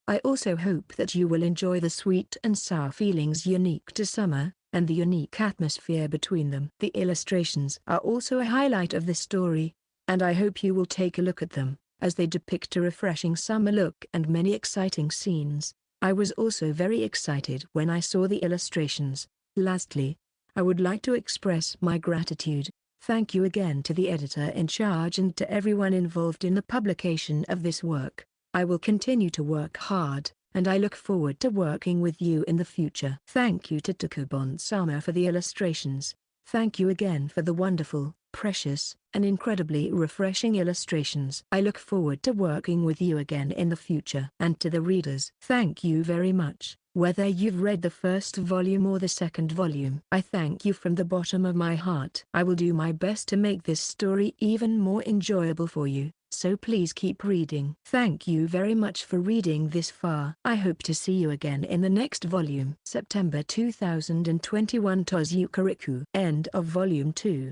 I also hope that you will enjoy the sweet and sour feelings unique to summer, and the unique atmosphere between them. The illustrations are also a highlight of the story, and I hope you will take a look at them, as they depict a refreshing summer look and many exciting scenes. I was also very excited when I saw the illustrations. Lastly, I would like to express my gratitude. Thank you again to the editor in charge and to everyone involved in the publication of this work. I will continue to work hard, and I look forward to working with you in the future. Thank you to Takubon-sama for the illustrations. Thank you again for the wonderful, precious, and incredibly refreshing illustrations. I look forward to working with you again in the future. And to the readers, thank you very much. Whether you've read the first volume or the second volume, I thank you from the bottom of my heart. I will do my best to make this story even more enjoyable for you, so please keep reading. Thank you very much for reading this far. I hope to see you again in the next volume. September 2021 Tozuka Riku. End of Volume 2.